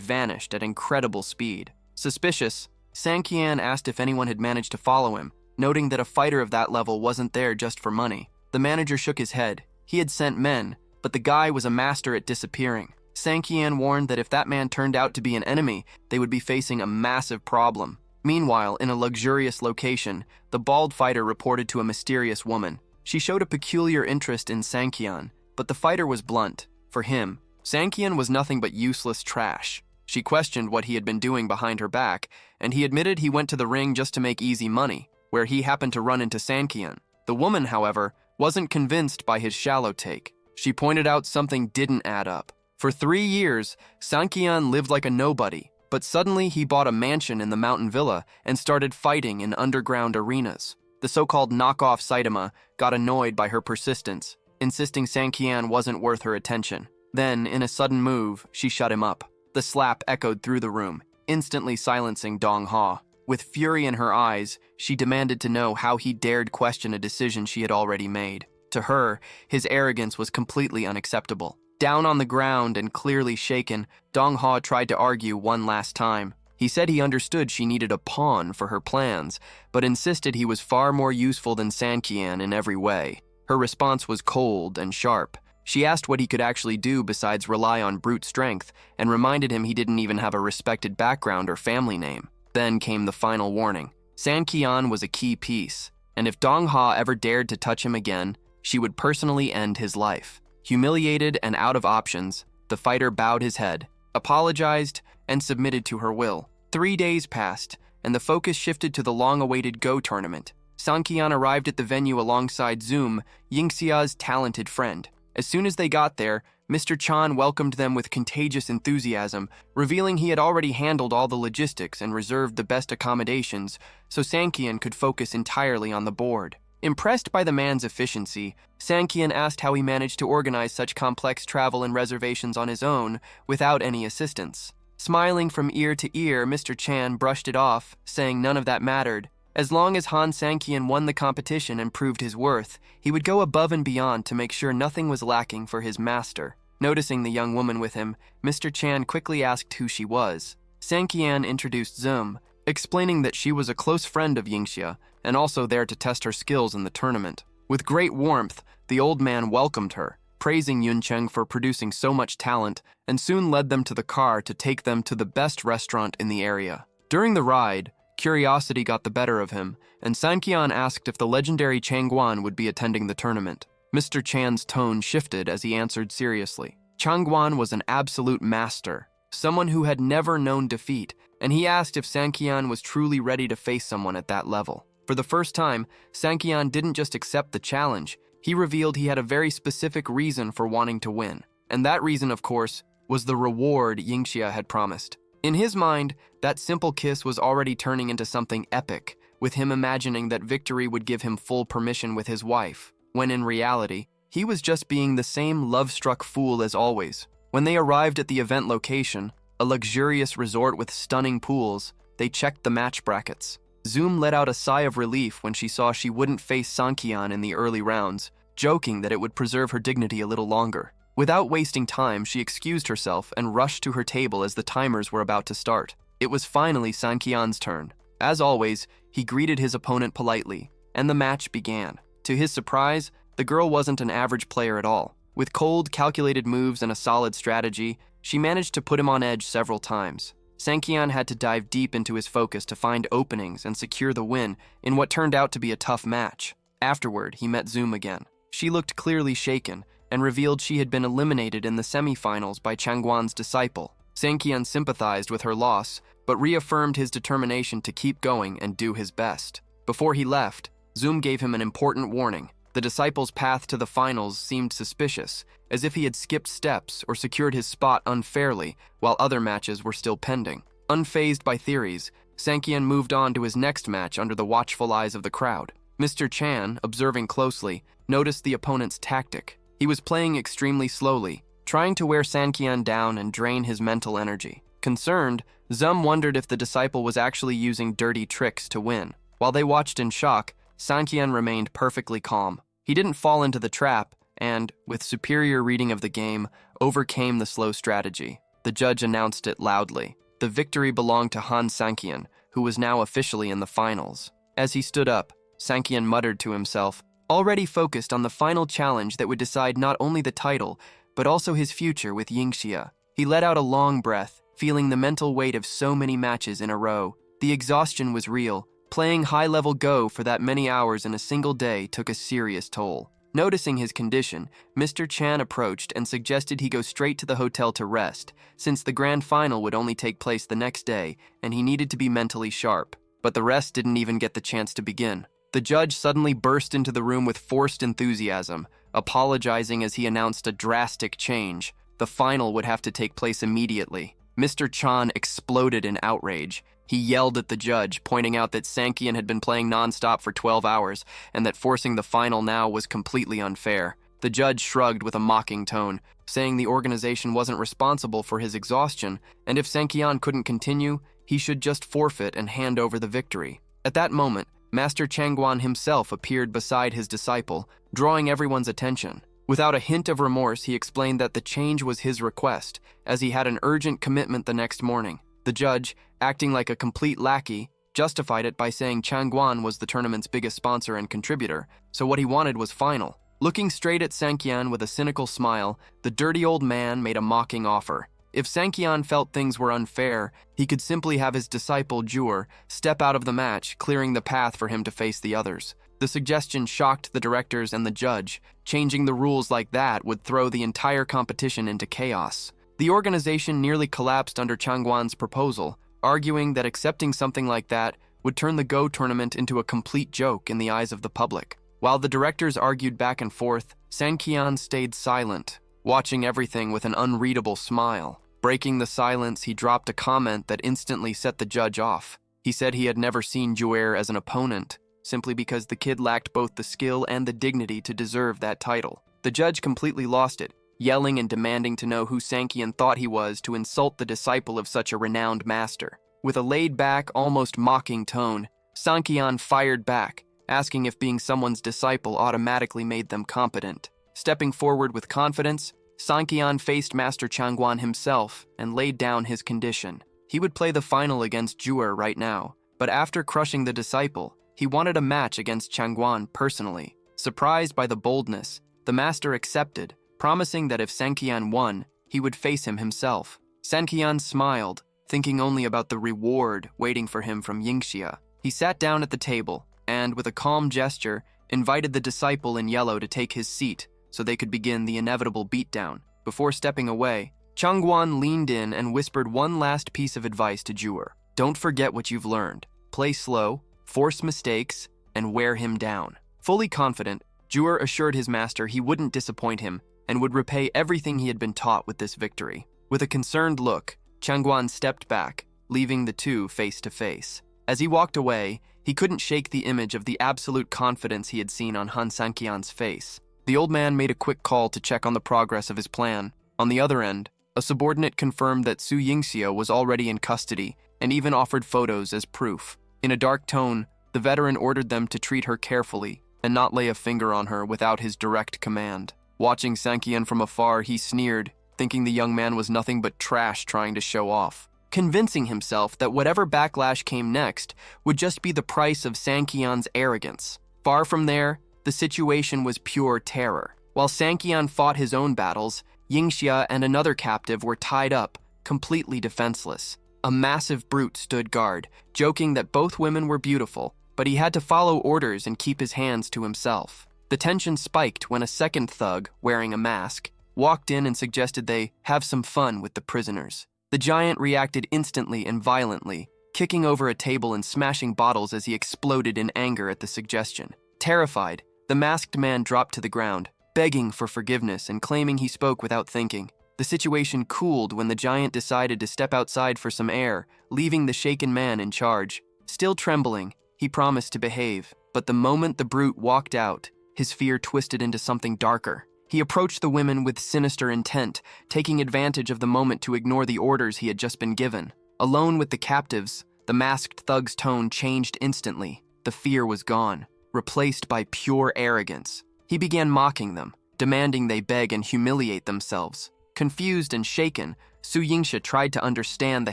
vanished at incredible speed. Suspicious, Sanqian asked if anyone had managed to follow him, noting that a fighter of that level wasn't there just for money. The manager shook his head. He had sent men, but the guy was a master at disappearing. Sanqian warned that if that man turned out to be an enemy, they would be facing a massive problem. Meanwhile, in a luxurious location, the bald fighter reported to a mysterious woman. She showed a peculiar interest in Sanqian, but the fighter was blunt. For him, Sanqian was nothing but useless trash. She questioned what he had been doing behind her back, and he admitted he went to the ring just to make easy money, where he happened to run into Sanqian. The woman, however, wasn't convinced by his shallow take. She pointed out something didn't add up. For 3 years, Sanqian lived like a nobody, but suddenly he bought a mansion in the mountain villa and started fighting in underground arenas. The so-called knockoff Saitama got annoyed by her persistence, insisting Sanqian wasn't worth her attention. Then, in a sudden move, she shut him up. The slap echoed through the room, instantly silencing Dong Ha. With fury in her eyes, she demanded to know how he dared question a decision she had already made. To her, his arrogance was completely unacceptable. Down on the ground and clearly shaken, Dong Ha tried to argue one last time. He said he understood she needed a pawn for her plans, but insisted he was far more useful than Sanqian in every way. Her response was cold and sharp. She asked what he could actually do besides rely on brute strength, and reminded him he didn't even have a respected background or family name. Then came the final warning. Sanqian was a key piece, and if Dong Ha ever dared to touch him again, she would personally end his life. Humiliated and out of options, the fighter bowed his head, apologized, and submitted to her will. 3 days passed, and the focus shifted to the long-awaited Go tournament. Sanqian arrived at the venue alongside Zoom, Yingxia's talented friend. As soon as they got there, Mr. Chan welcomed them with contagious enthusiasm, revealing he had already handled all the logistics and reserved the best accommodations so Sanqian could focus entirely on the board. Impressed by the man's efficiency, Sanqian asked how he managed to organize such complex travel and reservations on his own without any assistance. Smiling from ear to ear, Mr. Chan brushed it off, saying none of that mattered. As long as Han Sanqian won the competition and proved his worth, he would go above and beyond to make sure nothing was lacking for his master. Noticing the young woman with him, Mr. Chan quickly asked who she was. Sanqian introduced Zoom, explaining that she was a close friend of Yingxia and also there to test her skills in the tournament. With great warmth, the old man welcomed her, praising Yuncheng for producing so much talent, and soon led them to the car to take them to the best restaurant in the area. During the ride, curiosity got the better of him, and Sanqian asked if the legendary Changguan would be attending the tournament. Mr. Chan's tone shifted as he answered seriously. Changguan was an absolute master, someone who had never known defeat, and he asked if Sanqian was truly ready to face someone at that level. For the first time, Sanqian didn't just accept the challenge, he revealed he had a very specific reason for wanting to win. And that reason, of course, was the reward Yingxia had promised. In his mind, that simple kiss was already turning into something epic, with him imagining that victory would give him full permission with his wife, when in reality, he was just being the same love-struck fool as always. When they arrived at the event location, a luxurious resort with stunning pools, they checked the match brackets. Zoom let out a sigh of relief when she saw she wouldn't face Sanqian in the early rounds, joking that it would preserve her dignity a little longer. Without wasting time, she excused herself and rushed to her table as the timers were about to start. It was finally Sanqian's turn. As always, he greeted his opponent politely, and the match began. To his surprise, the girl wasn't an average player at all. With cold, calculated moves and a solid strategy, she managed to put him on edge several times. Sanqian had to dive deep into his focus to find openings and secure the win in what turned out to be a tough match. Afterward, he met Zoom again. She looked clearly shaken and revealed she had been eliminated in the semifinals by Changguan's disciple. Sankian sympathized with her loss, but reaffirmed his determination to keep going and do his best. Before he left, Zoom gave him an important warning. The disciple's path to the finals seemed suspicious, as if he had skipped steps or secured his spot unfairly while other matches were still pending. Unfazed by theories, Sankian moved on to his next match under the watchful eyes of the crowd. Mr. Chan, observing closely, noticed the opponent's tactic. He was playing extremely slowly, trying to wear Sankian down and drain his mental energy. Concerned, Zum wondered if the disciple was actually using dirty tricks to win. While they watched in shock, Sankian remained perfectly calm. He didn't fall into the trap and, with superior reading of the game, overcame the slow strategy. The judge announced it loudly. The victory belonged to Han Sankian, who was now officially in the finals. As he stood up, Sankian muttered to himself, already focused on the final challenge that would decide not only the title, but also his future with Yingxia. He let out a long breath, feeling the mental weight of so many matches in a row. The exhaustion was real. Playing high-level Go for that many hours in a single day took a serious toll. Noticing his condition, Mr. Chan approached and suggested he go straight to the hotel to rest, since the grand final would only take place the next day and he needed to be mentally sharp. But the rest didn't even get the chance to begin. The judge suddenly burst into the room with forced enthusiasm, apologizing as he announced a drastic change. The final would have to take place immediately. Mr. Chan exploded in outrage. He yelled at the judge, pointing out that Sankian had been playing non-stop for 12 hours and that forcing the final now was completely unfair. The judge shrugged with a mocking tone, saying the organization wasn't responsible for his exhaustion, and if Sankian couldn't continue, he should just forfeit and hand over the victory. At that moment, Master Changguan himself appeared beside his disciple, drawing everyone's attention. Without a hint of remorse, he explained that the change was his request, as he had an urgent commitment the next morning. The judge, acting like a complete lackey, justified it by saying Changguan was the tournament's biggest sponsor and contributor, so what he wanted was final. Looking straight at Sankian with a cynical smile, the dirty old man made a mocking offer. If Sankian felt things were unfair, he could simply have his disciple Jur step out of the match, clearing the path for him to face the others. The suggestion shocked the directors and the judge. Changing the rules like that would throw the entire competition into chaos. The organization nearly collapsed under Changguan's proposal, arguing that accepting something like that would turn the Go tournament into a complete joke in the eyes of the public. While the directors argued back and forth, Sankian stayed silent, watching everything with an unreadable smile. Breaking the silence, he dropped a comment that instantly set the judge off. He said he had never seen Juer as an opponent, simply because the kid lacked both the skill and the dignity to deserve that title. The judge completely lost it, yelling and demanding to know who Sankian thought he was to insult the disciple of such a renowned master. With a laid-back, almost mocking tone, Sankian fired back, asking if being someone's disciple automatically made them competent. Stepping forward with confidence, Sankian faced Master Changguan himself and laid down his condition. He would play the final against Juer right now, but after crushing the disciple, he wanted a match against Changguan personally. Surprised by the boldness, the master accepted, promising that if Sankian won, he would face him himself. Sankian smiled, thinking only about the reward waiting for him from Yingxia. He sat down at the table and, with a calm gesture, invited the disciple in yellow to take his seat so they could begin the inevitable beatdown. Before stepping away, Changguan leaned in and whispered one last piece of advice to Juer. Don't forget what you've learned. Play slow, force mistakes, and wear him down. Fully confident, Juer assured his master he wouldn't disappoint him and would repay everything he had been taught with this victory. With a concerned look, Changguan stepped back, leaving the two face to face. As he walked away, he couldn't shake the image of the absolute confidence he had seen on Han Sankian's face. The old man made a quick call to check on the progress of his plan. On the other end, a subordinate confirmed that Su Yingxia was already in custody and even offered photos as proof. In a dark tone, the veteran ordered them to treat her carefully and not lay a finger on her without his direct command. Watching Sankian from afar, he sneered, thinking the young man was nothing but trash trying to show off. Convincing himself that whatever backlash came next would just be the price of Sankian's arrogance. Far from there, the situation was pure terror. While Sankian fought his own battles, Yingxia and another captive were tied up, completely defenseless. A massive brute stood guard, joking that both women were beautiful, but he had to follow orders and keep his hands to himself. The tension spiked when a second thug, wearing a mask, walked in and suggested they have some fun with the prisoners. The giant reacted instantly and violently, kicking over a table and smashing bottles as he exploded in anger at the suggestion. Terrified, the masked man dropped to the ground, begging for forgiveness and claiming he spoke without thinking. The situation cooled when the giant decided to step outside for some air, leaving the shaken man in charge. Still trembling, he promised to behave, but the moment the brute walked out, his fear twisted into something darker. He approached the women with sinister intent, taking advantage of the moment to ignore the orders he had just been given. Alone with the captives, the masked thug's tone changed instantly. The fear was gone, replaced by pure arrogance. He began mocking them, demanding they beg and humiliate themselves. Confused and shaken, Su Yingxia tried to understand the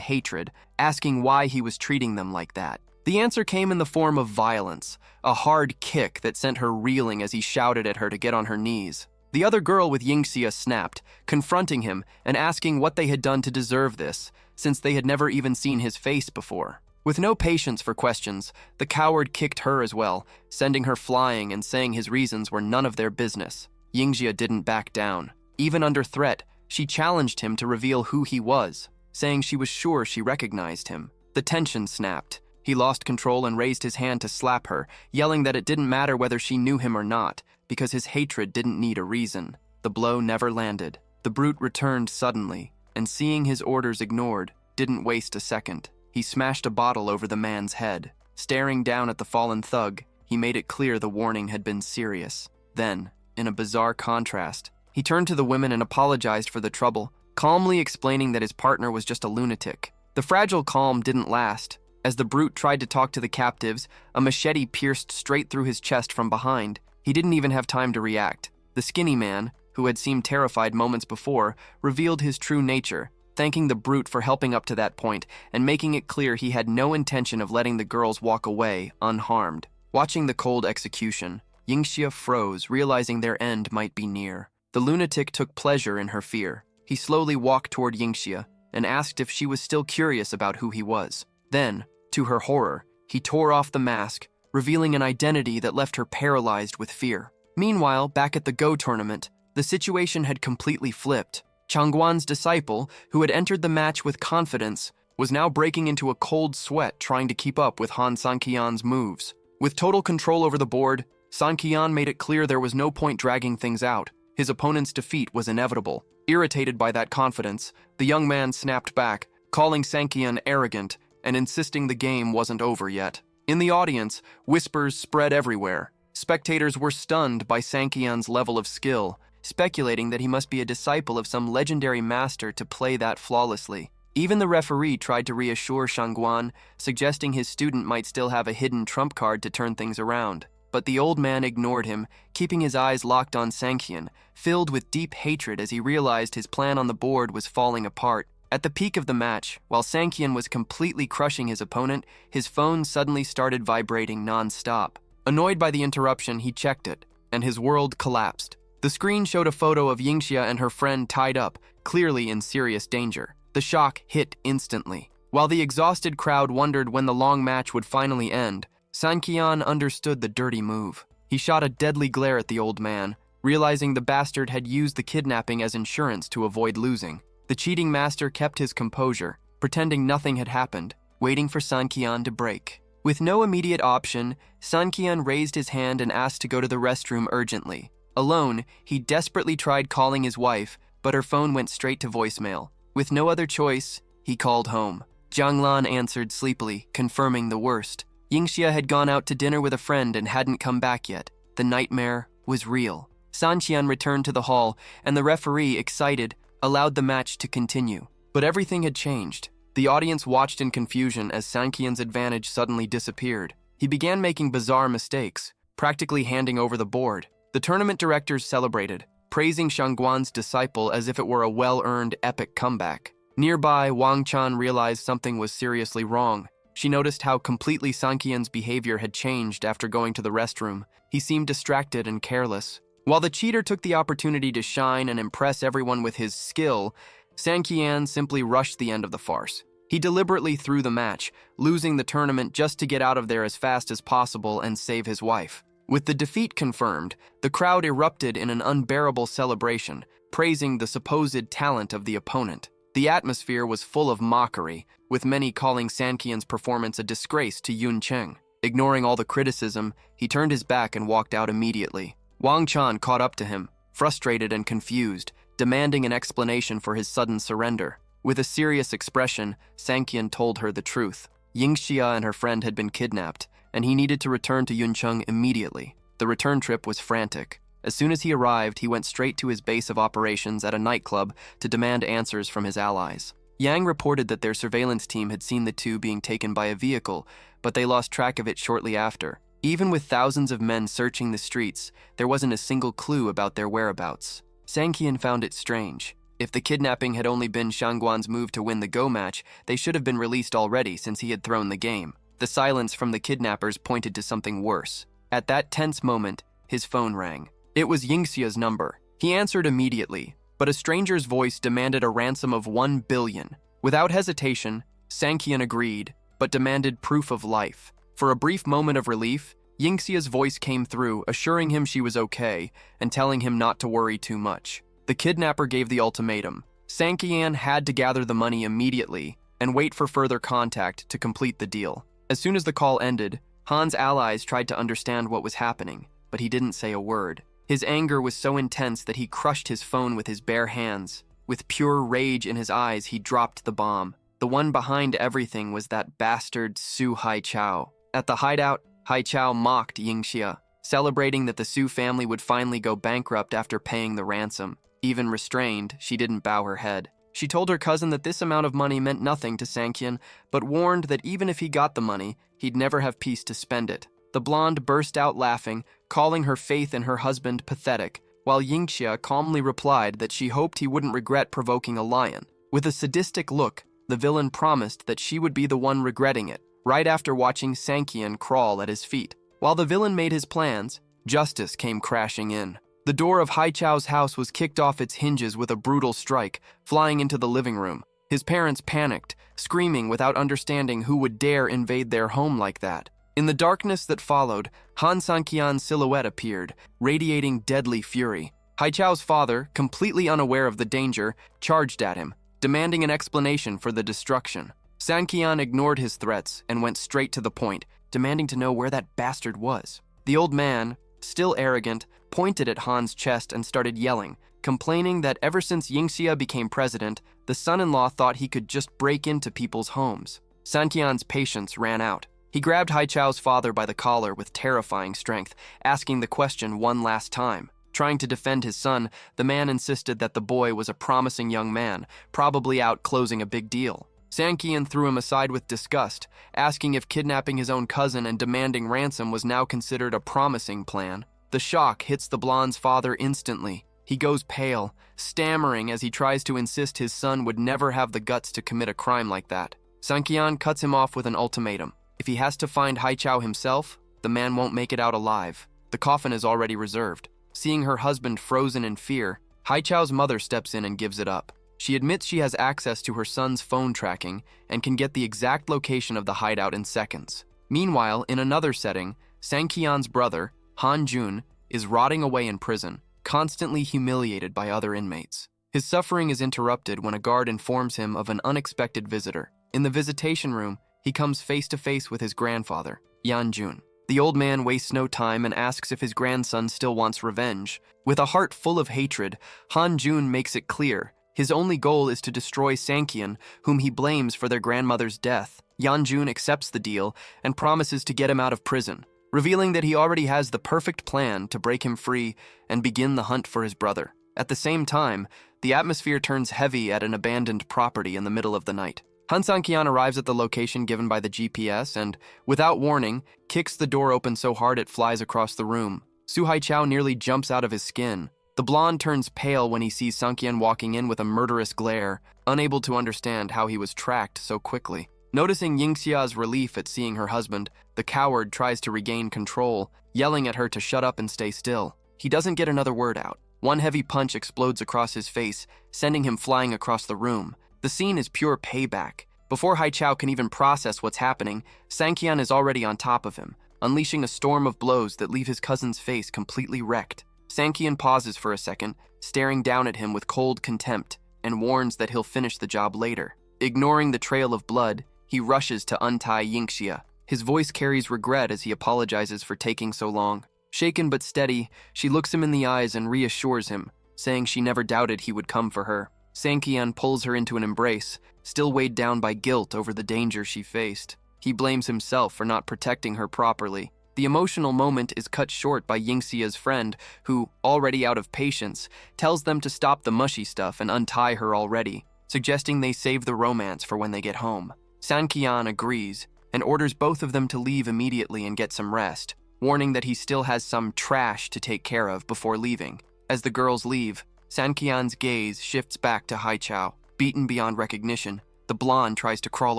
hatred, asking why he was treating them like that. The answer came in the form of violence, a hard kick that sent her reeling as he shouted at her to get on her knees. The other girl with Yingxia snapped, confronting him and asking what they had done to deserve this, since they had never even seen his face before. With no patience for questions, the coward kicked her as well, sending her flying and saying his reasons were none of their business. Yingxia didn't back down. Even under threat, she challenged him to reveal who he was, saying she was sure she recognized him. The tension snapped. He lost control and raised his hand to slap her, yelling that it didn't matter whether she knew him or not, because his hatred didn't need a reason. The blow never landed. The brute returned suddenly, and seeing his orders ignored, didn't waste a second. He smashed a bottle over the man's head. Staring down at the fallen thug, he made it clear the warning had been serious. Then, in a bizarre contrast, he turned to the women and apologized for the trouble, calmly explaining that his partner was just a lunatic. The fragile calm didn't last. As the brute tried to talk to the captives, a machete pierced straight through his chest from behind. He didn't even have time to react. The skinny man, who had seemed terrified moments before, revealed his true nature, thanking the brute for helping up to that point and making it clear he had no intention of letting the girls walk away unharmed. Watching the cold execution, Yingxia froze, realizing their end might be near. The lunatic took pleasure in her fear. He slowly walked toward Yingxia and asked if she was still curious about who he was. Then, to her horror, he tore off the mask, revealing an identity that left her paralyzed with fear. Meanwhile, back at the Go tournament, the situation had completely flipped. Changguan's disciple, who had entered the match with confidence, was now breaking into a cold sweat trying to keep up with Han Sanqian's moves. With total control over the board, Sanqian made it clear there was no point dragging things out. His opponent's defeat was inevitable. Irritated by that confidence, the young man snapped back, calling Sanqian arrogant and insisting the game wasn't over yet. In the audience, whispers spread everywhere. Spectators were stunned by Sanqian's level of skill, speculating that he must be a disciple of some legendary master to play that flawlessly. Even the referee tried to reassure Changguan, suggesting his student might still have a hidden trump card to turn things around. But the old man ignored him, keeping his eyes locked on Sanqian, filled with deep hatred as he realized his plan on the board was falling apart. At the peak of the match, while Sanqian was completely crushing his opponent, his phone suddenly started vibrating non-stop. Annoyed by the interruption, he checked it, and his world collapsed. The screen showed a photo of Yingxia and her friend tied up, clearly in serious danger. The shock hit instantly. While the exhausted crowd wondered when the long match would finally end, Sanqian understood the dirty move. He shot a deadly glare at the old man, realizing the bastard had used the kidnapping as insurance to avoid losing. The cheating master kept his composure, pretending nothing had happened, waiting for Sanqian to break. With no immediate option, Sanqian raised his hand and asked to go to the restroom urgently. Alone, he desperately tried calling his wife, but her phone went straight to voicemail. With no other choice, he called home. Jianglan answered sleepily, confirming the worst. Yingxia had gone out to dinner with a friend and hadn't come back yet. The nightmare was real. Sanqian returned to the hall, and the referee, excited, allowed the match to continue. But everything had changed. The audience watched in confusion as Sanqian's advantage suddenly disappeared. He began making bizarre mistakes, practically handing over the board. The tournament directors celebrated, praising Changguan's disciple as if it were a well-earned epic comeback. Nearby, Wang Chan realized something was seriously wrong. She noticed how completely Sanqian's behavior had changed after going to the restroom. He seemed distracted and careless. While the cheater took the opportunity to shine and impress everyone with his skill, Sanqian simply rushed the end of the farce. He deliberately threw the match, losing the tournament just to get out of there as fast as possible and save his wife. With the defeat confirmed, the crowd erupted in an unbearable celebration, praising the supposed talent of the opponent. The atmosphere was full of mockery, with many calling Sanqian's performance a disgrace to Yun Cheng. Ignoring all the criticism, he turned his back and walked out immediately. Wang Chan caught up to him, frustrated and confused, demanding an explanation for his sudden surrender. With a serious expression, Sanqian told her the truth. Yingxia and her friend had been kidnapped, and he needed to return to Yuncheng immediately. The return trip was frantic. As soon as he arrived, he went straight to his base of operations at a nightclub to demand answers from his allies. Yang reported that their surveillance team had seen the two being taken by a vehicle, but they lost track of it shortly after. Even with thousands of men searching the streets, there wasn't a single clue about their whereabouts. Sanqian found it strange. If the kidnapping had only been Shangguan's move to win the Go match, they should have been released already since he had thrown the game. The silence from the kidnappers pointed to something worse. At that tense moment, his phone rang. It was Yingxia's number. He answered immediately, but a stranger's voice demanded a ransom of 1 billion. Without hesitation, Sanqian agreed, but demanded proof of life. For a brief moment of relief, Yingxia's voice came through, assuring him she was okay and telling him not to worry too much. The kidnapper gave the ultimatum. Sanqian had to gather the money immediately and wait for further contact to complete the deal. As soon as the call ended, Han's allies tried to understand what was happening, but he didn't say a word. His anger was so intense that he crushed his phone with his bare hands. With pure rage in his eyes, he dropped the bomb. The one behind everything was that bastard Su Haichao. At the hideout, Haichao mocked Yingxia, celebrating that the Su family would finally go bankrupt after paying the ransom. Even restrained, she didn't bow her head. She told her cousin that this amount of money meant nothing to Sanqian, but warned that even if he got the money, he'd never have peace to spend it. The blonde burst out laughing, calling her faith in her husband pathetic, while Yingxia calmly replied that she hoped he wouldn't regret provoking a lion. With a sadistic look, the villain promised that she would be the one regretting it, right after watching Sanqian crawl at his feet. While the villain made his plans, justice came crashing in. The door of Haichao's house was kicked off its hinges with a brutal strike, flying into the living room. His parents panicked, screaming without understanding who would dare invade their home like that. In the darkness that followed, Han Sanqian's silhouette appeared, radiating deadly fury. Haichao's father, completely unaware of the danger, charged at him, demanding an explanation for the destruction. Sanqian ignored his threats and went straight to the point, demanding to know where that bastard was. The old man, still arrogant, pointed at Han's chest and started yelling, complaining that ever since Yingxia became president, the son-in-law thought he could just break into people's homes. Sanqian's patience ran out. He grabbed Haichao's father by the collar with terrifying strength, asking the question one last time. Trying to defend his son, the man insisted that the boy was a promising young man, probably out closing a big deal. Sanqian threw him aside with disgust, asking if kidnapping his own cousin and demanding ransom was now considered a promising plan. The shock hits the blonde's father instantly. He goes pale, stammering as he tries to insist his son would never have the guts to commit a crime like that. Sanqian cuts him off with an ultimatum. If he has to find Haichao himself, the man won't make it out alive. The coffin is already reserved. Seeing her husband frozen in fear, Haichao's mother steps in and gives it up. She admits she has access to her son's phone tracking and can get the exact location of the hideout in seconds. Meanwhile, in another setting, Sanqian's brother, Han Jun, is rotting away in prison, constantly humiliated by other inmates. His suffering is interrupted when a guard informs him of an unexpected visitor. In the visitation room, he comes face to face with his grandfather, Yan Jun. The old man wastes no time and asks if his grandson still wants revenge. With a heart full of hatred, Han Jun makes it clear his only goal is to destroy Sanqian, whom he blames for their grandmother's death. Yan Jun accepts the deal and promises to get him out of prison, revealing that he already has the perfect plan to break him free and begin the hunt for his brother. At the same time, the atmosphere turns heavy at an abandoned property in the middle of the night. Han Sanqian arrives at the location given by the GPS and, without warning, kicks the door open so hard it flies across the room. Su Haichao nearly jumps out of his skin. The blonde turns pale when he sees Sanqian walking in with a murderous glare, unable to understand how he was tracked so quickly. Noticing Yingxia's relief at seeing her husband, the coward tries to regain control, yelling at her to shut up and stay still. He doesn't get another word out. One heavy punch explodes across his face, sending him flying across the room. The scene is pure payback. Before Haichao can even process what's happening, Sanqian is already on top of him, unleashing a storm of blows that leave his cousin's face completely wrecked. Sanqian pauses for a second, staring down at him with cold contempt, and warns that he'll finish the job later. Ignoring the trail of blood, he rushes to untie Yingxia. His voice carries regret as he apologizes for taking so long. Shaken but steady, she looks him in the eyes and reassures him, saying she never doubted he would come for her. Sanqian pulls her into an embrace, still weighed down by guilt over the danger she faced. He blames himself for not protecting her properly. The emotional moment is cut short by Yingxia's friend, who, already out of patience, tells them to stop the mushy stuff and untie her already, suggesting they save the romance for when they get home. Sanqian agrees and orders both of them to leave immediately and get some rest, warning that he still has some trash to take care of before leaving. As the girls leave, Sanqian's gaze shifts back to Haichao. Beaten beyond recognition, the blonde tries to crawl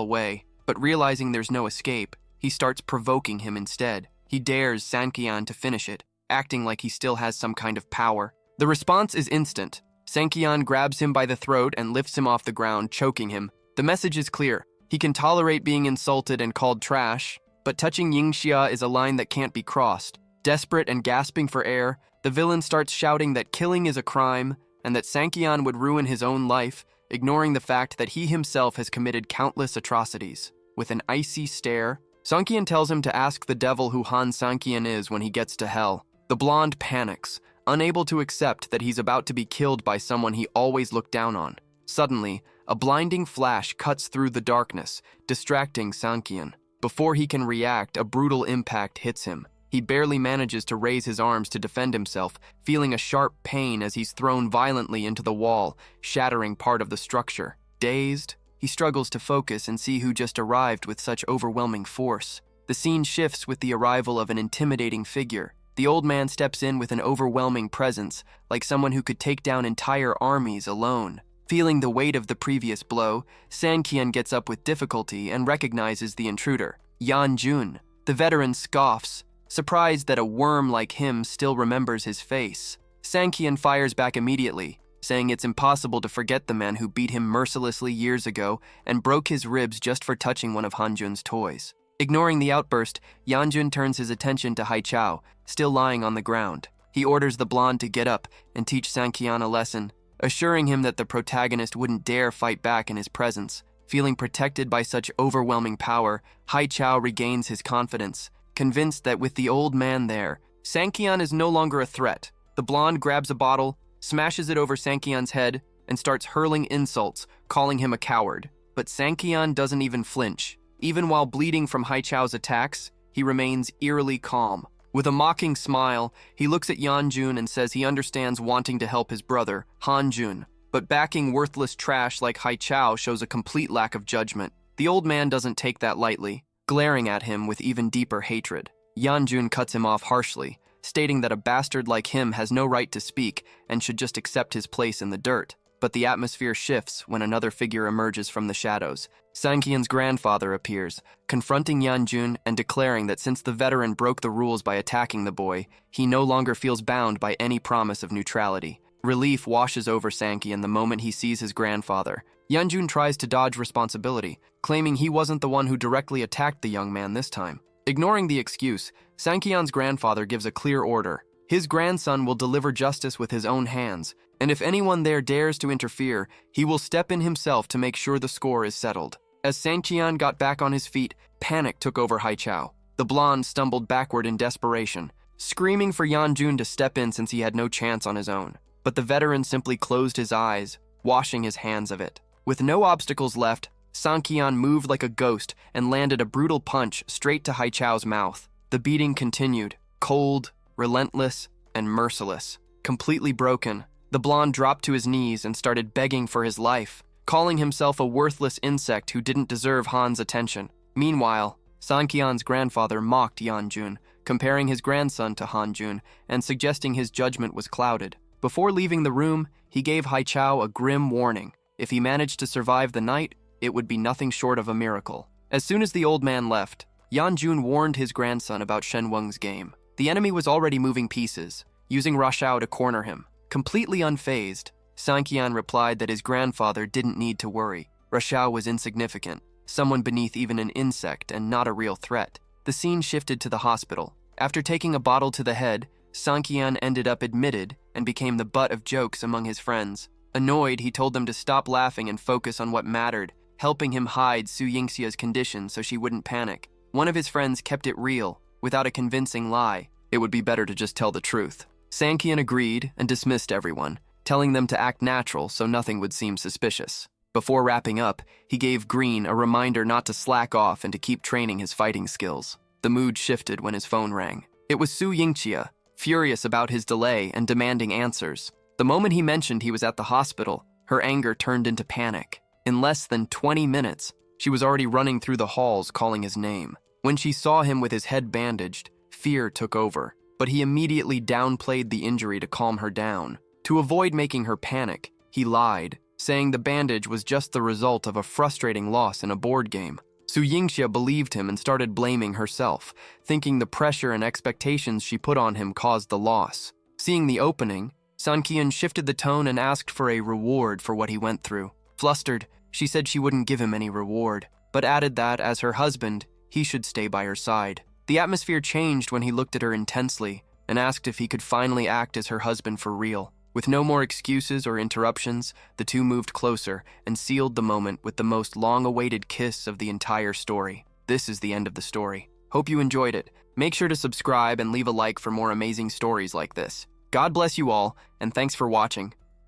away, but realizing there's no escape, he starts provoking him instead. He dares Sanqian to finish it, acting like he still has some kind of power. The response is instant. Sanqian grabs him by the throat and lifts him off the ground, choking him. The message is clear. He can tolerate being insulted and called trash, but touching Yingxia is a line that can't be crossed. Desperate and gasping for air, the villain starts shouting that killing is a crime and that Sanqian would ruin his own life, ignoring the fact that he himself has committed countless atrocities. With an icy stare, Sanqian tells him to ask the devil who Han Sanqian is when he gets to hell. The blonde panics, unable to accept that he's about to be killed by someone he always looked down on. Suddenly, a blinding flash cuts through the darkness, distracting Sanqian. Before he can react, a brutal impact hits him. He barely manages to raise his arms to defend himself, feeling a sharp pain as he's thrown violently into the wall, shattering part of the structure. Dazed, he struggles to focus and see who just arrived with such overwhelming force. The scene shifts with the arrival of an intimidating figure. The old man steps in with an overwhelming presence, like someone who could take down entire armies alone. Feeling the weight of the previous blow, Sanqian gets up with difficulty and recognizes the intruder, Yan Jun. The veteran scoffs, surprised that a worm like him still remembers his face. Sanqian fires back immediately, saying it's impossible to forget the man who beat him mercilessly years ago and broke his ribs just for touching one of Hanjun's toys. Ignoring the outburst, Yanjun turns his attention to Haichao, still lying on the ground. He orders the blonde to get up and teach Sanqian a lesson, assuring him that the protagonist wouldn't dare fight back in his presence. Feeling protected by such overwhelming power, Haichao regains his confidence, convinced that with the old man there, Sanqian is no longer a threat. The blonde grabs a bottle, smashes it over Sanqian's head, and starts hurling insults, calling him a coward. But Sanqian doesn't even flinch. Even while bleeding from Haichao's attacks, he remains eerily calm. With a mocking smile, he looks at Yanjun and says he understands wanting to help his brother, Hanjun, but backing worthless trash like Haichao shows a complete lack of judgment. The old man doesn't take that lightly, glaring at him with even deeper hatred. Yanjun cuts him off harshly, stating that a bastard like him has no right to speak and should just accept his place in the dirt. But the atmosphere shifts when another figure emerges from the shadows. Sanqian's grandfather appears, confronting Yanjun and declaring that since the veteran broke the rules by attacking the boy, he no longer feels bound by any promise of neutrality. Relief washes over Sanqian the moment he sees his grandfather. Yanjun tries to dodge responsibility, claiming he wasn't the one who directly attacked the young man this time. Ignoring the excuse, Sanqian's grandfather gives a clear order. His grandson will deliver justice with his own hands, and if anyone there dares to interfere, he will step in himself to make sure the score is settled. As Sanqian got back on his feet, panic took over Haichao. The blonde stumbled backward in desperation, screaming for Yanjun to step in since he had no chance on his own. But the veteran simply closed his eyes, washing his hands of it. With no obstacles left, Sanqian moved like a ghost and landed a brutal punch straight to Haichao's mouth. The beating continued, cold, relentless, and merciless. Completely broken, the blonde dropped to his knees and started begging for his life, calling himself a worthless insect who didn't deserve Han's attention. Meanwhile, Sanqian's grandfather mocked Yanjun, comparing his grandson to Hanjun and suggesting his judgment was clouded. Before leaving the room, he gave Haichao a grim warning. If he managed to survive the night, it would be nothing short of a miracle. As soon as the old man left, Yanjun warned his grandson about Shen Weng's game. The enemy was already moving pieces, using Rashao to corner him. Completely unfazed, Sanqian replied that his grandfather didn't need to worry. Rashao was insignificant, someone beneath even an insect and not a real threat. The scene shifted to the hospital. After taking a bottle to the head, Sanqian ended up admitted and became the butt of jokes among his friends. Annoyed, he told them to stop laughing and focus on what mattered, helping him hide Su Yingxia's condition so she wouldn't panic. One of his friends kept it real, without a convincing lie. It would be better to just tell the truth. Sanqian agreed and dismissed everyone, telling them to act natural so nothing would seem suspicious. Before wrapping up, he gave Green a reminder not to slack off and to keep training his fighting skills. The mood shifted when his phone rang. It was Su Yingxia, furious about his delay and demanding answers. The moment he mentioned he was at the hospital, her anger turned into panic. In less than 20 minutes, she was already running through the halls calling his name. When she saw him with his head bandaged, fear took over, but he immediately downplayed the injury to calm her down. To avoid making her panic, he lied, saying the bandage was just the result of a frustrating loss in a board game. Su Yingxia believed him and started blaming herself, thinking the pressure and expectations she put on him caused the loss. Seeing the opening, Sanqian shifted the tone and asked for a reward for what he went through. Flustered, she said she wouldn't give him any reward, but added that, as her husband, he should stay by her side. The atmosphere changed when he looked at her intensely and asked if he could finally act as her husband for real. With no more excuses or interruptions, the two moved closer and sealed the moment with the most long-awaited kiss of the entire story. This is the end of the story. Hope you enjoyed it. Make sure to subscribe and leave a like for more amazing stories like this. God bless you all, and thanks for watching.